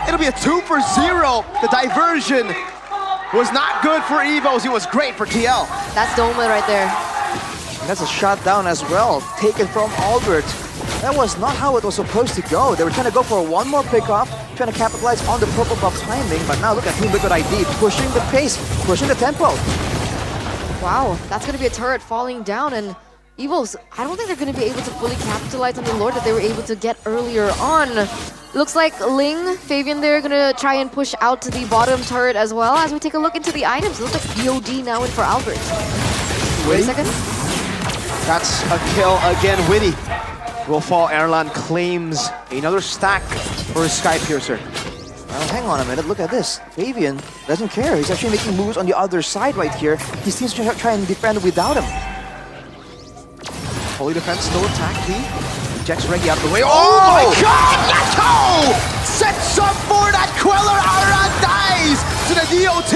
It'll be a 2 for 0. The diversion was not good for Evos. It was great for TL. That's Doma right there. And that's a shutdown as well, taken from Albert. That was not how it was supposed to go. They were trying to go for one more pickoff, trying to capitalize on the purple buff timing, but now look at Team Liquid ID pushing the pace, pushing the tempo. Wow, that's going to be a turret falling down, and Evos, I don't think they're going to be able to fully capitalize on the Lord that they were able to get earlier on. Looks like Ling, Fabian there, going to try and push out to the bottom turret as well. As we take a look into the items, it looks like BOD now in for Albert. Wait a second. That's a kill again, Witty. Will fall, Erlan claims another stack for his Sky Piercer. Well, hang on a minute, look at this. Fabian doesn't care. He's actually making moves on the other side right here. He seems to try and defend without him. Holy defense, no attack, P. Ejects Reggie out of the way. Oh my god, Yato! Sets up for that Queller, Aran dies to the DOT.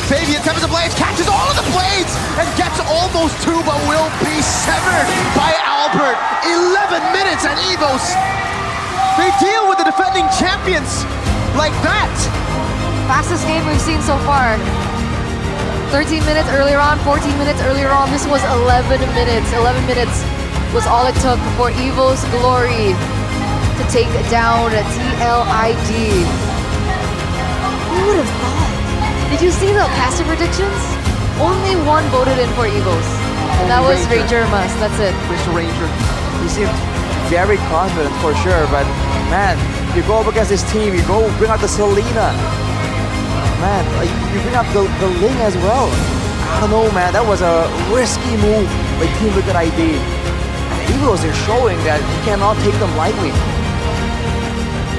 Fabian tempers the blades, catches all of the blades, and gets almost 2, but will be severed by Albert. 11 minutes and Evos. They deal with the defending champions like that. Fastest game we've seen so far. 13 minutes earlier on, 14 minutes earlier on. This was 11 minutes. 11 minutes was all it took for Evo's Glory to take down TLID. Who would have thought? Did you see the caster predictions? Only one voted in for Evos. And that was Ranger Must. That's it. Mr. Ranger. He seemed very confident for sure, but man, you go up against this team, you go bring out the Selena. Man, you bring up the Ling as well. I don't know, man. That was a risky move by Team Liquid ID. And Evos are showing that you cannot take them lightly.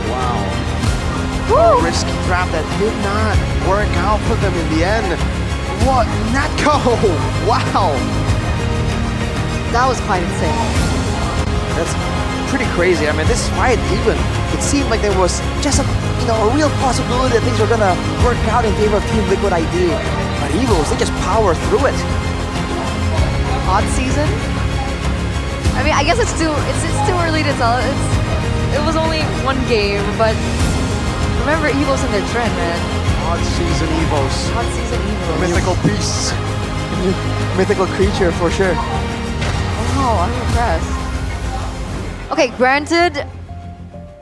Wow. A risky draft that did not work out for them in the end. What? Natco! Wow. That was quite insane. That's pretty crazy. I mean, this fight even, it seemed like there was just a real possibility that things were gonna work out in favor of Team Liquid ID. But Evos, they just power through it. Odd season? I mean, I guess it's too early to tell. It was only one game, but remember Evos in their trend, man. Odd season Evos. Odd season Evos. Mythical beasts. Mythical creature for sure. Oh, I'm impressed. Okay, granted,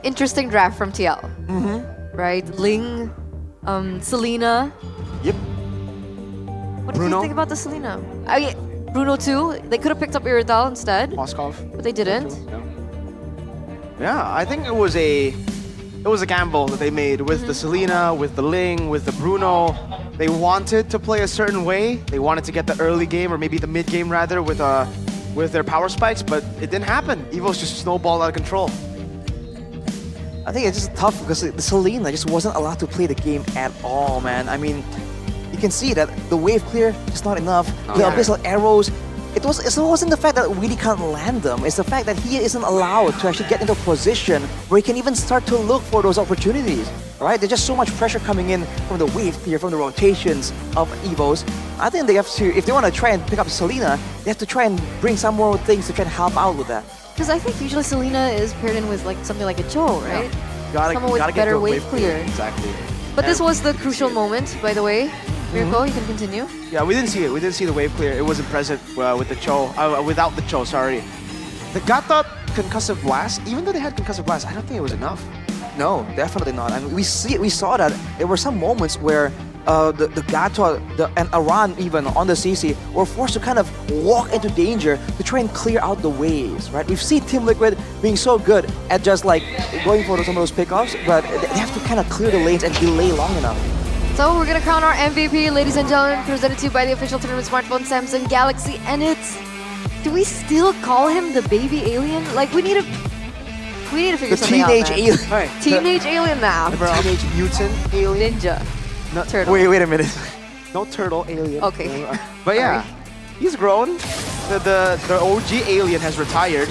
interesting draft from TL. Right? Ling, Selena. Yep. What did you think about the Selena? Bruno too. They could have picked up Irital instead. Moskov. But they didn't. Yeah, I think it was a gamble that they made with the Selena, with the Ling, with the Bruno. They wanted to play a certain way. They wanted to get the early game, or maybe the mid game rather, with their power spikes, but it didn't happen. Evo's just snowballed out of control. I think it's just tough because the Selena just wasn't allowed to play the game at all, man. I mean, you can see that the wave clear is not enough. The abyssal arrows, it wasn't the fact that Weedy can't land them. It's the fact that he isn't allowed to actually get into a position where he can even start to look for those opportunities. Right? There's just so much pressure coming in from the wave clear, from the rotations of Evos. I think they have to, if they want to try and pick up Selena, they have to try and bring some more things to try and help out with that. Because I think usually Selena is paired in with like something like a Cho, right? Yeah. Someone with better wave clear. Exactly. But this was the crucial moment, by the way. Mirko, you can continue. Yeah, we didn't see it. We didn't see the wave clear. It wasn't present with the Cho, without the Cho, sorry. They got that concussive blast. Even though they had concussive blast, I don't think it was enough. No, definitely not. I mean, we saw that there were some moments where the Gato and Aran even on the CC were forced to kind of walk into danger to try and clear out the waves, right? We've seen Team Liquid being so good at just like going for some of those pickoffs, but they have to kind of clear the lanes and delay long enough. So we're gonna crown our MVP, ladies and gentlemen, presented to you by the official tournament smartphone Samsung Galaxy, and it's... Do we still call him the baby alien? Like, we need to figure something out, man. Teenage alien. Teenage alien now, bro. Teenage mutant alien. Ninja. Not turtle. Wait a minute. No turtle alien. Okay. But yeah, he's grown. The OG alien has retired.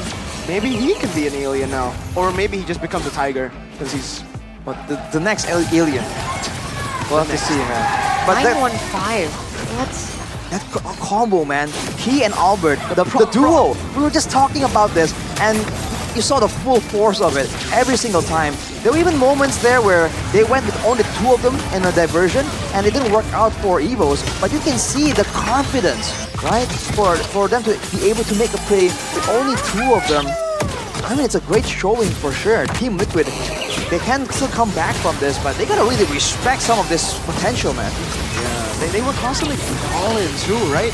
Maybe he can be an alien now. Or maybe he just becomes a tiger. Because he's... But the next alien. We'll have to see, man. But 915. What? That combo, man. He and Albert, the duo. We were just talking about this, and you saw the full force of it every single time. There were even moments there where they went with only two of them in a diversion, and it didn't work out for Evos. But you can see the confidence, right? For them to be able to make a play with only two of them. I mean, it's a great showing for sure. Team Liquid, they can still come back from this, but they gotta really respect some of this potential, man. Yeah, they were constantly all in too, right?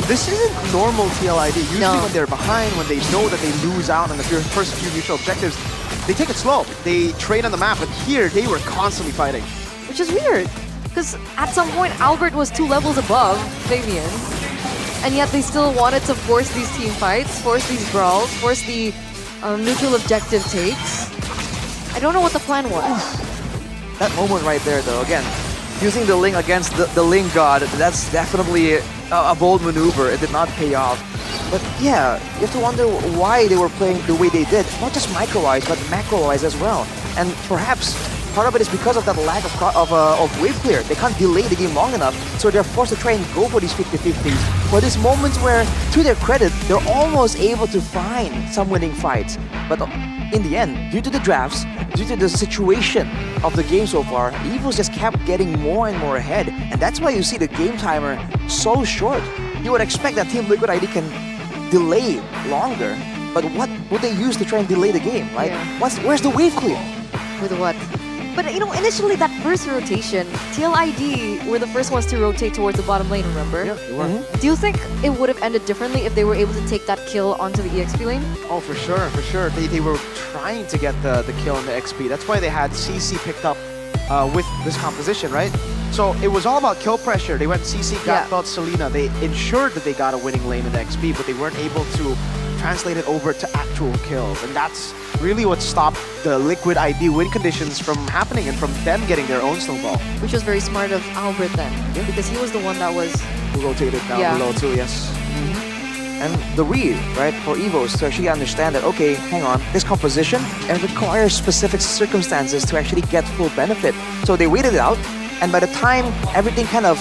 This isn't normal TLID. Usually when they're behind, when they know that they lose out on the first few mutual objectives, they take it slow. They trade on the map, but here they were constantly fighting. Which is weird, because at some point Albert was 2 levels above Fabian, and yet they still wanted to force these team fights, force these brawls, force the neutral objective takes. I don't know what the plan was. That moment right there, though, again, using the Ling against the Ling God, that's definitely a bold maneuver. It did not pay off. But yeah, you have to wonder why they were playing the way they did. Not just micro-wise, but macro-wise as well. And perhaps part of it is because of that lack of wave clear. They can't delay the game long enough, so they're forced to try and go for these 50-50s. For these moments where, to their credit, they're almost able to find some winning fights. But in the end, due to the drafts, due to the situation of the game so far, Evos just kept getting more and more ahead. And that's why you see the game timer so short. You would expect that Team Liquid ID can delay longer, but what would they use to try and delay the game, right? Yeah. Where's the wave clear? With what? But you know, initially that first rotation, TLID were the first ones to rotate towards the bottom lane, remember? Yeah, they were. Do you think it would have ended differently if they were able to take that kill onto the EXP lane? Oh, for sure, for sure. They were trying to get the kill on the XP. That's why they had CC picked up with this composition, right? So it was all about kill pressure. They went CC, Gatbelt, Selena. They ensured that they got a winning lane in the XP, but they weren't able to translate it over to actual kills. And that's really what stopped the Liquid ID win conditions from happening and from them getting their own snowball. Which was very smart of Albert then, because he was the one that was... Who rotated down below too, yes. And the read, right, for Evos to actually understand that, okay, hang on, this composition, it requires specific circumstances to actually get full benefit. So they waited it out, and by the time everything kind of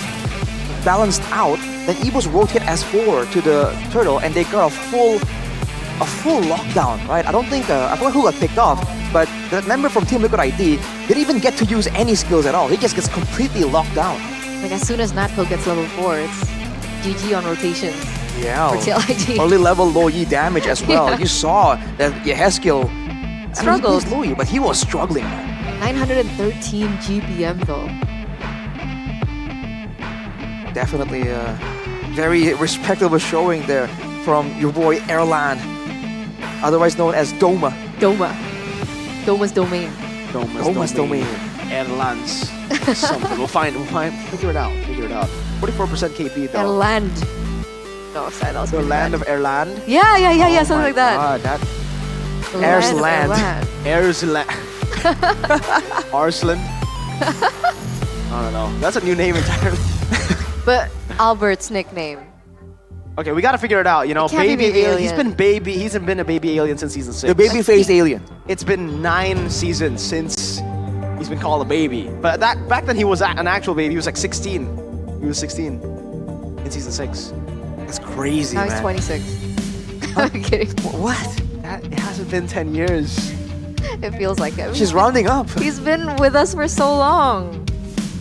balanced out, then Evos rotate S4 to the turtle, and they got a full lockdown, right? I don't think, I forgot who got picked off, but the member from Team Liquid ID didn't even get to use any skills at all. He just gets completely locked down. Like as soon as Natco gets level 4, it's GG on rotation. Yeah, for TLIG. early level low E damage as well. You saw that Yeheskil struggled. Low E, but he was struggling. 913 GPM though. Definitely a very respectable showing there from your boy Erland, otherwise known as Doma. Doma's domain. Doma's domain. Erland's something. We'll figure it out. 44% KP though. Erland. No, sorry, that was the land of Erland? Yeah, something like that. God, that Ersland. Ersland. Arslan. I don't know. That's a new name entirely. But Albert's nickname. Okay, we gotta figure it out. You know, It can't be baby alien. alien. He's been a baby alien since season 6. The baby-faced alien. It's been 9 seasons since he's been called a baby. But back then he was an actual baby. He was like 16. He was 16 in season 6. That's crazy, Now man. he's 26. I'm kidding. What? It hasn't been 10 years. It feels like it. She's rounding up. He's been with us for so long.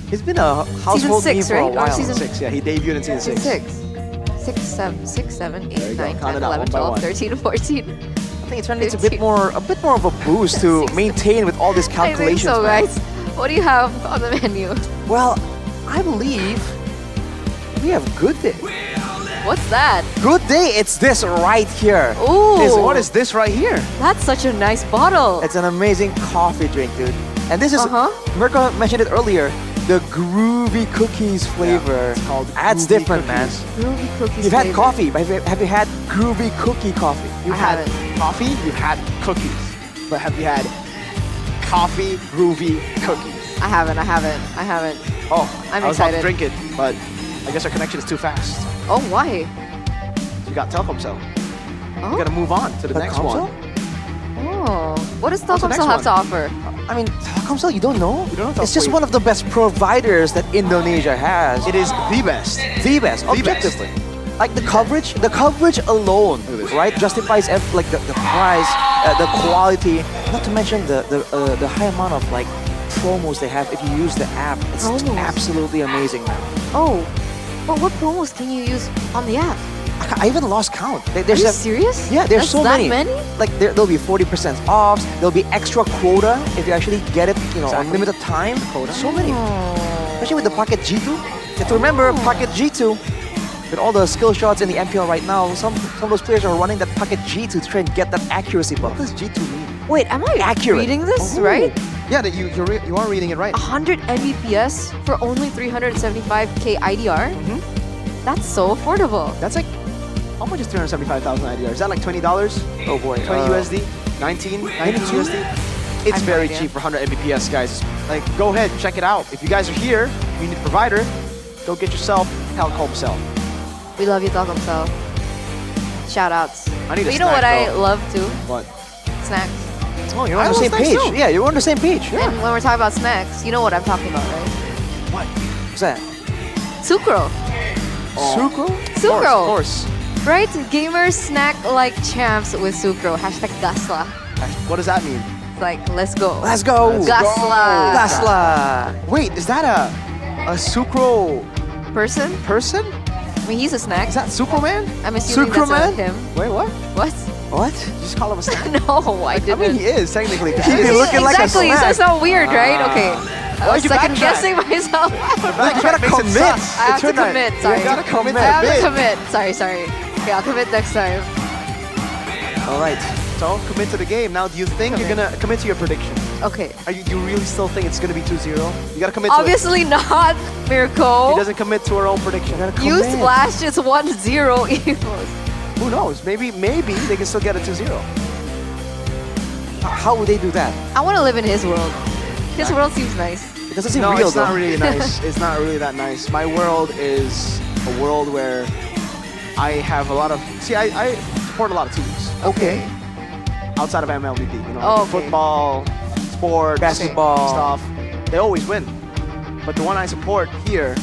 He's been a household Season name 6, for a right? Or while. season 6, yeah. He debuted in season 6. 6, 7, 8, 9, Count 10, it out 11, one by 12, one. 13, 14. I think it needs a bit more of a boost to maintain with all these I think calculations. so, man. guys. What do you have on the menu? Well, I believe we have Good Day. What's that? Good Day, it's this right here. Ooh. What is this right here? That's such a nice bottle. It's an amazing coffee drink, dude. And this is, Mirko mentioned it earlier, the groovy cookies flavor. It's called That's groovy different, cookies. man. Groovy cookies You've had flavor. coffee, but have you had groovy cookie coffee? You've had coffee, you've had cookies. But have you had coffee groovy cookies? I haven't. Oh, I'm I was about excited. to drink it, but I guess our connection is too fast. Oh, why? You got Telkomsel. Oh? You gotta move on to the next one. Oh. What does What's the Telkomsel next have to one? offer? I mean, Telkomsel, you don't know? You don't know It's just Telkomsel. one of the best providers that Indonesia has. It is the best. The best, objectively. Like the coverage alone, right, justifies like the price, the quality, not to mention the high amount of like promos they have if you use the app. It's absolutely amazing, man. Oh, but what promos can you use on the app? I even lost count. Are you serious? Yeah, there's That's so that many. many? Like there'll be 40% off. There'll be extra quota if you actually get it, on limited time. So many, especially with the Pocket G2. You have to remember Pocket G2. With all the skill shots in the MPL right now, some of those players are running that Pocket G2 to try and get that accuracy buff. What does G2 mean? Wait, am I reading this right? Yeah, you are reading it right. 100 Mbps for only 375k IDR? That's so affordable. That's like, how much is 375,000 IDR? Is that like $20? Oh boy. 20 USD? 19 USD? It's very cheap for 100 Mbps, guys. Like, go ahead, check it out. If you guys are here, you need a provider, go get yourself Telkomsel. We love you, Telkomsel. Shout outs. I need a But you know what snack, I though. love too? What? Snacks. Oh, you're on the same page. Yeah, you're on the same page. Yeah. And when we're talking about snacks, you know what I'm talking about, right? What? What's that? Sucro. Sucro? Sucro. Of course. Right? Gamers snack like champs with Sucro. Hashtag Gasla. What does that mean? It's like, let's go. Let's go. Gasla. Gasla. Wait, is that a Sucro Person? person? I mean, he's a snack. Is that Superman? I'm assuming Sucro that's Man? him. Wait, what? What? What? You just call him a snack? No, I didn't. I mean, he is technically. He'd be looking like a exactly, snack. so it's not weird, right? Okay. I was you second backtrack? guessing myself. You gotta commit. I have to commit, sorry. You gotta commit I have a to bit. commit. Sorry. Okay, I'll commit next time. All right. So commit to the game. Now, do you think you're gonna commit to your predictions? Okay. You really still think it's gonna be 2-0? You gotta commit to Obviously not, it. Mirko. He doesn't commit to our own prediction. You splashed, it's 1-0 EVOS. Who knows? Maybe they can still get a 2-0. How would they do that? I want to live in his world. His world seems nice. It doesn't seem No, real it's though. not really nice. It's not really that nice. My world is a world where I have a lot of... See, I support a lot of teams. Okay. Outside of MLBP, you know, Oh, okay. football, sports, Basketball. stuff. They always win. But the one I support here,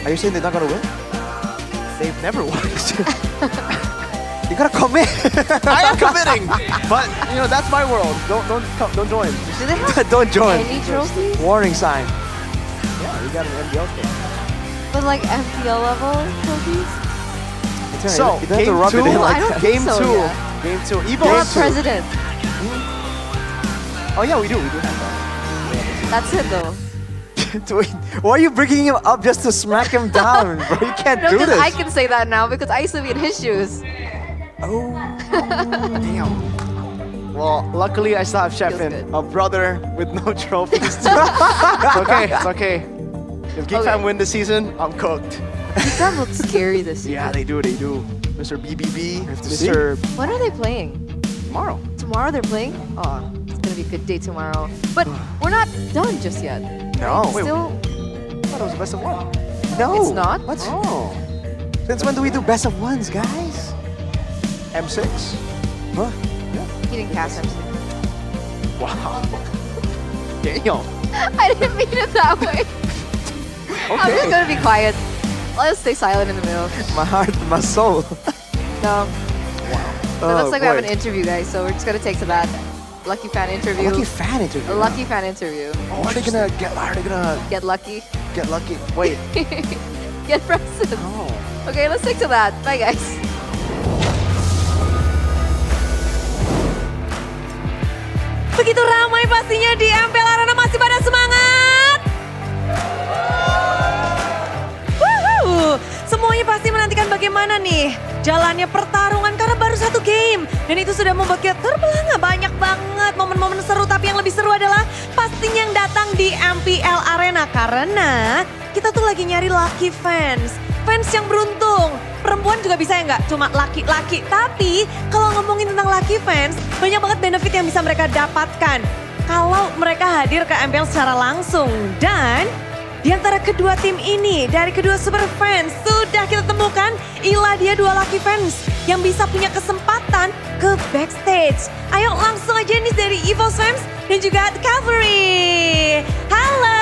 Are you saying they're not gonna win? they've never won. You gotta commit. I am committing, but you know that's my world. Don't join. Do they have Don't join. any trophies? Warning sign. Yeah, we got an MPL thing. But like MPL level trophies? So you don't have to game rub it two, in like I don't that. think game so, two, yeah. game two. Evo Or game two. president. Oh yeah, we do have that. That's it though. Why are you bringing him up just to smack him down, bro? You can't No, do just this. I can say that now because I used to be in his shoes. Oh, Damn. Well, luckily I still have Feels Sheffin, good. a brother with no trophies. It's okay, it's okay. If Geek Okay. Fam win this season, I'm cooked. That looks scary this year. Yeah, they do. Mr. BBB, to Mr. When are they playing? Tomorrow. Tomorrow they're playing? Oh, it's gonna be a good day tomorrow. But we're not done just yet. no. Wait, Still, I thought it was the best of one. No. it's not? What? Oh, Since when do we do best of ones, guys? M6. Huh? He didn't cast him. Wow. Damn. I didn't mean it that way. I'm just gonna be quiet. Let's stay silent in the middle. My heart, my soul. No. So it looks like we have boy. an interview, guys. So we're just gonna take to that lucky fan interview. Lucky fan interview. A lucky fan interview. Oh, are they gonna Get lucky. get lucky? Wait. Get presents. Oh. Okay, let's stick to that. Bye, guys. Begitu ramai pastinya di MPL Arena, masih pada semangat. Woohoo. Semuanya pasti menantikan bagaimana nih jalannya pertarungan karena baru satu game. Dan itu sudah membuat kita terbelanga banyak banget momen-momen seru. Tapi yang lebih seru adalah pastinya yang datang di MPL Arena. Karena kita tuh lagi nyari lucky fans. Fans yang beruntung. Perempuan juga bisa ya nggak? Cuma laki-laki. Tapi kalau ngomongin tentang lucky fans, banyak banget benefit yang bisa mereka dapatkan. Kalau mereka hadir ke MPL secara langsung. Dan di antara kedua tim ini, dari kedua super fans, sudah kita temukan inilah dia dua lucky fans yang bisa punya kesempatan ke backstage. Ayo langsung aja nih dari EVOS fans dan juga Cavalry. Halo.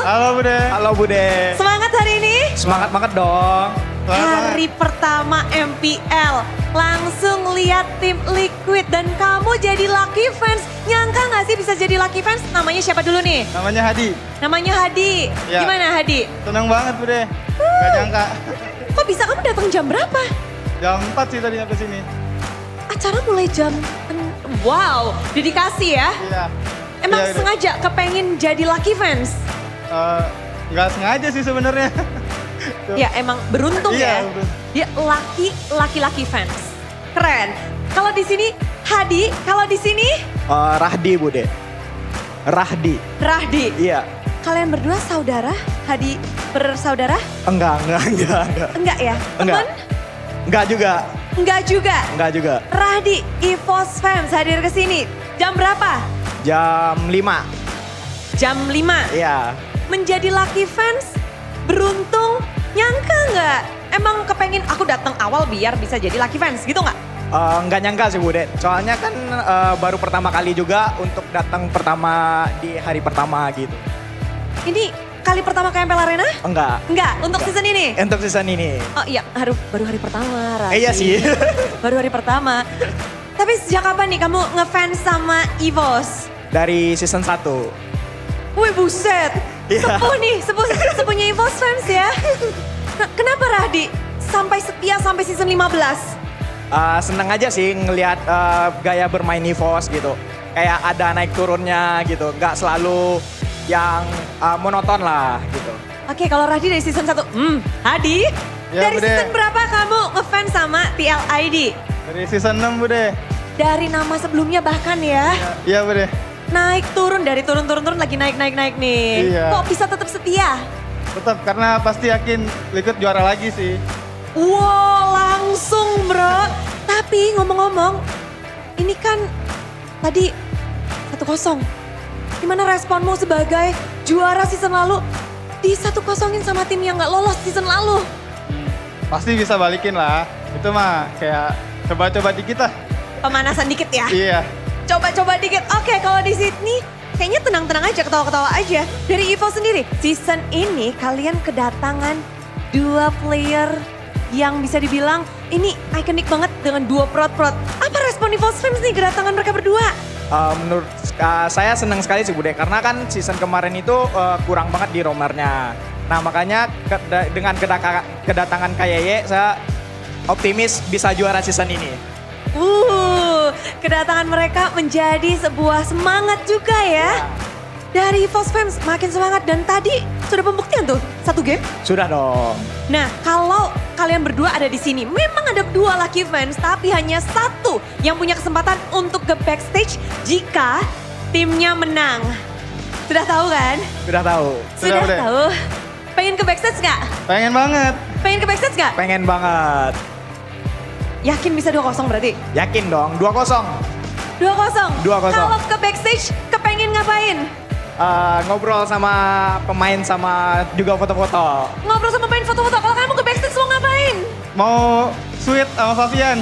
Halo Bude. Halo Bude. Semangat hari ini? Semangat banget dong. Hari pertama MPL, langsung lihat tim Liquid dan kamu jadi lucky fans. Nyangka gak sih bisa jadi lucky fans? Namanya siapa dulu nih? Namanya Hadi. Namanya Hadi. Ya. Gimana Hadi? Senang banget Bude. Gak nyangka. Kok bisa kamu datang jam berapa? Jam 4 sih tadinya kesini. Acara mulai jam... Wow, dedikasi ya? Iya. Emang Iya, sengaja kepengin jadi lucky fans? Gak sengaja sih sebenarnya. Ya emang beruntung Iya, ya. beruntung. Dia laki-laki fans. Keren. Kalau di sini Hadi, kalau di sini Rahdi Bude. Rahdi. Rahdi. Iya. Kalian berdua saudara? Hadi bersaudara? Enggak. Enggak ya? Enggak. Teman? Enggak juga. Enggak juga. Enggak juga. Rahdi, EVOS Fans hadir ke sini. Jam berapa? Jam 5. Jam 5. Iya. Menjadi lucky fans, beruntung, nyangka nggak? Emang kepengen aku datang awal biar bisa jadi lucky fans gitu nggak? Nggak nyangka sih Bude. Soalnya kan baru pertama kali juga untuk datang pertama di hari pertama gitu. Ini kali pertama ke MPL Arena? Enggak. Enggak, untuk season ini? Untuk season ini. Oh iya, baru hari pertama Rahdi. Iya sih. Baru hari pertama. Tapi sejak kapan nih kamu ngefans sama EVOS? Dari season 1. Wih buset, Iya. sepuh nih, sepuhnya EVOS fans ya. Nah, kenapa Rahdi sampai setia sampai season 15? Seneng aja sih ngelihat gaya bermain EVOS gitu. Kayak ada naik turunnya gitu, nggak selalu yang monoton lah gitu. Oke, kalau Rahdi dari season 1, Hadi, Ya, dari Bude. season berapa kamu ngefans sama PL ID? Dari season 6 Bude. dari nama sebelumnya bahkan ya. Iya bener. Naik turun, dari turun lagi naik nih. Iya. Kok bisa tetap setia? Tetap karena pasti yakin Liquid juara lagi sih. Wow, langsung bro. Tapi ngomong-ngomong, ini kan tadi 1-0. Gimana responmu sebagai juara season lalu di 1-0-in sama tim yang gak lolos season lalu? Pasti bisa balikin lah. Itu mah kayak coba-coba dikit lah. Pemanasan dikit ya? Iya. Coba-coba dikit. Oke, kalau di Sydney kayaknya tenang-tenang aja, ketawa-ketawa aja. Dari Evo sendiri, season ini kalian kedatangan 2 player yang bisa dibilang ini ikonik banget dengan 2 prot-prot. Apa respon Evo fans nih kedatangan mereka berdua? Menurut saya senang sekali sih Bude, karena kan season kemarin itu kurang banget di roamernya. Nah makanya dengan kedatangan Kayeye, saya optimis bisa juara season ini. Kedatangan mereka menjadi sebuah semangat juga ya. Dari EVOS fans makin semangat dan tadi sudah pembuktian tuh 1 game. Sudah dong. Nah kalau kalian berdua ada di sini, memang ada 2 lucky fans tapi hanya 1 yang punya kesempatan untuk ke backstage jika timnya menang. Sudah tahu kan? Sudah tahu. Sudah tahu. Pengen ke backstage nggak? Pengen banget. Pengen ke backstage nggak? Pengen banget. Yakin bisa 2-0 berarti? Yakin dong, 2-0. 2-0? 2-0. Kalau ke backstage, kepengen ngapain? Ngobrol sama pemain sama juga foto-foto. Ngobrol sama pemain foto-foto, kalau kamu ke backstage mau ngapain? Mau sweet sama Fabian.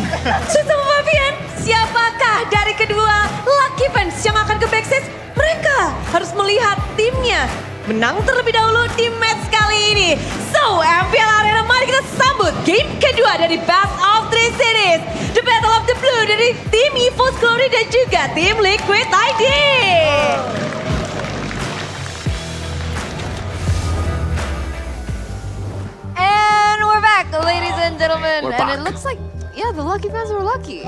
Sweet sama Fabian? Siapakah dari kedua lucky fans yang akan ke backstage? Mereka harus melihat timnya menang terlebih dahulu di match kali ini. So, MPL Arena, mari kita sambut game kedua dari Best of 3 Cities. The Battle of the Blue dari tim EVOS Glory dan juga tim Liquid ID. And we're back, ladies and gentlemen. We're And back. it looks like, yeah, the lucky fans were lucky.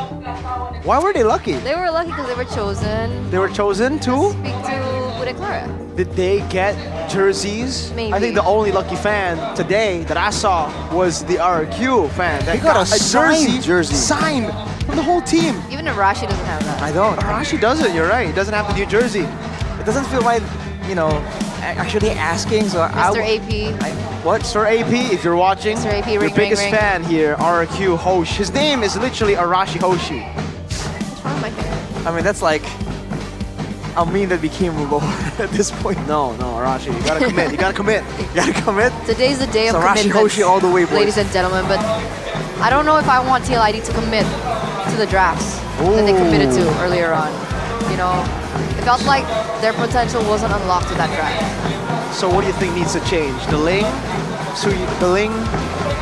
Why were they lucky? They were lucky because they were chosen They were chosen to? speak to Bude Clara. Did they get jerseys? Maybe. I think the only lucky fan today that I saw was the RQ fan. That He got a signed jersey. Signed from the whole team. Even Arashi doesn't have that. I don't. Arashi doesn't, you're right. He doesn't have the new jersey. It doesn't feel like, you know, actually asking. So Mr. AP. What? Sir AP, if you're watching, Sir AP, your ring, biggest ring, ring. fan here, RQ Hosh. His name is literally Arashi Hoshi. What's wrong with my hair? I mean, that's like a meme that became lore at this point. No, Arashi, you gotta commit. You gotta commit. You gotta commit. Today's the day of So Arashi commitment, Hoshi all the way, boys. ladies and gentlemen. But I don't know if I want TLID to commit to the drafts that they committed to earlier on. You know, it felt like their potential wasn't unlocked to that draft. So what do you think needs to change? The Ling? The Ling?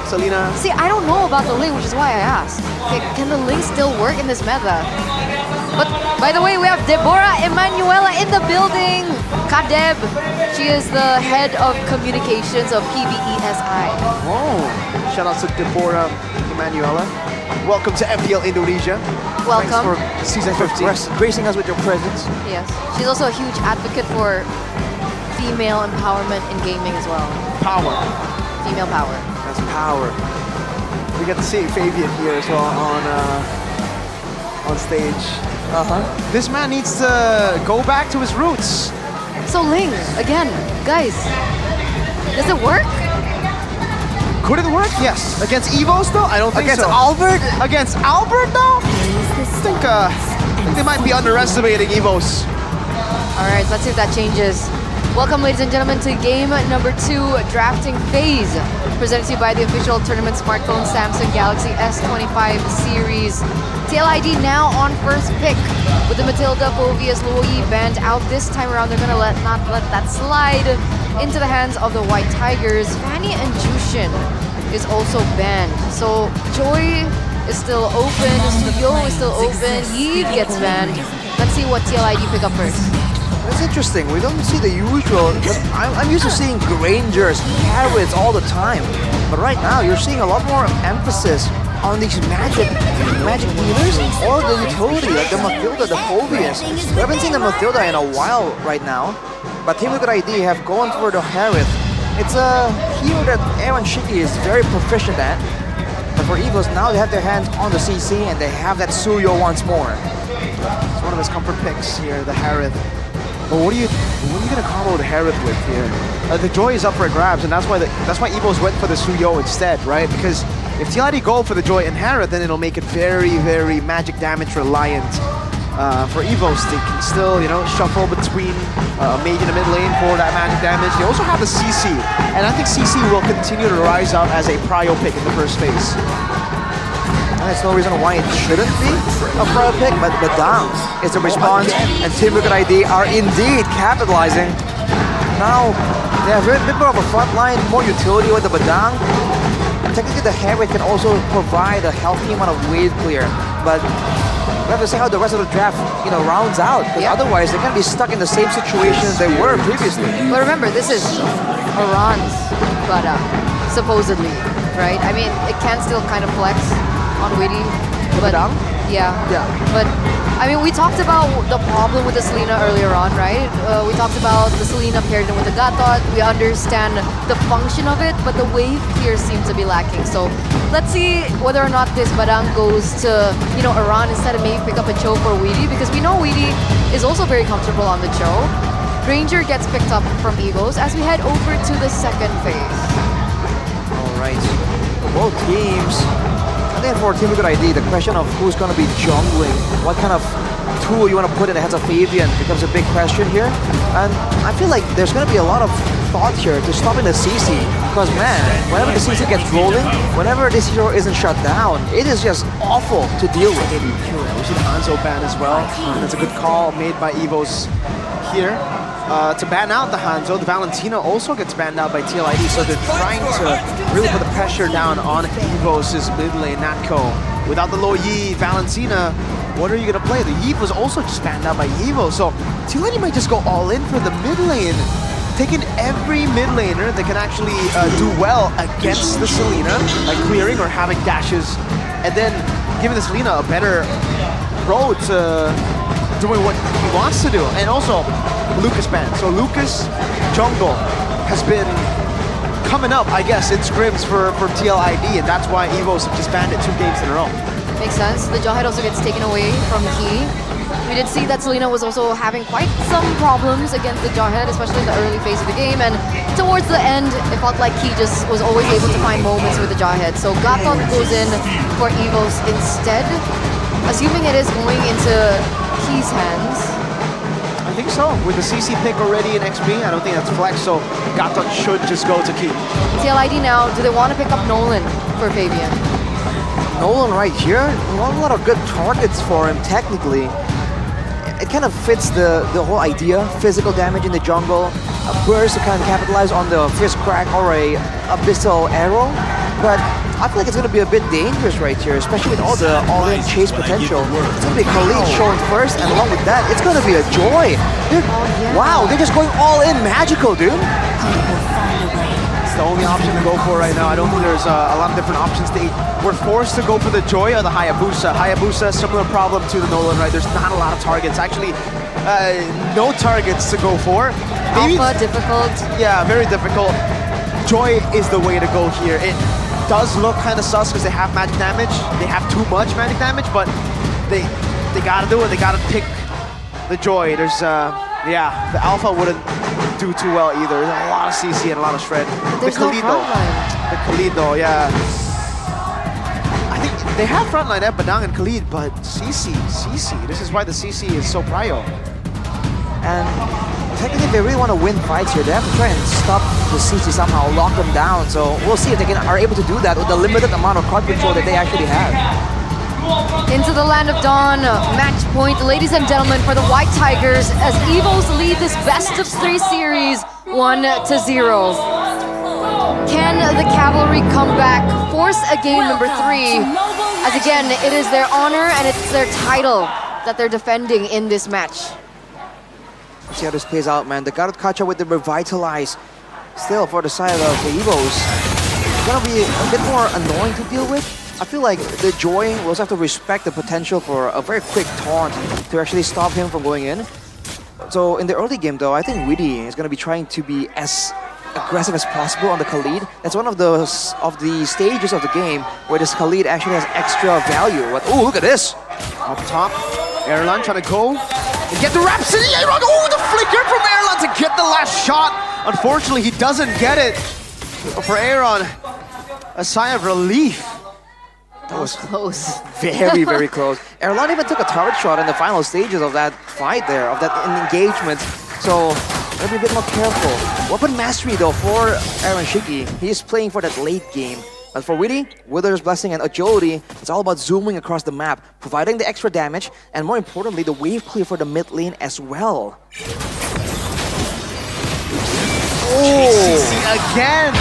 Selena? See, I don't know about the Ling, which is why I asked. Okay, can the Ling still work in this meta? But by the way, we have Deborah Emanuela in the building. Kadeb. She is the head of communications of PBESI. Oh, shout out to Deborah Emanuela. Welcome to MPL Indonesia. Welcome. Thanks for season 15. Gracing us with your presence. Yes. She's also a huge advocate for female empowerment in gaming as well. Power. Female power. That's power. We get to see Fabian here as well on stage. This man needs to go back to his roots. So Ling, again, guys, does it work? Could it work? Yes. Against Evos though? I don't think Against so. Albert? Against Albert though? I think they might be underestimating Evos. All right, let's see if that changes. Welcome, ladies and gentlemen, to game number 2, drafting phase, presented to you by the official tournament smartphone Samsung Galaxy S25 series. TLID now on first pick with the Matilda Phovius Luoyi banned out this time around. They're gonna not let that slide into the hands of the White Tigers. Fanny and Jushin is also banned. So Joy is still open, Studio is still open, Yves gets banned. Let's see what TLID pick up first. That's interesting. We don't see the usual. I'm used to seeing Grangers, Carrots all the time. But right now, you're seeing a lot more emphasis on these magic healers or the utility, like the Matilda, the Phobius. We haven't seen the Matilda in a while right now. But Team Liquid ID have gone for the Harith. It's a hero that Aaron Shiki is very proficient at. But for Evos, now they have their hands on the CC and they have that Suyo once more. It's one of his comfort picks here, the Harith. But what are you gonna combo the Harith with here? The Joy is up for grabs, and that's why Evos went for the Suyo instead, right? Because if TLID go for the Joy and Harith, then it'll make it very, very magic damage reliant. For Evos, they can still, shuffle between mage in the mid lane for that magic damage. They also have the CC, and I think CC will continue to rise out as a prio pick in the first phase. There's no reason why it shouldn't be a prio pick, but down is the response, and Team Liquid ID are indeed capitalizing. Now, they have a bit more of a front line, more utility with the Badang. Technically, the Harith can also provide a healthy amount of wave clear, but we have to see how the rest of the draft, rounds out, because otherwise they're gonna be stuck in the same situation as they were previously. But remember, this is Iran's Badang, supposedly, right? I mean, it can still kind of flex on Witty, but yeah. But I mean, we talked about the problem with the Selena earlier on, right? We talked about the Selena paired with the Gatot. We understand the function of it, but the wave clear seems to be lacking. So let's see whether or not this Badang goes to, Iran instead of maybe pick up a Cho for Weedy, because we know Weedy is also very comfortable on the Cho. Ranger gets picked up from Evos as we head over to the second phase. All right, both teams. And then for Team Liquid ID, the question of who's going to be jungling, what kind of tool you want to put in the hands of Fabian becomes a big question here. And I feel like there's going to be a lot of thought here to stopping the CC. Because man, whenever the CC gets rolling, whenever this hero isn't shut down, it is just awful to deal with. We see the Hanzo ban as well. That's a good call made by Evos here. To ban out the Hanzo, the Valentina also gets banned out by TLID, so they're trying to really put the pressure down on Evos' mid lane, Natco. Without the low Yi, Valentina, what are you going to play? The Yi was also just banned out by Evo, so TLID might just go all in for the mid lane, taking every mid laner that can actually do well against the Selena, like clearing or having dashes, and then giving the Selena a better road to doing what he wants to do. And also, Lucas ban. So Lucas jungle has been coming up, I guess, in scrims for TLID, and that's why Evos have just banned it 2 games in a row. Makes sense. The Jawhead also gets taken away from Key. We did see that Selena was also having quite some problems against the Jawhead, especially in the early phase of the game, and towards the end, it felt like Key just was always able to find moments with the Jawhead. So Gatot goes in for Evos instead, assuming it is going into Key's hands. I think so. With the CC pick already in XP, I don't think that's flex, so Gatot should just go to Key. TLID now, do they want to pick up Nolan for Fabian? Nolan right here, not a lot of good targets for him technically. It kind of fits the whole idea, physical damage in the jungle, a burst to kind of capitalize on the fist crack or a abyssal arrow, but I feel like it's going to be a bit dangerous right here, especially with all the all-in chase potential. It's going to be Khalid shown first, and along with that, it's going to be a Joy. Dude, wow, they're just going all in magical, dude. It's the only option to go for right now. I don't think there's a lot of different options to eat. We're forced to go for the Joy or the Hayabusa. Hayabusa, similar problem to the Nolan, right? There's not a lot of targets. Actually, no targets to go for. Maybe Alpha, difficult. Yeah, very difficult. Joy is the way to go here. It does look kind of sus because they have magic damage. They have too much magic damage, but they gotta do it. They gotta pick the Joy. There's yeah, the Alpha wouldn't do too well either. There's a lot of CC and a lot of shred. But there's no frontline. The Khalid though, yeah. I think they have frontline at Badang and Khalid, but CC. This is why the CC is so prio. And technically, if they really want to win fights here, they have to try and stop the CC somehow, lock them down. So we'll see if they are able to do that with the limited amount of card control that they actually have. Into the land of dawn, match point, ladies and gentlemen, for the White Tigers as Evos lead this best-of-3 series 1-0. Can the Cavalry come back, force a game number 3? As again, it is their honor and it's their title that they're defending in this match. See how this plays out, man. The Garut Kacha with the Revitalize still for the side of the Evos. It's gonna be a bit more annoying to deal with. I feel like the Joy will also have to respect the potential for a very quick taunt to actually stop him from going in. So in the early game though, I think Widdy is gonna be trying to be as aggressive as possible on the Khalid. That's one of the stages of the game where this Khalid actually has extra value. Oh, look at this! Up top, Erlan trying to go and get the Rhapsody. Oh, the flicker from Erlan to get the last shot. Unfortunately, he doesn't get it. For Aaron, a sigh of relief. That was close. Very, very close. Erlan even took a turret shot in the final stages of that fight there, of that engagement. So, gotta be a bit more careful. Weapon mastery though for Aaron Shiki. He is playing for that late game. But for Witty, Wither's Blessing and Agility, it's all about zooming across the map, providing the extra damage, and more importantly, the wave clear for the mid lane as well. JCC again!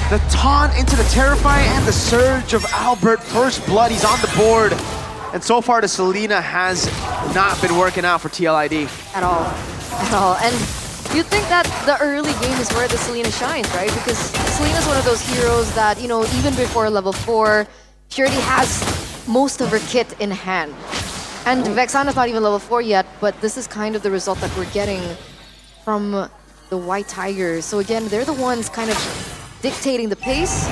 The taunt into the Terrify and the Surge of Albert. First blood, he's on the board. And so far, the Selena has not been working out for TLID. At all. At all. And you'd think that the early game is where the Selena shines, right? Because Selena's one of those heroes that, you know, even before level 4, she already has most of her kit in hand. And Vexana's not even level 4 yet, but this is kind of the result that we're getting from the White Tigers. So again, they're the ones kind of dictating the pace.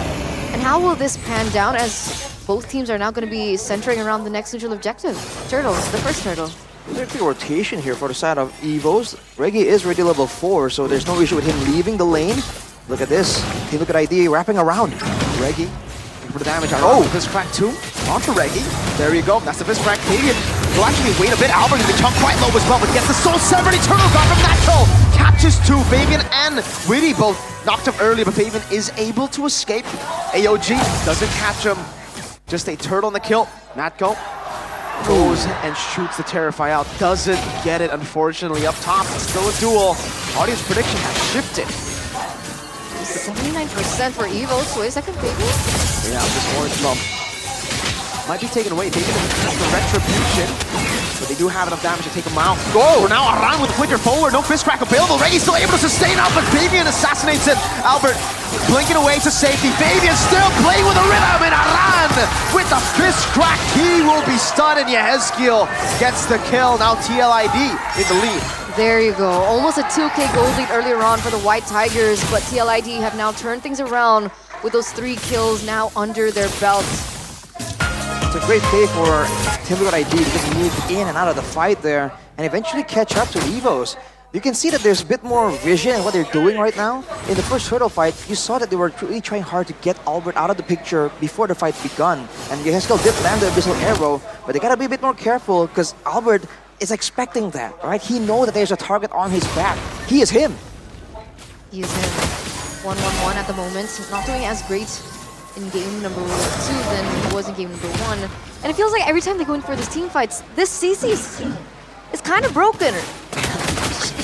And how will this pan down as both teams are now going to be centering around the next neutral objective? Turtle, the first turtle. There's a big rotation here for the side of Evos. Reggie is already level 4, so there's no issue with him leaving the lane. Look at this. Team Look at ID wrapping around. Reggie for the damage. Oh, Fist Crack 2 onto Reggie. There you go. That's the Fist Crack. Fabian will actually wait a bit. Albert going to be chunked quite low as well, but gets the Soul Severed Eternal God from Natco. Catches 2. Fabian and Witty both knocked him early, but Fabian is able to escape. AOG doesn't catch him. Just a turtle in the kill. Natco goes and shoots the Terrify out. Doesn't get it, unfortunately. Up top, still a duel. Audience prediction has shifted. 79% for Evo. So wait a second, Fabian? Yeah, this orange bump might be taken away. Fabian has the retribution, but they do have enough damage to take him out. Go! Now Aran with flicker forward. No Fist Crack available. Reggie's still able to sustain out, but Fabian assassinates it. Albert blinking away to safety. Fabian still playing with a rhythm, and Aran with the Fist Crack. He will be stunned, and Yehezkiel gets the kill. Now TLID in the lead. There you go. Almost a 2K gold lead earlier on for the White Tigers, but TLID have now turned things around with those 3 kills now under their belt. It's a great play for Team Look at ID to just move in and out of the fight there and eventually catch up to Evos. You can see that there's a bit more vision in what they're doing right now. In the first turtle fight, you saw that they were really trying hard to get Albert out of the picture before the fight begun. And Yehezkiel did land the Abyssal Arrow, but they gotta be a bit more careful because Albert is expecting that, right? He knows that there's a target on his back. He is him. He is him. 1-1-1 at the moment. He's not doing as great in game number 2 than he was in game number 1. And it feels like every time they go in for these team fights, this CC is kind of broken.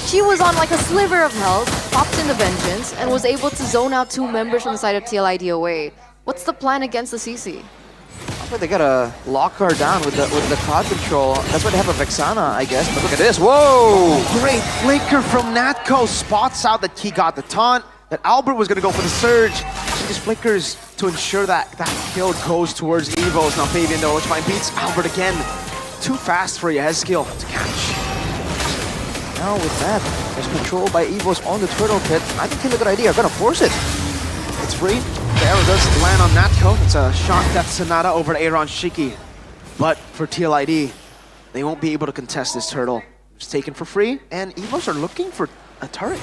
She was on like a sliver of health, popped in the Vengeance, and was able to zone out 2 members from the side of TLID away. What's the plan against the CC? I think they gotta lock her down with the crowd control. That's why they have a Vexana, I guess. But look at this. Whoa! Great flicker from Natco. Spots out that he got the taunt. That Albert was gonna go for the surge. He just flickers to ensure that that kill goes towards Evos. Now Fabian though, which fine beats Albert again. Too fast for Yehezkiel to catch. Now with that, there's control by Evos on the turtle pit. I think Team Look at ID are gonna force it. It's free. The arrow does land on Natco. It's a shot death Sonata over to Aaron Shiki. But for TLID, they won't be able to contest this turtle. It's taken for free, and Evos are looking for a turret.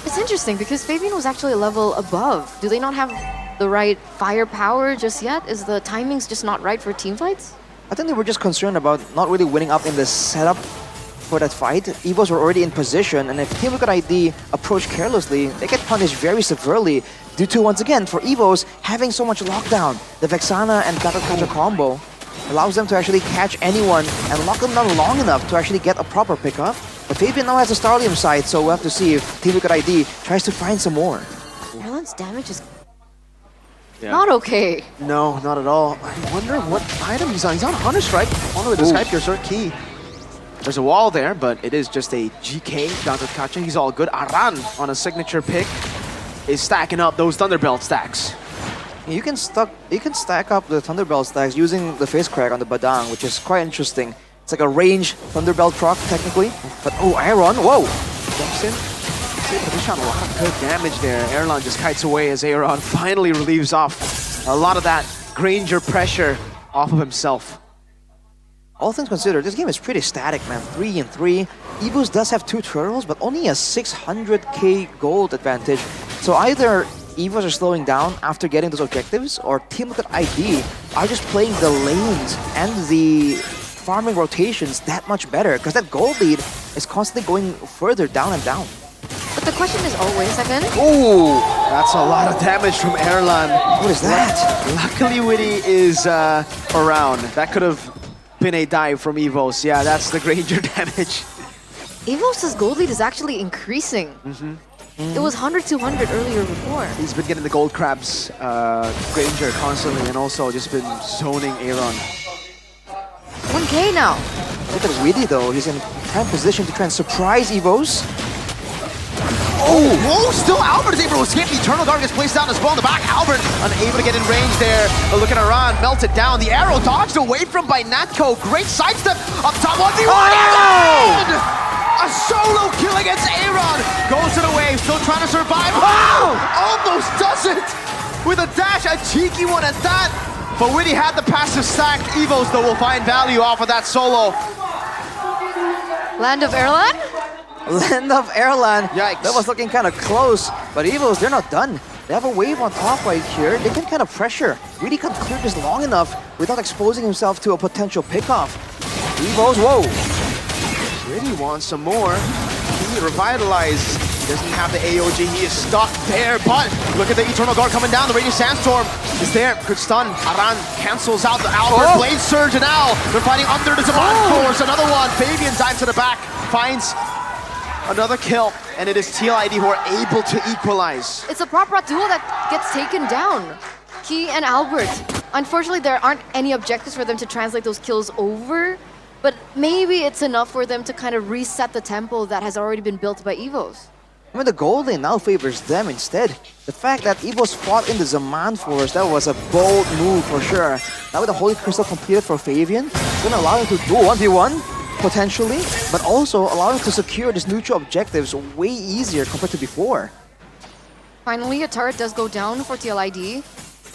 It's interesting because Fabian was actually a level above. Do they not have the right firepower just yet? Is the timings just not right for team fights? I think they were just concerned about not really winning up in the setup for that fight. Evos were already in position, and if Team Look at ID approach carelessly, they get punished very severely due to, once again, for Evos having so much lockdown. The Vexana and Catcher combo allows them to actually catch anyone and lock them down long enough to actually get a proper pickup. But Fabian now has a Starlium side, so we'll have to see if Team Look at ID tries to find some more. Erlan's damage is not okay. No, not at all. I wonder what item he's on. He's on Hunter Strike. On with the Skype Cursor key. There's a wall there, but it is just a GK down to Kacha. He's all good. Aran on a signature pick is stacking up those Thunderbelt stacks. You can stack up the Thunderbelt stacks using the face crack on the Badang, which is quite interesting. It's like a range Thunderbelt proc technically. But oh, Aaron, whoa! Jumps in. able to dish out a lot of good damage there. Erlan just kites away as Aaron finally relieves off a lot of that Granger pressure off of himself. All things considered, this game is pretty static, man. 3-3. Evos does have 2 turtles, but only a 600k gold advantage. So either Evos are slowing down after getting those objectives, or Team Liquid ID are just playing the lanes and the farming rotations that much better, because that gold lead is constantly going further down and down. But the question is always, second. Ooh, that's a lot of damage from Erlan. What is that? Luckily, Witty is around. That could have been a dive from Evos. Yeah, that's the Granger damage. Evos' gold lead is actually increasing. It was 100-200 earlier before. He's been getting the gold crabs, Granger constantly, and also just been zoning Aaron. 1k now. Look at Witty though, he's in prime position to try and surprise Evos. Oh, whoa, still Albert is able to escape. The Eternal Guard gets placed down as well in the back. Albert unable to get in range there. But look at Iran, melted down. The arrow dodged away from by Natco. Great sidestep up top. 1v1. A solo kill against Aaron. Goes to the wave, still trying to survive. Oh! Almost does it with a dash, a cheeky one at that. But Witty had the passive stacked. Evos, though, will find value off of that solo. Land of Erlan? Land of Erlan. Yikes. That was looking kind of close, but Evos, they're not done. They have a wave on top right here. They can kind of pressure. Really can't clear this long enough without exposing himself to a potential pickoff. Evos, whoa. Really wants some more. He revitalized. He doesn't have the AOG. He is stuck there, but look at the Eternal Guard coming down. The Radiant Sandstorm is there. Good stun. Aran cancels out the Albert Blade Surge, and now they're fighting under the Zaman Force. Another one. Fabian dives to the back, finds another kill, and it is TLID who are able to equalize. It's a prop duo that gets taken down. Key and Albert. Unfortunately, there aren't any objectives for them to translate those kills over, but maybe it's enough for them to kind of reset the tempo that has already been built by Evos. I mean, the gold lane now favors them instead. The fact that Evos fought in the Zaman Force, that was a bold move for sure. Now with the Holy Crystal completed for Fabian, it's going to allow him to do 1v1, potentially, but also allow him to secure these neutral objectives way easier compared to before. Finally, a turret does go down for TLID.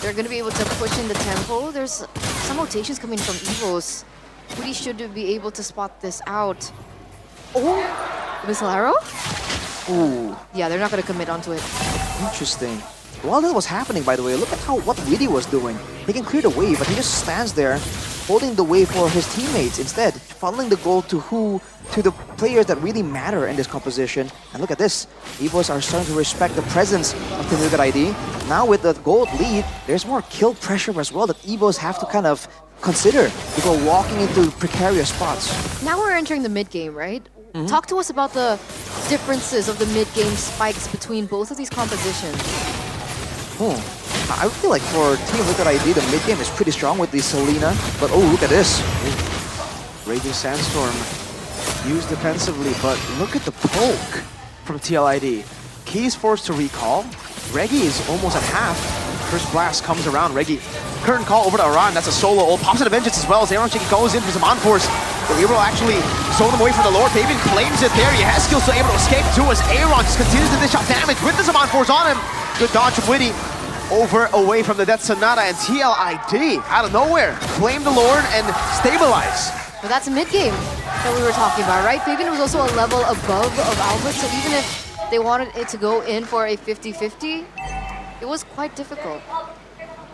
They're going to be able to push in the tempo. There's some rotations coming from Evos. Witty should be able to spot this out. Oh, Missile Arrow? Ooh. Yeah, they're not going to commit onto it. Interesting. While that was happening, by the way, look at what Witty was doing. He can clear the wave, but he just stands there holding the wave for his teammates instead, funneling the gold to the players that really matter in this composition. And look at this. Evos are starting to respect the presence of Team Liquid ID. Now with the gold lead, there's more kill pressure as well that Evos have to kind of consider before walking into precarious spots. Now we're entering the mid-game, right? Talk to us about the differences of the mid-game spikes between both of these compositions. I feel like for Team Liquid ID, the mid-game is pretty strong with the Selena, but oh, look at this. Raging Sandstorm used defensively, but look at the poke from TLID. Key is forced to recall. Reggie is almost at half. First blast comes around. Reggie, current call over to Aran. That's a solo ult. Pops into Vengeance as well as Aaron goes in for some on-force. But Aaron actually zone him away from the Lord. Fabian claims it there. He has skills still able to escape too as Aaron just continues to dish out damage with the Zaman Force on him. Good dodge from Witty. Over away from the Death Sonata, and TLID out of nowhere claim the Lord and stabilize. But that's a mid-game that we were talking about, right? Fabian was also a level above of Albert, so even if they wanted it to go in for a 50-50, it was quite difficult.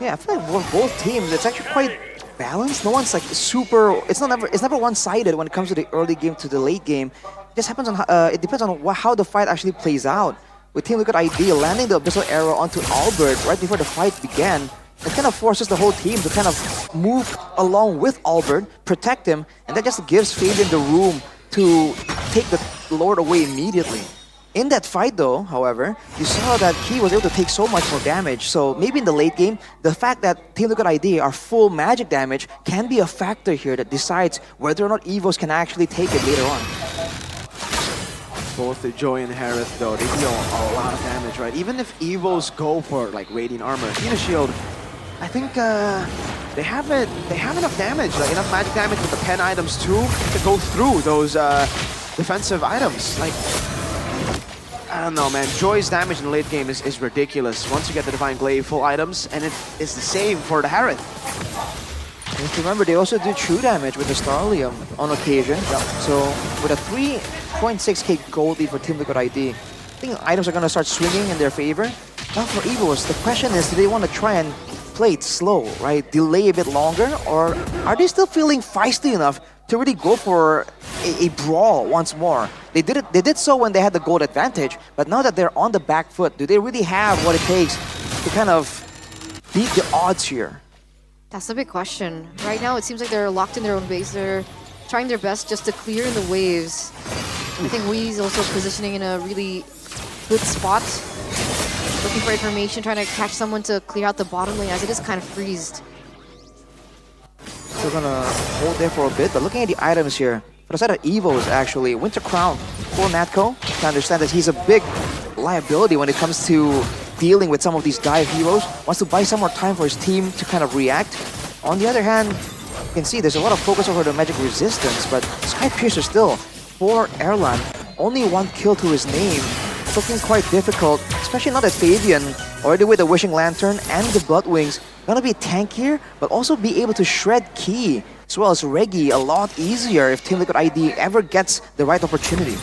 Yeah, I feel like for both teams, it's actually quite balanced. No one's like super. It's never one-sided when it comes to the early game to the late game. It just happens on. It depends on how the fight actually plays out. With Team Liquid ID landing the Abyssal Arrow onto Albert right before the fight began, it kind of forces the whole team to kind of move along with Albert, protect him, and that just gives Fabian the room to take the Lord away immediately. In that fight though, however, you saw that Key was able to take so much more damage, so maybe in the late game, the fact that Team Liquid ID are full magic damage can be a factor here that decides whether or not Evos can actually take it later on. Both Joy and Harith, though, they deal a lot of damage, right? Even if Evos go for like Radiant Armor, Athena Shield, I think they have enough damage, like enough magic damage with the pen items too to go through those defensive items. Like, I don't know, man. Joy's damage in the late game is ridiculous. Once you get the Divine Glaive full items, and it is the same for the Harith. And remember, they also do true damage with the Starlium on occasion. So with a 3.6k gold lead for Team Liquid ID, I think items are going to start swinging in their favor. Now for EVOs, the question is, do they want to try and play it slow, right? Delay a bit longer? Or are they still feeling feisty enough to really go for a brawl once more? They did so when they had the gold advantage, but now that they're on the back foot, do they really have what it takes to kind of beat the odds here? That's the big question. Right now, it seems like they're locked in their own base. They're trying their best just to clear the waves. I think Wee's also positioning in a really good spot. Looking for information, trying to catch someone to clear out the bottom lane as it is kind of freezed. Still gonna hold there for a bit, but looking at the items here, for the side of EVOs actually, Winter Crown for Natco, to understand that he's a big liability when it comes to dealing with some of these dive heroes, wants to buy some more time for his team to kind of react. On the other hand, you can see there's a lot of focus over the magic resistance, but Sky Piercer still, for Erlan, only 1 kill to his name. It's looking quite difficult, especially now that Fabian, already with the Wishing Lantern and the Blood Wings, gonna be tankier, but also be able to shred Key, as well as Reggie, a lot easier if Team Liquid ID ever gets the right opportunity.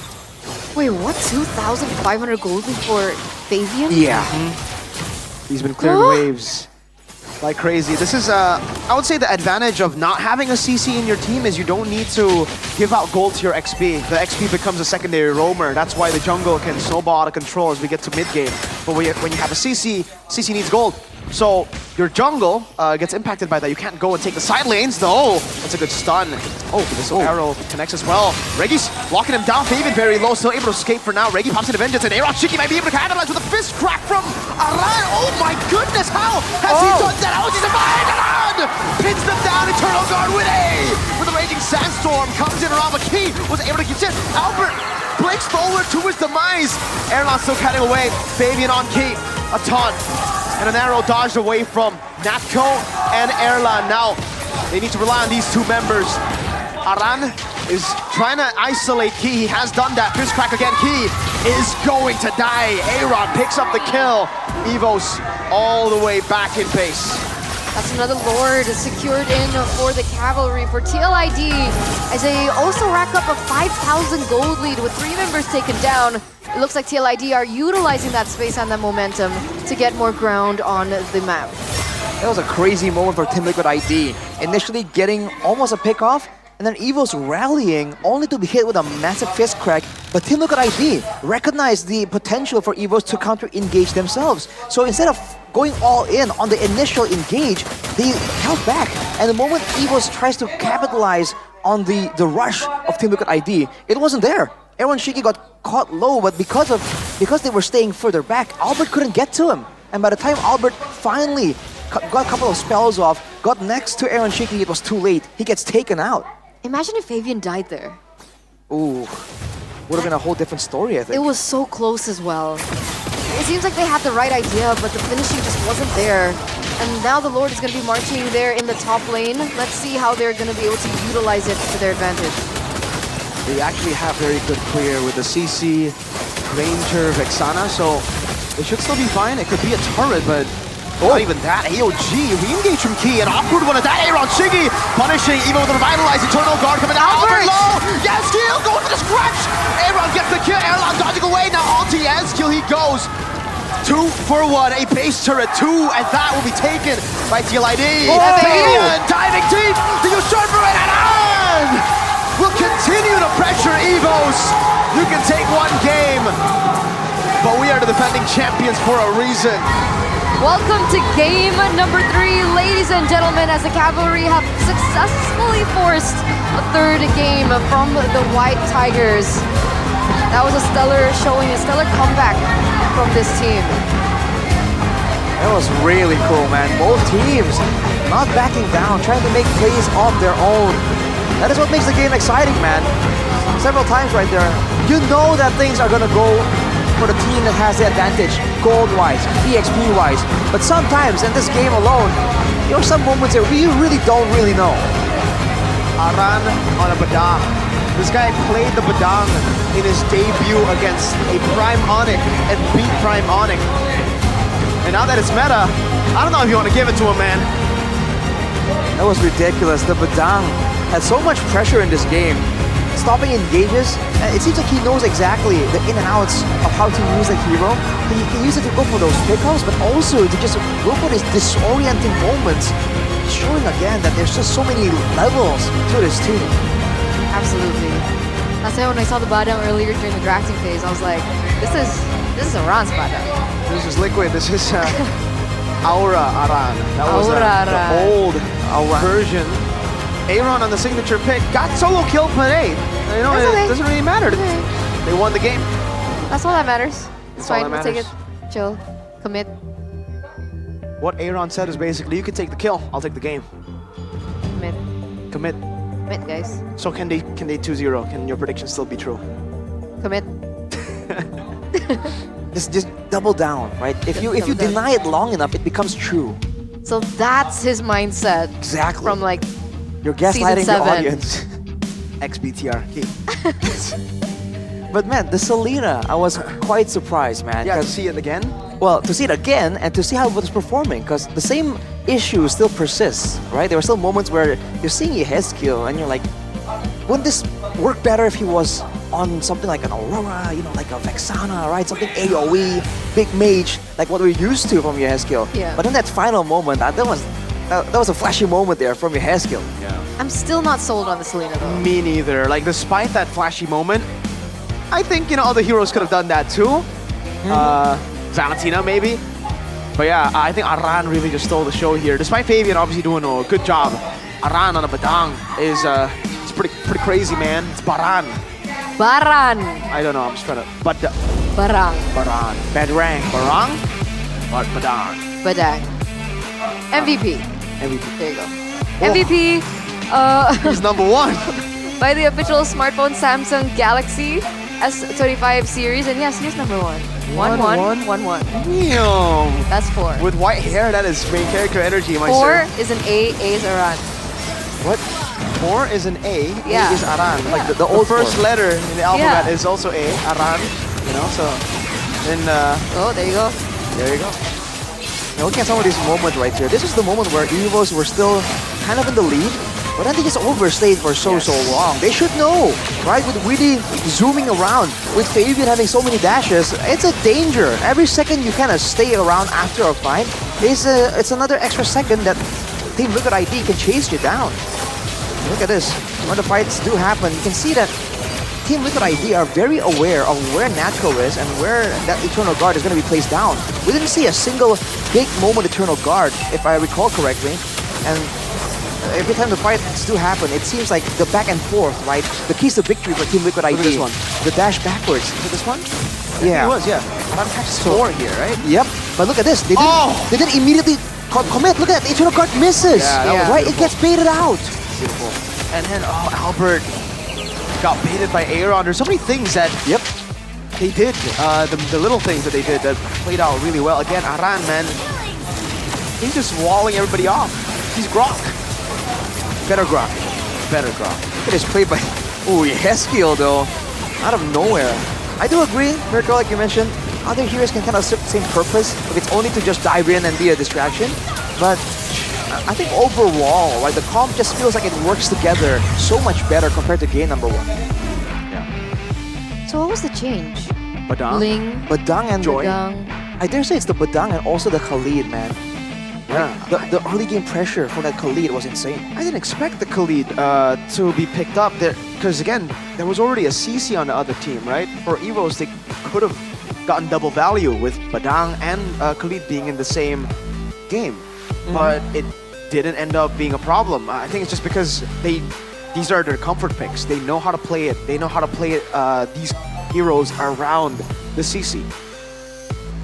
Wait, what? 2,500 gold lead for Fabian? Yeah. He's been clearing waves like crazy. This is, I would say the advantage of not having a CC in your team is you don't need to give out gold to your XP. The XP becomes a secondary roamer. That's why the jungle can snowball out of control as we get to mid-game. But when you have a CC, CC needs gold. So your jungle gets impacted by that. You can't go and take the side lanes, though. That's a good stun. Oh, this arrow connects as well. Reggie's locking him down. Fabian very low, still able to escape for now. Reggie pops into Vengeance, and Aaron Shiki might be able to capitalize with a fist crack from Aran. Oh my goodness, how has he done that? How is he survived? Aran pins them down. Eternal Guard with a raging sandstorm comes in around. Key was able to get it. Albert breaks forward to his demise. Erlan still cutting away. Fabian on Key. A taunt. And an arrow dodged away from Natco and Erlan. Now, they need to rely on these two members. Aran is trying to isolate Key. He has done that. Fist crack again. Key is going to die. Aaron picks up the kill. EVOs all the way back in base. That's another Lord secured in for the Cavalry for TLID as they also rack up a 5,000 gold lead with 3 members taken down. It looks like TLID are utilizing that space and that momentum to get more ground on the map. That was a crazy moment for Team Liquid ID. Initially getting almost a pick off, and then EVO's rallying only to be hit with a massive fist crack. But Team Liquid ID recognized the potential for EVOs to counter-engage themselves. So instead of going all in on the initial engage, they held back. And the moment EVOs tries to capitalize on the rush of Team Liquid ID, it wasn't there. Aaron Shiki got caught low, but because they were staying further back, Albert couldn't get to him. And by the time Albert finally got a couple of spells off, got next to Aaron Shiki, it was too late. He gets taken out. Imagine if Fabian died there. Ooh, would have been a whole different story, I think. It was so close as well. It seems like they had the right idea, but the finishing just wasn't there. And now the Lord is going to be marching there in the top lane. Let's see how they're going to be able to utilize it to their advantage. They actually have very good clear with the CC, Ranger, Vexana, so it should still be fine. It could be a turret, but not even that. AOG, re-engage from Key, an awkward one at that. Aaron Shigi punishing even with a revitalized Eternal Guard coming out. Albert low! Yes, kill! Going for the scratch! Aaron gets the kill. Erlan dodging away. Now on to Yanskill he goes. 2 for 1, a base turret, 2, and that will be taken by TLID. Fabian diving deep, the usurper and Aran will continue to pressure EVOs. You can take 1 game, but we are the defending champions for a reason. Welcome to game number 3, ladies and gentlemen, as the Cavalry have successfully forced a 3rd game from the White Tigers. That was a stellar showing, a stellar comeback from this team. That was really cool, man. Both teams not backing down, trying to make plays of their own. That is what makes the game exciting, man. Several times right there, you know that things are gonna go for the team that has the advantage, gold-wise, EXP-wise. But sometimes in this game alone, there are some moments where you really don't know. Aran on a Bada. This guy played the Badang in his debut against a Prime Onyx and beat Prime Onyx. And now that it's meta, I don't know if you want to give it to him, man. That was ridiculous. The Badang had so much pressure in this game. Stopping engages, it seems like he knows exactly the in and outs of how to use a hero. He can use it to go for those pickoffs, but also to just go for these disorienting moments, showing again that there's just so many levels to this team. Absolutely. That's why when I saw the Badang earlier during the drafting phase, I was like, this is Aran's Badang. This is Liquid. This is Aura Aran. That was Aura the Aran. old version. Aaron on the signature pick got solo kill Panay. You know, That's it okay. doesn't really matter. They won the game. That's all that matters. It's That's all fine. that We'll take it. matters. Chill. Commit. What Aaron said is basically, you can take the kill, I'll take the game. Commit. Commit. Commit, guys. So can they 2-0? Can your prediction still be true? Commit. Just double down, right? If you deny it long enough, it becomes true. So that's his mindset. Exactly. From like You're gaslighting the 7. audience. XBTR. But man, the Selena, I was quite surprised, man. Yeah, to see it again? Well, to see it again and to see how it was performing, because the same issue still persists, right? There were still moments where you're seeing your head skill and you're like, wouldn't this work better if he was on something like an Aurora, you know, like a Vexana, right? Something AoE, big mage, like what we're used to from your head skill. Yeah. But in that final moment, that was a flashy moment there from your head skill. Yeah. I'm still not sold on the Selena though. Me neither. Like, despite that flashy moment, I think, you know, other heroes could have done that too. Valentina, maybe. But yeah, I think Aran really just stole the show here. Despite Fabian obviously doing a good job, Aran on a Badang is it's pretty crazy, man. It's Baran. Baran. I don't know, I'm just trying to... Barang. Baran. Badrang. Barang? Or Badang? Badang. MVP. MVP. There you go. Oh. MVP. He's number 1. By the official smartphone Samsung Galaxy S25 series, and yes, he's number 1. 1-1. 1-1. Damn. That's 4. With white hair, that is main character energy, my 4 sir. is an A is Aran. What? 4 is an A, Yeah. A is Aran. Yeah. Like the old first letter in the alphabet Yeah. is also A, Aran. You know, so then oh, there you go. There you go. Now looking at some of these moments right here, this is the moment where Evos were still kind of in the lead, but then they just overstayed for so long. They should know, right? With Witty zooming around, with Fabian having so many dashes, it's a danger. Every second you kind of stay around after a fight, it's another extra second that Team Liquid ID can chase you down. Look at this. When the fights do happen, you can see that Team Liquid ID are very aware of where Natco is and where that Eternal Guard is going to be placed down. We didn't see a single big moment Eternal Guard, if I recall correctly. And every time the fights do happen, it seems like the back and forth, right? The keys to victory for Team Liquid ID. Look at this one. The dash backwards. Is it this one? Yeah. It was, yeah. Aran catches 4 here, right? Yep. But look at this. They didn't immediately commit. Look at that. Eternal Guard misses. Yeah, that was right? It beautiful. gets baited out. Beautiful. And then, Albert got baited by Aaron. There's so many things that they did, the little things that they did that played out really well. Again, Aran, man, he's just walling everybody off. He's Grok. Better Grok. Better Grok. Look at this play by Yeskiel though, out of nowhere. I do agree, Mirko, like you mentioned, other heroes can kind of serve the same purpose if it's only to just dive in and be a distraction. But I think overall, right, the comp just feels like it works together so much better compared to game number 1. So what was the change? Badang? Ling. Badang and Joy. Badang. I dare say it's the Badang and also the Khalid, man. Yeah. The early game pressure for that Khalid was insane. I didn't expect the Khalid to be picked up there, because again, there was already a CC on the other team, right? For Evos, they could have gotten double value with Badang and Khalid being in the same game, but it didn't end up being a problem. I think it's just because these are their comfort picks. They know how to play it. They know how to play it, these heroes around the CC.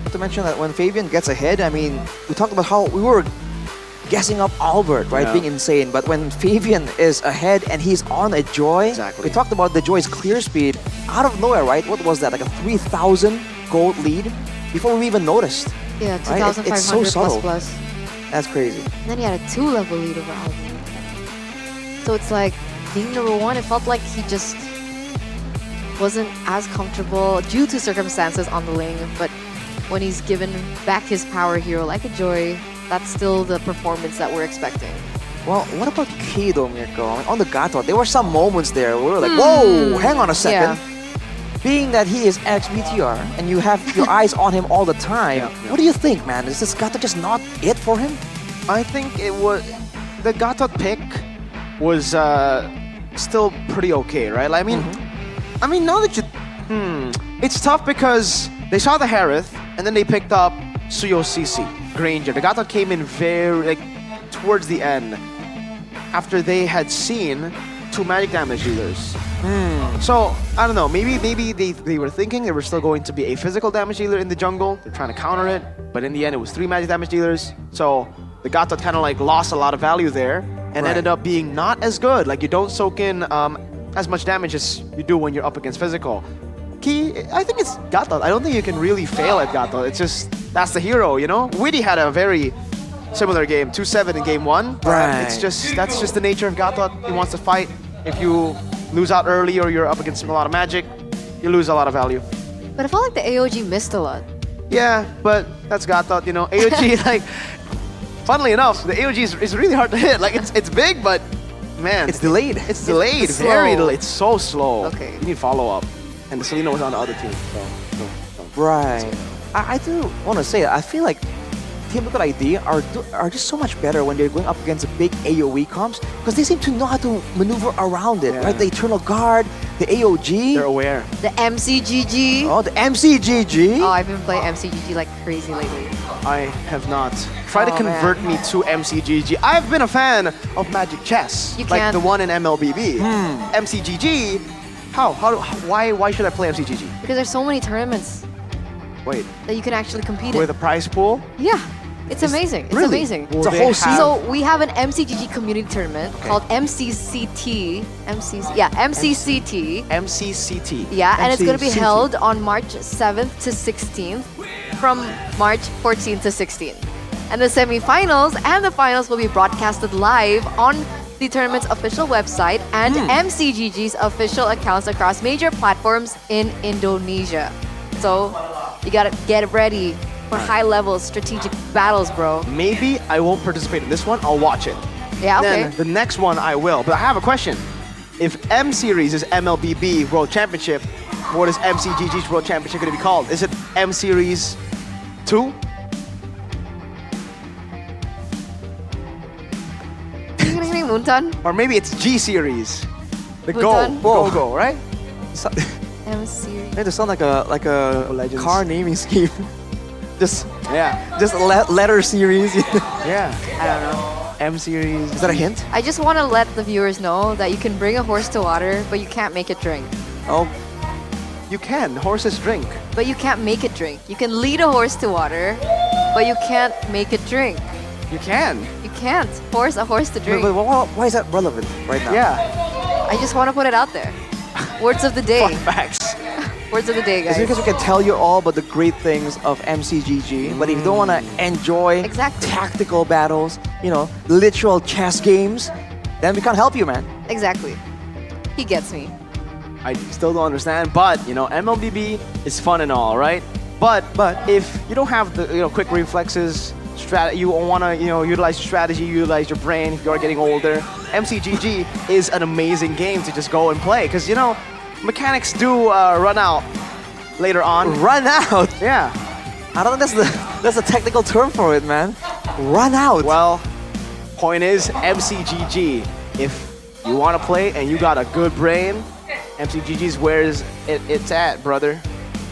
Not to mention that when Fabian gets ahead, I mean, we talked about how we were guessing up Albert, right, Yeah. being insane. But when Fabian is ahead and he's on a Joy, we talked about the Joy's clear speed out of nowhere, right? What was that, like a 3,000 gold lead before we even noticed? Yeah, right? 2,500 It's so subtle. plus. That's crazy. And then he had a 2-level lead over Albert. So it's like, being number 1, it felt like he just wasn't as comfortable due to circumstances on the lane, but when he's given back his power hero like a Joy, that's still the performance that we're expecting. Well, what about Key though, Mirko? On the Gatot, there were some moments there where we were like, whoa, hang on a second. Being that he is ex-BTR and you have your eyes on him all the time, what do you think, man? Is this Gatot just not it for him? I think it was the Gatot pick was still pretty okay, right? I mean, now that you, it's tough because they saw the Harith and then they picked up Suyo CC, Granger. The Gatot came in very towards the end after they had seen 2 magic damage dealers. So I don't know. Maybe they were thinking they were still going to be a physical damage dealer in the jungle. They're trying to counter it, but in the end it was 3 magic damage dealers. So the Gatot kind of lost a lot of value there and ended up being not as good. Like you don't soak in as much damage as you do when you're up against physical. Key, I think it's Gatot. I don't think you can really fail at Gatot. It's just that's the hero, you know. Witty had a very similar game, 2-7 in game 1. Right. It's just that's just the nature of Gatot. He wants to fight. If you lose out early or you're up against a lot of magic, you lose a lot of value. But I felt like the AOG missed a lot. Yeah, but that's Gatot, you know. AOG, funnily enough, the AOG is really hard to hit. It's big, but man, it's delayed. It's delayed, It's very slow. delayed. It's so slow. Okay. You need follow-up. And the Selena was on the other team. Right. I do want to say, I feel like Team Liquid ID are just so much better when they're going up against big AoE comps because they seem to know how to maneuver around it, right? The Eternal Guard, the AOG. They're aware. The MCGG. Oh, the MCGG. Oh, I've been playing MCGG like crazy lately. I have not. Try to convert me to MCGG. I've been a fan of Magic Chess. You like can't. the one in MLBB. MCGG, why should I play MCGG? Because there's so many tournaments Wait, that you can actually compete with in. a prize pool? Yeah. It's amazing. It's really? amazing. It's a whole season? So we have an MCGG community tournament called MCCT. MCCT. MCCT. Yeah, and it's going to be MCCT. held on March 7th to 16th from March 14th to 16th. And the semifinals and the finals will be broadcasted live on the tournament's official website and MCGG's official accounts across major platforms in Indonesia. So you got to get ready for high-level strategic battles, bro. Maybe I won't participate in this one. I'll watch it. Yeah, okay. Then the next one I will. But I have a question. If M Series is MLBB World Championship, what is MCGG's World Championship going to be called? Is it M Series 2? Muntan. Or maybe it's G Series. The Muntan. Go, right? M Series. It sound like a car naming scheme. just Yeah. letter series. Yeah. I don't know. M Series. Is that a hint? I just want to let the viewers know that you can bring a horse to water, but you can't make it drink. Oh, You can. Horses drink. But you can't make it drink. You can lead a horse to water, but you can't make it drink. You can. You can't force a horse to drink. but why is that relevant right now? Yeah. I just want to put it out there. Words of the day. Fun facts. Words of the day, It's guys. because we can tell you all about the great things of MCGG, but if you don't want to enjoy tactical battles, literal chess games, then we can't help you, man. Exactly. He gets me. I still don't understand, but MLBB is fun and all, right? But if you don't have the quick reflexes, you want to utilize your strategy, utilize your brain. If you are getting older, MCGG is an amazing game to just go and play because mechanics do run out later on. Run out? Yeah. I don't think that's the technical term for it, man. Run out. Well, point is MCGG. If you want to play and you got a good brain, MCGG is where it's at, brother.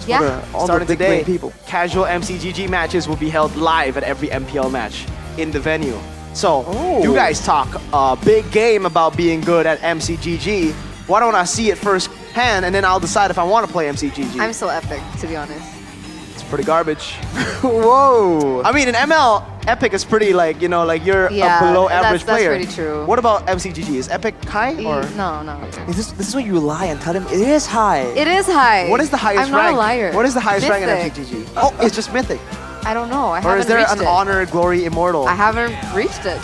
Yeah. Starting big today, brain people. casual MCGG matches will be held live at every MPL match in the venue. So, you guys talk a big game about being good at MCGG. Why don't I see it firsthand and then I'll decide if I want to play MCGG? I'm so epic, to be honest. It's pretty garbage. Whoa. I mean, in ML, Epic is pretty you're a below average player. That's pretty true. What about MCGG? Is Epic high or? No. This is when you lie and tell them it is high. It is high. What is the highest I'm rank? not a liar. What is the highest rank in Mythic. MCGG? Oh, it's just Mythic. I don't know. I Or haven't is there reached an it. Honor, Glory, Immortal? I haven't reached it.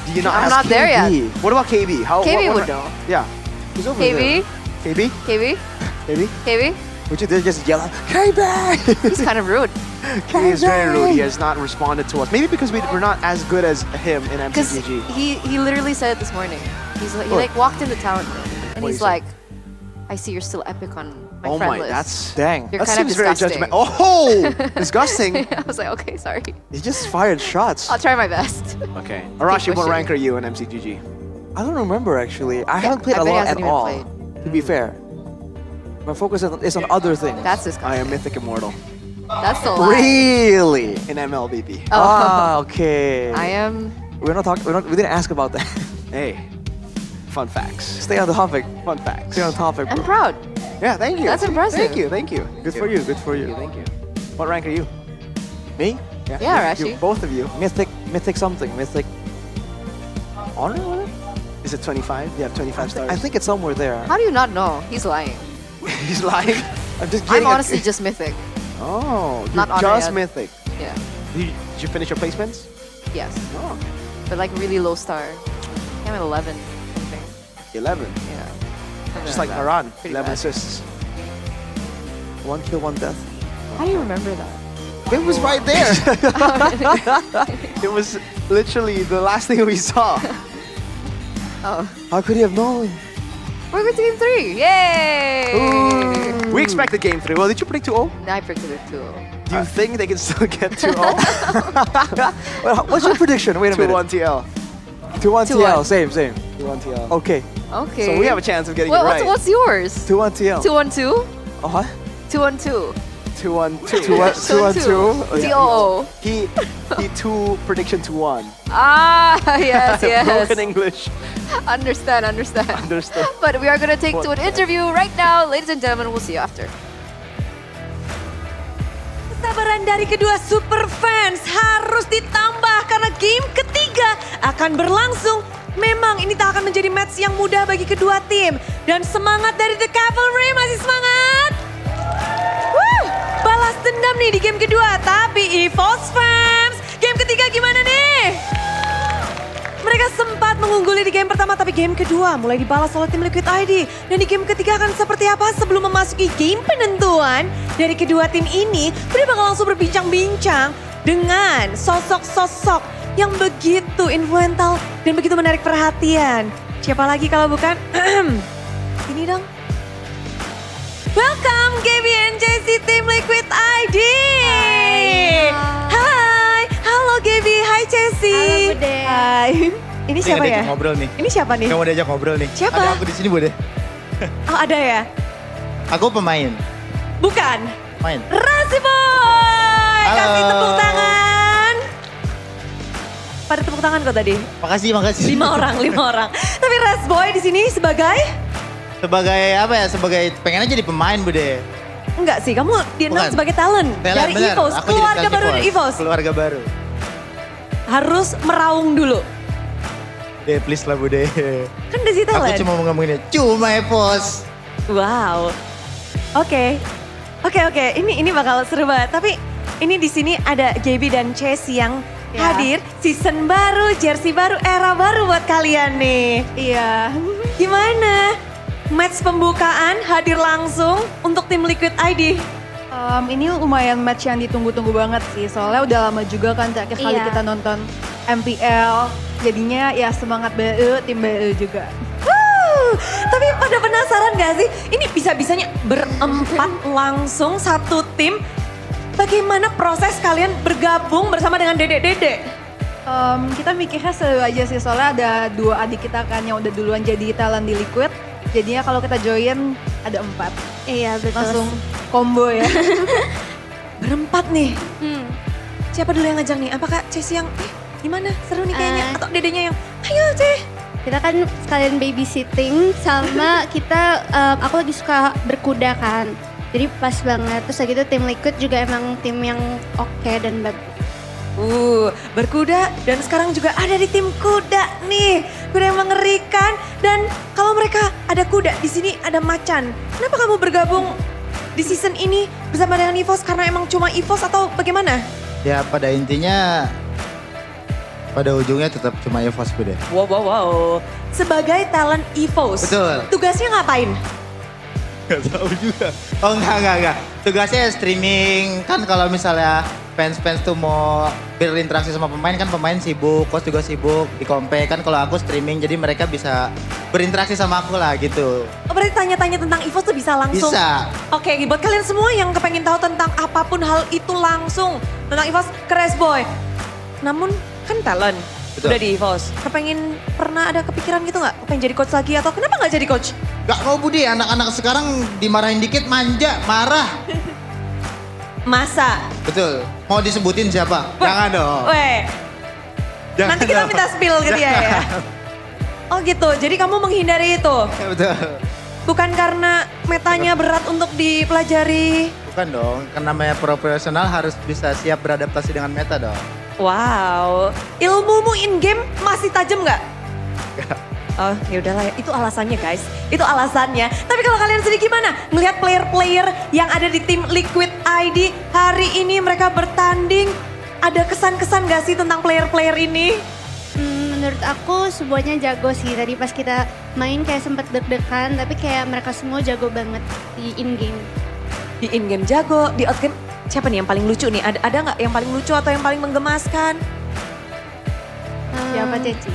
Do you not I'm ask not there KB? yet. What about KB? KB what would know. Yeah. He's over KB? there. KB? KB? Maybe? KB? Would you just yell out, KB? He's kind of rude. He is very rude. He has not responded to us. Maybe because we're not as good as him in Because MCGG. he literally said it this morning. He What? like walked in the talent room and What he's he said? like, I see you're still epic on my Oh friend my, list. that's dang. You're that kind seems of very disgusting. judgmental. Oh, disgusting. I was like, okay, sorry. He just fired shots. I'll try my best. Okay. Arashi, what pushing. rank are you in MCGG? I don't remember actually. I haven't played I a bet he lot hasn't at even all. played. To be fair, my focus is on other things. That's his. I am Mythic Immortal. That's the lie. Really? In MLBB. Oh. Ah, okay. I am. We're not talking. We didn't ask about that. Hey, fun facts. Stay on the topic. Fun facts. Stay on topic, bro. I'm proud. Yeah, thank you. That's impressive. Thank you. Good for you. Good for you. Thank you. What rank are you? Me? Yeah, Rashi. Both of you. Mythic something. Mythic. Honor? Is it 25? You have 25 stars. I think it's somewhere there. How do you not know? He's lying. He's lying. I'm just I'm getting. honestly just mythic. Oh, you're Not honor just yet. Mythic. Yeah. Did you finish your placements? Yes. Oh, But like really low star. I'm at 11 something. 11. Yeah. Something Just like that. Maran, Pretty 11 bad. assists. 1 kill, 1 death. How do you remember that? It was right there. It was literally the last thing we saw. Oh. How could he have known? We're going to game 3. Yay! We expected game 3. Well, did you predict 2-0? I predicted it too. Do you think they can still get 2-0? Well, what's your prediction? Wait a minute. 2-1 TL. 2-1 TL. 2-1. Same. 2-1 TL. Okay. Okay. So we have a chance of getting What- it right. What's yours? 2-1 TL. 2-1-2? Uh-huh. 2-1-2. 2-1-2. 2-1-2. TOO. He 2 prediction to 1. Ah, yes, yes. Broken English. Understand. Understood. But we are going to take to an interview right now. Ladies and gentlemen, we'll see you after. Kesabaran dari kedua super fans harus ditambah karena game ketiga akan berlangsung. Memang ini tak akan menjadi match yang mudah bagi kedua tim. Dan semangat dari The Cavalry, masih semangat? Wuh, balas dendam nih di game kedua. Tapi EVOS fans, game ketiga gimana nih? Mereka sempat mengungguli di game pertama, tapi game kedua mulai dibalas oleh tim Liquid ID. Dan di game ketiga akan seperti apa sebelum memasuki game penentuan dari kedua tim ini? Kita bakal langsung berbincang-bincang dengan sosok-sosok yang begitu influential dan begitu menarik perhatian. Siapa lagi kalau bukan? Ini dong. Welcome Gaby and JC tim Liquid ID. Hai, halo Gaby, hai Cesi. Halo Bude. Hai. Ini siapa ya? Ngobrol nih. Ini siapa nih? Kamu diajak ngobrol nih. Siapa? Ada aku di sini, Bude. Oh ada ya? Aku pemain. Bukan. Main. Rasi Boy. Halo. Kasih tepuk tangan. Pada tepuk tangan kok tadi? Makasih. 5 orang. Tapi Ras Boy di sini sebagai? Sebagai apa ya? Sebagai pengen aja jadi pemain, Bude. Enggak sih, kamu di-announce Bukan. sebagai talent dari bener. EVOS, Aku jadi keluarga talent baru dari EVOS. Keluarga baru. Harus meraung dulu. Deh, please lah, Bude. Kan Desi Aku talent. cuma mau ngomongin cuma EVOS. Wow. Oke. Ini bakal seru banget. Tapi ini di sini ada Gaby dan Chessy yang hadir. Season baru, jersey baru, era baru buat kalian nih. Iya. Gimana? Match pembukaan hadir langsung untuk tim Liquid ID. Ini lumayan match yang ditunggu-tunggu banget sih. Soalnya udah lama juga kan terakhir kali Iya. kita nonton MPL. Jadinya ya semangat BE, tim BE juga. Tapi pada penasaran gak sih? Ini bisa-bisanya berempat langsung satu tim. Bagaimana proses kalian bergabung bersama dengan dedek-dedek? Kita mikirnya seru aja sih, soalnya ada 2 adik kita kan yang udah duluan jadi talent di Liquid. Jadinya kalau kita join ada 4. Iya betul. Langsung combo ya. Berempat nih. Siapa dulu yang ngajak nih? Apakah Cesi yang, gimana seru nih kayaknya? Atau dedenya yang, ayo Ceh. Kita kan sekalian babysitting sama kita, aku lagi suka berkuda kan. Jadi pas banget, terus gitu tim Liquid juga emang tim yang oke dan bagus. Berkuda dan sekarang juga ada di tim kuda nih. Kuda yang mengerikan dan kalau mereka ada kuda, di sini ada macan. Kenapa kamu bergabung di season ini bersama dengan EVOS? Karena emang cuma EVOS atau bagaimana? Ya pada intinya, pada ujungnya tetap cuma EVOS, Bude. Wow. Sebagai talent EVOS. Betul. Tugasnya ngapain? Gak tahu juga. Oh enggak. Tugasnya streaming. Kan kalau misalnya fans-fans tuh mau berinteraksi sama pemain kan pemain sibuk, coach juga sibuk di kompe. Kan kalau aku streaming jadi mereka bisa berinteraksi sama aku lah gitu. Oh, berarti tanya-tanya tentang EVOS tuh bisa langsung? Bisa. Oke, buat kalian semua yang kepengen tahu tentang apapun hal itu langsung. Tentang EVOS ke Resboy. Namun kan talent. Betul. Udah di EVOS. Kepengen pernah ada kepikiran gitu nggak? Pengen jadi coach lagi atau kenapa nggak jadi coach? Gak mau Budi, anak-anak sekarang dimarahin dikit manja, marah. Masa? Betul. Mau disebutin siapa? Jangan dong. Weh. Jangan Nanti kita dong. minta spill gitu ya. Oh gitu, jadi kamu menghindari itu? Ya, betul. Bukan karena metanya berat untuk dipelajari? Bukan dong, karena namanya profesional harus bisa siap beradaptasi dengan meta dong. Wow, ilmumu in game masih tajam nggak? Oh ya udahlah ya, itu alasannya guys, itu alasannya. Tapi kalau kalian sendiri gimana? Ngelihat player-player yang ada di tim Liquid ID hari ini mereka bertanding, ada kesan-kesan gak sih tentang player-player ini? Menurut aku semuanya jago sih. Tadi pas kita main kayak sempet deg-degan, tapi kayak mereka semua jago banget di in-game. Di in-game jago, di out-game siapa nih yang paling lucu nih? Ada nggak yang paling lucu atau yang paling menggemaskan? Siapa Ceci?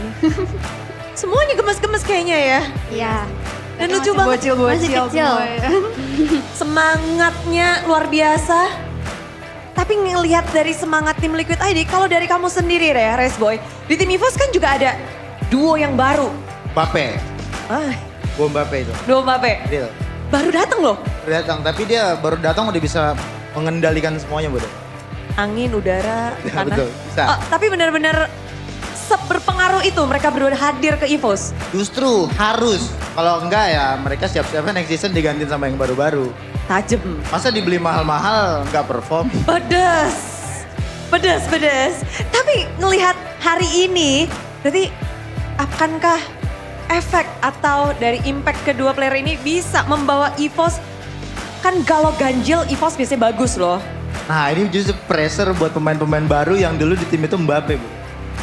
Semuanya gemes-gemes kayaknya ya. Iya. Dan lucu banget. Masih kecil. Semangatnya luar biasa. Tapi ngelihat dari semangat tim Liquid ID, kalau dari kamu sendiri ya Resboy, di tim EVOS kan juga ada duo yang baru. Mbappe. Ah, Gua Mbappe itu. duo Mbappe. Real. Baru datang loh. Tapi dia baru datang udah bisa mengendalikan semuanya, Bro. Angin, udara, Ya, tanah. betul, bisa. Oh, tapi benar-benar seberpengaruh itu mereka berdua hadir ke EVOS. Justru harus. Kalau enggak ya mereka siap-siapnya next season digantiin sama yang baru-baru. Tajem. Masa dibeli mahal-mahal nggak perform? Pedes. Tapi ngelihat hari ini, berarti akankah efek atau dari impact kedua player ini bisa membawa EVOS, kan galau ganjil EVOS biasanya bagus loh. Nah ini justru pressure buat pemain-pemain baru yang dulu di tim itu Mbappe, Bu.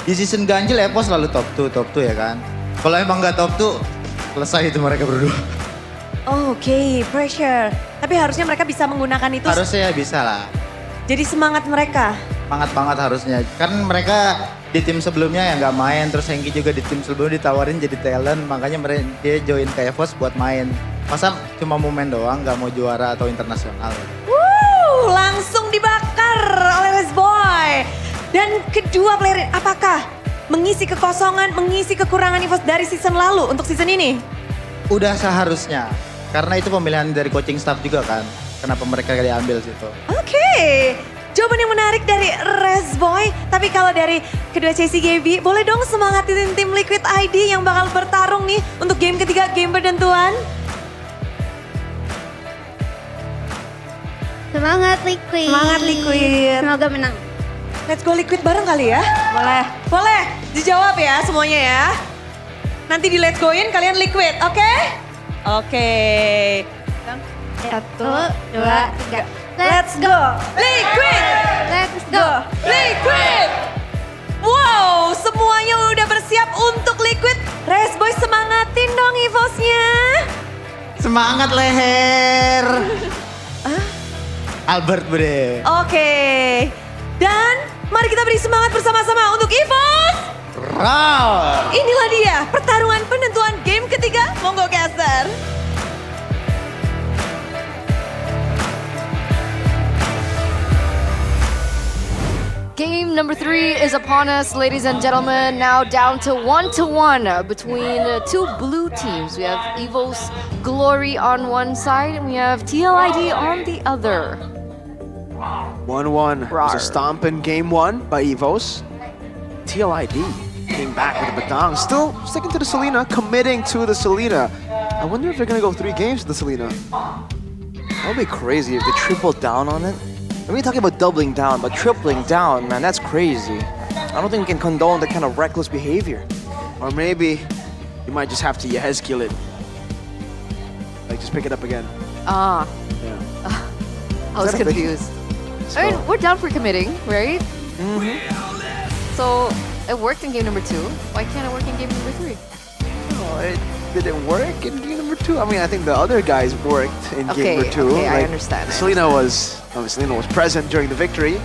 Di season ganjil EVOS selalu top 2 ya kan. Kalau emang nggak top 2, selesai itu mereka berdua. Oke, pressure. Tapi harusnya mereka bisa menggunakan itu. Harusnya bisa lah. Jadi semangat mereka. Semangat banget harusnya. Kan mereka di tim sebelumnya yang nggak main, terus Hengki juga di tim sebelumnya ditawarin jadi talent, makanya dia join ke EVOS buat main. Masa cuma mau main doang, nggak mau juara atau internasional. Langsung dibakar oleh Resboy. Dan kedua player apakah mengisi kekosongan, mengisi kekurangan EVOS dari season lalu untuk season ini? Udah seharusnya. Karena itu pemilihan dari coaching staff juga kan. Kenapa mereka diambil situ. Oke, jawaban yang menarik dari Resboy. Tapi kalau dari kedua Chelsea Gaby, boleh dong semangatin tim Liquid ID yang bakal bertarung nih untuk game ketiga, game penentuan. Semangat Liquid. Semangat Liquid. Semoga menang. Let's go Liquid bareng kali ya? Boleh. Boleh, dijawab ya semuanya ya. Nanti di Let's Go-in kalian Liquid, oke? Oke. 1, 2, 3. Let's go! Liquid! Let's go! Liquid! Wow, semuanya udah bersiap untuk Liquid. Resboy semangatin dong EVOS-nya. Semangat leher. Albert Bre. Oke. Dan mari kita beri semangat bersama-sama untuk EVOS. Round. Inilah dia pertarungan penentuan game ketiga. Monggo caster. Game number 3 is upon us, ladies and gentlemen. Now down to 1-1 between two blue teams. We have EVOS Glory on one side and we have TLID on the other. 1-1. It was a stomp in game 1 by EVOS. TLID came back with a batang. Still sticking to the Selena, committing to the Selena. I wonder if they're going to go 3 games to the Selena. That would be crazy if they triple down on it. I mean, talking about doubling down, but tripling down, man, that's crazy. I don't think we can condone that kind of reckless behavior. Or maybe you might just have to Yehezkiel it. Like, just pick it up again. Ah, Yeah. I was Is that a thing? confused. I mean, we're down for committing, right? Mm-hmm. So it worked in game number 2. Why can't it work in game number 3? Oh, did it work in game number two. I mean, I think the other guys worked in game number two. Okay, I understand. Selena was present during the victory.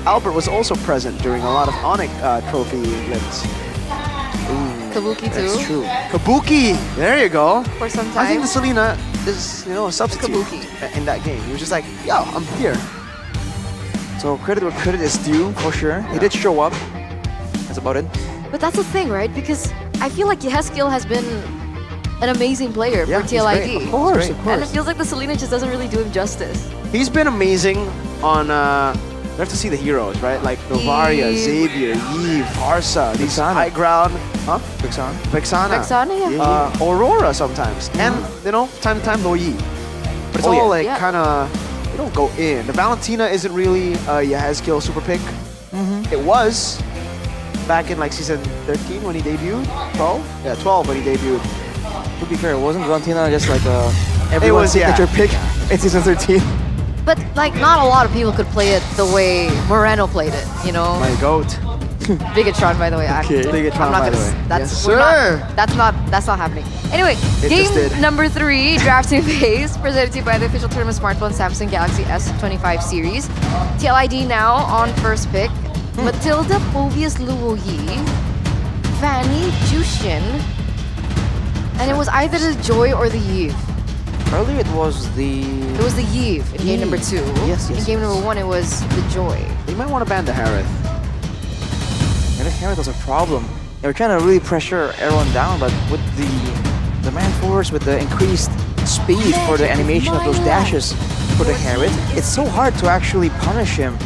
Albert was also present during a lot of Onyx trophy lists. Kabuki too. That's true. Kabuki, there you go. For some I think time. the Selena is, a substitute in that game. He was just like, yo, I'm here. So credit where credit is due, for sure. He did show up. That's about it. But that's the thing, right? Because I feel like Yeskiel has been an amazing player for he's TLID. great. Of course, of course. And it feels like the Selena just doesn't really do him justice. He's been amazing on, we have to see the heroes, right? Like Novaria, Eve. Xavier, Eve, Harsa, these high ground, Vexana. Vexana, yeah. Aurora sometimes. And, time to time, Loyi. But it's all kind of, they don't go in. The Valentina isn't really a Yeskiel super pick. It was back in like season 13 when he debuted. 12? Yeah, 12 when he debuted. To be fair, it wasn't Valentina just like everyone's signature pick in season 13. But like, not a lot of people could play it the way Moreno played it, My goat. Bigatron, by the way. Bigatron, by the way. That's Yes, that's not happening. Anyway, game number 3, drafting phase, presented to you by the official tournament smartphone Samsung Galaxy S25 series. TLID now on first pick. Matilda Phobius Luoyi, Fanny Jushin, and it was either the Joy or the Eve. Earlier it was the... It was the Eve in game number 2. Yes. In game number 1, it was the Joy. You might want to ban the Harith. Yeah, the Harith was a problem. They were trying to really pressure everyone down, but with the man force, with the increased speed for the animation of those dashes for the Harith, it's so hard to actually punish him,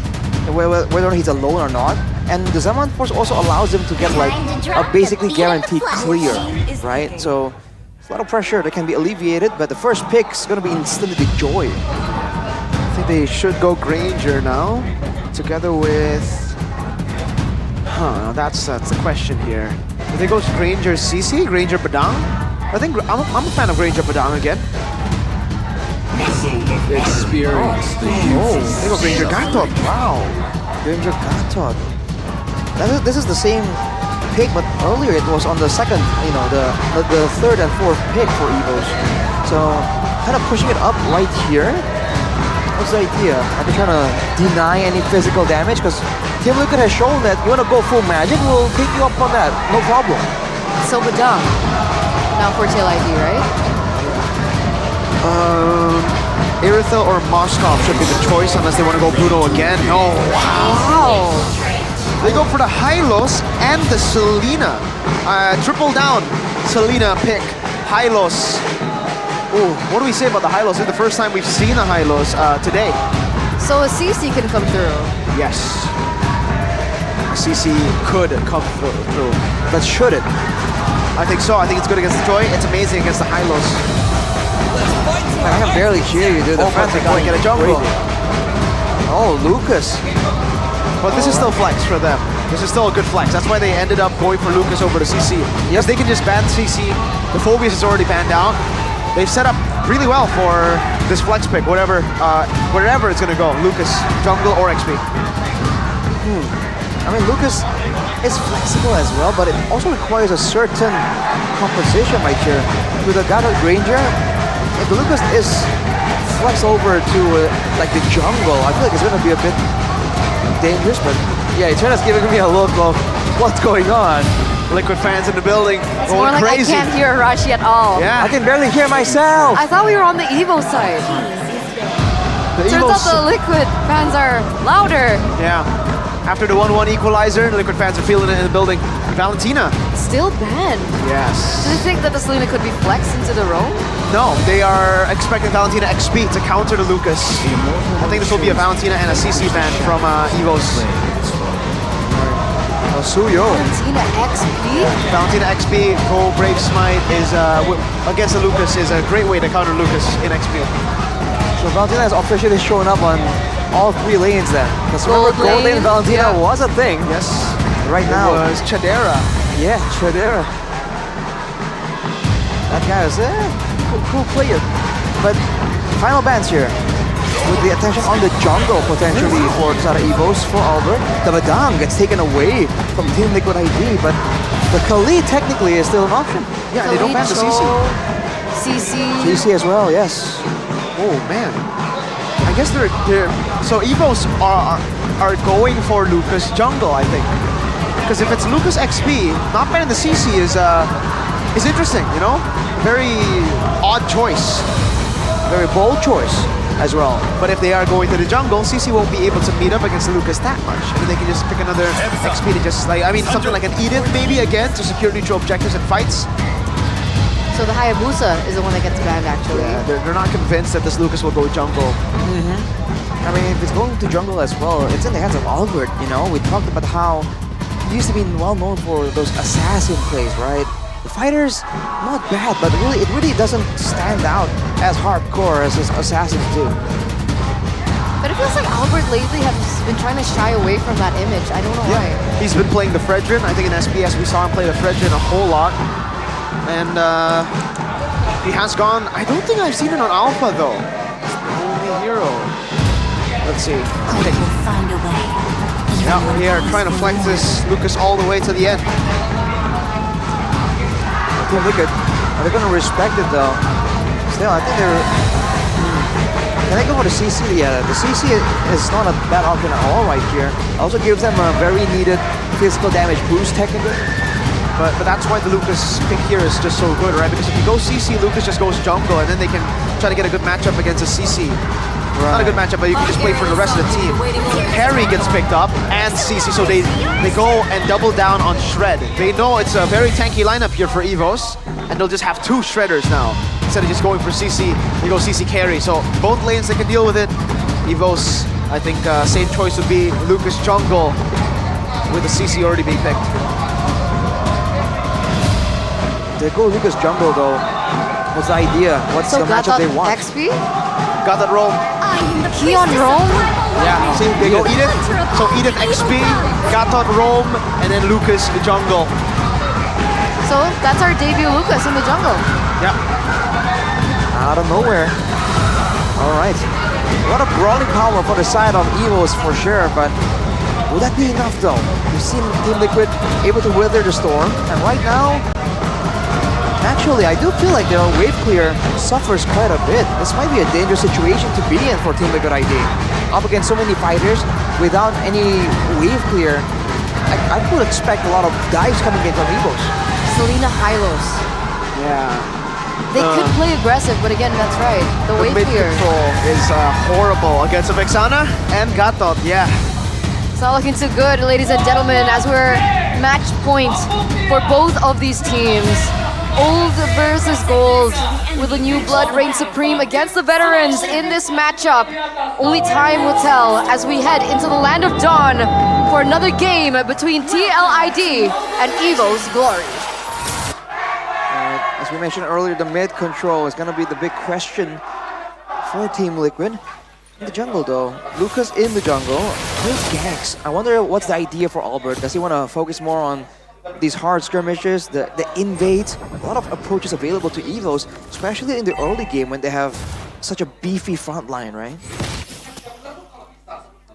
whether he's alone or not. And the Zaman Force also allows him to get like a basically guaranteed clear, right? So it's a lot of pressure that can be alleviated, but the first pick is going to be instantly Joy. I think they should go Granger now, together with... that's the question here. Do they go Granger CC, Granger Badang? I think I'm a fan of Granger Badang again. Experience the They go Granger Gatot. Wow. Granger Gatot. This is the same pick, but earlier it was on the second, the third and fourth pick for Evos. So kind of pushing it up right here. What's the idea? Are they trying to deny any physical damage? Because Team Liquid has shown that you want to go full magic, we'll take you up on that, no problem. So Badang, now for TLID, right? Irithel or Moskov should be the choice unless they want to go Bruno again. No. Wow. They go for the Hylos and the Selena. Triple down. Selena pick. Hylos. Ooh, what do we say about the Hylos? This is the first time we've seen a Hylos today. So a CC can come through. Yes. A CC could come through. But should it? I think so. I think it's good against the Joy. It's amazing against the Hylos. I can barely hear you, dude. The fans are going get a jungle. crazy. Oh, Lucas. But this is still flex for them. This is still a good flex. That's why they ended up going for Lucas over to CC. Yes, they can just ban CC. The Phobius is already banned out. They've set up really well for this flex pick, wherever it's gonna go. Lucas, jungle or XP. I mean, Lucas is flexible as well, but it also requires a certain composition right here. With a Gatot Granger, if Lucas is flexed over to like the jungle, I feel like it's gonna be a bit dangerous, but yeah, Eterna's giving me a look of what's going on. Liquid fans in the building It's going more like crazy. I can't hear Arashi at all. Yeah. I can barely hear myself. I thought we were on the Evo side. Turns out the Liquid fans are louder. Yeah. After the 1-1 equalizer, the Liquid fans are feeling it in the building. Valentina. Still banned. Yes. Do you think that the Selena could be flexed into the roam? No, they are expecting Valentina XP to counter the Lucas. I think this will be a Valentina and a CC ban from Evos. Suyo. Valentina XP? Valentina XP, go Brave Smite is against the Lucas is a great way to counter Lucas in XP. So Valentina has officially shown up on all 3 lanes then. Because remember, Gold Lane Valentina was a thing. Yes. Right now. It was Chadera. Yeah, Chadera. That guy is a cool player. But final bans here. With the attention on the jungle potentially for Xara Evos, for Albert. The Badang gets taken away from Team Liquid ID, but The Khalid technically is still an option. Yeah, they don't ban the CC. CC as well, yes. Oh man. I guess they're so Evos are going for Lucas jungle, I think. Because if it's Lucas XP, not banning the CC is interesting, you know? Very odd choice. Very bold choice as well. But if they are going to the jungle, CC won't be able to meet up against Lucas that much. I mean, they can just pick another XP to just like, I mean, something like an Edith maybe again to secure neutral objectives and fights. So the Hayabusa is the one that gets banned actually. Yeah, they're not convinced that this Lucas will go jungle. I mean, if it's going to jungle as well, it's in the hands of Albert, you know? We talked about how he used to be well known for those assassin plays, right? The fighters, not bad, but really, it really doesn't stand out as hardcore as his assassins do. But it feels like Albert lately has been trying to shy away from that image. I don't know why. He's been playing the Fredrin. I think in SPS we saw him play the Fredrin a whole lot. And he has gone, I don't think I've seen it on Alpha though. Only hero. Let's see. Yeah, we are trying to flex this Lucas all the way to the end. Team Liquid, they're going to respect it though. Still, I think they're... Can I go for the CC? Yeah, the CC is not a bad option at all right here. Also gives them a very needed physical damage boost technically. But that's why the Lucas pick here is just so good, right? Because if you go CC, Lucas just goes jungle, and then they can try to get a good matchup against a CC. Not a good matchup, but you can just wait for the rest of the team. Harry gets picked up, and CC, so they go and double down on Shred. They know it's a very tanky lineup here for Evos, and they'll just have 2 Shredders now. Instead of just going for CC, they go CC carry. So both lanes, they can deal with it. Evos, I think same choice would be Lucas jungle, with the CC already being picked. They go Lucas jungle though. What's the idea? What's the matchup they want? XP? Got that roam. He on roam? Yeah, see, they go Edith. So Edith XP, Gatot roam, and then Lucas the jungle. So that's our debut Lucas in the jungle. Yeah. Out of nowhere. All right. A lot of brawling power for the side of Evos for sure, but will that be enough though? We've seen Team Liquid able to weather the storm, and right now, actually, I do feel like their wave clear suffers quite a bit. This might be a dangerous situation to be in for Team Liquid ID. Up against so many fighters without any wave clear, I would expect a lot of dives coming in from Evos. Selena Hylos. Yeah. They could play aggressive, but again, that's right. The wave mid clear control is horrible against Vexana and Gatot, yeah. It's not looking too good, ladies and gentlemen, as we're match point for both of these teams. Old versus gold, with the new blood reign supreme against the veterans in this matchup. Only time will tell as we head into the land of dawn for another game between TLID and Evos Glory. As we mentioned earlier, the mid control is going to be the big question for Team Liquid. In the jungle though, Lucas in the jungle, plays ganks. I wonder what's the idea for Albert. Does he want to focus more on these hard skirmishes, the invades? A lot of approaches available to Evos, especially in the early game when they have such a beefy front line, right?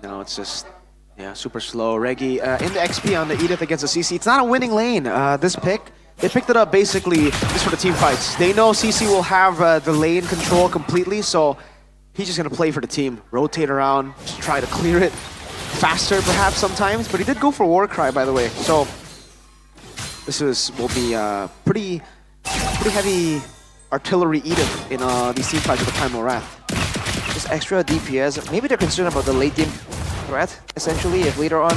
No, it's just, yeah, super slow. Reggie in the XP on the Edith against the CC. It's not a winning lane, this pick. They picked it up basically just for the team fights. They know CC will have the lane control completely, so he's just going to play for the team. Rotate around, just try to clear it faster perhaps sometimes. But he did go for Warcry, by the way. So this will be pretty heavy artillery Edith in these team fights with the Primal Wrath. Just extra DPS. Maybe they're concerned about the late game threat, essentially. If later on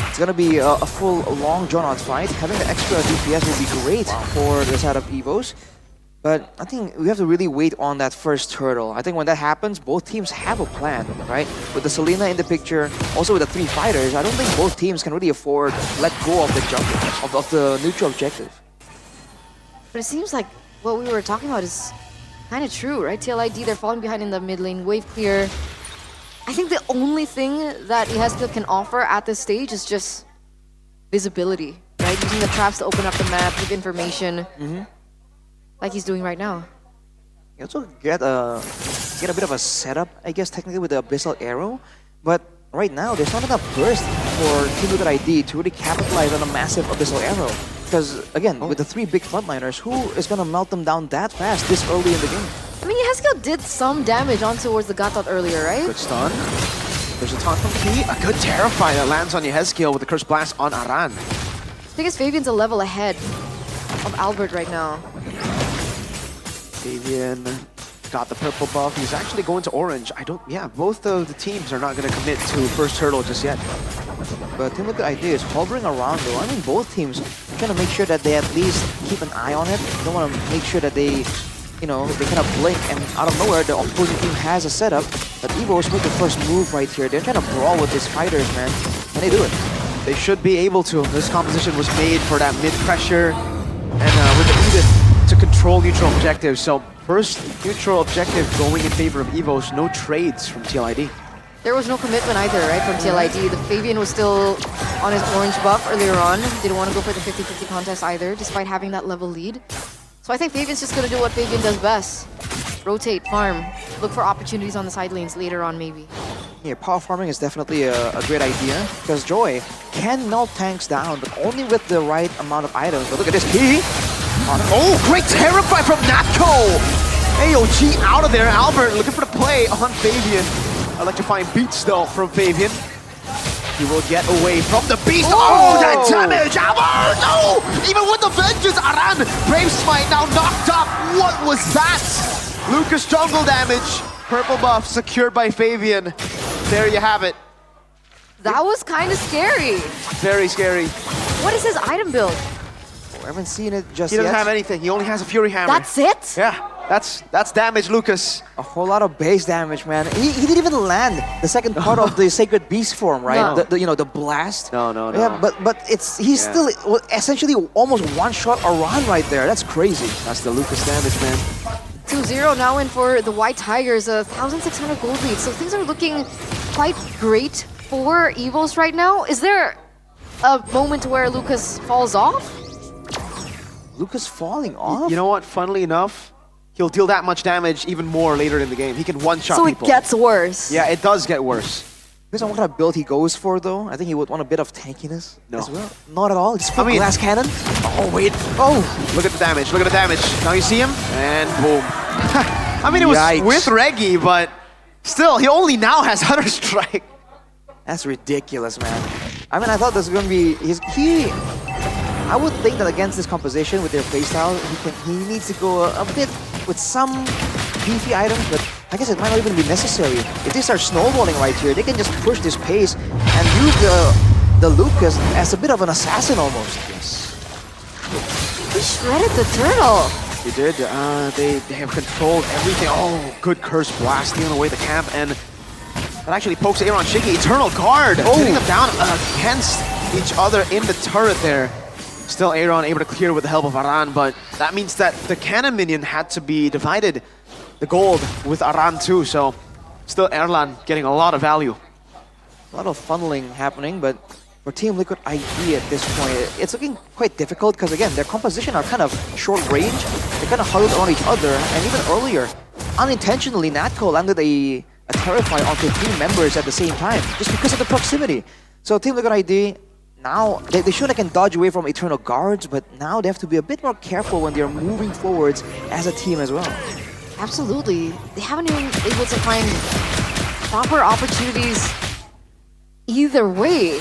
it's going to be a full, long, drawn-out fight, having the extra DPS will be great for the side of Evos. But I think we have to really wait on that first hurdle. I think when that happens, both teams have a plan, right? With the Selena in the picture, also with the 3 fighters, I don't think both teams can really afford to let go of the jungle, of the neutral objective. But it seems like what we were talking about is kind of true, right? TLID, they're falling behind in the mid lane, wave clear. I think the only thing that ESPL can offer at this stage is just visibility, right? Using the traps to open up the map, give information. Like he's doing right now. You also get a bit of a setup, I guess, technically with the Abyssal Arrow, but right now there's not enough burst for Team Liquid ID to really capitalize on a massive Abyssal Arrow. Because again, with the 3 big frontliners, who is gonna melt them down that fast this early in the game? I mean, Haskell did some damage on towards the Gatot earlier, right? Good stun. There's a taunt from Key. A good Terrify that lands on Yehezkiel with the Curse Blast on Aran. I think Fabian's a level ahead of Albert right now. Fabian got the purple buff. He's actually going to orange. Both of the teams are not going to commit to first turtle just yet. But Team Liquid idea is hovering around though. I mean, both teams are trying to make sure that they at least keep an eye on it. They don't want to make sure that they, they kind of blink and out of nowhere the opposing team has a setup. But EVOs make the first move right here. They're trying to brawl with these fighters, man. And they do it. They should be able to. This composition was made for that mid-pressure and with the Edith to control neutral objectives. So first neutral objective going in favor of EVOs. No trades from TLID. There was no commitment either, right, from TLID. The Fabian was still on his orange buff earlier on. Didn't want to go for the 50-50 contest either, despite having that level lead. So I think Fabian's just going to do what Fabian does best. Rotate, farm, look for opportunities on the side lanes later on maybe. Yeah, power farming is definitely a great idea because Joy can melt tanks down, but only with the right amount of items. But look at this Key. Oh, great Terrify from Natco! AOG out of there. Albert looking for the play on Fabian. Electrifying beats though from Fabian. He will get away from the beast. Oh, that damage! Albert! No! Even with the vengeance, Aran! Brave Smite now knocked up. What was that? Lucas jungle damage. Purple buff secured by Fabian. There you have it. That was kind of scary. Very scary. What is his item build? I haven't seen it just yet. He doesn't have anything. He only has a Fury Hammer. That's it? Yeah. That's damage, Lucas. A whole lot of base damage, man. He didn't even land the second part of the Sacred Beast form, right? No. The blast. No. Yeah, but he's still essentially almost one shot around right there. That's crazy. That's the Lucas damage, man. 2-0 now in for the White Tigers, 1,600 gold lead. So things are looking quite great for EVOs right now. Is there a moment where Lucas falls off? Lucas falling off? You know what? Funnily enough, he'll deal that much damage even more later in the game. He can one-shot people. So it gets worse. Yeah, it does get worse. Based on what kind of build he goes for, though, I think he would want a bit of tankiness as well. Not at all. It's full glass cannon. Oh, wait. Oh, look at the damage. Look at the damage. Now you see him, and boom. I mean, it was with Reggie, but still, he only now has Hunter Strike. That's ridiculous, man. I mean, I thought this was going to be... I would think that against this composition with their playstyle, he needs to go a bit with some beefy items, but I guess it might not even be necessary. If they start snowballing right here, they can just push this pace and use the Lucas as a bit of an assassin almost. Yes. He shredded the turtle. They did. They have controlled everything. Oh, good Curse Blast, stealing away the camp, and that actually pokes Aaron Shiki. Eternal Guard, getting them down against each other in the turret there. Still Aaron able to clear with the help of Aran, but that means that the cannon minion had to be divided, the gold, with Aran too, so still Erlan getting a lot of value. A lot of funneling happening, but for Team Liquid ID at this point, it's looking quite difficult because again, their composition are kind of short range. They're kind of huddled around each other, and even earlier, unintentionally, Natco landed a Terrify onto 3 members at the same time, just because of the proximity. So Team Liquid ID, now, they surely can dodge away from Eternal Guards, but now they have to be a bit more careful when they're moving forwards as a team as well. Absolutely. They haven't even been able to find proper opportunities either way.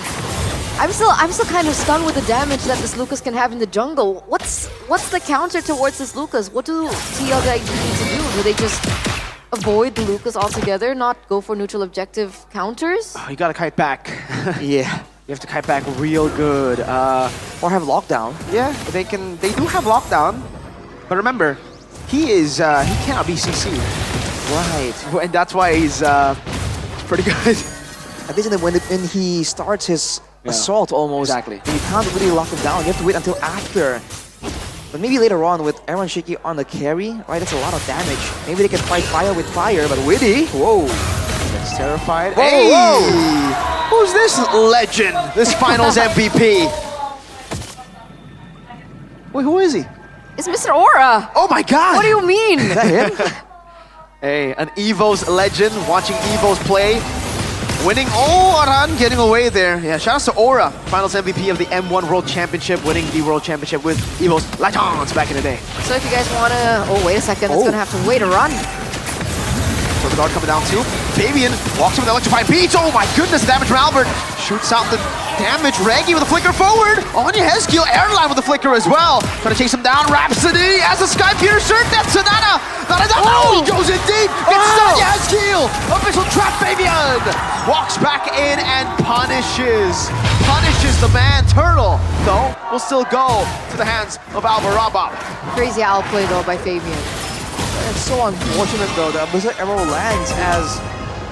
I'm still kind of stunned with the damage that this Lucas can have in the jungle. What's the counter towards this Lucas? What do TLID need to do? Do they just avoid the Lucas altogether, not go for neutral objective counters? Oh, you gotta kite back. Yeah. You have to kite back real good. Or have lockdown. Yeah, they do have lockdown. But remember, he cannot be CC. Right. And that's why he's pretty good. I think when he starts his assault almost, exactly. You can't really lock him down. You have to wait until after. But maybe later on with Aaron Shiki on the carry, right? That's a lot of damage. Maybe they can fight fire with fire, but Widdy, whoa. That's terrified. Whoa, hey! whoa. Who's this legend? This finals MVP? Wait, who is he? It's Mr. Aura. Oh my god! What do you mean? Is that him? Hey, an EVO's legend, watching EVO's play. Winning, oh, Aran getting away there. Yeah, shout out to Aura, finals MVP of the M1 World Championship, winning the World Championship with Evo's Legends back in the day. So if you guys want to... Oh, wait a second. It's going to have to wait a run. So the guard coming down too. Fabian walks with the electrifying beats. Oh my goodness, damage from Albert. Shoots out the damage. Reggie with a flicker forward. On your Hezkiel, Airline with a flicker as well. Trying to chase him down. Rhapsody as a Sky Piercer. That's Sonata. Not enough. Oh, he goes in deep. Gets stunned. Hezkiel. Official trap Fabian. Walks back in and punishes the man. Turtle, though, will still go to the hands of Alvaraba. Crazy outplay, though, by Fabian. It's so unfortunate though that Blizzard Arrow lands as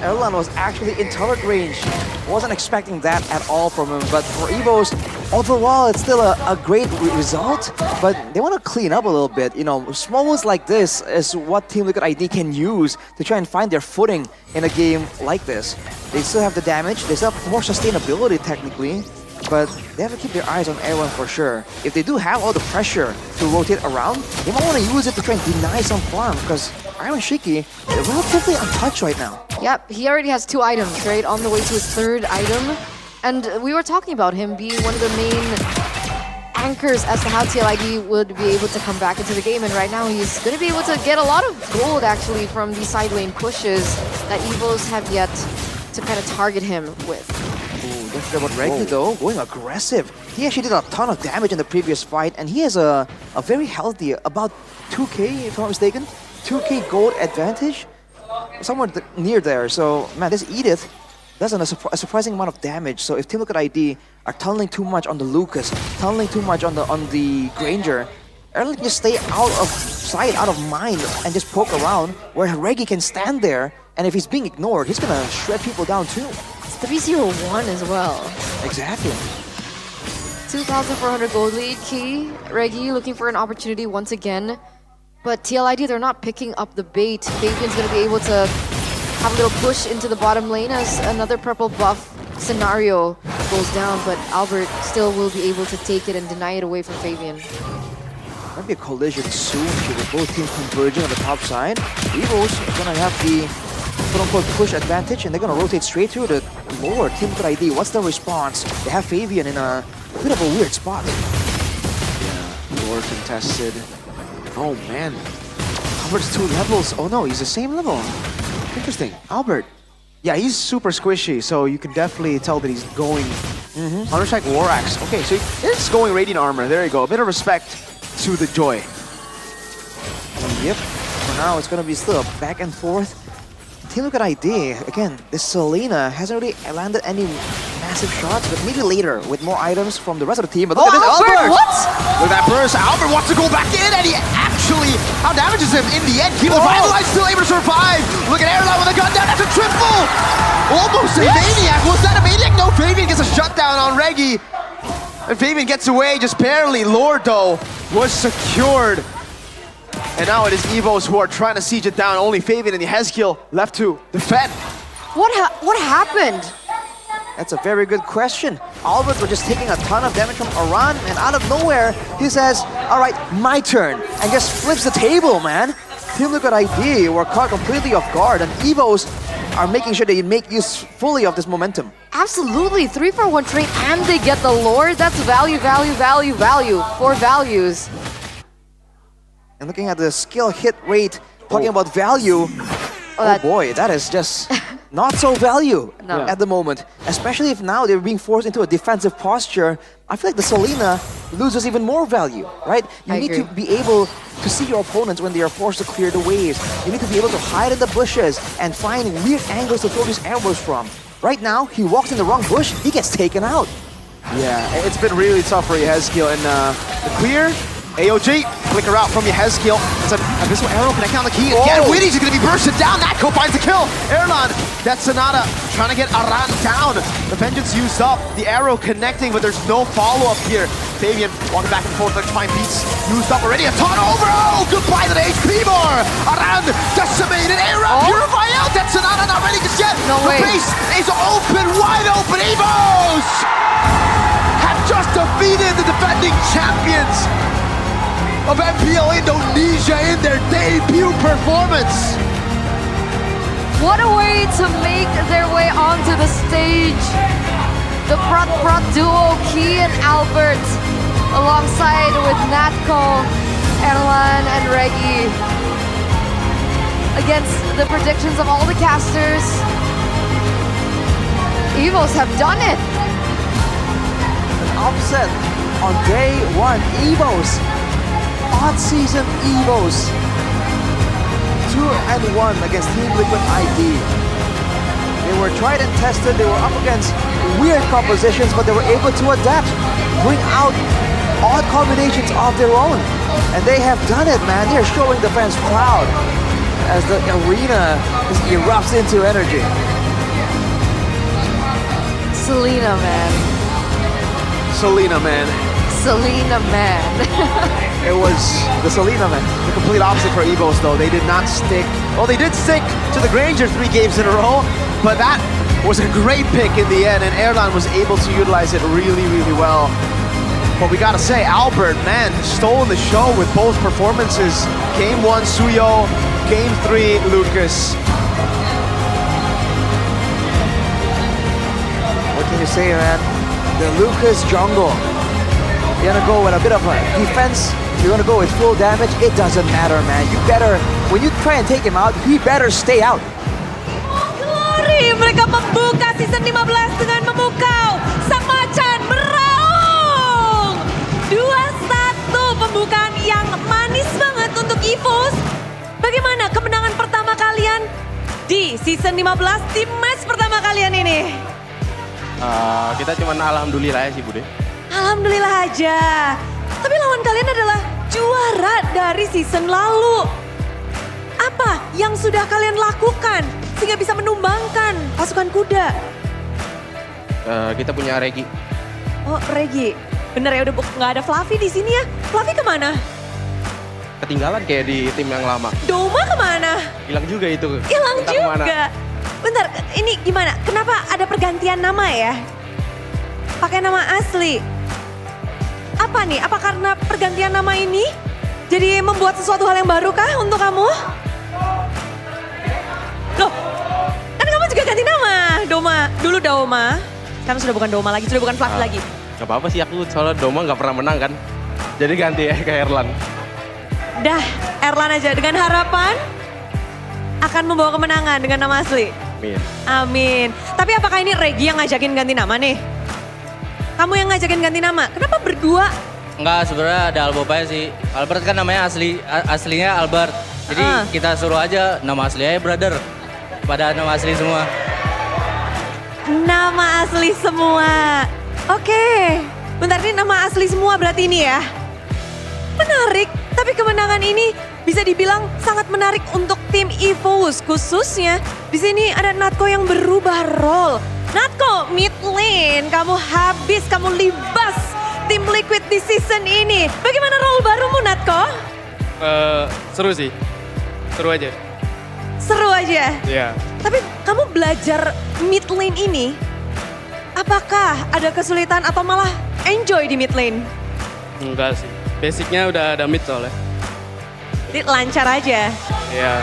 Erlan was actually in turret range. Wasn't expecting that at all from him, but for Evos, overall it's still a great result, but they want to clean up a little bit. You know, small ones like this is what Team Liquid ID can use to try and find their footing in a game like this. They still have the damage, they still have more sustainability technically, but they have to keep their eyes on Erwan for sure. If they do have all the pressure to rotate around, they might want to use it to try and deny some farm, because Iron Shiki is relatively untouched right now. Yep, he already has 2 items, right? On the way to his 3rd item. And we were talking about him being one of the main anchors as to how TLID would be able to come back into the game. And right now he's going to be able to get a lot of gold actually from the side lane pushes that Evos have yet to kind of target him with. Ooh, don't forget about Reggie though, going aggressive. He actually did a ton of damage in the previous fight, and he has a very healthy, about 2k if I'm not mistaken, 2k gold advantage, somewhere near there. So man, this Edith does a surprising amount of damage. So if Team Liquid ID are tunneling too much on the Lucas, tunneling too much on the Granger, Erlen can just stay out of sight, out of mind, and just poke around, where Reggie can stand there, and if he's being ignored, he's gonna shred people down too. It's 3-0-1 as well. Exactly. 2,400 gold lead. Key, Reggie looking for an opportunity once again. But TLID, they're not picking up the bait. Fabian's going to be able to have a little push into the bottom lane as another purple buff scenario goes down. But Albert still will be able to take it and deny it away from Fabian. Might be a collision soon here with both teams converging on the top side. Evos are going to have the quote-unquote push advantage, and they're going to rotate straight through the lower. Team Liquid ID, what's the response? They have Fabian in a bit of a weird spot. Yeah, lower contested. Oh man, Albert's 2 levels. Oh no, he's the same level. Interesting. Albert. Yeah, he's super squishy, so you can definitely tell that he's going Counter-Strike War Axe. Okay, so he's going Radiant Armor. There you go. A bit of respect to the Joy. Yep. For now, it's going to be still a back and forth. Team Liquid ID, again, this Selena hasn't really landed any massive shots, but maybe later with more items from the rest of the team. But look at this, Albert! What? Look at that burst. Albert wants to go back in, and he actually out-damages him in the end. Keep revitalized, still able to survive. Look at Airline with a gun down. That's a triple! Almost a Maniac. Was that a Maniac? No, Fabian gets a shutdown on Reggie. And Fabian gets away just barely. Lord, though, was secured. And now it is Evos who are trying to siege it down. Only Fabian and the Hezkiel left to defend. What happened? That's a very good question. Albert was just taking a ton of damage from Aran, and out of nowhere, he says, all right, my turn, and just flips the table, man. Team Liquid ID were caught completely off guard, and Evos are making sure they make use fully of this momentum. Absolutely, 3-for-1 trade, and they get the Lord. That's value, value, value, value. 4 values. And looking at the skill hit rate, talking about value, oh boy, that is just not so value at the moment. Especially if now they're being forced into a defensive posture. I feel like the Selena loses even more value, right? You need to be able to see your opponents when they are forced to clear the waves. You need to be able to hide in the bushes and find weird angles to throw these arrows from. Right now, he walks in the wrong bush, he gets taken out. Yeah, it's been really tough for Hezkiel, and the clear, AOG, flicker out from Hezkiel. It's an Abyssal Arrow connecting on the key. Again, Witty's going to be bursted down. Natko finds the kill. Erlan, that's Sonata trying to get Aran down. The Vengeance used up. The arrow connecting, but there's no follow-up here. Fabian walking back and forth, electrifying beats used up already. A ton over. Oh, goodbye to the HP bar. Aran decimated. Aram purify out. That's Sonata not ready just yet. No way. The base is open, wide open. Evos have just defeated the defending champions of MPL Indonesia in their debut performance. What a way to make their way onto the stage. The Prot duo, Key and Albert, alongside with Natko, Erlan, and Reggie. Against the predictions of all the casters, Evos have done it. An upset on day one. Evos, odd season Evos. 2-1 against Team Liquid ID. They were tried and tested. They were up against weird compositions, but they were able to adapt, bring out odd combinations of their own. And they have done it, man. They're showing the fans proud as the arena just erupts into energy. Selena, man. Selena, man. Selena, man. It was the Selena, man. The complete opposite for Evos, though. They did not stick. Well, they did stick to the Granger 3 games in a row, but that was a great pick in the end, and Erlan was able to utilize it really, really well. But we gotta say, Albert, man, stole the show with both performances. Game 1, Suyo. Game 3, Lucas. What can you say, man? The Lucas jungle. You're gonna go with a bit of a defense. You're gonna go with full damage. It doesn't matter, man. You better, when you try and take him out, he better stay out. Glory, mereka membuka season 15 dengan memukau Sang Macan meraung. 2-1, pembukaan yang manis banget untuk Evos. Bagaimana kemenangan pertama kalian di season 15 di match pertama kalian ini? Kita cuman alhamdulillah ya sih Bude. Alhamdulillah aja. Tapi lawan kalian adalah juara dari season lalu. Apa yang sudah kalian lakukan sehingga bisa menumbangkan pasukan kuda? Kita punya Regi. Oh, Regi. Bener ya, udah nggak ada Fluffy di sini ya. Fluffy kemana? Ketinggalan kayak di tim yang lama. Doma kemana? Hilang juga itu. Hilang Entah juga. kemana. Bentar, ini gimana? Kenapa ada pergantian nama ya? Pakai nama asli. Apa nih? Apa karena pergantian nama ini jadi membuat sesuatu hal yang baru kah untuk kamu? Loh, kan kamu juga ganti nama, Doma. Dulu Doma, sekarang sudah bukan Doma lagi, sudah bukan Fluffy lagi. Gak apa-apa sih aku, soalnya Doma gak pernah menang kan. Jadi ganti ya ke Erlan. Dah, Erlan aja dengan harapan akan membawa kemenangan dengan nama asli. Amin. Amin. Tapi apakah ini Regi yang ngajakin ganti nama nih? Kamu yang ngajakin ganti nama, kenapa berdua? Enggak, sebenarnya ada Albert sih. Albert kan namanya aslinya Albert. Jadi kita suruh aja nama asli aja brother. Pada nama asli semua. Nama asli semua. Oke. Bentar, ini nama asli semua berarti ini ya. Menarik, tapi kemenangan ini bisa dibilang sangat menarik untuk tim Evos. Khususnya di sini ada Natko yang berubah role. Natko, mid lane, kamu habis, kamu libas tim Liquid di season ini. Bagaimana role barumu, Natko? Seru sih, seru aja. Seru aja? Iya. Tapi kamu belajar mid lane ini, apakah ada kesulitan atau malah enjoy di mid lane? Enggak sih, basicnya udah ada mid soalnya. Jadi lancar aja? Iya.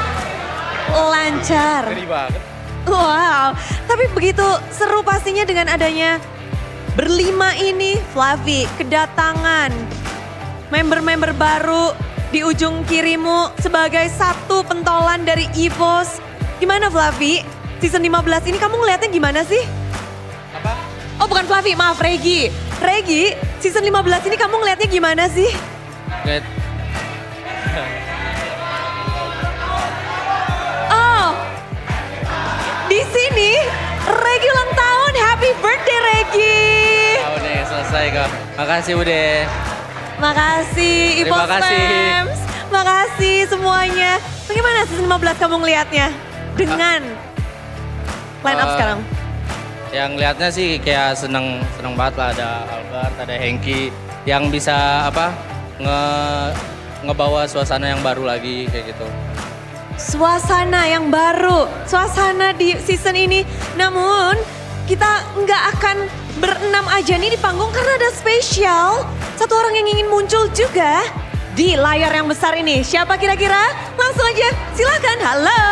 Lancar. Ngeri banget. Wow, tapi begitu seru pastinya dengan adanya berlima ini. Fluffy, kedatangan member-member baru di ujung kirimu sebagai satu pentolan dari Evos. Gimana Fluffy? Season 15 ini kamu ngeliatnya gimana sih? Apa? Oh bukan Fluffy, maaf Regi. Regi, season 15 ini kamu ngeliatnya gimana sih? Oh, di sini Regi ulang tahun. Happy birthday Regi. Udah selesai kok. Makasih Bude. Makasih Terima Evos kasih. Fams. Makasih semuanya. Bagaimana season 15 kamu ngelihatnya dengan line up sekarang? Yang lihatnya sih kayak seneng banget lah, ada Albert, ada Hengki yang bisa ngebawa suasana yang baru lagi kayak gitu. Suasana yang baru, suasana di season ini. Namun kita nggak akan berenam aja nih di panggung karena ada spesial. Satu orang yang ingin muncul juga di layar yang besar ini. Siapa kira-kira? Langsung aja silakan. Halo,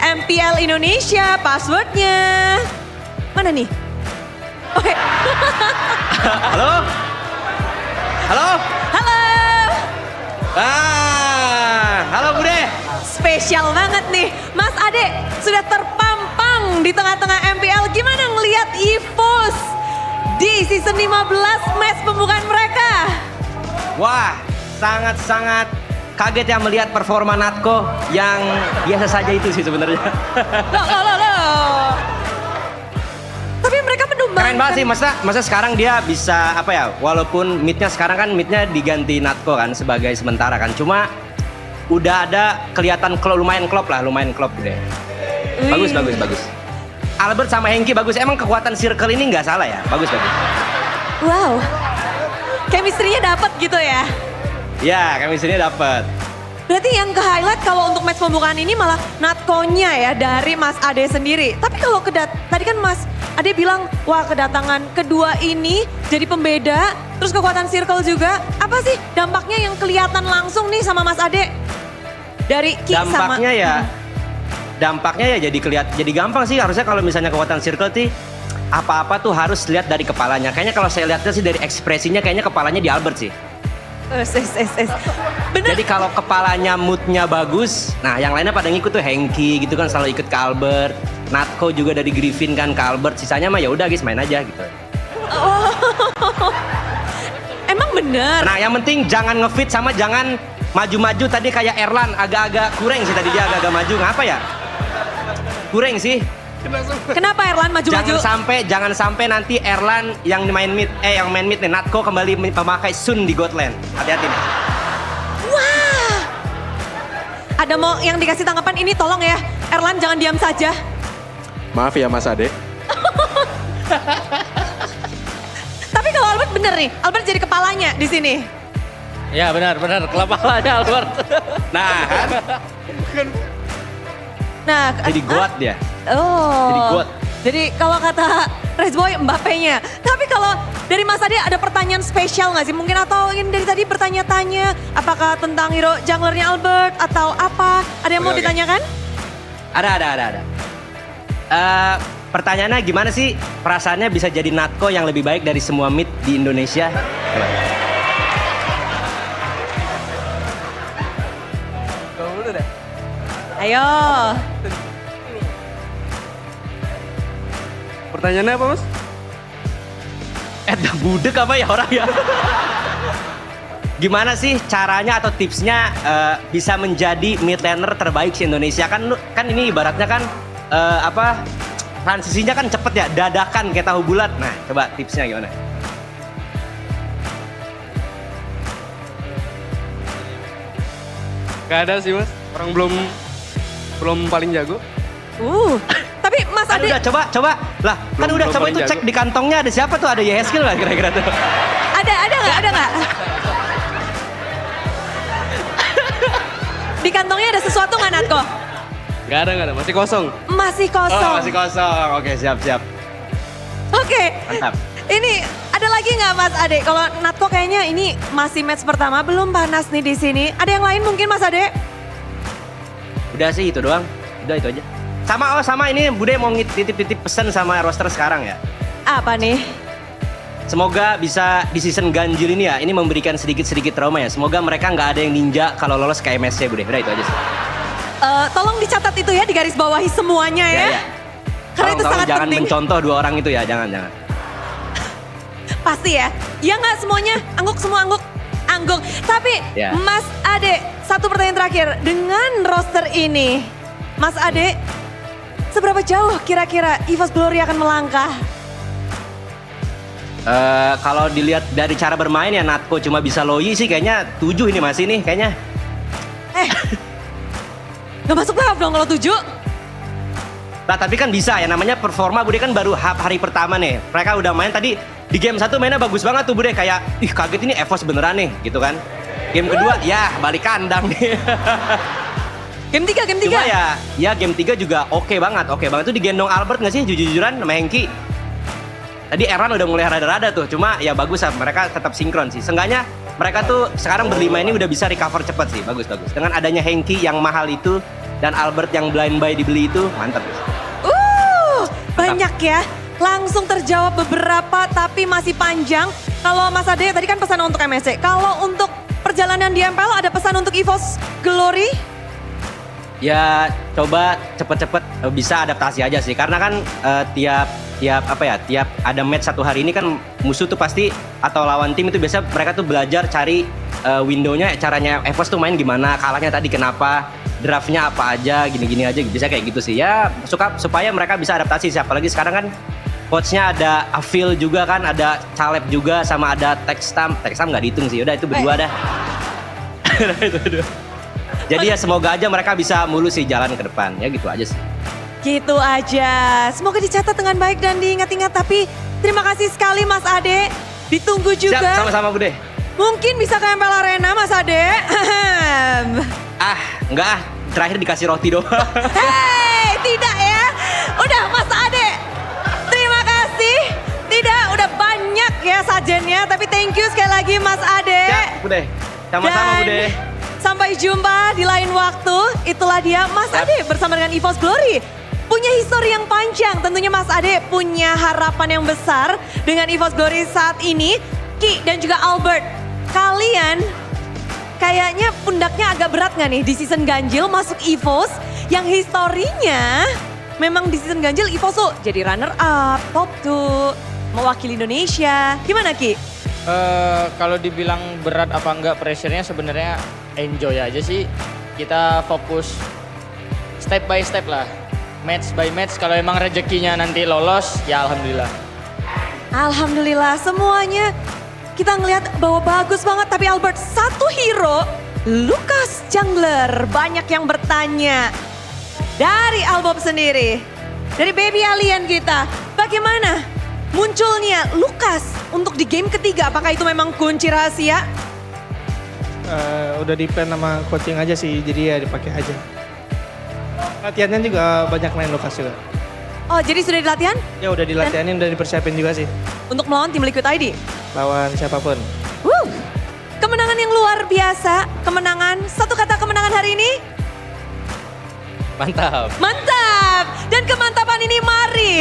MP MPL Indonesia, passwordnya. Mana nih? Oke. Halo? Halo? Halo. Halo Bude. Spesial banget nih. Mas Ade sudah terpampang di tengah-tengah MPL. Gimana ngelihat EVOS di season 15 match pembukaan mereka? Wah, sangat-sangat kaget ya melihat performa Natko yang biasa saja itu sih sebenarnya. Loh. Tapi mereka menumbangkan. Keren banget sih, masa sekarang dia bisa apa ya, walaupun midnya sekarang kan midnya diganti Natko kan sebagai sementara kan. Cuma udah ada kelihatan lumayan klop deh. Bagus. Albert sama Hengki bagus, emang kekuatan circle ini nggak salah ya, bagus. Wow, chemistry-nya dapet gitu ya? Ya, chemistry-nya dapet. Berarti yang ke-highlight kalau untuk match pembukaan ini malah Natko-nya ya dari Mas Ade sendiri. Tapi kalau tadi kan Mas Ade bilang, wah kedatangan kedua ini jadi pembeda, terus kekuatan circle juga. Apa sih dampaknya yang kelihatan langsung nih sama Mas Ade? Dari Ki sama... Dampaknya ya jadi gampang sih. Harusnya kalau misalnya kekuatan circle sih, apa-apa tuh harus lihat dari kepalanya. Kayaknya kalau saya lihatnya sih dari ekspresinya, kayaknya kepalanya di Albert sih. Bener. Jadi kalau kepalanya moodnya bagus, nah yang lainnya pada ngikut tuh. Hengki gitu kan selalu ikut ke Albert, Natko juga dari Griffin kan ke Albert, sisanya mah ya udah guys main aja gitu. Oh. Emang bener. Nah yang penting jangan ngefit sama jangan maju-maju. Tadi kayak Erlan agak-agak kurang sih tadi, dia agak-agak maju, ngapa ya? Kurang sih. Kenapa Erlan maju-maju? Jangan sampai nanti Erlan yang main mid nih, Natko kembali memakai Sun di Godland. Hati-hati nih. Wah. Ada mau yang dikasih tanggapan ini, tolong ya. Erlan jangan diam saja. Maaf ya Mas Ade. Tapi kalau Albert bener nih, Albert jadi kepalanya di sini. Ya benar, kepalanya Albert. Nah kan. Nah, jadi God dia. Oh. Jadi God. Jadi kalau kata Resboy, Mbappe-nya. Tapi kalau dari Mas Ade ada pertanyaan spesial nggak sih? Mungkin atau ingin dari tadi bertanya-tanya apakah tentang hero junglernya Albert atau apa? Ada yang mau ditanyakan? Ada. Pertanyaannya gimana sih perasaannya bisa jadi Natko yang lebih baik dari semua mid di Indonesia? Ayo. Pertanyaannya apa Mas? Budek apa ya orang ya? Gimana sih caranya atau tipsnya bisa menjadi mid laner terbaik di Indonesia? Kan ini ibaratnya kan transisinya kan cepet ya, dadakan kayak tahu bulat. Nah coba tipsnya gimana? Gak ada sih Mas, orang belum paling jago. Tapi Mas Ade... Udah coba. Lah kan udah coba itu cek di kantongnya ada siapa tuh, ada Yeskil nggak kira-kira tuh? Ada nggak? Di kantongnya ada sesuatu nggak Natko? Nggak ada, masih kosong. Masih kosong. Oh masih kosong, oke siap. Oke. Mantap. Ini ada lagi nggak Mas Ade? Kalau Natko kayaknya ini masih match pertama, belum panas nih di sini. Ada yang lain mungkin Mas Ade? Udah sih itu doang. Udah itu aja. Sama ini Bude mau titip-titip pesan sama roster sekarang ya. Apa nih? Semoga bisa di season ganjil ini ya, ini memberikan sedikit-sedikit trauma ya. Semoga mereka nggak ada yang ninja kalau lolos ke MSC Bude. Udah itu aja sih. Tolong dicatat itu ya, digaris bawahi semuanya ya. Karena itu sangat jangan penting. mencontoh dua orang itu ya, jangan. Pasti ya. Ya nggak semuanya, semua angguk. Tapi Mas Ade, satu pertanyaan terakhir. Dengan roster ini, Mas Ade, seberapa jauh kira-kira EVOS Glory akan melangkah? Kalau dilihat dari cara bermain ya Natko cuma bisa loyi sih kayaknya 7 ini masih nih kayaknya. Gak masuk tahap dong kalau 7? Nah tapi kan bisa ya, namanya performa Bude kan baru hari pertama nih. Mereka udah main tadi di game 1 mainnya bagus banget tuh Bude, kayak ih kaget ini EVOS beneran nih gitu kan. Game kedua ya balik kandang nih. Game 3. Cuma ya game 3 juga oke banget tuh digendong Albert nggak sih jujur-jujuran sama Hengki. Tadi Erlan udah mulai rada-rada tuh, cuma ya bagus lah mereka tetap sinkron sih. Seenggaknya mereka tuh sekarang berlima ini udah bisa recover cepat sih, bagus. Dengan adanya Hengki yang mahal itu dan Albert yang blind buy dibeli itu mantap. Banyak ya. Langsung terjawab beberapa tapi masih panjang. Kalau Mas Ade tadi kan pesan untuk MSC. Kalau untuk perjalanan di MPL ada pesan untuk EVOS Glory? Ya coba cepet-cepet bisa adaptasi aja sih, karena kan tiap ada match satu hari ini kan musuh tuh pasti atau lawan tim itu biasa mereka tuh belajar cari windownya, caranya EVOS tuh main gimana, kalahnya tadi kenapa, draftnya apa aja, gini-gini aja, bisa kayak gitu sih. Ya supaya mereka bisa adaptasi sih, apalagi sekarang kan coachnya ada Afil juga kan, ada Caleb juga, sama ada Textam nggak dihitung sih, udah itu berdua dah. Jadi ya semoga aja mereka bisa mulus sih jalan ke depan, ya gitu aja sih. Gitu aja, semoga dicatat dengan baik dan diingat-ingat. Tapi terima kasih sekali Mas Ade, ditunggu juga. Siap, sama-sama Bude. Mungkin bisa ke MPL Arena Mas Ade. Enggak terakhir dikasih roti doang. Hei, tidak ya. Udah Mas Ade, terima kasih. Tidak, udah banyak ya sajennya, tapi thank you sekali lagi Mas Ade. Siap Bude, sama-sama Bude. Sampai jumpa di lain waktu. Itulah dia Mas Ade bersama dengan EVOS Glory. Punya histori yang panjang. Tentunya Mas Ade punya harapan yang besar dengan EVOS Glory saat ini. Ki dan juga Albert, kalian kayaknya pundaknya agak berat gak nih di season ganjil masuk EVOS yang historinya memang di season ganjil EVOS tuh jadi runner up, top 2, mewakili Indonesia. Gimana Ki? Kalau dibilang berat apa enggak, pressure-nya sebenarnya enjoy aja sih. Kita fokus step by step lah, match by match. Kalau emang rezekinya nanti lolos, ya alhamdulillah. Alhamdulillah semuanya kita ngelihat bahwa bagus banget. Tapi Albert, satu hero, Lucas Jungler. Banyak yang bertanya dari Albop sendiri, dari baby alien kita, bagaimana munculnya Lucas untuk di game ketiga? Apakah itu memang kunci rahasia? Udah di plan sama coaching aja sih, jadi ya dipakai aja. Latihannya juga banyak main Lucas juga. Oh, jadi sudah dilatihan? Ya udah dilatihanin, udah dipersiapin juga sih. Untuk melawan tim Liquid ID? Lawan siapapun. Kemenangan yang luar biasa, kemenangan, satu kata kemenangan hari ini? Mantap. Mantap! Dan kemantapan ini mari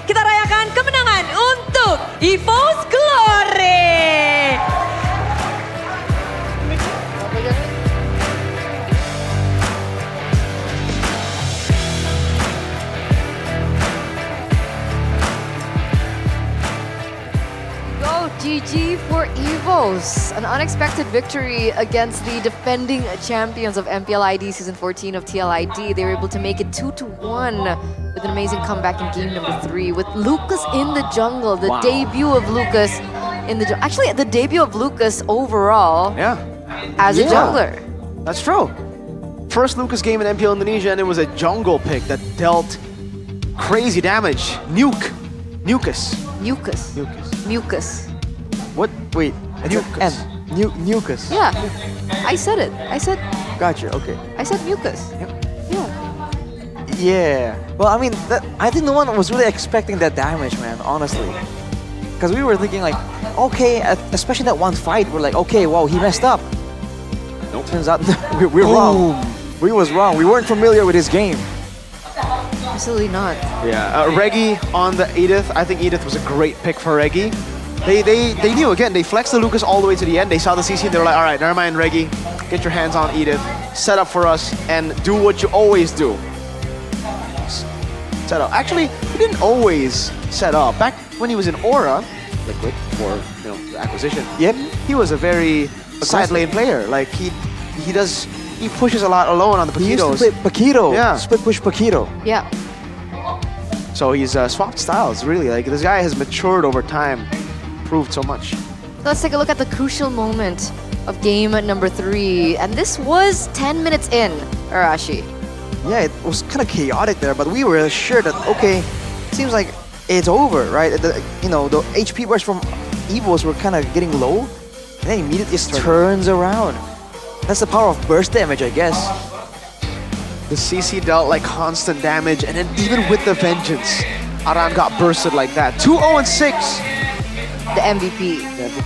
kita rayakan kemenangan untuk EVOS Glory! Go GG for EVOS. An unexpected victory against the defending champions of MPL ID Season 14 of TLID. They were able to make it 2-1 with an amazing comeback in game number 3 with Lucas in the jungle. The debut of Lucas in the jungle. Actually, the debut of Lucas overall as a jungler. That's true. First Lucas game in MPL Indonesia, and it was a jungle pick that dealt crazy damage. Mucus. What? Wait. Mucus. Mucus. Yeah, I said it. Gotcha. Okay. I said mucus. Yeah. Well, I mean, I think no one was really expecting that damage, man. Honestly, because we were thinking like, okay, especially that one fight, we're like, okay, wow, he messed up. Nope. Turns out we're wrong. We was wrong. We weren't familiar with his game. Absolutely not. Yeah, Reggie on the Edith. I think Edith was a great pick for Reggie. They knew, again, they flexed the Lucas all the way to the end. They saw the CC and they were like, all right, never mind, Reggie. Get your hands on Edith. Set up for us and do what you always do. Set up. Actually, he didn't always set up. Back when he was in Aura, Liquid, for the acquisition, he was a very side lane player. Like he pushes a lot alone on the Paquitos. He used to play Paquito. Yeah. Split push Paquito. Yeah. So he's swapped styles, really. Like this guy has matured over time, proved so much. Let's take a look at the crucial moment of game number 3. And this was 10 minutes in, Arashi. Yeah, it was kind of chaotic there, but we were sure that, okay, seems like it's over, right? The HP bars from Evos were kind of getting low, and then immediately just turns around. That's the power of burst damage, I guess. The CC dealt like constant damage, and then even with the vengeance, Aran got bursted like that. 2-0-6. The MVP.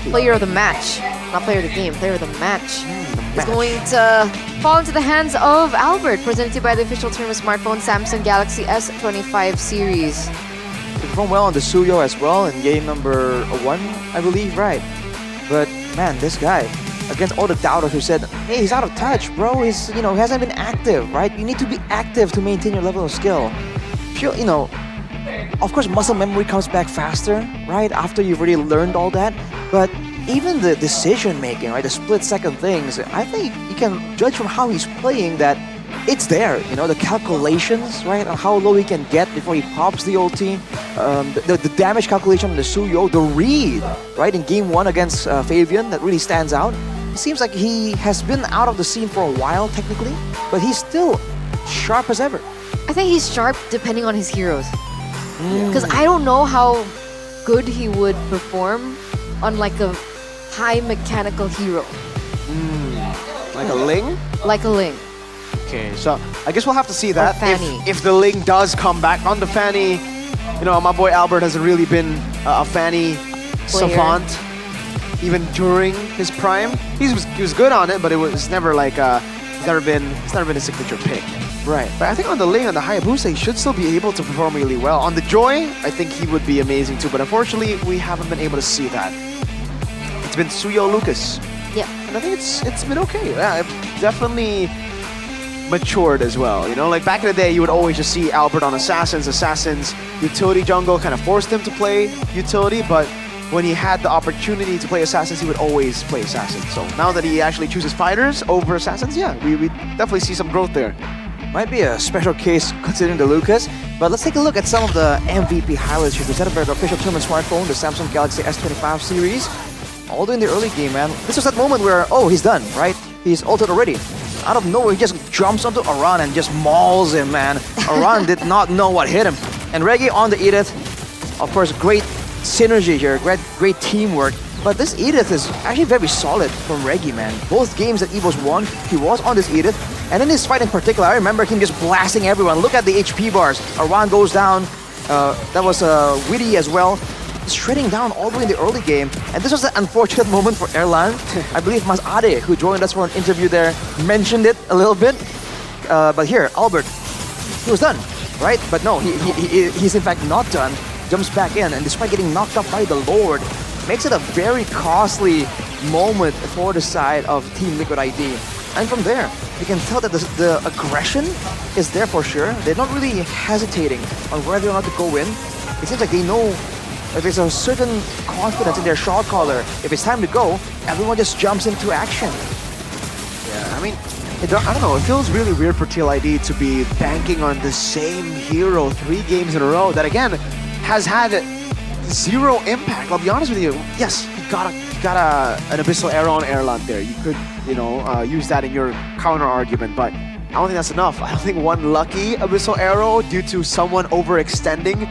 Player of the match. Not player of the game, player of the match. is going to fall into the hands of Albert, presented by the official tournament smartphone Samsung Galaxy S25 series. He performed well on the Suyo as well in game number 1, I believe, right? But man, this guy, against all the doubters who said, hey, he's out of touch, bro. He's, he hasn't been active, right? You need to be active to maintain your level of skill. Of course, muscle memory comes back faster, right? After you've already learned all that. But even the decision making, right? The split-second things, I think you can judge from how he's playing that it's there. The calculations, right? On how low he can get before he pops the ulti. The damage calculation on the Suyo, the read, right? In game 1 against Fabian, that really stands out. It seems like he has been out of the scene for a while, technically, but he's still sharp as ever. I think he's sharp depending on his heroes. Because I don't know how good he would perform on like a high mechanical hero. Like a Ling? Like a Ling. Okay, so I guess we'll have to see that. Fanny. If the Ling does come back on the Fanny, my boy Albert hasn't really been a Fanny savant, even during his prime. He was good on it, but it was never like it's never been a signature pick. Right. But I think on the Ling, on the Hayabusa, he should still be able to perform really well. On the Joy, I think he would be amazing too, but unfortunately, we haven't been able to see that. It's been Suyo Lucas. Yeah. And I think it's been okay. Yeah, it definitely matured as well. Like back in the day, you would always just see Albert on Assassins. Assassins utility jungle kind of forced him to play utility, but when he had the opportunity to play Assassins, he would always play Assassins. So now that he actually chooses fighters over Assassins, yeah, we definitely see some growth there. Might be a special case considering the Lucas, but let's take a look at some of the MVP highlights here presented by the official tournament smartphone, the Samsung Galaxy S25 series. Although in the early game, man, this was that moment where, he's done, right? He's ulted already. Out of nowhere, he just jumps onto Aran and just mauls him, man. Aran did not know what hit him. And Reggie on the Edith, of course, great synergy here, great teamwork. But this Edith is actually very solid from Reggie, man. Both games that Evo's won, he was on this Edith. And in this fight in particular, I remember him just blasting everyone. Look at the HP bars. Aran goes down. That was Witty as well. Shredding down all the way in the early game. And this was an unfortunate moment for Erlan. I believe Mas Ade, who joined us for an interview there, mentioned it a little bit. But here, Albert, he was done, right? But no, he's in fact not done. Jumps back in, and despite getting knocked up by the Lord, makes it a very costly moment for the side of Team Liquid ID. And from there, you can tell that the aggression is there for sure. They're not really hesitating on whether or not to go in. It seems like they know that there's a certain confidence in their shot caller. If it's time to go, everyone just jumps into action. Yeah, I mean, I don't know, it feels really weird for TLID to be banking on the same hero 3 games in a row that, again, has had zero impact. I'll be honest with you. Yes, you got an Abyssal Arrow on Erland there. You could, use that in your counter argument, but I don't think that's enough. I don't think one lucky Abyssal Arrow due to someone overextending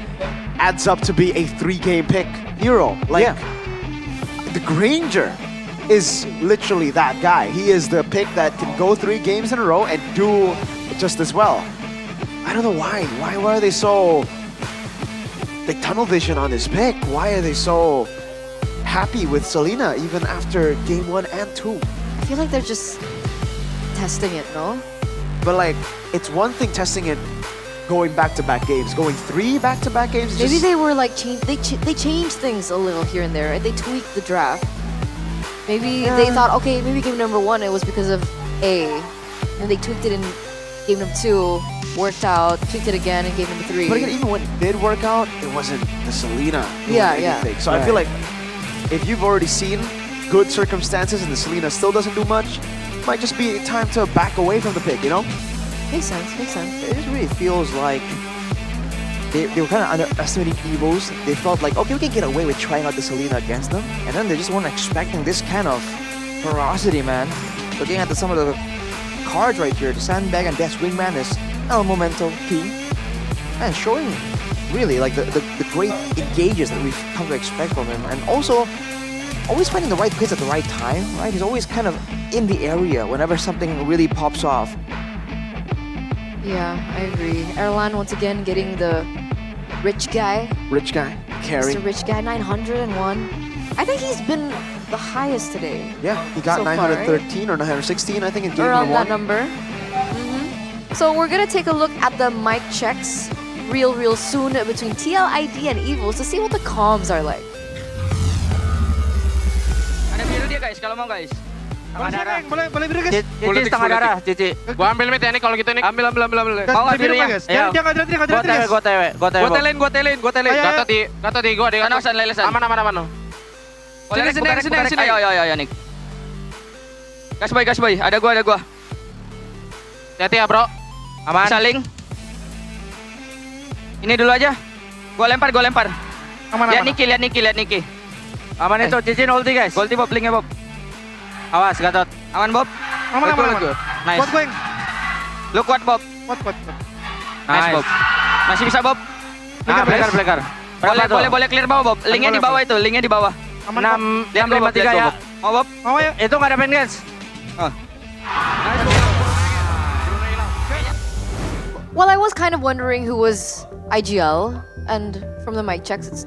adds up to be a 3-game pick hero. Like, the Granger is literally that guy. He is the pick that can go 3 games in a row and do just as well. I don't know why. Why are they so like tunnel vision on this pick? Why are they so happy with Selena even after game 1 and 2? I feel like they're just testing it, no? But like, it's one thing testing it going back-to-back games. Going 3 back-to-back games is Maybe they were like, they changed things a little here and there, right? They tweaked the draft. Maybe they thought, okay, maybe game number 1 it was because of A. And they tweaked it in game number 2, worked out, tweaked it again in game number 3. But again, even when it did work out, it wasn't the Selena doing anything. So Right. I feel like if you've already seen good circumstances and the Selena still doesn't do much, it might just be time to back away from the pick, Makes sense, makes sense. It just really feels like they were kind of underestimating Evos. They felt like, okay, we can get away with trying out the Selena against them. And then they just weren't expecting this kind of ferocity, man. Looking at some of the cards right here, the Sandbag and Death's Wingman is El Momento key. And showing really like the great engages that we've come to expect from him. And also, always finding the right place at the right time, right? He's always kind of in the area whenever something really pops off. Yeah, I agree. Erlan once again getting the rich guy. Rich guy, carry. Mr. Rich Guy, 901. I think he's been the highest today. Yeah, he got so far, 913 or 916, I think, in game around number that one. number. So we're gonna take a look at the mic checks real soon between TLID and Evils to see what the comms are like. Ada biru dia guys, kalau mau guys. Tengah darah. Boleh biru guys. Cici setengah darah, Cici. Gua ambil mid ya nih kalau gitu nih. Ambil. Mau nggak birunya? Dia nggak jelas, dia nggak jelas. Gue tewe. Gua telin. Gatot di gua. Kanosan, lelesan. Aman. Sini. Ayo, Nick. Gas boy. Ada gua. Hati ya, Bro. Aman. Saling. Ini dulu aja. Gua lempar. Aman. Lihat Niki. Aman itu, Cici ulti guys. Ulti Bob, linknya Bob. Awas, Gatot. Aman Bob. Aman. Nice. Kuat going. Lu kuat Bob. Kuat. Nice Bob. Masih bisa Bob. Flicker. Boleh clear bawah Bob. Linknya di bawah itu, linknya di bawah. 653 ya. Mau Bob? Mau ya? Itu nggak ada pen guys. Well, I was kind of wondering who was IGL, and from the mic checks, it's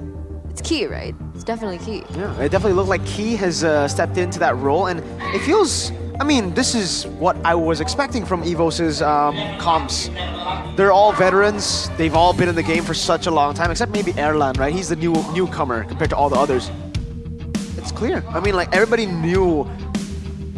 Key, right? It's definitely Key. Yeah, it definitely looked like Key has stepped into that role, and it feels. I mean, this is what I was expecting from Evos' comps. They're all veterans. They've all been in the game for such a long time, except maybe Erlan, right? He's the newcomer compared to all the others. It's clear. I mean, like everybody knew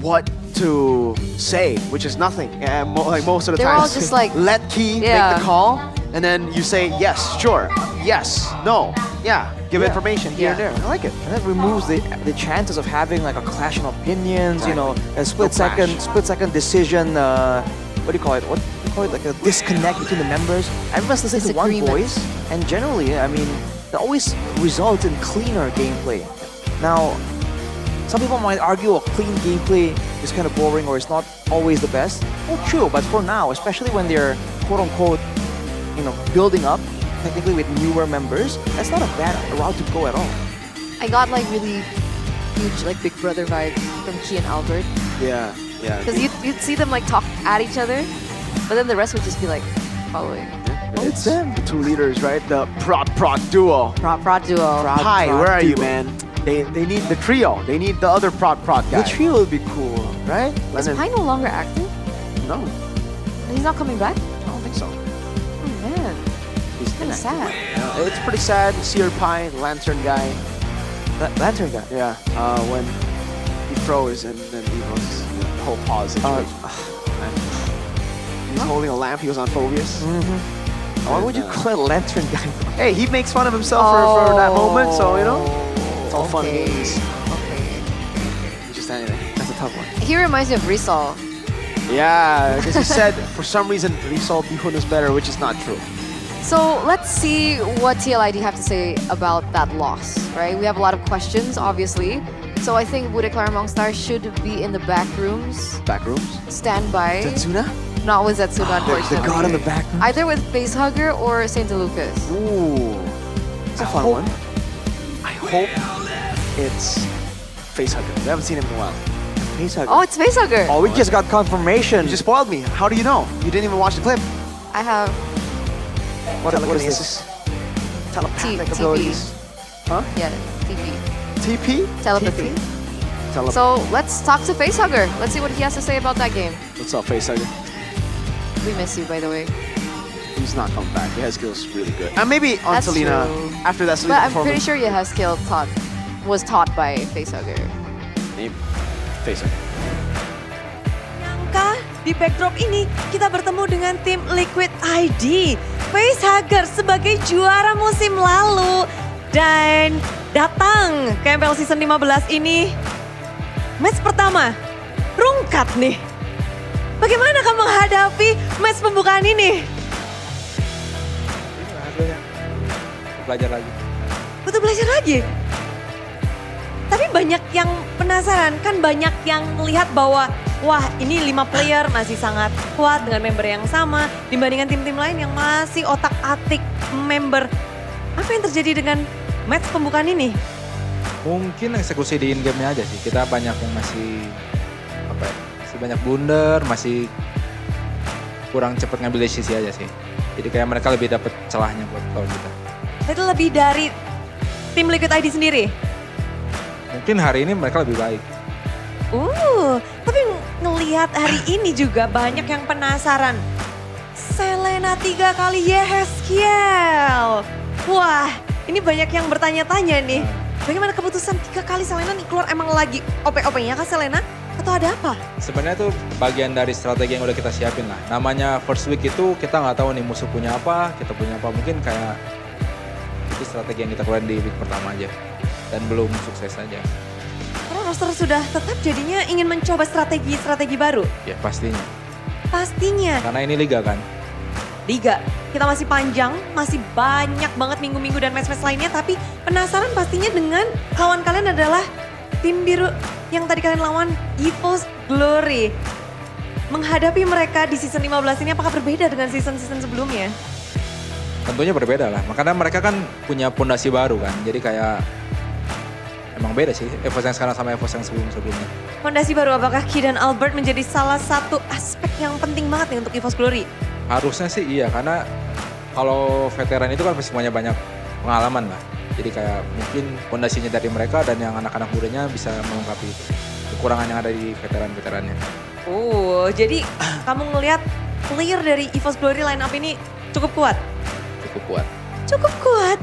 what to say, which is nothing. Like most of the They're time, all just like, let Key make the call, and then you say yes, sure, yes, no, yeah. Give information here and there. I like it. And that removes the chances of having like a clash in opinions, you know, a split second decision, what do you call it? What do you call it? Like a disconnect between the members. Everyone's listening to one voice, and generally, I mean, that always results in cleaner gameplay. Now, some people might argue a clean gameplay is kind of boring or it's not always the best. Well, true, but for now, especially when they're quote-unquote, you know, building up, technically with newer members, that's not a bad route to go at all. I got like really huge like Big Brother vibes from Key and Albert. Yeah. Because you'd see them like talk at each other, but then the rest would just be like following. It's them. The two leaders, right? The prod duo. Prod duo. Hi, where are you, man? They need the trio. They need the other prod guy. The trio would be cool, right? Is Pi no longer active? No. He's not coming back? I don't think so. Oh man. He's kind of sad. Yeah, it's pretty sad. Seer Pi, Lantern guy. Lantern guy? Yeah. When he froze and then he was the whole pause situation. He's holding a lamp. He was on Phobius. Why would you call it Lantern guy? Hey, he makes fun of himself for that moment, so you know, it's all fun and games. Just anything. That's a tough one. He reminds me of Rizal. Yeah, because he said for some reason Rizal Bihun is better, which is not true. So let's see what TLID have to say about that loss, right? We have a lot of questions, obviously. So I think Bude Claremongstar should be in the back rooms. Back rooms? Stand by. Zetsuna? Not with Zetsuna, unfortunately. The god in the back room? Either with Facehugger or Saint Lucas. Ooh. It's a fun one. I hope it's Facehugger. We haven't seen him in a while. Facehugger. Oh, it's Facehugger. Oh, we just got confirmation. You just spoiled me. How do you know? You didn't even watch the clip. I have What is this? Telepathic TP. abilities. Huh? Yeah, TP. TP? Telepathy. So let's talk to Facehugger. Let's see what he has to say about that game. What's up, Facehugger? We miss you, by the way. He's not coming back. Yehezkiel's really good. And maybe on That's Selena, true. after that Selena But I'm pretty performance. sure Yehezkiel was taught by Facehugger. Maybe. Facehugger. Di backdrop ini kita bertemu dengan tim Liquid ID. Facehugger sebagai juara musim lalu dan datang ke MPL Season 15 ini. Match pertama, rungkat nih. Bagaimana kamu menghadapi match pembukaan ini? Belajar lagi. Butuh belajar lagi? Tapi banyak yang penasaran, kan banyak yang melihat bahwa wah ini 5 player masih sangat kuat dengan member yang sama dibandingkan tim-tim lain yang masih otak-atik member. Apa yang terjadi dengan match pembukaan ini? Mungkin eksekusi di in-game-nya aja sih. Kita banyak yang masih masih banyak blunder, masih kurang cepat ngambil decisi aja sih. Jadi kayak mereka lebih dapat celahnya buat lawan kita. Itu lebih dari tim Liquid ID sendiri? mungkin hari ini mereka lebih baik. Tapi ngelihat hari ini juga banyak yang penasaran. Selena 3 kali Yehezkiel. Wah, ini banyak yang bertanya-tanya nih. Bagaimana keputusan 3 kali Selena nih keluar, emang lagi OP-OP-nya kah Selena? Atau ada apa? Sebenarnya itu bagian dari strategi yang udah kita siapin lah. Namanya first week itu kita nggak tahu nih musuh punya apa, kita punya apa. Mungkin kayak itu strategi yang kita keluarin di week pertama aja. Dan belum sukses aja. Karena roster sudah tetap jadinya ingin mencoba strategi baru? Ya pastinya. Pastinya. Karena ini liga kan. Liga, kita masih panjang, masih banyak banget minggu-minggu dan match-match lainnya. Tapi penasaran pastinya dengan lawan kalian adalah tim biru yang tadi kalian lawan, EVOS Glory. Menghadapi mereka di season 15 ini apakah berbeda dengan season-season sebelumnya? Tentunya berbeda lah, makanya mereka kan punya pondasi baru kan. Jadi kayak emang beda sih EVOS yang sekarang sama EVOS yang sebelum-sebelumnya. Fondasi baru, apakah Ki dan Albert menjadi salah satu aspek yang penting banget nih untuk EVOS Glory? Harusnya sih iya, karena kalau veteran itu kan pasti punya banyak pengalaman lah. Jadi kayak mungkin fondasinya dari mereka dan yang anak-anak mudanya bisa melengkapi itu. Kekurangan yang ada di veteran-veterannya. Jadi kamu ngelihat player dari EVOS Glory line up ini cukup kuat? Cukup kuat. Cukup kuat.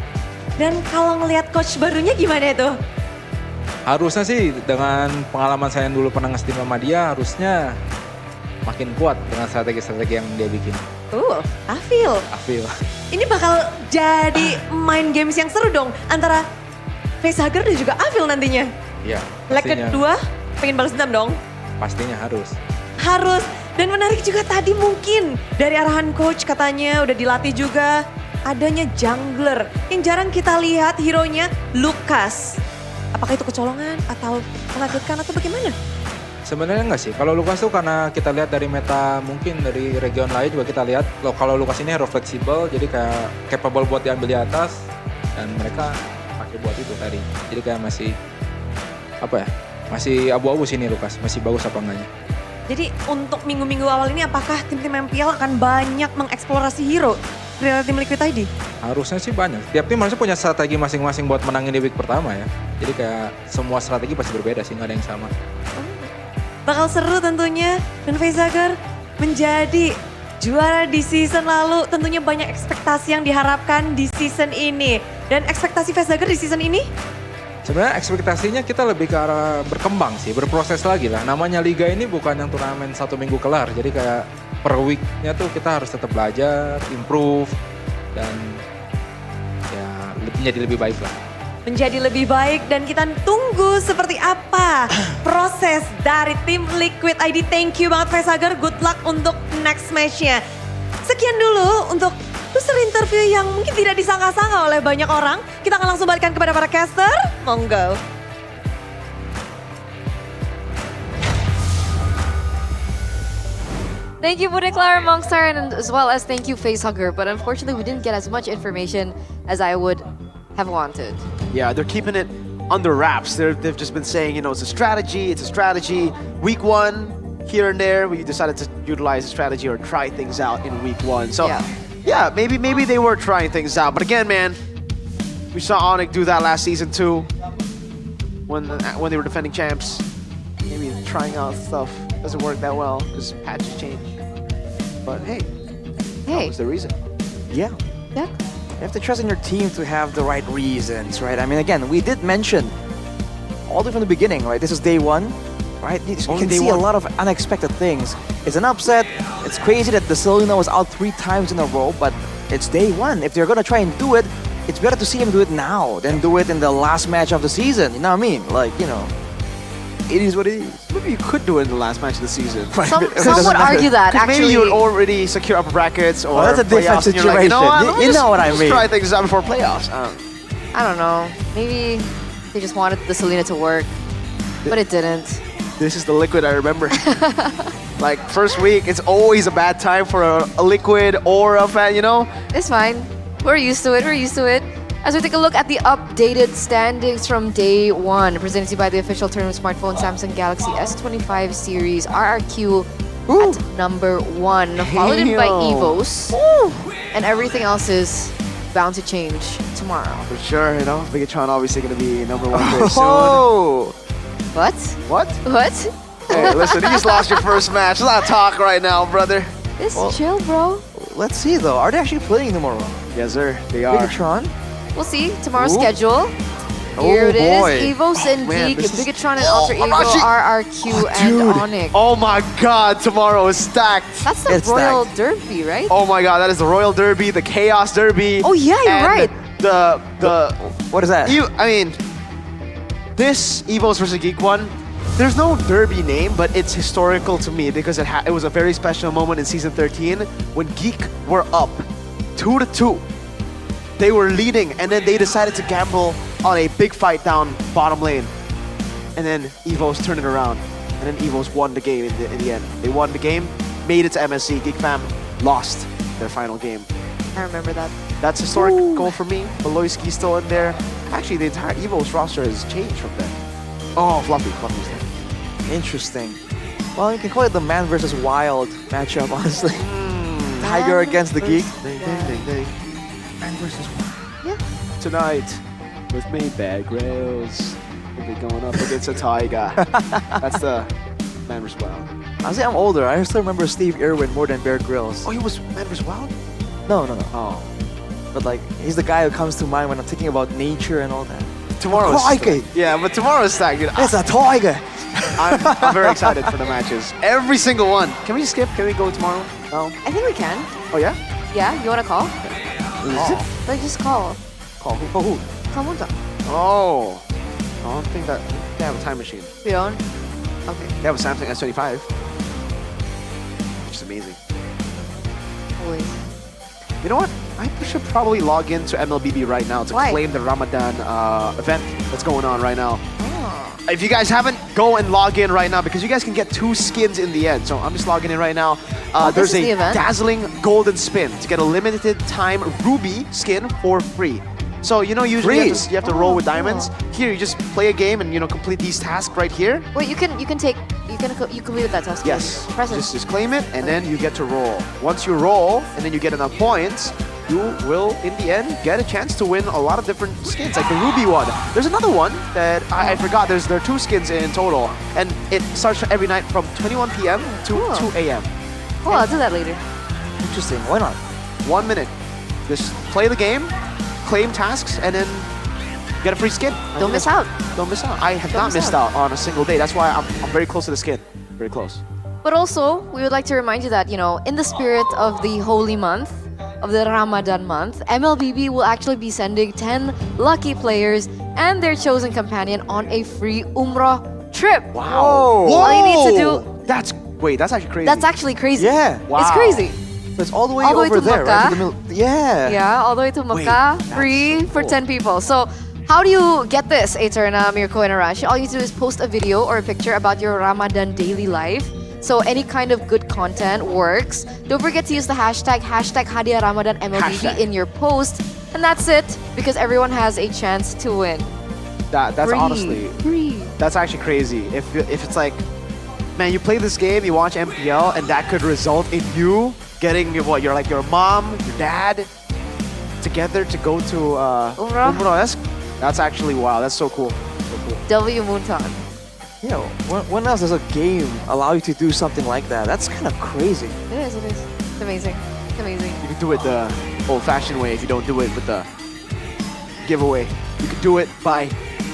Dan kalau ngelihat coach barunya gimana itu? Harusnya sih dengan pengalaman saya yang dulu pernah nge-steam sama dia, harusnya makin kuat dengan strategi-strategi yang dia bikin. Afil. Ini bakal jadi main games yang seru dong antara Facehugger dan juga Afil nantinya. Iya. Leg kedua pengen balas dendam dong? Pastinya harus. Harus. Dan menarik juga tadi mungkin dari arahan coach katanya udah dilatih juga adanya jungler yang jarang kita lihat, hero-nya Lucas. Apakah itu kecolongan atau mengagetkan atau bagaimana? Sebenarnya enggak sih. Kalau Lucas tuh karena kita lihat dari meta mungkin dari region lain juga kita lihat kalau Lucas ini hero fleksibel jadi kayak capable buat diambil di atas dan mereka pakai buat itu tadi. Jadi kayak masih masih abu-abu sih nih Lucas, masih bagus apa enggaknya. Jadi untuk minggu-minggu awal ini apakah tim-tim MPL akan banyak mengeksplorasi hero dari tim Liquid ID? Harusnya sih banyak. Tiap tim harusnya punya strategi masing-masing buat menangin di week pertama ya. Jadi kayak semua strategi pasti berbeda sih, nggak ada yang sama. Bakal seru tentunya dan Facehugger menjadi juara di season lalu. Tentunya banyak ekspektasi yang diharapkan di season ini. Dan ekspektasi Facehugger di season ini? Sebenarnya ekspektasinya kita lebih ke arah berkembang sih, berproses lagi lah. Namanya liga ini bukan yang turnamen 1 minggu kelar. Jadi kayak per weeknya tuh kita harus tetap belajar, improve, dan ya menjadi lebih baik lah. Menjadi lebih baik dan kita tunggu seperti apa proses dari tim Liquid ID. Thank you banget Facehugger, good luck untuk next match-nya. Sekian dulu untuk loser interview yang mungkin tidak disangka-sangka oleh banyak orang. Kita akan langsung balikan kepada para caster, monggo. Thank you, Budeklar, Mongstar, and as well as thank you, Facehugger. But unfortunately, we didn't get as much information as I would have wanted. Yeah, they're keeping it under wraps. They've just been saying, it's a strategy, Week 1, here and there, we decided to utilize a strategy or try things out in week 1. So, yeah, maybe they were trying things out. But again, man, we saw Onyx do that last season too, when they were defending champs. Maybe trying out stuff doesn't work that well because patches change. But hey, that was the reason. Yeah. You have to trust in your team to have the right reasons, right? I mean, again, we did mention all the way from the beginning, right? This is day 1, right? You can see a lot of unexpected things. It's an upset. It's crazy that the Selena was out 3 times in a row, but it's day 1. If they're gonna try and do it, it's better to see him do it now than do it in the last match of the season. You know what I mean? Like, it is what it is. Maybe you could do it in the last match of the season. Some would argue that, actually. Maybe you would already secure upper brackets or that's a different playoffs, and you're like, situation. You know what I mean. Let's try things out before playoffs. I don't know. Maybe they just wanted the Selena to work, but it didn't. This is the Liquid I remember. Like, first week, it's always a bad time for a Liquid or a fan, It's fine. We're used to it. As we take a look at the updated standings from day 1, presented to you by the official tournament smartphone Samsung Galaxy S25 series, RRQ at number 1, followed in by EVOS, and everything else is bound to change tomorrow. For sure, you know, Bigatron obviously going to be number one very soon. Oh! What? What? What? Hey, listen, you just lost your first match. Let's not talk right now, brother. Just chill, bro. Let's see though. Are they actually playing tomorrow? Yes, sir. They are. Bigatron? We'll see tomorrow's Ooh. schedule. Here it is. boy. Evos and man, Geek, this is- Bigatron and Alter Ego, Arashi. RRQ, and Dude. Onyx. Oh my god, tomorrow is stacked. That's the Royal Derby, right? Oh my god, that is the Royal Derby, the Chaos Derby. Oh yeah, you're and right. The what is that? I mean, this Evos versus Geek one, there's no Derby name, but it's historical to me because it was a very special moment in season 13 when Geek were up 2-2. They were leading, and then they decided to gamble on a big fight down bottom lane. And then Evos turned it around. And then Evos won the game in the end. They won the game, made it to MSC. Geek Fam lost their final game. I remember that. That's a historic goal for me. Beloyski's still in there. Actually, the entire Evos roster has changed from then. Oh, Fluffy's there. Interesting. Well, you can call it the man versus wild matchup, honestly. Tiger against the Geek. Ding, ding, ding, ding. Man versus wild. Yeah. Tonight, with me, Bear Grylls. We'll be going up against a Tiger. That's the Man vs. Wild. Honestly, I'm older. I still remember Steve Irwin more than Bear Grylls. Oh, he was Man vs. Wild? No. Oh. But like, he's the guy who comes to mind when I'm thinking about nature and all that. Tomorrow is Tiger. stacked. Yeah, but tomorrow is stacked, dude. It's a tiger. I'm very excited for the matches. Every single one. Can we skip? Can we go tomorrow? No? I think we can. Oh, yeah? Yeah, you wanna call? Oh. Like just call. Call who? Oh, who? Come on, Oh. I don't think that they have a time machine. we don't. Okay. They have a Samsung S25. Which is amazing. Always. You know what? I should probably log into MLBB right now to Why? claim the Ramadan event that's going on right now. Oh. If you guys haven't, go and log in right now because you guys can get 2 skins in the end. So I'm just logging in right now. This There's is the a event? dazzling golden spin to get a limited time ruby skin for free. So you know usually you have to roll with diamonds. Here you just play a game and complete these tasks right here. Wait, you completed that task. Yes. Press it. Just claim it and then you get to roll. Once you roll and then you get enough points, you will in the end get a chance to win a lot of different skins, like the ruby one. There's another one that I forgot. There are 2 skins in total, and it starts every night from 21 p.m. to 2 a.m. Oh, I'll do that later. Interesting. Why not? 1 minute. Just play the game, claim tasks, and then get a free skin. Don't miss out. Don't miss out. I have Don't not miss missed out on a single day. That's why I'm very close to the skin. Very close. But also, we would like to remind you that, in the spirit of the holy month, of the Ramadan month, MLBB will actually be sending 10 lucky players and their chosen companion on a free Umrah trip. Wow. All you need to do... That's actually crazy. That's actually crazy. Yeah. It's crazy. So it's all the way All the way over to there, right? Makkah. To the middle. Yeah. Yeah, all the way to Makkah, free for 10 people. So how do you get this, Eterna, Mirko, and Arashi? All you do is post a video or a picture about your Ramadan daily life. So any kind of good content works. Don't forget to use the hashtag Hadiah Ramadan MLBB in your post. And that's it, because everyone has a chance to win. That's Free. honestly, Free. that's actually crazy. If it's like, man, you play this game, you watch MPL, and that could result in you getting your mom, your dad, together to go to Umrah. That's actually wow. That's so cool. So cool. W Muntan. When else does a game allow you to do something like that? That's kind of crazy. It is. It's amazing. It's amazing. You can do it the old-fashioned way if you don't do it with the giveaway. You can do it by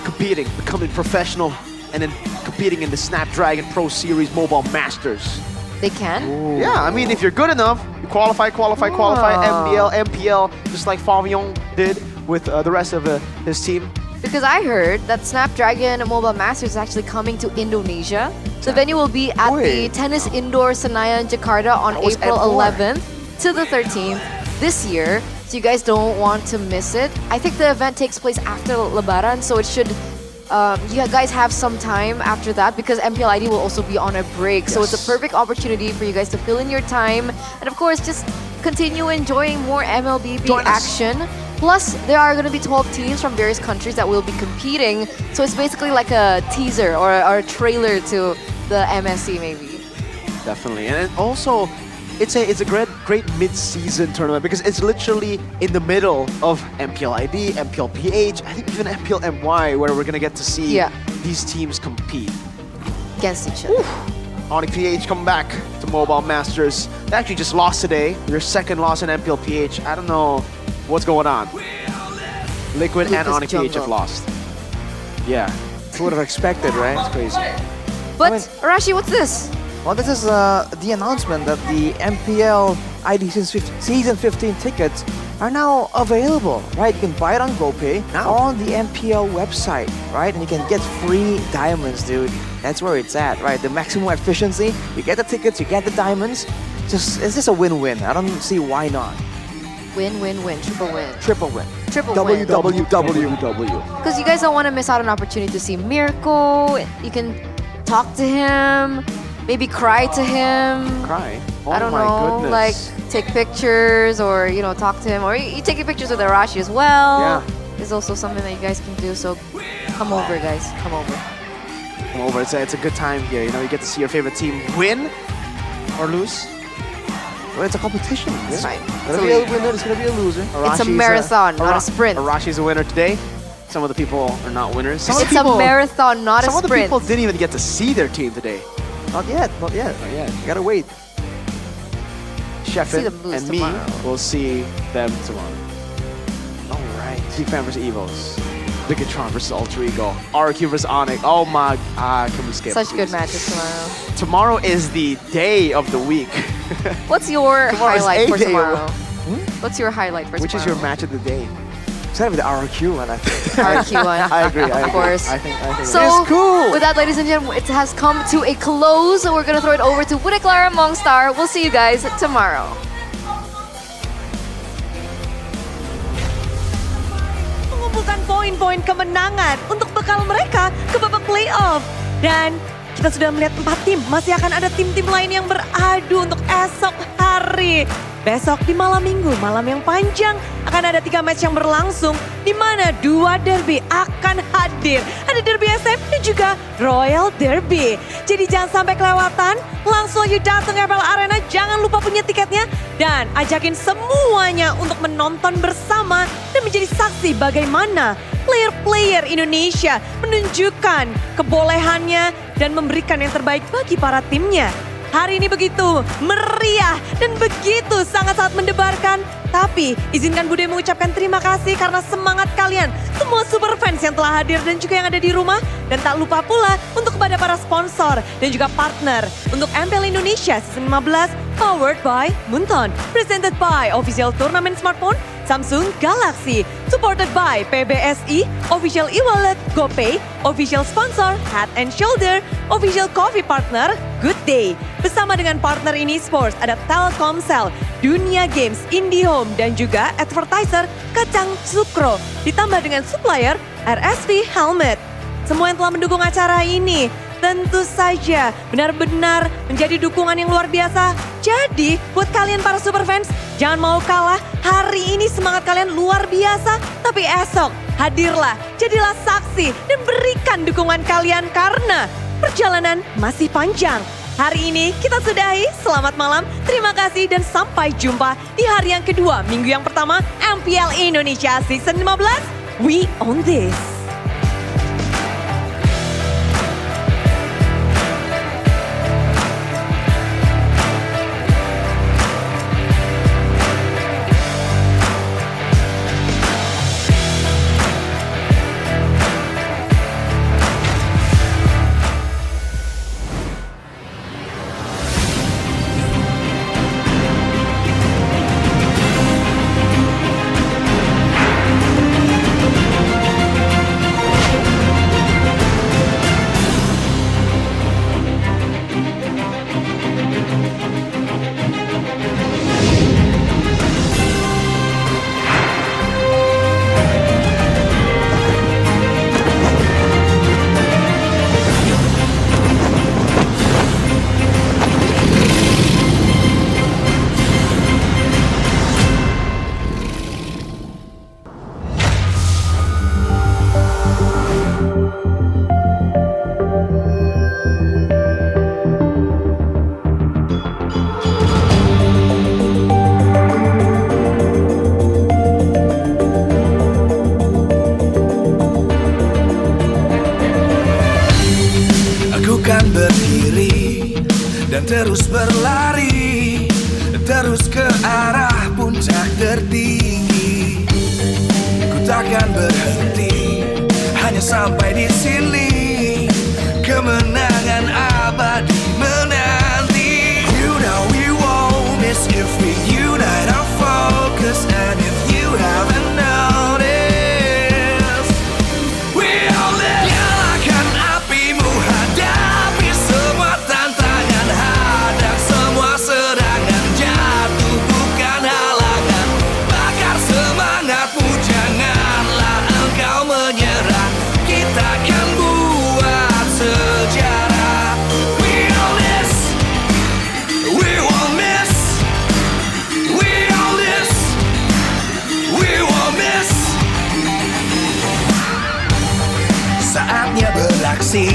competing, becoming professional, and then competing in the Snapdragon Pro Series Mobile Masters. They can? Yeah, I mean, if you're good enough, you qualify, MPL, just like Favion did with the rest of his team. Because I heard that Snapdragon Mobile Masters is actually coming to Indonesia. The venue will be at the Tennis Indoor Senayan, Jakarta on April 11th to the 13th this year. So you guys don't want to miss it. I think the event takes place after Lebaran, so it should... you guys have some time after that because MPL ID will also be on a break. So it's a perfect opportunity for you guys to fill in your time. And of course, just continue enjoying more MLBB action. Plus, there are going to be 12 teams from various countries that will be competing. So it's basically like a teaser or a trailer to the MSC maybe. Definitely. And also, it's a great mid-season tournament because it's literally in the middle of MPL ID, MPL PH, I think even MPL MY, where we're gonna get to see these teams compete against each other. Onyx PH come back to Mobile Masters. They actually just lost today. Their second loss in MPL PH. I don't know what's going on. Liquid and Onyx PH have lost. Yeah. Who would have expected, right? It's crazy. But Arashi, what's this? Well, this is the announcement that the MPL ID Season 15 tickets are now available, right? You can buy it on GoPay on the MPL website, right? And you can get free diamonds, dude. That's where it's at, right? The maximum efficiency. You get the tickets, you get the diamonds. It's just a win-win. I don't see why not. Win, win, win, triple win. Triple win. Triple win. WWW. Because you guys don't want to miss out on an opportunity to see Mirko. You can talk to him, maybe cry to him. Cry? Oh I don't my know, goodness. like take pictures or talk to him, or you take pictures with Arashi as well. Yeah. It's also something that you guys can do. So come over, guys. Come over. Come over. It's a good time here. You get to see your favorite team win or lose. Well, it's a competition. It's fine. There's gonna be a winner, there's gonna be a loser. It's a marathon, not a sprint. Arashi's a winner today. Some of the people are not winners. Some of It's the people, a marathon, not a Some of the sprint. people didn't even get to see their team today. Not yet. Not yet. You gotta wait. Sheffin See them lose and me tomorrow. will see them tomorrow. All right. T-Fan versus Evos. Bigatron versus Alter Ego. RQ versus Onyx. Oh my, can we skip? Such please? good matches tomorrow. Tomorrow is the day of the week. What's your Tomorrow is highlight for A-Day. tomorrow? What's your highlight for Which tomorrow? is your match of the day? It's gotta be the RQ one, I think. RQ one. I agree. Of course. I think So, it's cool. with that, ladies and gentlemen, it has come to a close. We're going to throw it over to Bude Clara Mongstar. We'll see you guys tomorrow. Mengumpulkan poin-poin kemenangan untuk bekal mereka ke babak playoff. Dan kita sudah melihat 4 tim, masih akan ada tim-tim lain yang beradu untuk esok hari. Besok di malam minggu, malam yang panjang, akan ada 3 match yang berlangsung di mana 2 derby akan hadir. Ada derby SF dan juga Royal Derby. Jadi jangan sampai kelewatan, langsung aja datang ke MPL Arena, jangan lupa punya tiketnya. Dan ajakin semuanya untuk menonton bersama dan menjadi saksi bagaimana player-player Indonesia menunjukkan kebolehannya dan memberikan yang terbaik bagi para timnya. Hari ini begitu meriah dan begitu sangat-sangat mendebarkan. Tapi izinkan Bude mengucapkan terima kasih karena semangat kalian, semua super fans yang telah hadir dan juga yang ada di rumah. Dan tak lupa pula untuk kepada para sponsor dan juga partner untuk MPL Indonesia Season 15 powered by Munton. Presented by Official Tournament Smartphone Samsung Galaxy. Supported by PBSI, Official e-wallet GoPay, Official Sponsor Head and Shoulder, Official Coffee Partner Good Day. Bersama dengan partner ini sports ada Telkomsel, Dunia Games, IndiHome, dan juga advertiser Kacang Sukro. Ditambah dengan supplier RSV Helmet. Semua yang telah mendukung acara ini tentu saja benar-benar menjadi dukungan yang luar biasa. Jadi buat kalian para super fans, jangan mau kalah. Hari ini semangat kalian luar biasa. Tapi esok hadirlah, jadilah saksi dan berikan dukungan kalian karena perjalanan masih panjang. Hari ini kita sudahi, selamat malam, terima kasih dan sampai jumpa di hari yang kedua, minggu yang pertama MPL Indonesia Season 15. We own this. terus berlari, terus ke arah puncak tertinggi. Ku takkan berhenti, hanya sampai di sini. Kemenangan abadi menanti. You know we won't miss if we unite our focus. And if you haven't noticed, we all live. Nyalakan apimu, hadapi semua tantangan, hadang semua serangan, jatuh bukan halangan. Bakar semangatmu, janganlah engkau menyerah. Kita akan buat sejarah. We all this, we won't miss. We all this, we won't miss. Saatnya beraksi,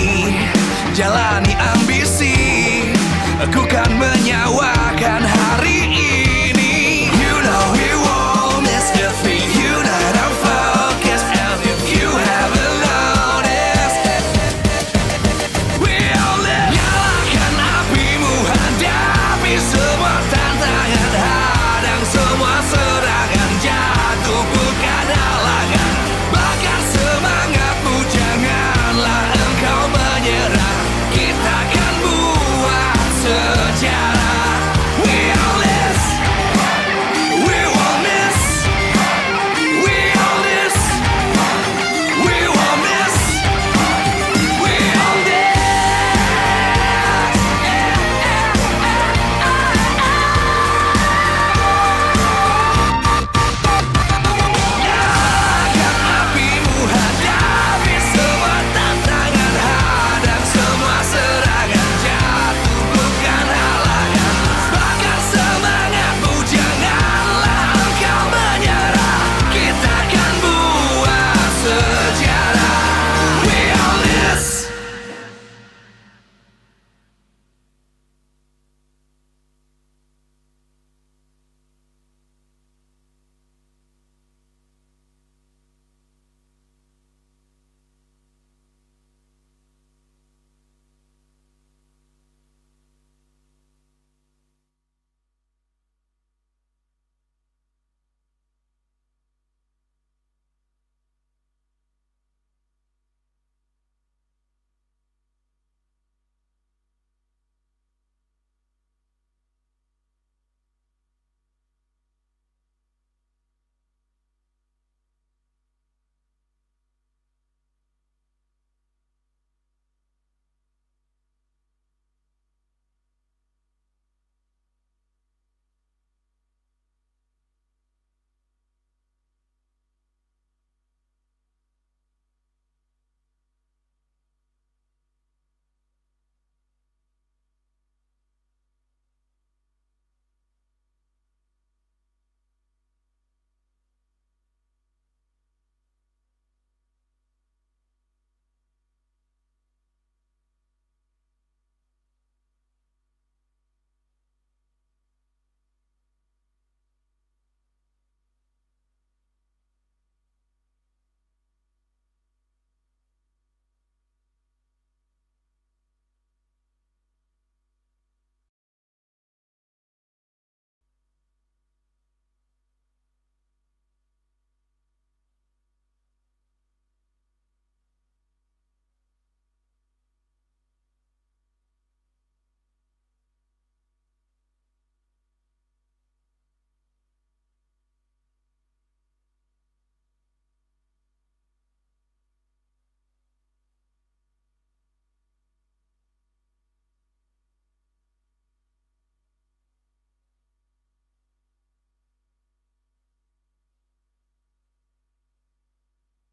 jalani ambisi. Aku kan menyawa